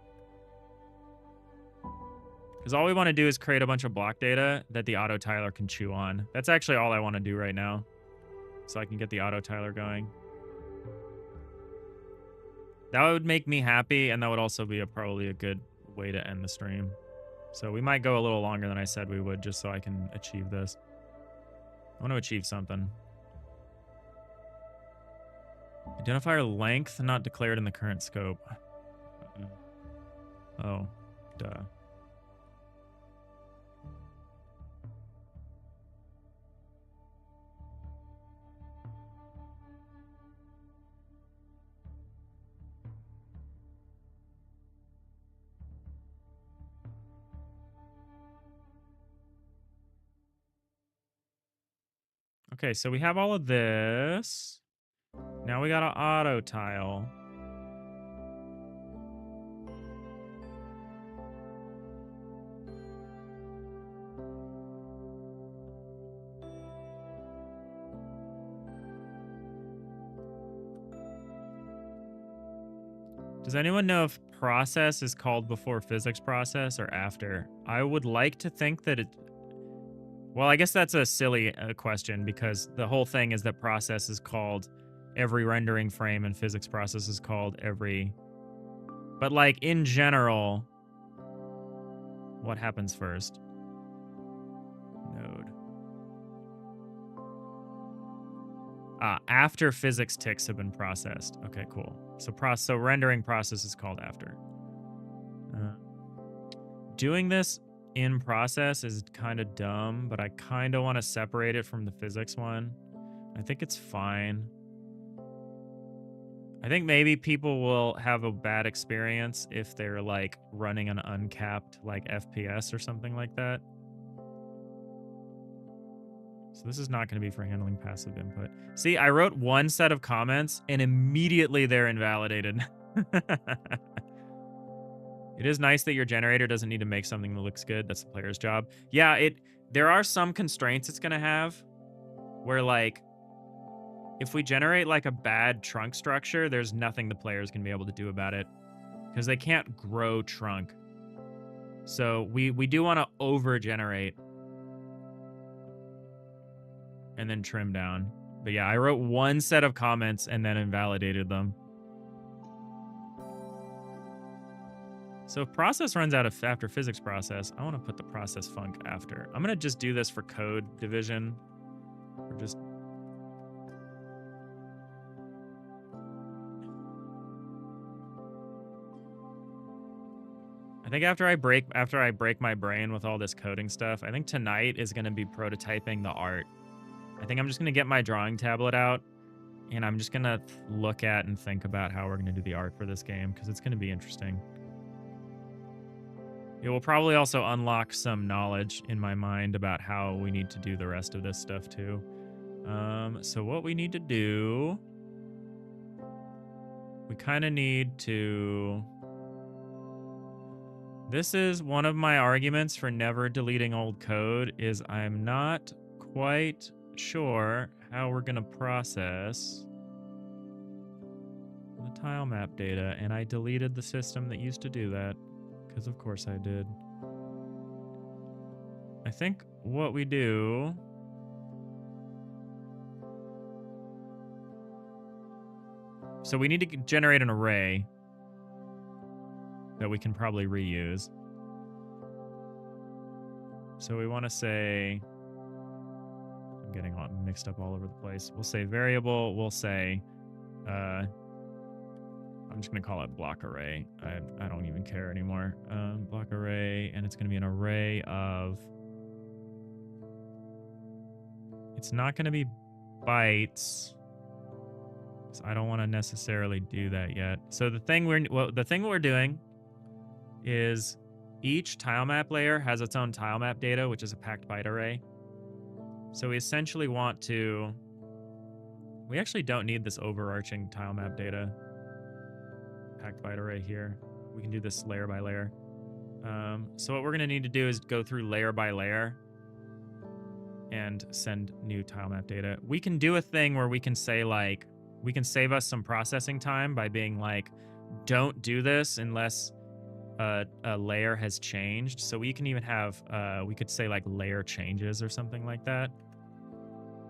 Because all we want to do is create a bunch of block data that the auto tiler can chew on. That's actually all I want to do right now, so I can get the auto tiler going. That would make me happy, and that would also be probably a good way to end the stream. So we might go a little longer than I said we would, just so I can achieve this. I want to achieve something. Identifier length not declared in the current scope. Oh, duh. Okay, so we have all of this. Now we got an auto tile. Does anyone know if process is called before physics process or after? I would like to think that it... Well, I guess that's a silly question, because the whole thing is that process is called every rendering frame and physics process is called every... But, like, in general, what happens first? Node. After physics ticks have been processed. Okay, cool. So rendering process is called after. Doing this in process is kind of dumb, but I kind of want to separate it from the physics one. I think it's fine. I think maybe people will have a bad experience if they're, like, running an uncapped, like, FPS or something like that. So this is not going to be for handling passive input. See, I wrote one set of comments and immediately they're invalidated. It is nice that your generator doesn't need to make something that looks good. That's the player's job. Yeah, there are some constraints it's going to have where, like, if we generate, like, a bad trunk structure, there's nothing the players can be able to do about it because they can't grow trunk. So we do want to over-generate and then trim down. But yeah, I wrote one set of comments and then invalidated them. So if process runs out of after physics process, I want to put the process func after. I'm going to just do this for code division. Or just... I think after I break my brain with all this coding stuff, I think tonight is going to be prototyping the art. I think I'm just going to get my drawing tablet out, and I'm just going to look at and think about how we're going to do the art for this game, because it's going to be interesting. It will probably also unlock some knowledge in my mind about how we need to do the rest of this stuff too. So what we need to do, we kind of need to... This is one of my arguments for never deleting old code, is I'm not quite sure how we're going to process the tile map data, and I deleted the system that used to do that, because of course I did. I think what we do... So we need to generate an array that we can probably reuse. So we want to say... I'm getting all mixed up all over the place. We'll say variable, we'll say... I'm just going to call it block array. I don't even care anymore. Block array, and it's going to be an array of... It's not going to be bytes, so I don't want to necessarily do that yet. So the thing we're doing is each tile map layer has its own tile map data, which is a packed byte array. So we essentially want to... We actually don't need this overarching tile map data packed byte array here. We can do this layer by layer. So what we're going to need to do is go through layer by layer and send new tile map data. We can do a thing where we can say, like, we can save us some processing time by being like, don't do this unless a layer has changed. So we can even have, we could say like layer changes or something like that.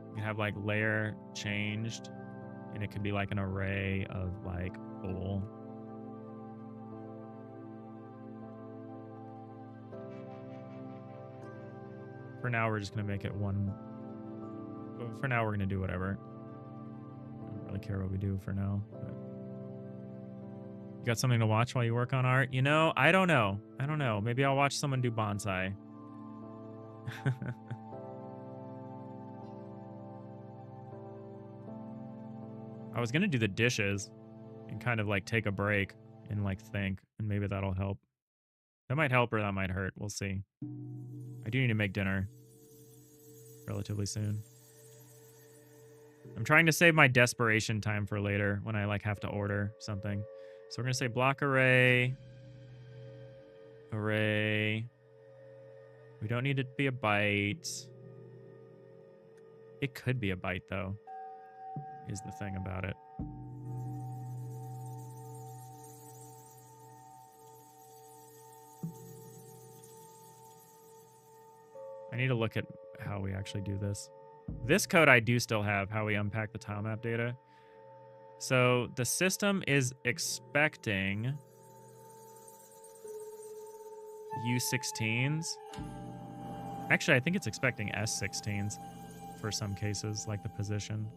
We can have like layer changed, and it could be like an array of like bool. For now, we're just going to make it one. For now, we're going to do whatever. I don't really care what we do for now. But... You got something to watch while you work on art? You know, I don't know. I don't know. Maybe I'll watch someone do bonsai. I was going to do the dishes and kind of like take a break and like think, and maybe that'll help. That might help or that might hurt. We'll see. I do need to make dinner relatively soon. I'm trying to save my desperation time for later when I like have to order something. So we're going to say block array. Array. We don't need it to be a byte. It could be a byte though, is the thing about it. I need to look at how we actually do this. This code I do still have, how we unpack the tile map data. So the system is expecting U16s. Actually, I think it's expecting S16s for some cases, like the position.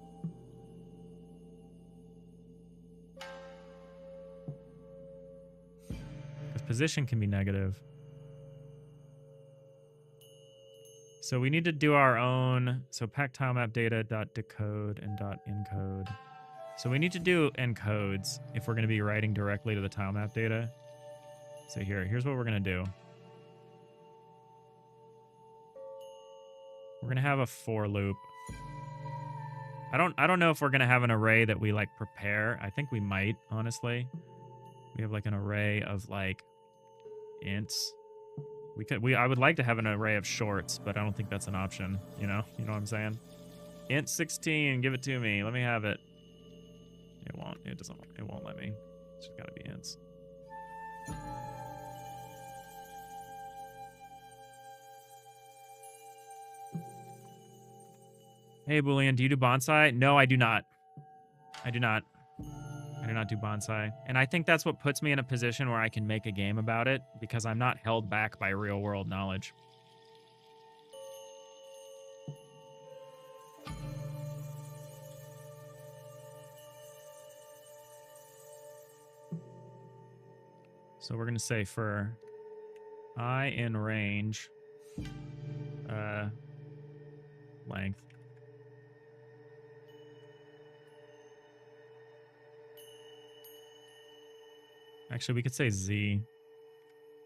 Because position can be negative. So we need to do our own, so pack tilemap data .decode and .encode. So we need to do encodes if we're going to be writing directly to the tilemap data. So here's what we're going to do. We're going to have a for loop. I don't know if we're going to have an array that we like prepare. I think we might, honestly. We have like an array of like ints. I would like to have an array of shorts, but I don't think that's an option, you know? You know what I'm saying? Int 16, give it to me. Let me have it. It won't. It won't let me. It's just gotta be ints. Hey, Boolean, do you do bonsai? No, I do not. I do not. I do not do bonsai. And I think that's what puts me in a position where I can make a game about it because I'm not held back by real world knowledge. So we're going to say for I in range, length. Actually, we could say Z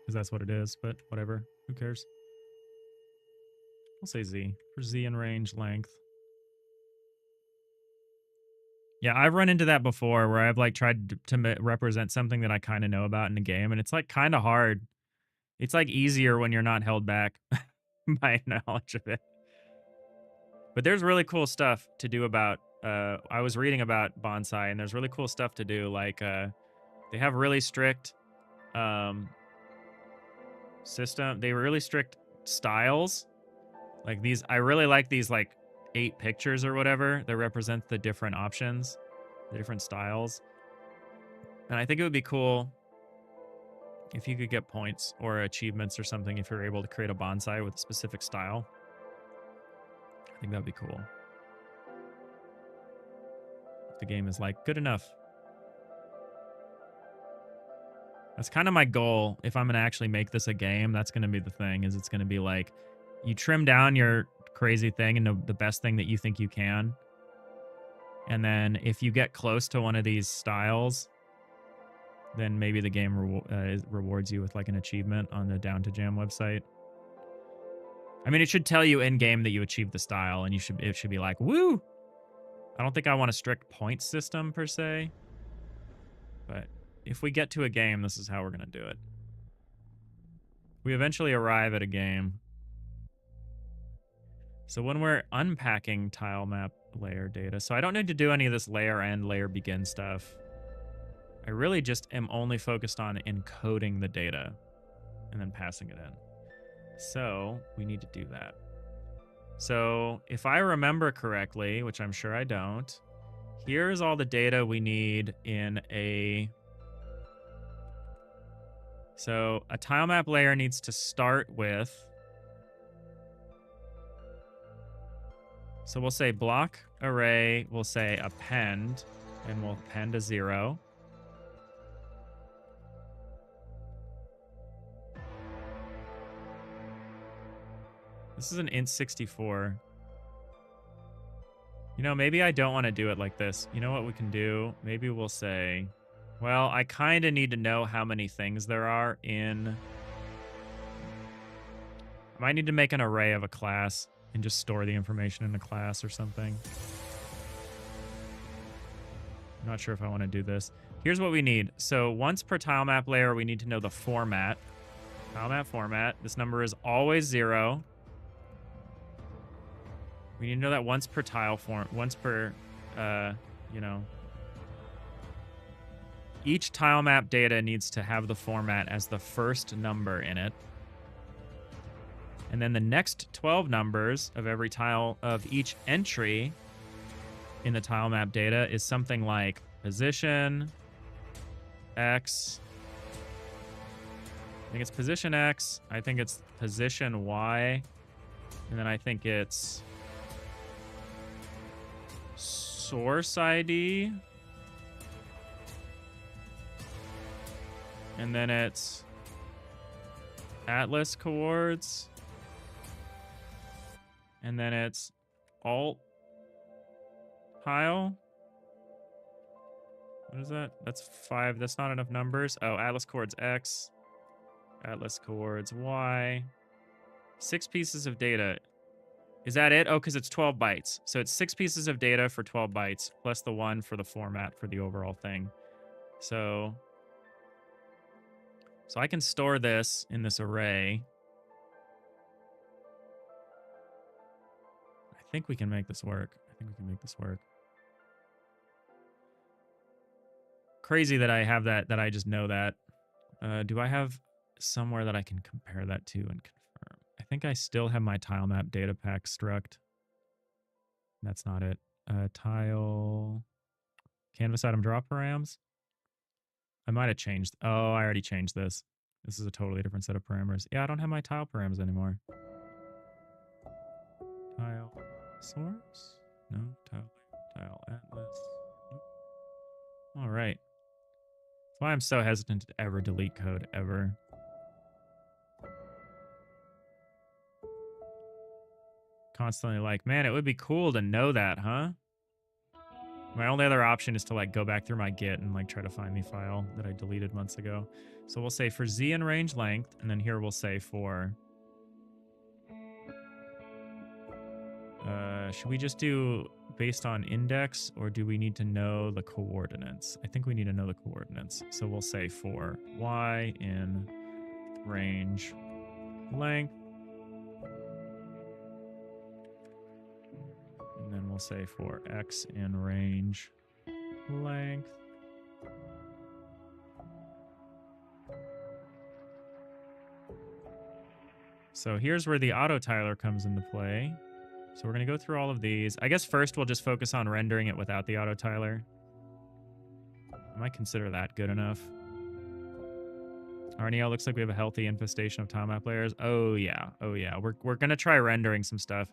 because that's what it is, but whatever. Who cares? We'll say Z for Z in range length. Yeah, I've run into that before where I've like tried to represent something that I kind of know about in a game, and it's like kind of hard. It's like easier when you're not held back by knowledge of it. But there's really cool stuff to do about. I was reading about bonsai, and there's really cool stuff to do. Like they have really strict system. They really strict styles. Like these, I really like these like 8 pictures or whatever that represent the different options, the different styles. And I think it would be cool if you could get points or achievements or something if you're able to create a bonsai with a specific style. I think that'd be cool. If the game is like good enough. That's kind of my goal. If I'm going to actually make this a game, that's going to be the thing, is it's going to be like you trim down your crazy thing into the best thing that you think you can. And then if you get close to one of these styles, then maybe the game rewards you with like an achievement on the Down2Jam website. I mean, it should tell you in game that you achieved the style, and it should be like, woo! I don't think I want a strict point system per se, but if we get to a game, this is how we're going to do it. We eventually arrive at a game. So when we're unpacking tile map layer data, so I don't need to do any of this layer end, layer begin stuff. I really just am only focused on encoding the data and then passing it in. So we need to do that. So if I remember correctly, which I'm sure I don't, here's all the data we need in a... So a tile map layer needs to start with... So we'll say block array, we'll say append, and we'll append a 0. This is an int64. You know, maybe I don't want to do it like this. You know what we can do? Maybe we'll say, well, I kind of need to know how many things there are in... I might need to make an array of a class and just store the information in the class or something. I'm not sure if I want to do this. Here's what we need. So once per tile map layer, we need to know the format. Tile map format. This number is always 0. We need to know that once per tile form, once per, you know. Each tile map data needs to have the format as the first number in it. And then the next 12 numbers of every tile of each entry in the tile map data is something like position X. I think it's position X. I think it's position Y. And then I think it's source ID. And then it's atlas coords. And then it's alt tile. What is that? That's 5. That's not enough numbers. Oh, atlas coords X. Atlas coords Y. 6 pieces of data. Is that it? Oh, because it's 12 bytes. So it's 6 pieces of data for 12 bytes, plus the 1 for the format for the overall thing. So I can store this in this array. I think we can make this work. Crazy that I have that I just know that. Do I have somewhere that I can compare that to and confirm? I think I still have my tile map data pack struct. That's not it. Tile canvas item drop params. I might have changed. Oh, I already changed this. This is a totally different set of parameters. Yeah, I don't have my tile params anymore. Tile source? No, tile atlas. Nope. All right. That's why I'm so hesitant to ever delete code ever. Constantly like, man, it would be cool to know that, huh? My only other option is to like go back through my Git and like try to find the file that I deleted months ago. So we'll say for Z and range length, and then here we'll say for... should we just do based on index, or do we need to know the coordinates? I think we need to know the coordinates. So we'll say for Y in range length. And then we'll say for X in range length. So here's where the auto tiler comes into play. So we're going to go through all of these. I guess first we'll just focus on rendering it without the auto tiler. I might consider that good enough. RNEL looks like we have a healthy infestation of tilemap layers. Oh yeah. Oh yeah. We're going to try rendering some stuff.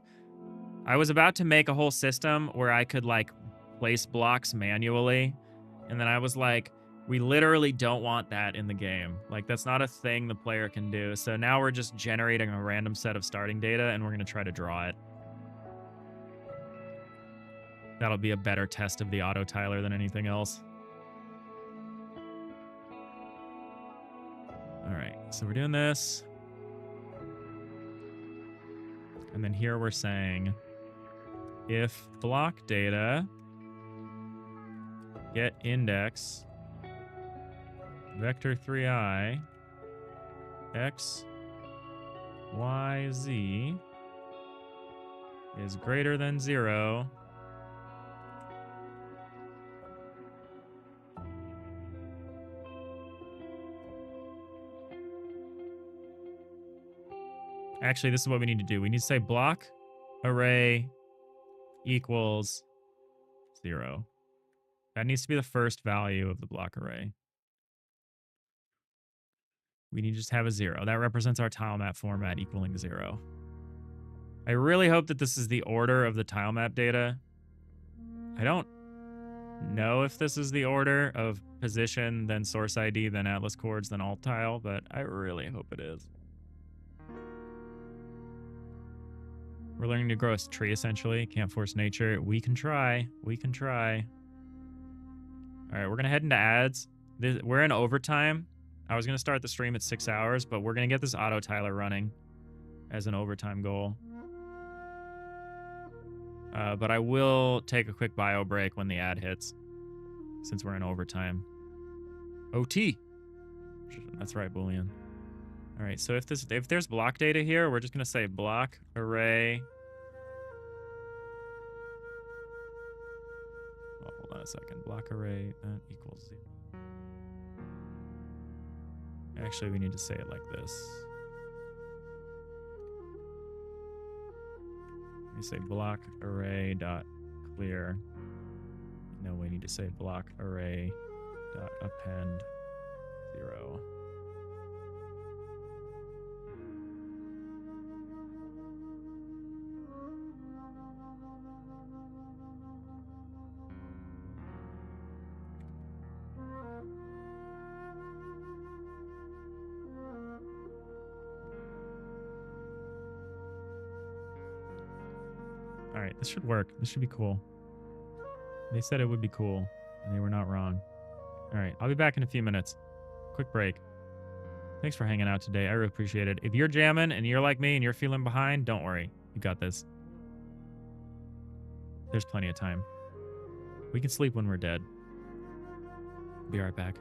I was about to make a whole system where I could like place blocks manually. And then I was like, we literally don't want that in the game. Like that's not a thing the player can do. So now we're just generating a random set of starting data and we're going to try to draw it. That'll be a better test of the auto tiler than anything else. All right, so we're doing this. And then here we're saying if block data get index vector 3i x y z is greater than 0, actually, this is what we need to do. We need to say block array equals 0. That needs to be the first value of the block array. We need to just have a 0. That represents our tilemap format equaling 0. I really hope that this is the order of the tilemap data. I don't know if this is the order of position, then source ID, then atlas chords, then alt tile, but I really hope it is. We're learning to grow a tree, essentially. Can't force nature. We can try. We can try. All right, we're going to head into ads. We're in overtime. I was going to start the stream at 6 hours, but we're going to get this auto tiler running as an overtime goal. But I will take a quick bio break when the ad hits, since we're in overtime. OT. That's right, Boolean. All right, so if there's block data here, we're just going to say block array. Oh, hold on a second. Block array that equals 0. Actually, we need to say it like this. We say block array dot clear. No, we need to say block array dot append 0. All right, this should work. This should be cool. They said it would be cool, and they were not wrong. All right, I'll be back in a few minutes. Quick break. Thanks for hanging out today. I really appreciate it. If you're jamming and you're like me and you're feeling behind, don't worry. You got this. There's plenty of time. We can sleep when we're dead. Be right back.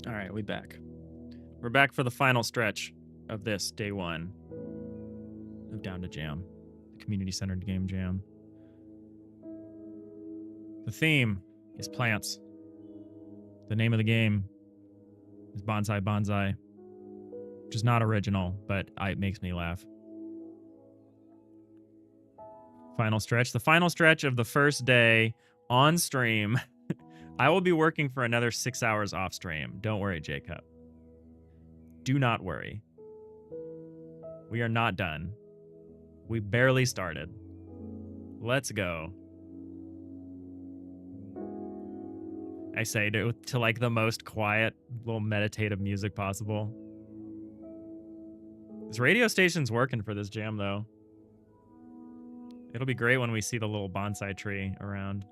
All right, we back. We're back for the final stretch of this day one of Down2Jam, the community-centered game jam. The theme is plants. The name of the game is Bonsai Bonsai, which is not original, but it makes me laugh. Final stretch. The final stretch of the first day on stream. I will be working for another 6 hours off stream. Don't worry, Jacob. Do not worry. We are not done. We barely started. Let's go. I say to like the most quiet little meditative music possible. This radio station's working for this jam though. It'll be great when we see the little bonsai tree around.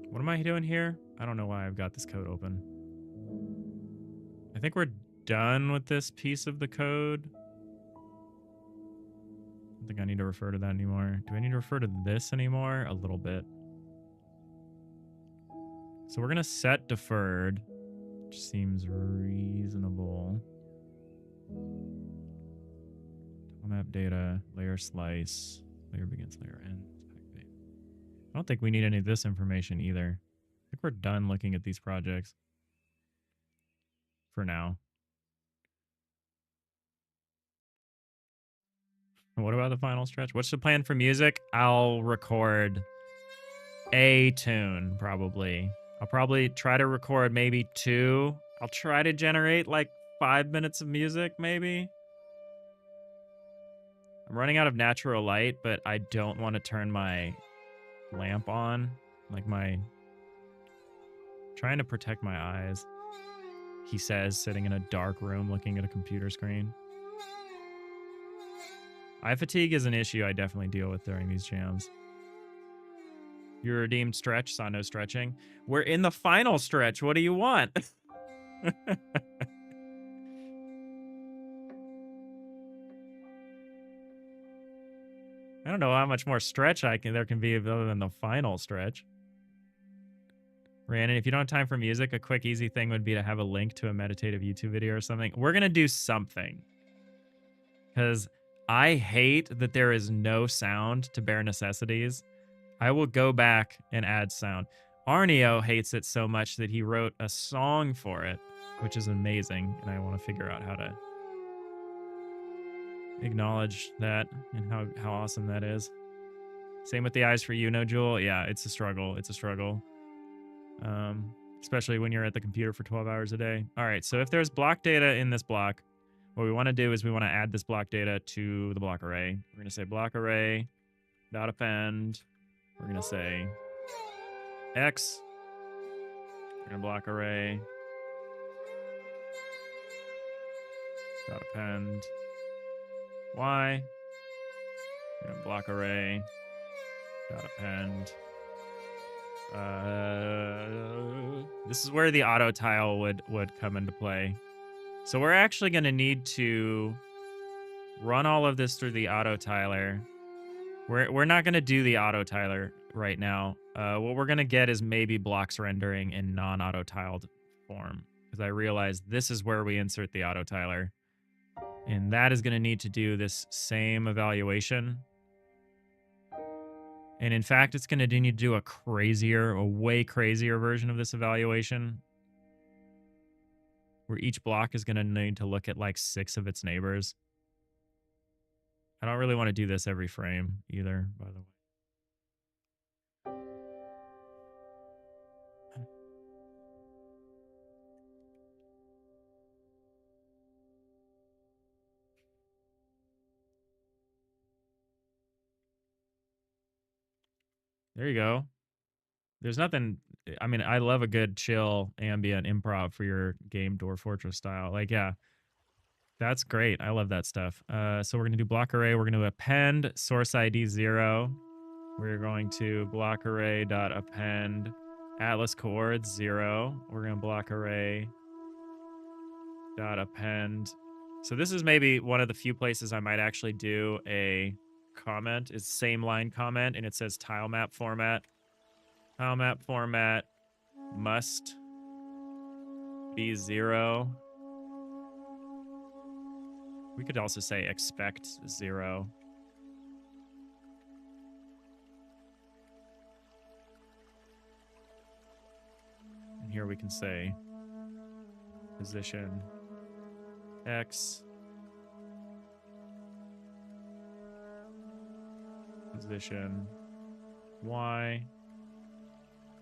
What am I doing here? I don't know why I've got this code open. I think we're done with this piece of the code. I don't think I need to refer to that anymore. Do I need to refer to this anymore? A little bit. So we're going to set deferred, which seems reasonable. Map data, layer slice, layer begins, layer ends. I don't think we need any of this information either. I think we're done looking at these projects for now. What about the final stretch? What's the plan for music? I'll record a tune, probably. I'll probably try to record maybe 2. I'll try to generate like 5 minutes of music, maybe. I'm running out of natural light, but I don't want to turn my lamp on. Like trying to protect my eyes. He says, sitting in a dark room looking at a computer screen. Eye fatigue is an issue I definitely deal with during these jams. Your redeemed stretch saw no stretching. We're in the final stretch. What do you want? I don't know how much more stretch there can be other than the final stretch. Rhiannon, if you don't have time for music, a quick, easy thing would be to have a link to a meditative YouTube video or something. We're going to do something. Because I hate that there is no sound to Bare Necessities. I will go back and add sound. Arneo hates it so much that he wrote a song for it, which is amazing. And I want to figure out how to acknowledge that and how awesome that is. Same with the eyes for you, no, Jewel. Yeah, it's a struggle. It's a struggle. Especially when you're at the computer for 12 hours a day. All right, so if there's block data in this block, what we want to do is we want to add this block data to the block array. We're going to say block array dot append. We're going to say x. We're going to block array dot append y. We're going to block array dot append. This is where the auto tile would come into play. So we're actually going to need to run all of this through the auto tiler. We're not going to do the auto tiler right now. What we're going to get is maybe blocks rendering in non-auto tiled form, because I realized this is where we insert the auto tiler, and that is going to need to do this same evaluation. And in fact, it's going to need to do a way crazier version of this evaluation, where each block is going to need to look at like 6 of its neighbors. I don't really want to do this every frame either, by the way. There you go. There's nothing. I mean, I love a good chill ambient improv for your game Dwarf Fortress style. Like, yeah, that's great. I love that stuff. So we're going to do block array. We're going to append source ID 0. We're going to block array dot append Atlas coords 0. We're going to block array dot append. So this is maybe one of the few places I might actually do a comment. It's same line comment, and it says tile map format. Tile map format must be 0. We could also say expect 0. And here we can say position X, position Y,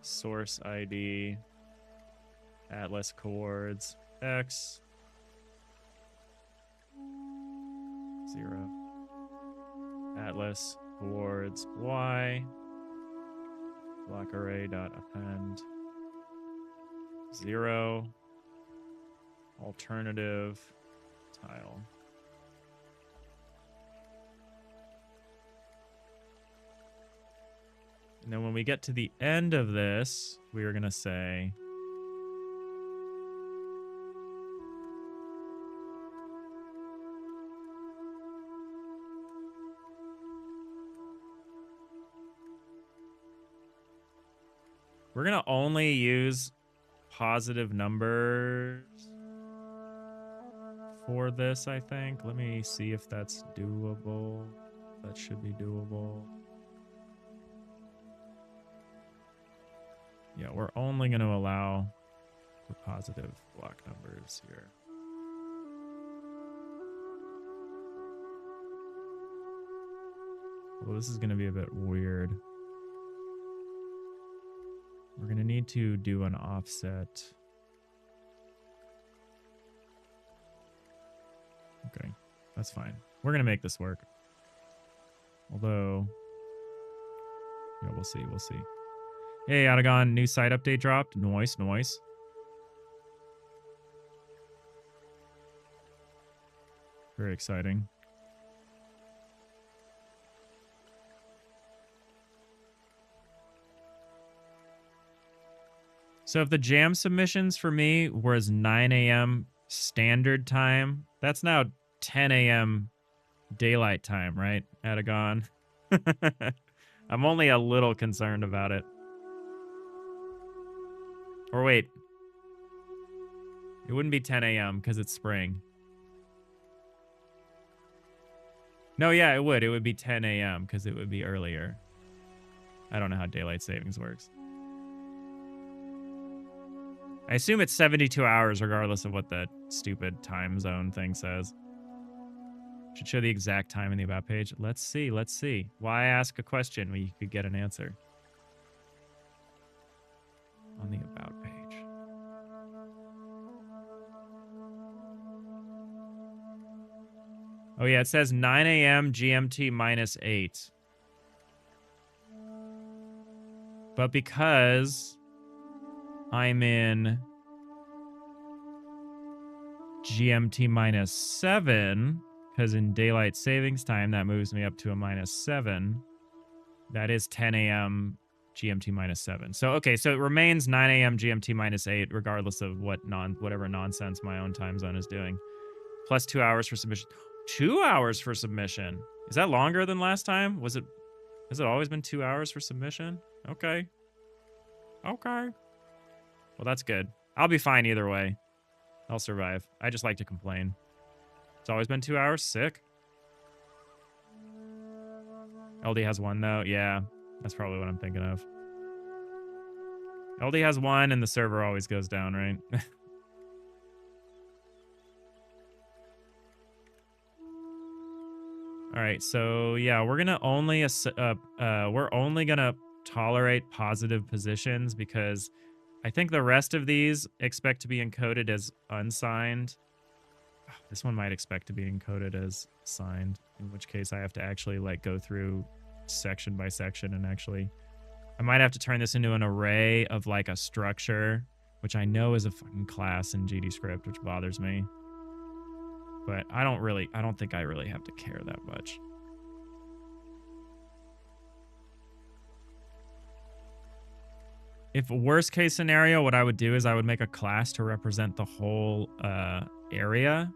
source ID, Atlas coords X, 0, Atlas coords Y, block array dot append 0, alternative tile. And then when we get to the end of this, we are going to say we're going to only use positive numbers for this, I think. Let me see if that's doable. That should be doable. Yeah, we're only going to allow for positive block numbers here. Well, this is going to be a bit weird. We're going to need to do an offset. Okay, that's fine. We're going to make this work. Although, yeah, we'll see, we'll see. Hey, Otagon, new site update dropped. Noise, noise. Very exciting. So if the jam submissions for me was 9 a.m. standard time, that's now 10 a.m. daylight time, right, Otagon? I'm only a little concerned about it. Or wait. It wouldn't be 10 a.m. because it's spring. No, yeah, it would. It would be 10 a.m. because it would be earlier. I don't know how daylight savings works. I assume it's 72 hours regardless of what the stupid time zone thing says. Should show the exact time in the about page. Let's see, let's see. Why ask a question when you could get an answer? On the about page. Oh yeah, it says 9 a.m. GMT minus 8. But because I'm in GMT minus 7, because in daylight savings time, that moves me up to a minus 7. That is 10 a.m. GMT minus 7. So, okay, so it remains 9 a.m. GMT minus 8, regardless of whatever nonsense my own time zone is doing. Plus 2 hours for submission. 2 hours for submission. Is that longer than last time? Has it always been 2 hours for submission? Okay. Okay. Well, that's good. I'll be fine either way. I'll survive. I just like to complain. It's always been 2 hours? Sick. LD has 1, though? Yeah, that's probably what I'm thinking of. LD has 1, and the server always goes down, right? All right, so yeah, we're only gonna tolerate positive positions because I think the rest of these expect to be encoded as unsigned. This one might expect to be encoded as signed, in which case I have to actually like go through section by section and actually I might have to turn this into an array of like a structure, which I know is a fucking class in GDScript, which bothers me. But I don't think I really have to care that much. If worst case scenario, what I would do is I would make a class to represent the whole area.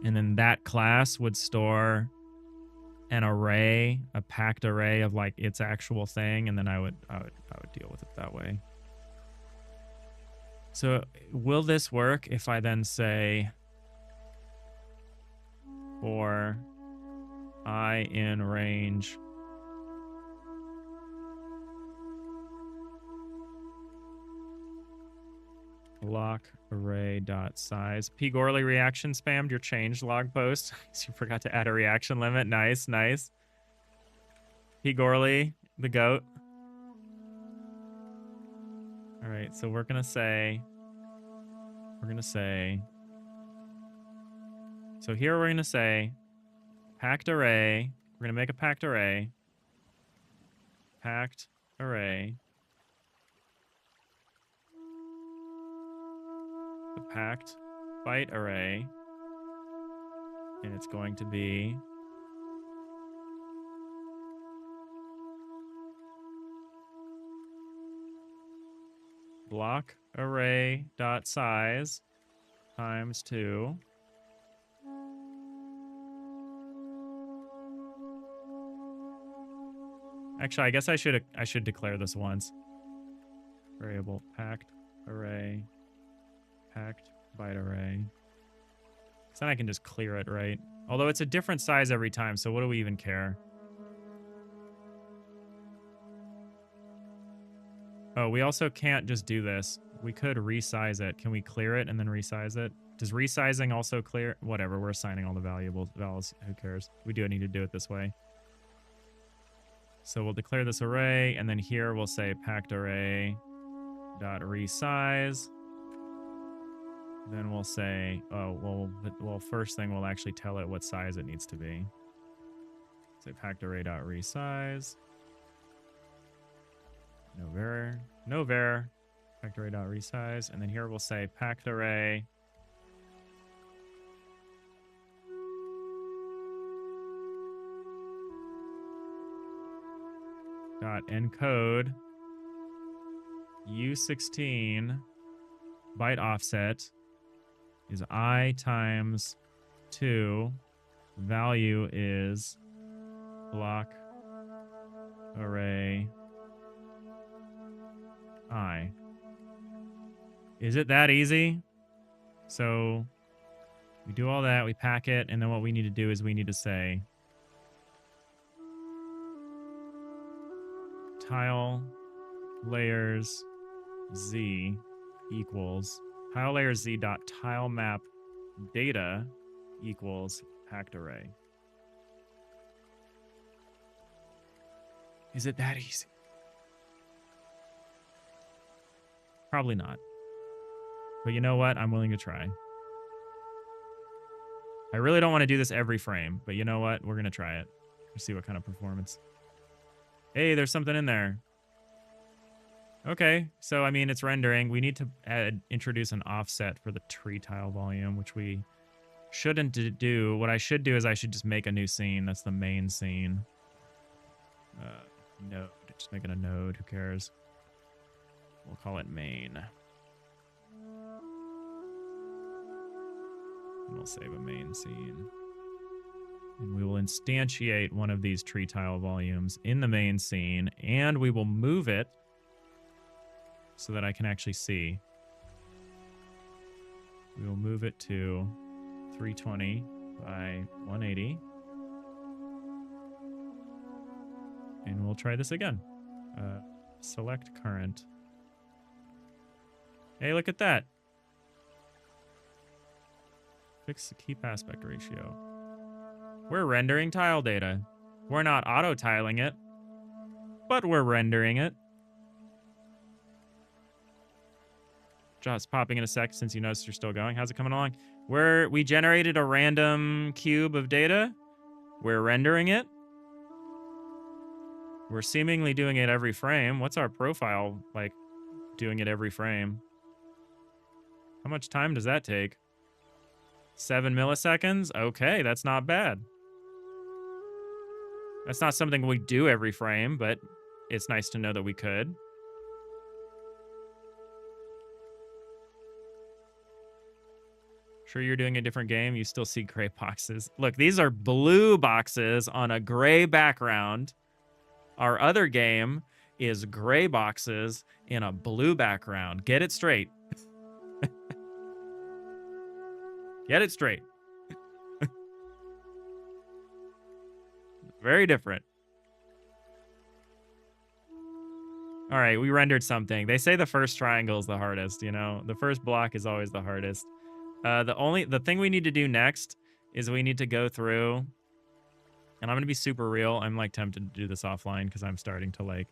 And then that class would store an array, a packed array of like its actual thing, and then I would deal with it that way. So will this work if I then say for I in range block array dot size? P. Gorley reaction spammed your change log post. You forgot to add a reaction limit. Nice, nice. P. Gorley, the goat. All right, so we're gonna say, so here we're gonna say packed array. We're gonna make a packed array. Packed array. The packed byte array. And it's going to be block array dot size times 2. Actually, I guess I should declare this once. Variable packed array, packed byte array. So then I can just clear it, right? Although it's a different size every time, so what do we even care? Oh, we also can't just do this. We could resize it. Can we clear it and then resize it? Does resizing also clear? Whatever, we're assigning all the vowels. Who cares? We do need to do it this way. So we'll declare this array, and then here we'll say packed array dot resize. Then we'll say, oh, well, first thing we'll actually tell it what size it needs to be. Say packed array dot resize. No var, packed array dot resize, and then here we'll say packed array dot encode U16 byte offset is I times 2. Value is block array I. Is it that easy? So we do all that, we pack it, and then what we need to do is we need to say tile layers z equals tile layers z dot tile map data equals packed array. Is it that easy? Probably not. But you know what? I'm willing to try. I really don't want to do this every frame, but you know what? We're going to try it. Let's see what kind of performance. Hey, there's something in there. Okay, so I mean, it's rendering. We need to introduce an offset for the tree tile volume, which we shouldn't do. What I should do is I should just make a new scene. That's the main scene. Node. Just making a node. Who cares? We'll call it main. And we'll save a main scene. And we will instantiate one of these tree tile volumes in the main scene, and we will move it so that I can actually see. We will move it to 320 by 180. And we'll try this again. Select current. Hey, look at that. Fix the keep aspect ratio. We're rendering tile data. We're not auto-tiling it, but we're rendering it. Just popping in a sec since you noticed you're still going. How's it coming along? We generated a random cube of data. We're rendering it. We're seemingly doing it every frame. What's our profile like doing it every frame? How much time does that take? 7 milliseconds? Okay, that's not bad. That's not something we do every frame, but it's nice to know that we could. Sure you're doing a different game? You still see gray boxes. Look, these are blue boxes on a gray background. Our other game is gray boxes in a blue background. Get it straight. Get it straight. Very different. All right, we rendered something. They say the first triangle is the hardest, you know? The first block is always the hardest. The thing we need to do next is we need to go through, and I'm going to be super real. I'm like tempted to do this offline because I'm starting to like,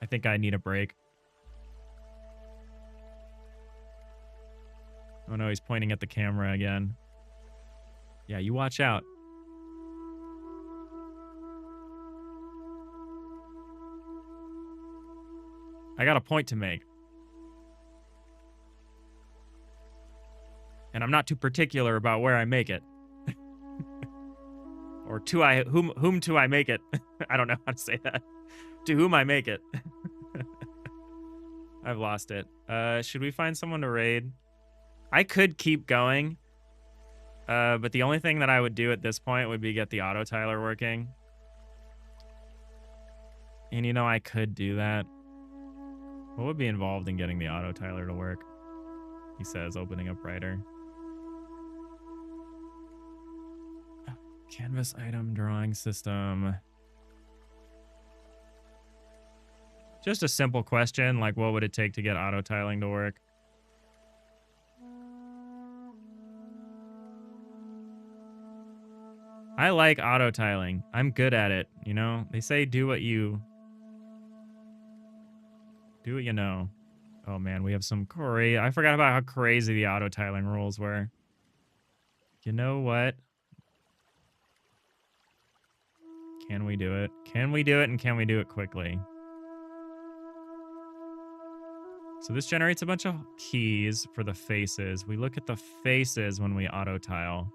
I think I need a break. Oh no, he's pointing at the camera again. Yeah, you watch out. I got a point to make. And I'm not too particular about where I make it. Or whom to I make it. I don't know how to say that. To whom I make it. I've lost it. Should we find someone to raid? I could keep going. But the only thing that I would do at this point would be get the auto tiler working. And you know, I could do that. What would be involved in getting the auto tiler to work? He says, opening up writer. Canvas item drawing system. Just a simple question, like what would it take to get auto tiling to work? I like auto tiling. I'm good at it, you know? They say do what you know. Oh man, we have some crazy. I forgot about how crazy the auto tiling rules were. You know what? Can we do it? Can we do it, and can we do it quickly? So this generates a bunch of keys for the faces. We look at the faces when we auto tile.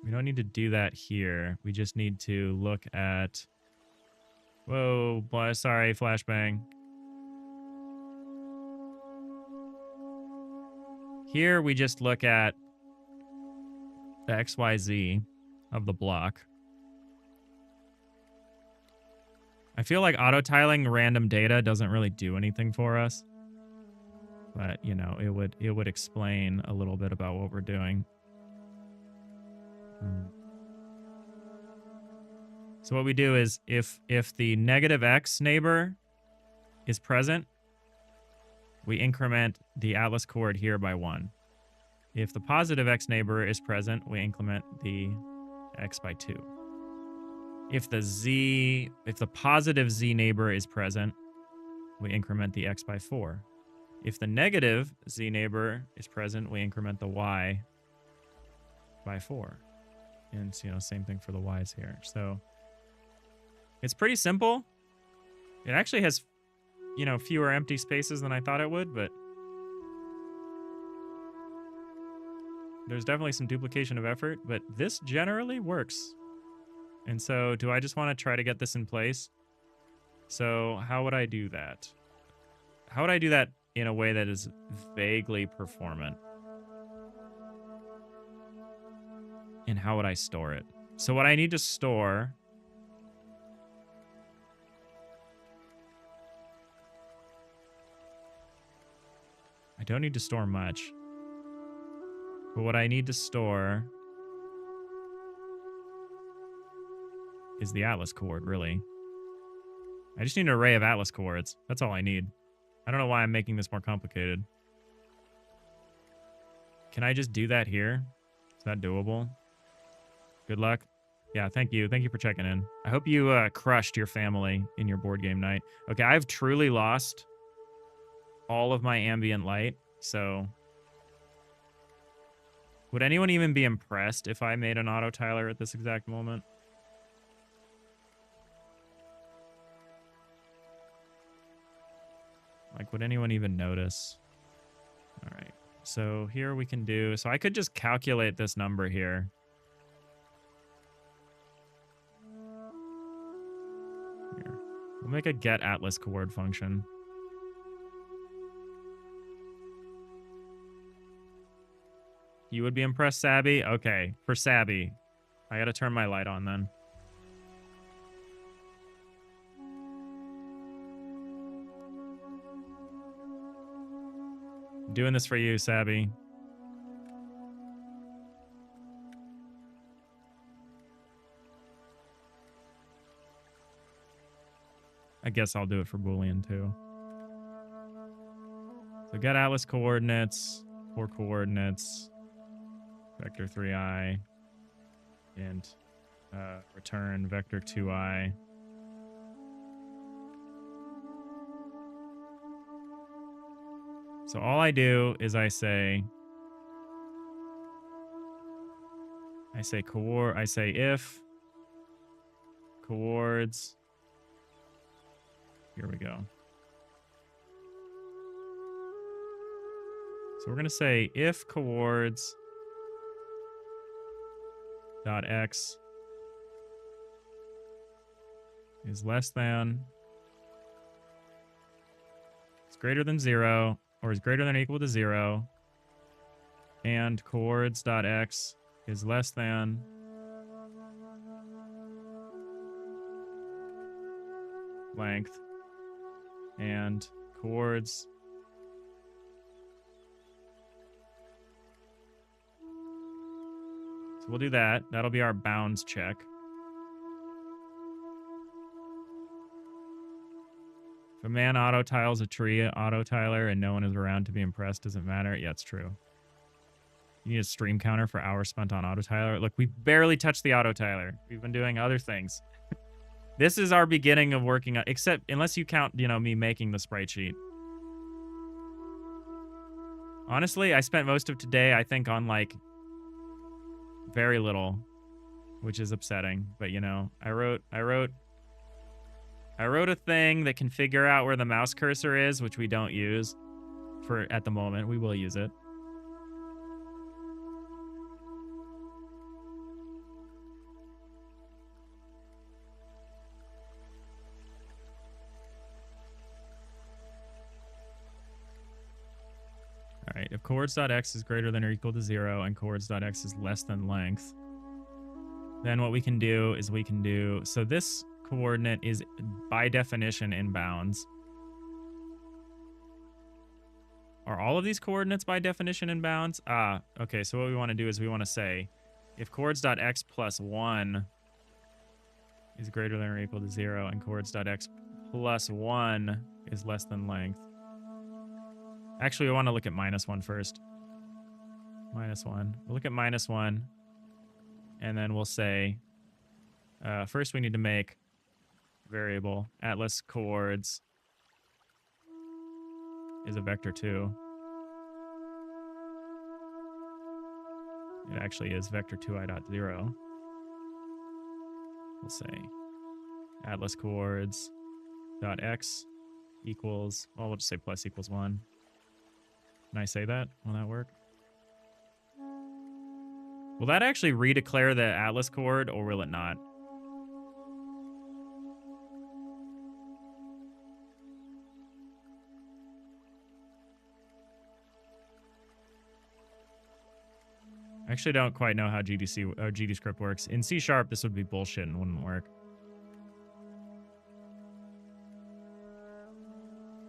We don't need to do that here. We just need to look at... Whoa, sorry, flashbang. Here we just look at the XYZ of the block. I feel like auto tiling random data doesn't really do anything for us. But, you know, it would explain a little bit about what we're doing. So what we do is if the negative X neighbor is present, we increment the atlas chord here by 1. If the positive X neighbor is present, we increment the X by 2. If the positive Z neighbor is present, we increment the X by 4. If the negative Z neighbor is present, we increment the Y by 4. And, you know, same thing for the Y's here. So it's pretty simple. It actually has, you know, fewer empty spaces than I thought it would, but there's definitely some duplication of effort, but this generally works. And so do I just want to try to get this in place? So how would I do that? How would I do that in a way that is vaguely performant? And how would I store it? So what I need to store... I don't need to store much. But what I need to store is the atlas chord, really. I just need an array of atlas chords. That's all I need. I don't know why I'm making this more complicated. Can I just do that here? Is that doable? Good luck. Yeah, thank you. Thank you for checking in. I hope you crushed your family in your board game night. Okay, I've truly lost all of my ambient light, so... Would anyone even be impressed if I made an auto tiler at this exact moment? Like, would anyone even notice? All right. So here we can do... So I could just calculate this number here. Here. We'll make a get atlas chord function. You would be impressed, Sabby? Okay, for Sabby. I gotta turn my light on then. I'm doing this for you, Sabby. I guess I'll do it for Boolean too. So get Atlas coordinates, 4 coordinates, vector 3i, and return vector 2i. So all I do is I say if coords. Here we go. So we're going to say if coords dot x is less than, it's greater than 0, or is greater than or equal to 0, and coords dot x is less than length, and coords so we'll do that. That'll be our bounds check. If a man auto tiles a tree, auto tiler, and no one is around to be impressed, doesn't matter. Yeah, it's true. You need a stream counter for hours spent on auto tiler. Look, we barely touched the auto tiler. We've been doing other things. This is our beginning of working on, except unless you count, you know, me making the sprite sheet. Honestly, I spent most of today, I think, on like very little, which is upsetting. But you know, I wrote a thing that can figure out where the mouse cursor is, which we don't use for at the moment. We will use it. All right, if coords.x is greater than or equal to 0 and coords.x is less than length, then what we can do is we can do, so this coordinate is by definition in bounds. Are all of these coordinates by definition in bounds? Ah, okay, so what we want to do is we want to say if coords.x plus 1 is greater than or equal to 0 and coords.x plus 1 is less than length. Actually, we want to look at -1 first. -1. We'll look at -1. And then we'll say, first we need to make variable atlas coords is a vector 2. It actually is vector 2i.0. We'll say atlas coords dot x equals, well, we'll just say plus equals 1. Can I say that? Will that work? Will that actually redeclare the atlas chord, or will it not? I actually don't quite know how GDScript works. In C#, this would be bullshit and wouldn't work.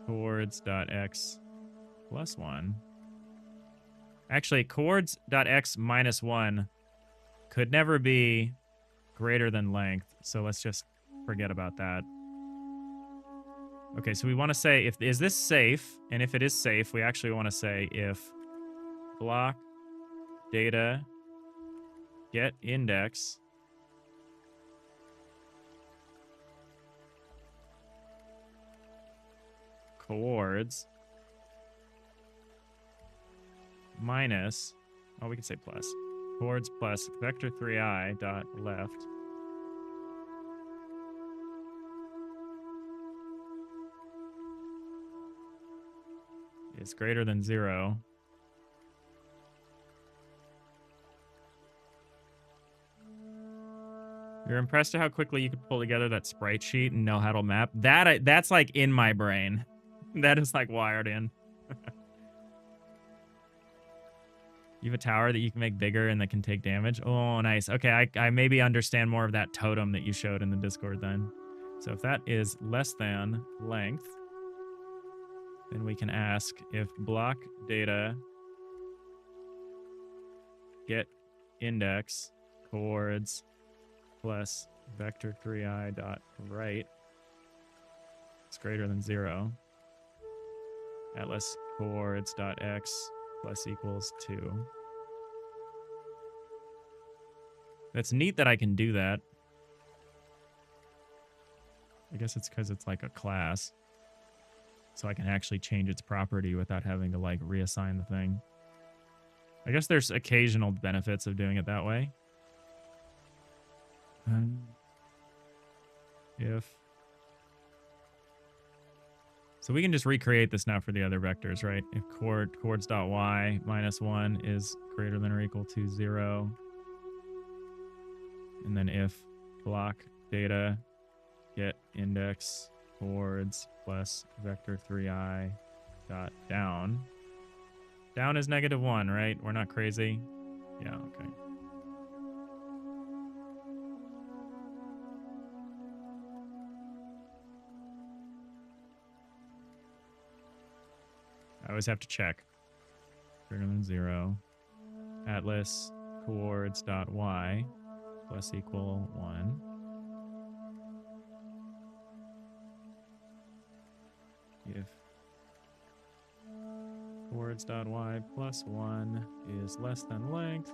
Coords.x plus 1. Actually, coords.x minus 1 could never be greater than length, so let's just forget about that. Okay, so we want to say, is this safe? And if it is safe, we actually want to say if block data get index coords minus, oh, we can say plus, coords plus vector 3i dot left is greater than 0. You're impressed at how quickly you could pull together that sprite sheet and know how to map? That's like in my brain. That is like wired in. You have a tower that you can make bigger and that can take damage. Oh, nice. Okay, I maybe understand more of that totem that you showed in the Discord then. So if that is less than length, then we can ask if block data get index chords plus vector 3i dot right is greater than 0. Atlas chords dot x plus equals 2. That's neat that I can do that. I guess it's because it's like a class. So I can actually change its property without having to like reassign the thing. I guess there's occasional benefits of doing it that way. So we can just recreate this now for the other vectors, right? If chords.y minus 1 is greater than or equal to 0. And then if block data get index chords plus vector 3i dot down. Down is -1, right? We're not crazy. Yeah, okay. I always have to check. Greater than 0. Atlas chords dot y plus equal 1. If chords.y plus 1 is less than length.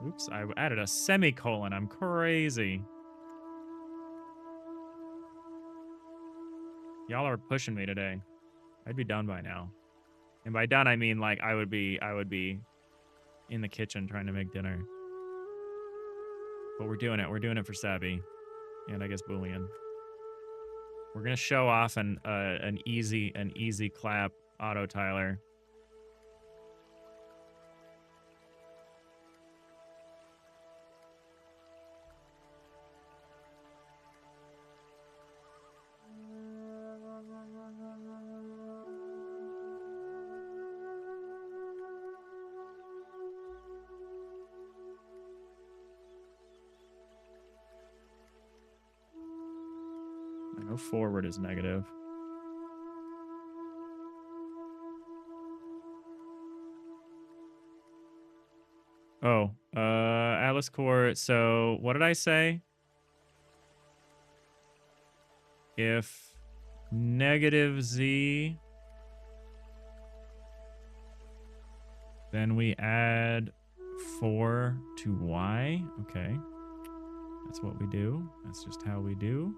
Oops, I added a semicolon. I'm crazy. Y'all are pushing me today. I'd be done by now. And by done, I mean like I would be in the kitchen trying to make dinner. But we're doing it. We're doing it for Sabby. And I guess Boolean. We're gonna show off an easy clap auto tiler. I know forward is negative. Oh, Atlas Core. So what did I say? If -z, then we add 4 to y. Okay. That's what we do. That's just how we do.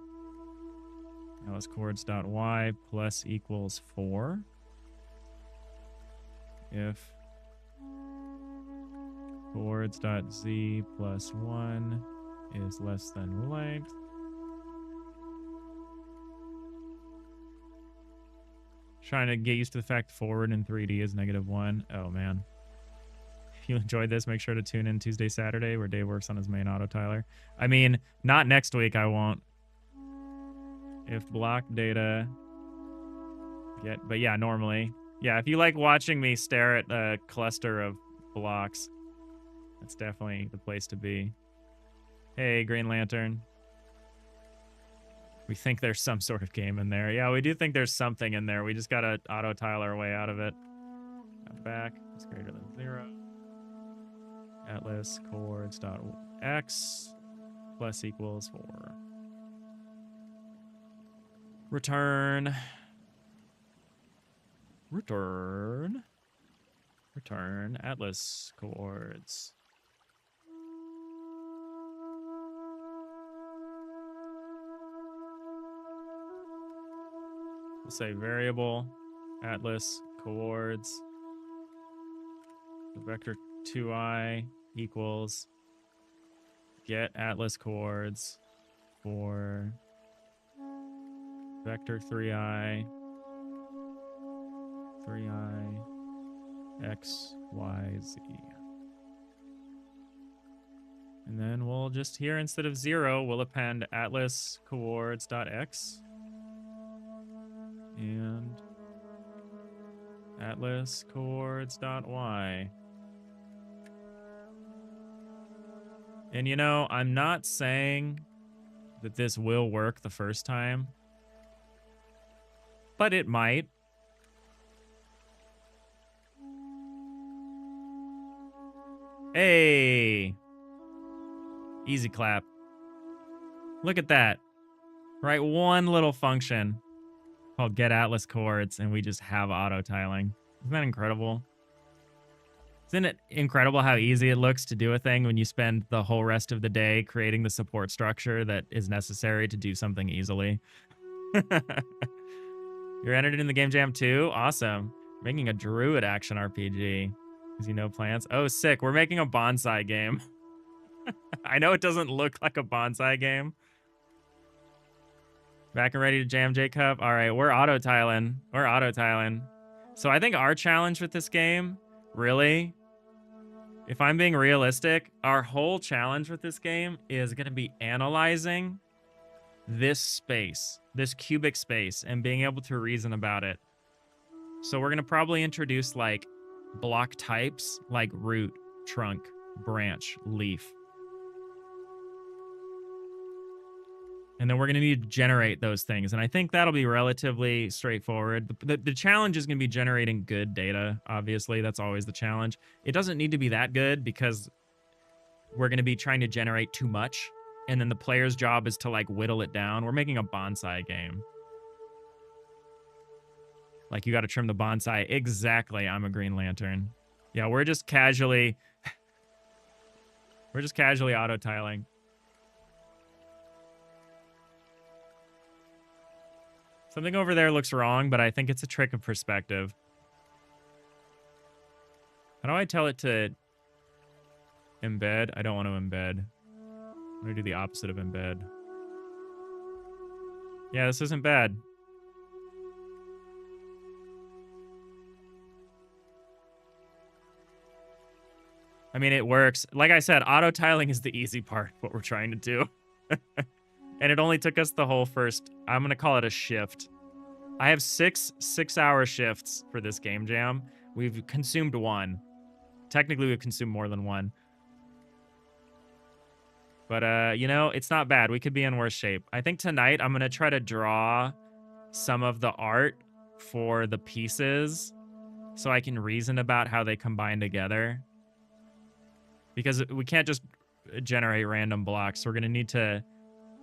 Atlas chords.y plus equals 4. If chords.z plus 1 is less than length. Trying to get used to the fact forward in 3D is -1. Oh, man. If you enjoyed this, make sure to tune in Tuesday, Saturday, where Dave works on his main auto tiler. I mean, not next week, I won't. If block data get... But yeah, normally. Yeah, if you like watching me stare at a cluster of blocks, that's definitely the place to be. Hey, Green Lantern. We think there's some sort of game in there. Yeah, we do think there's something in there. We just gotta auto tile our way out of it. Back. It's greater than 0. Atlas chords.x plus equals 4. Return. Return Atlas chords. We'll say variable Atlas chords. Vector 2i equals get Atlas chords for vector 3i x y z. And then we'll just here, instead of 0, we'll append Atlas chords.x and Atlas chords.y. And you know, I'm not saying that this will work the first time, but it might. Hey, easy clap. Look at that. Right, one little function called get atlas chords, and we just have auto tiling. Isn't that incredible? Isn't it incredible how easy it looks to do a thing when you spend the whole rest of the day creating the support structure that is necessary to do something easily? You're entered in the game jam too? Awesome. Making a druid action RPG. Because you know plants. Oh, sick. We're making a bonsai game. I know it doesn't look like a bonsai game. Back and ready to jam, Jacob? All right, we're auto-tiling. We're auto-tiling. So I think our challenge with this game, really, if I'm being realistic, our whole challenge with this game is going to be analyzing this space, this cubic space, and being able to reason about it. So we're going to probably introduce, like, block types, like root, trunk, branch, leaf. And then we're going to need to generate those things. And I think that'll be relatively straightforward. The challenge is going to be generating good data, obviously. That's always the challenge. It doesn't need to be that good because we're going to be trying to generate too much. And then the player's job is to, like, whittle it down. We're making a bonsai game. Like, you got to trim the bonsai. Exactly, I'm a Green Lantern. Yeah, we're just casually... we're just casually auto-tiling. Something over there looks wrong, but I think it's a trick of perspective. How do I tell it to embed? I don't want to embed. I'm going to do the opposite of embed. Yeah, this isn't bad. I mean, it works. Like I said, auto-tiling is the easy part, what we're trying to do. And it only took us the whole first, I'm going to call it a shift. I have six-hour shifts for this game jam. We've consumed one. Technically, we've consumed more than one. But, you know, it's not bad. We could be in worse shape. I think tonight I'm going to try to draw some of the art for the pieces so I can reason about how they combine together. Because we can't just generate random blocks. We're going to need to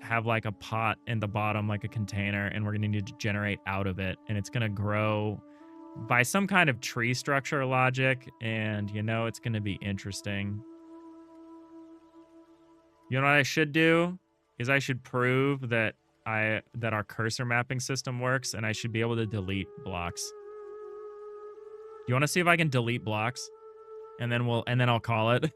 have like a pot in the bottom, like a container, and we're going to need to generate out of it. And it's going to grow by some kind of tree structure logic. And, you know, it's going to be interesting. You know what I should do? Is I should prove that our cursor mapping system works, and I should be able to delete blocks. You want to see if I can delete blocks? And then I'll call it.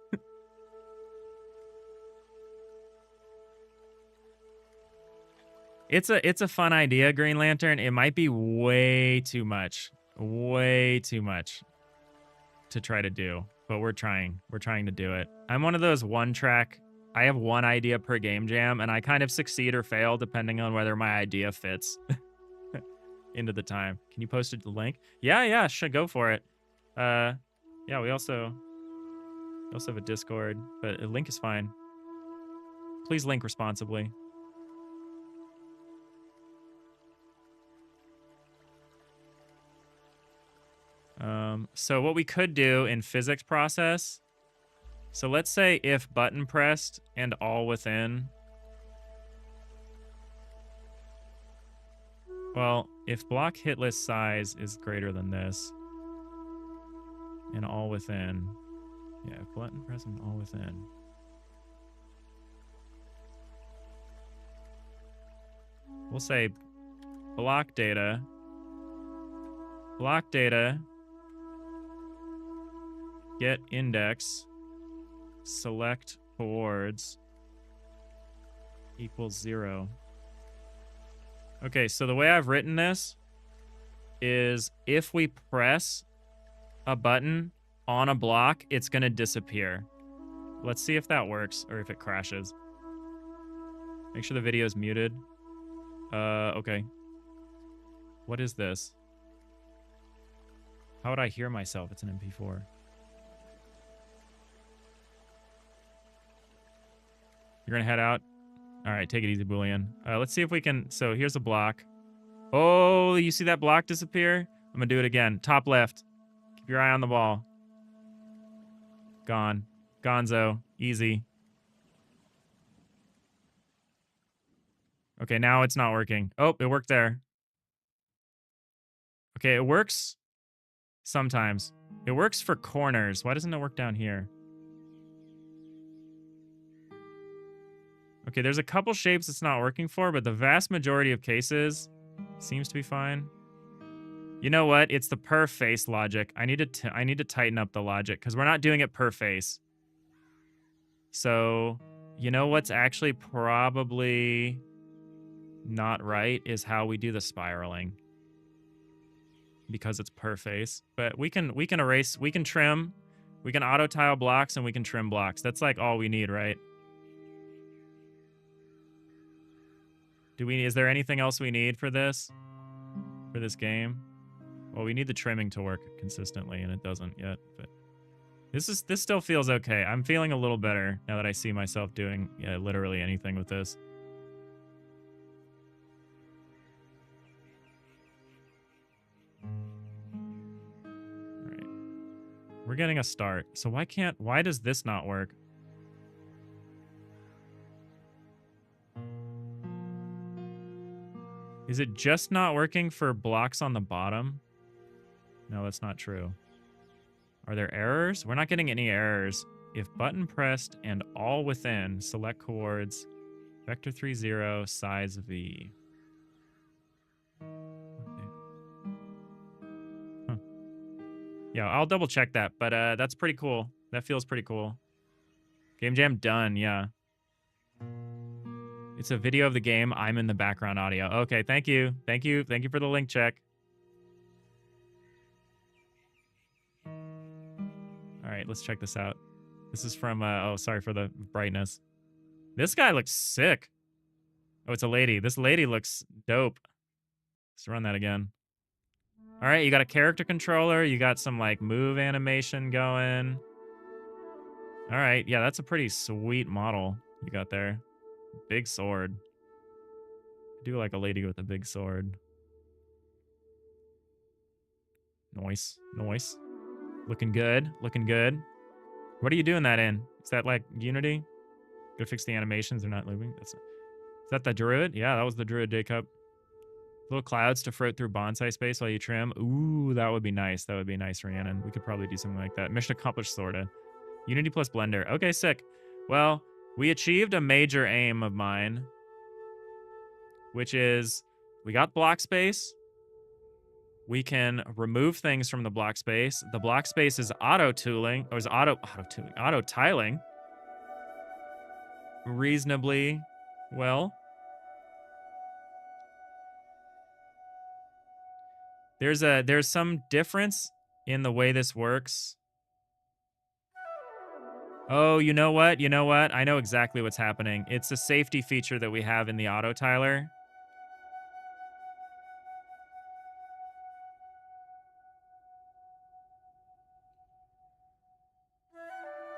It's a fun idea, Green Lantern. It might be way too much to try to do, but we're trying to do it. I'm one of those one track. I have one idea per game jam, and I kind of succeed or fail depending on whether my idea fits into the time. Can you post the link? Yeah, should go for it. Yeah, we also have a Discord, but a link is fine. Please link responsibly. So what we could do in physics process, so let's say if button pressed and all within. Well, if block hit list size is greater than this and all within, yeah, if button press and all within. We'll say block data, get index, select towards equals 0. Okay, so the way I've written this is if we press a button on a block, it's going to disappear. Let's see if that works or if it crashes. Make sure the video is muted. Okay. What is this? How would I hear myself? It's an MP4. You're gonna head out? All right, take it easy, Boolean. Let's see if we can... So here's a block. Oh, you see that block disappear? I'm gonna do it again. Top left. Keep your eye on the ball. Gone. Gonzo. Easy. Okay, now it's not working. Oh, it worked there. Okay, it works sometimes. It works for corners. Why doesn't it work down here? Okay, there's a couple shapes it's not working for, but the vast majority of cases seems to be fine. You know what? It's the per face logic. I need to tighten up the logic because we're not doing it per face. So, you know what's actually probably not right is how we do the spiraling. Because it's per face. But we can erase, we can trim, we can auto tile blocks, and we can trim blocks. That's like all we need, right? Is there anything else we need for this? For this game? Well, we need the trimming to work consistently, and it doesn't yet, but this still feels okay. I'm feeling a little better now that I see myself doing literally anything with this. All right. We're getting a start. So why does this not work? Is it just not working for blocks on the bottom? No, that's not true. Are there errors? We're not getting any errors. If button pressed and all within, select coords, vector 30, size V. Okay. Huh. Yeah, I'll double check that, but that's pretty cool. That feels pretty cool. Game jam done, yeah. It's a video of the game. I'm in the background audio. Okay, thank you. Thank you. Thank you for the link check. All right, let's check this out. This is from, oh, sorry for the brightness. This guy looks sick. Oh, it's a lady. This lady looks dope. Let's run that again. All right, you got a character controller. You got some, like, move animation going. All right, yeah, that's a pretty sweet model you got there. Big sword. I do like a lady with a big sword. Nice. Nice. Looking good. Looking good. What are you doing that in? Is that like Unity? Go fix the animations. They're not moving. Is that the druid? Yeah, that was the druid day cup. Little clouds to float through bonsai space while you trim. Ooh, that would be nice. That would be nice, Rhiannon. We could probably do something like that. Mission accomplished, sorta. Unity plus Blender. Okay, sick. Well, we achieved a major aim of mine, which is we got block space. We can remove things from the block space. The block space is auto-tiling reasonably well. There's some difference in the way this works. Oh, you know what? You know what? I know exactly what's happening. It's a safety feature that we have in the auto-tiler.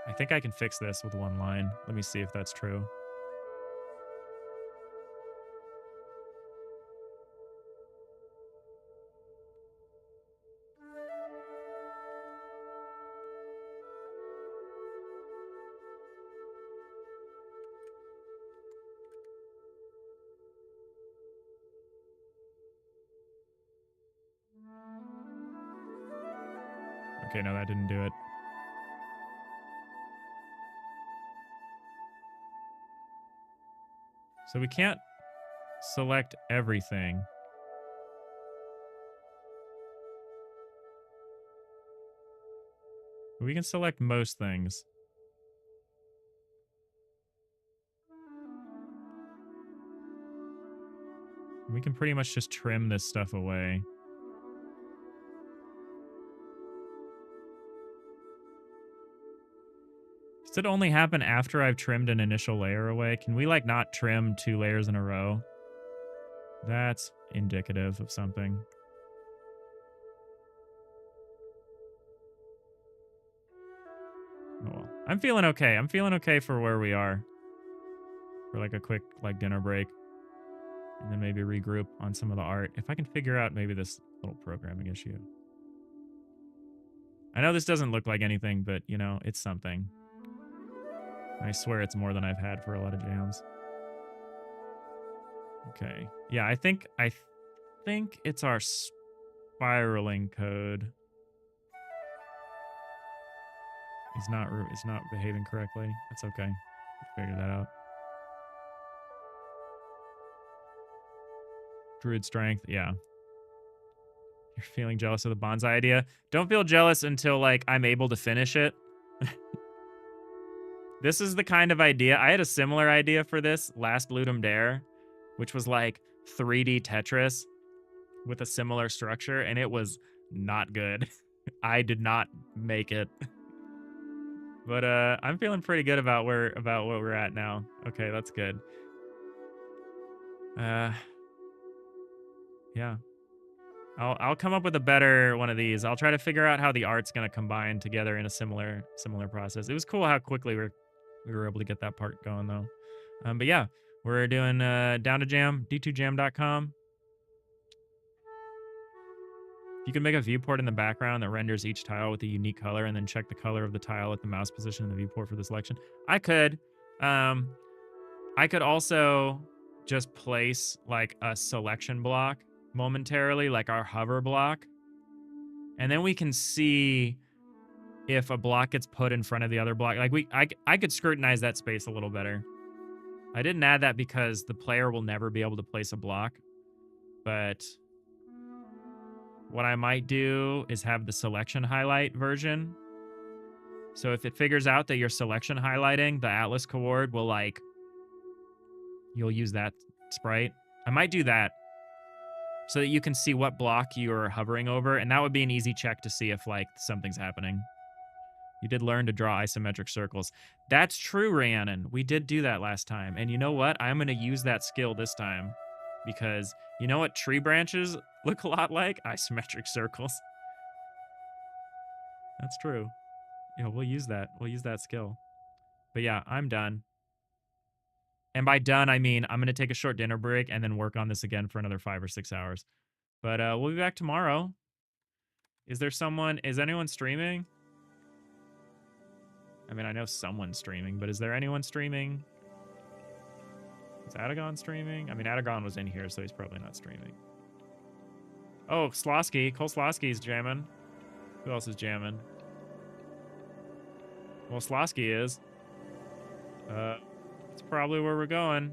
I think I can fix this with one line. Let me see if that's true. Okay, no, that didn't do it. So we can't select everything. We can select most things. We can pretty much just trim this stuff away. Does it only happen after I've trimmed an initial layer away? Can we, like, not trim 2 layers in a row? That's indicative of something. Oh well. I'm feeling okay. I'm feeling okay for where we are. For like a quick like dinner break. And then maybe regroup on some of the art. If I can figure out maybe this little programming issue. I know this doesn't look like anything, but you know, it's something. I swear it's more than I've had for a lot of jams. Okay. Yeah, I think it's our spiraling code. It's not behaving correctly. That's okay. We'll figure that out. Druid strength, yeah. You're feeling jealous of the bonsai idea. Don't feel jealous until like I'm able to finish it. This is the kind of idea. I had a similar idea for this last Ludum Dare, which was like 3D Tetris with a similar structure, and it was not good. I did not make it. But I'm feeling pretty good about what we're at now. Okay, that's good. Yeah. I'll come up with a better one of these. I'll try to figure out how the art's gonna combine together in a similar process. It was cool how quickly we were able to get that part going though. But yeah, we're doing Down2Jam, D2Jam.com. You can make a viewport in the background that renders each tile with a unique color and then check the color of the tile at the mouse position in the viewport for the selection. I could also just place like a selection block momentarily, like our hover block. And then we can see if a block gets put in front of the other block. Like I could scrutinize that space a little better. I didn't add that because the player will never be able to place a block. But what I might do is have the selection highlight version. So if it figures out that you're selection highlighting, the Atlas coord will like, you'll use that sprite. I might do that so that you can see what block you're hovering over. And that would be an easy check to see if like something's happening. You did learn to draw isometric circles. That's true, Rhiannon. We did do that last time. And you know what? I'm going to use that skill this time. Because you know what tree branches look a lot like? Isometric circles. That's true. Yeah, we'll use that. We'll use that skill. But yeah, I'm done. And by done, I mean I'm going to take a short dinner break and then work on this again for another 5 or 6 hours. But we'll be back tomorrow. Is anyone streaming? I mean, I know someone's streaming, but is there anyone streaming? Is Adagon streaming? I mean, Adagon was in here, so he's probably not streaming. Oh, Slosky. Cole Slosky's jamming. Who else is jamming? Well, Slosky is. That's probably where we're going.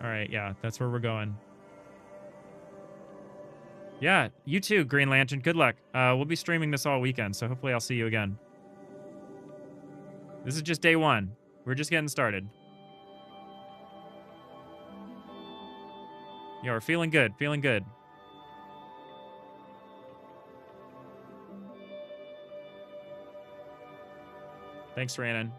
All right, yeah, that's where we're going. Yeah, you too, Green Lantern. Good luck. We'll be streaming this all weekend, so hopefully I'll see you again. This is just day one. We're just getting started. Yeah, we're feeling good. Feeling good. Thanks, Rhiannon.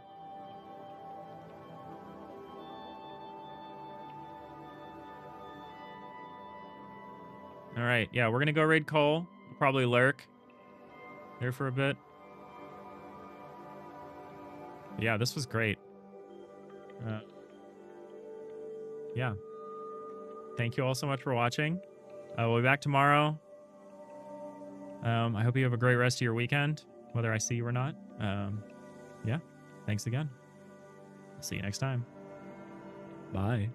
All right, yeah, we're gonna go raid Cole. We'll probably lurk there for a bit. Yeah, this was great. Yeah. Thank you all so much for watching. We'll be back tomorrow. I hope you have a great rest of your weekend, whether I see you or not. Yeah, thanks again. See you next time. Bye.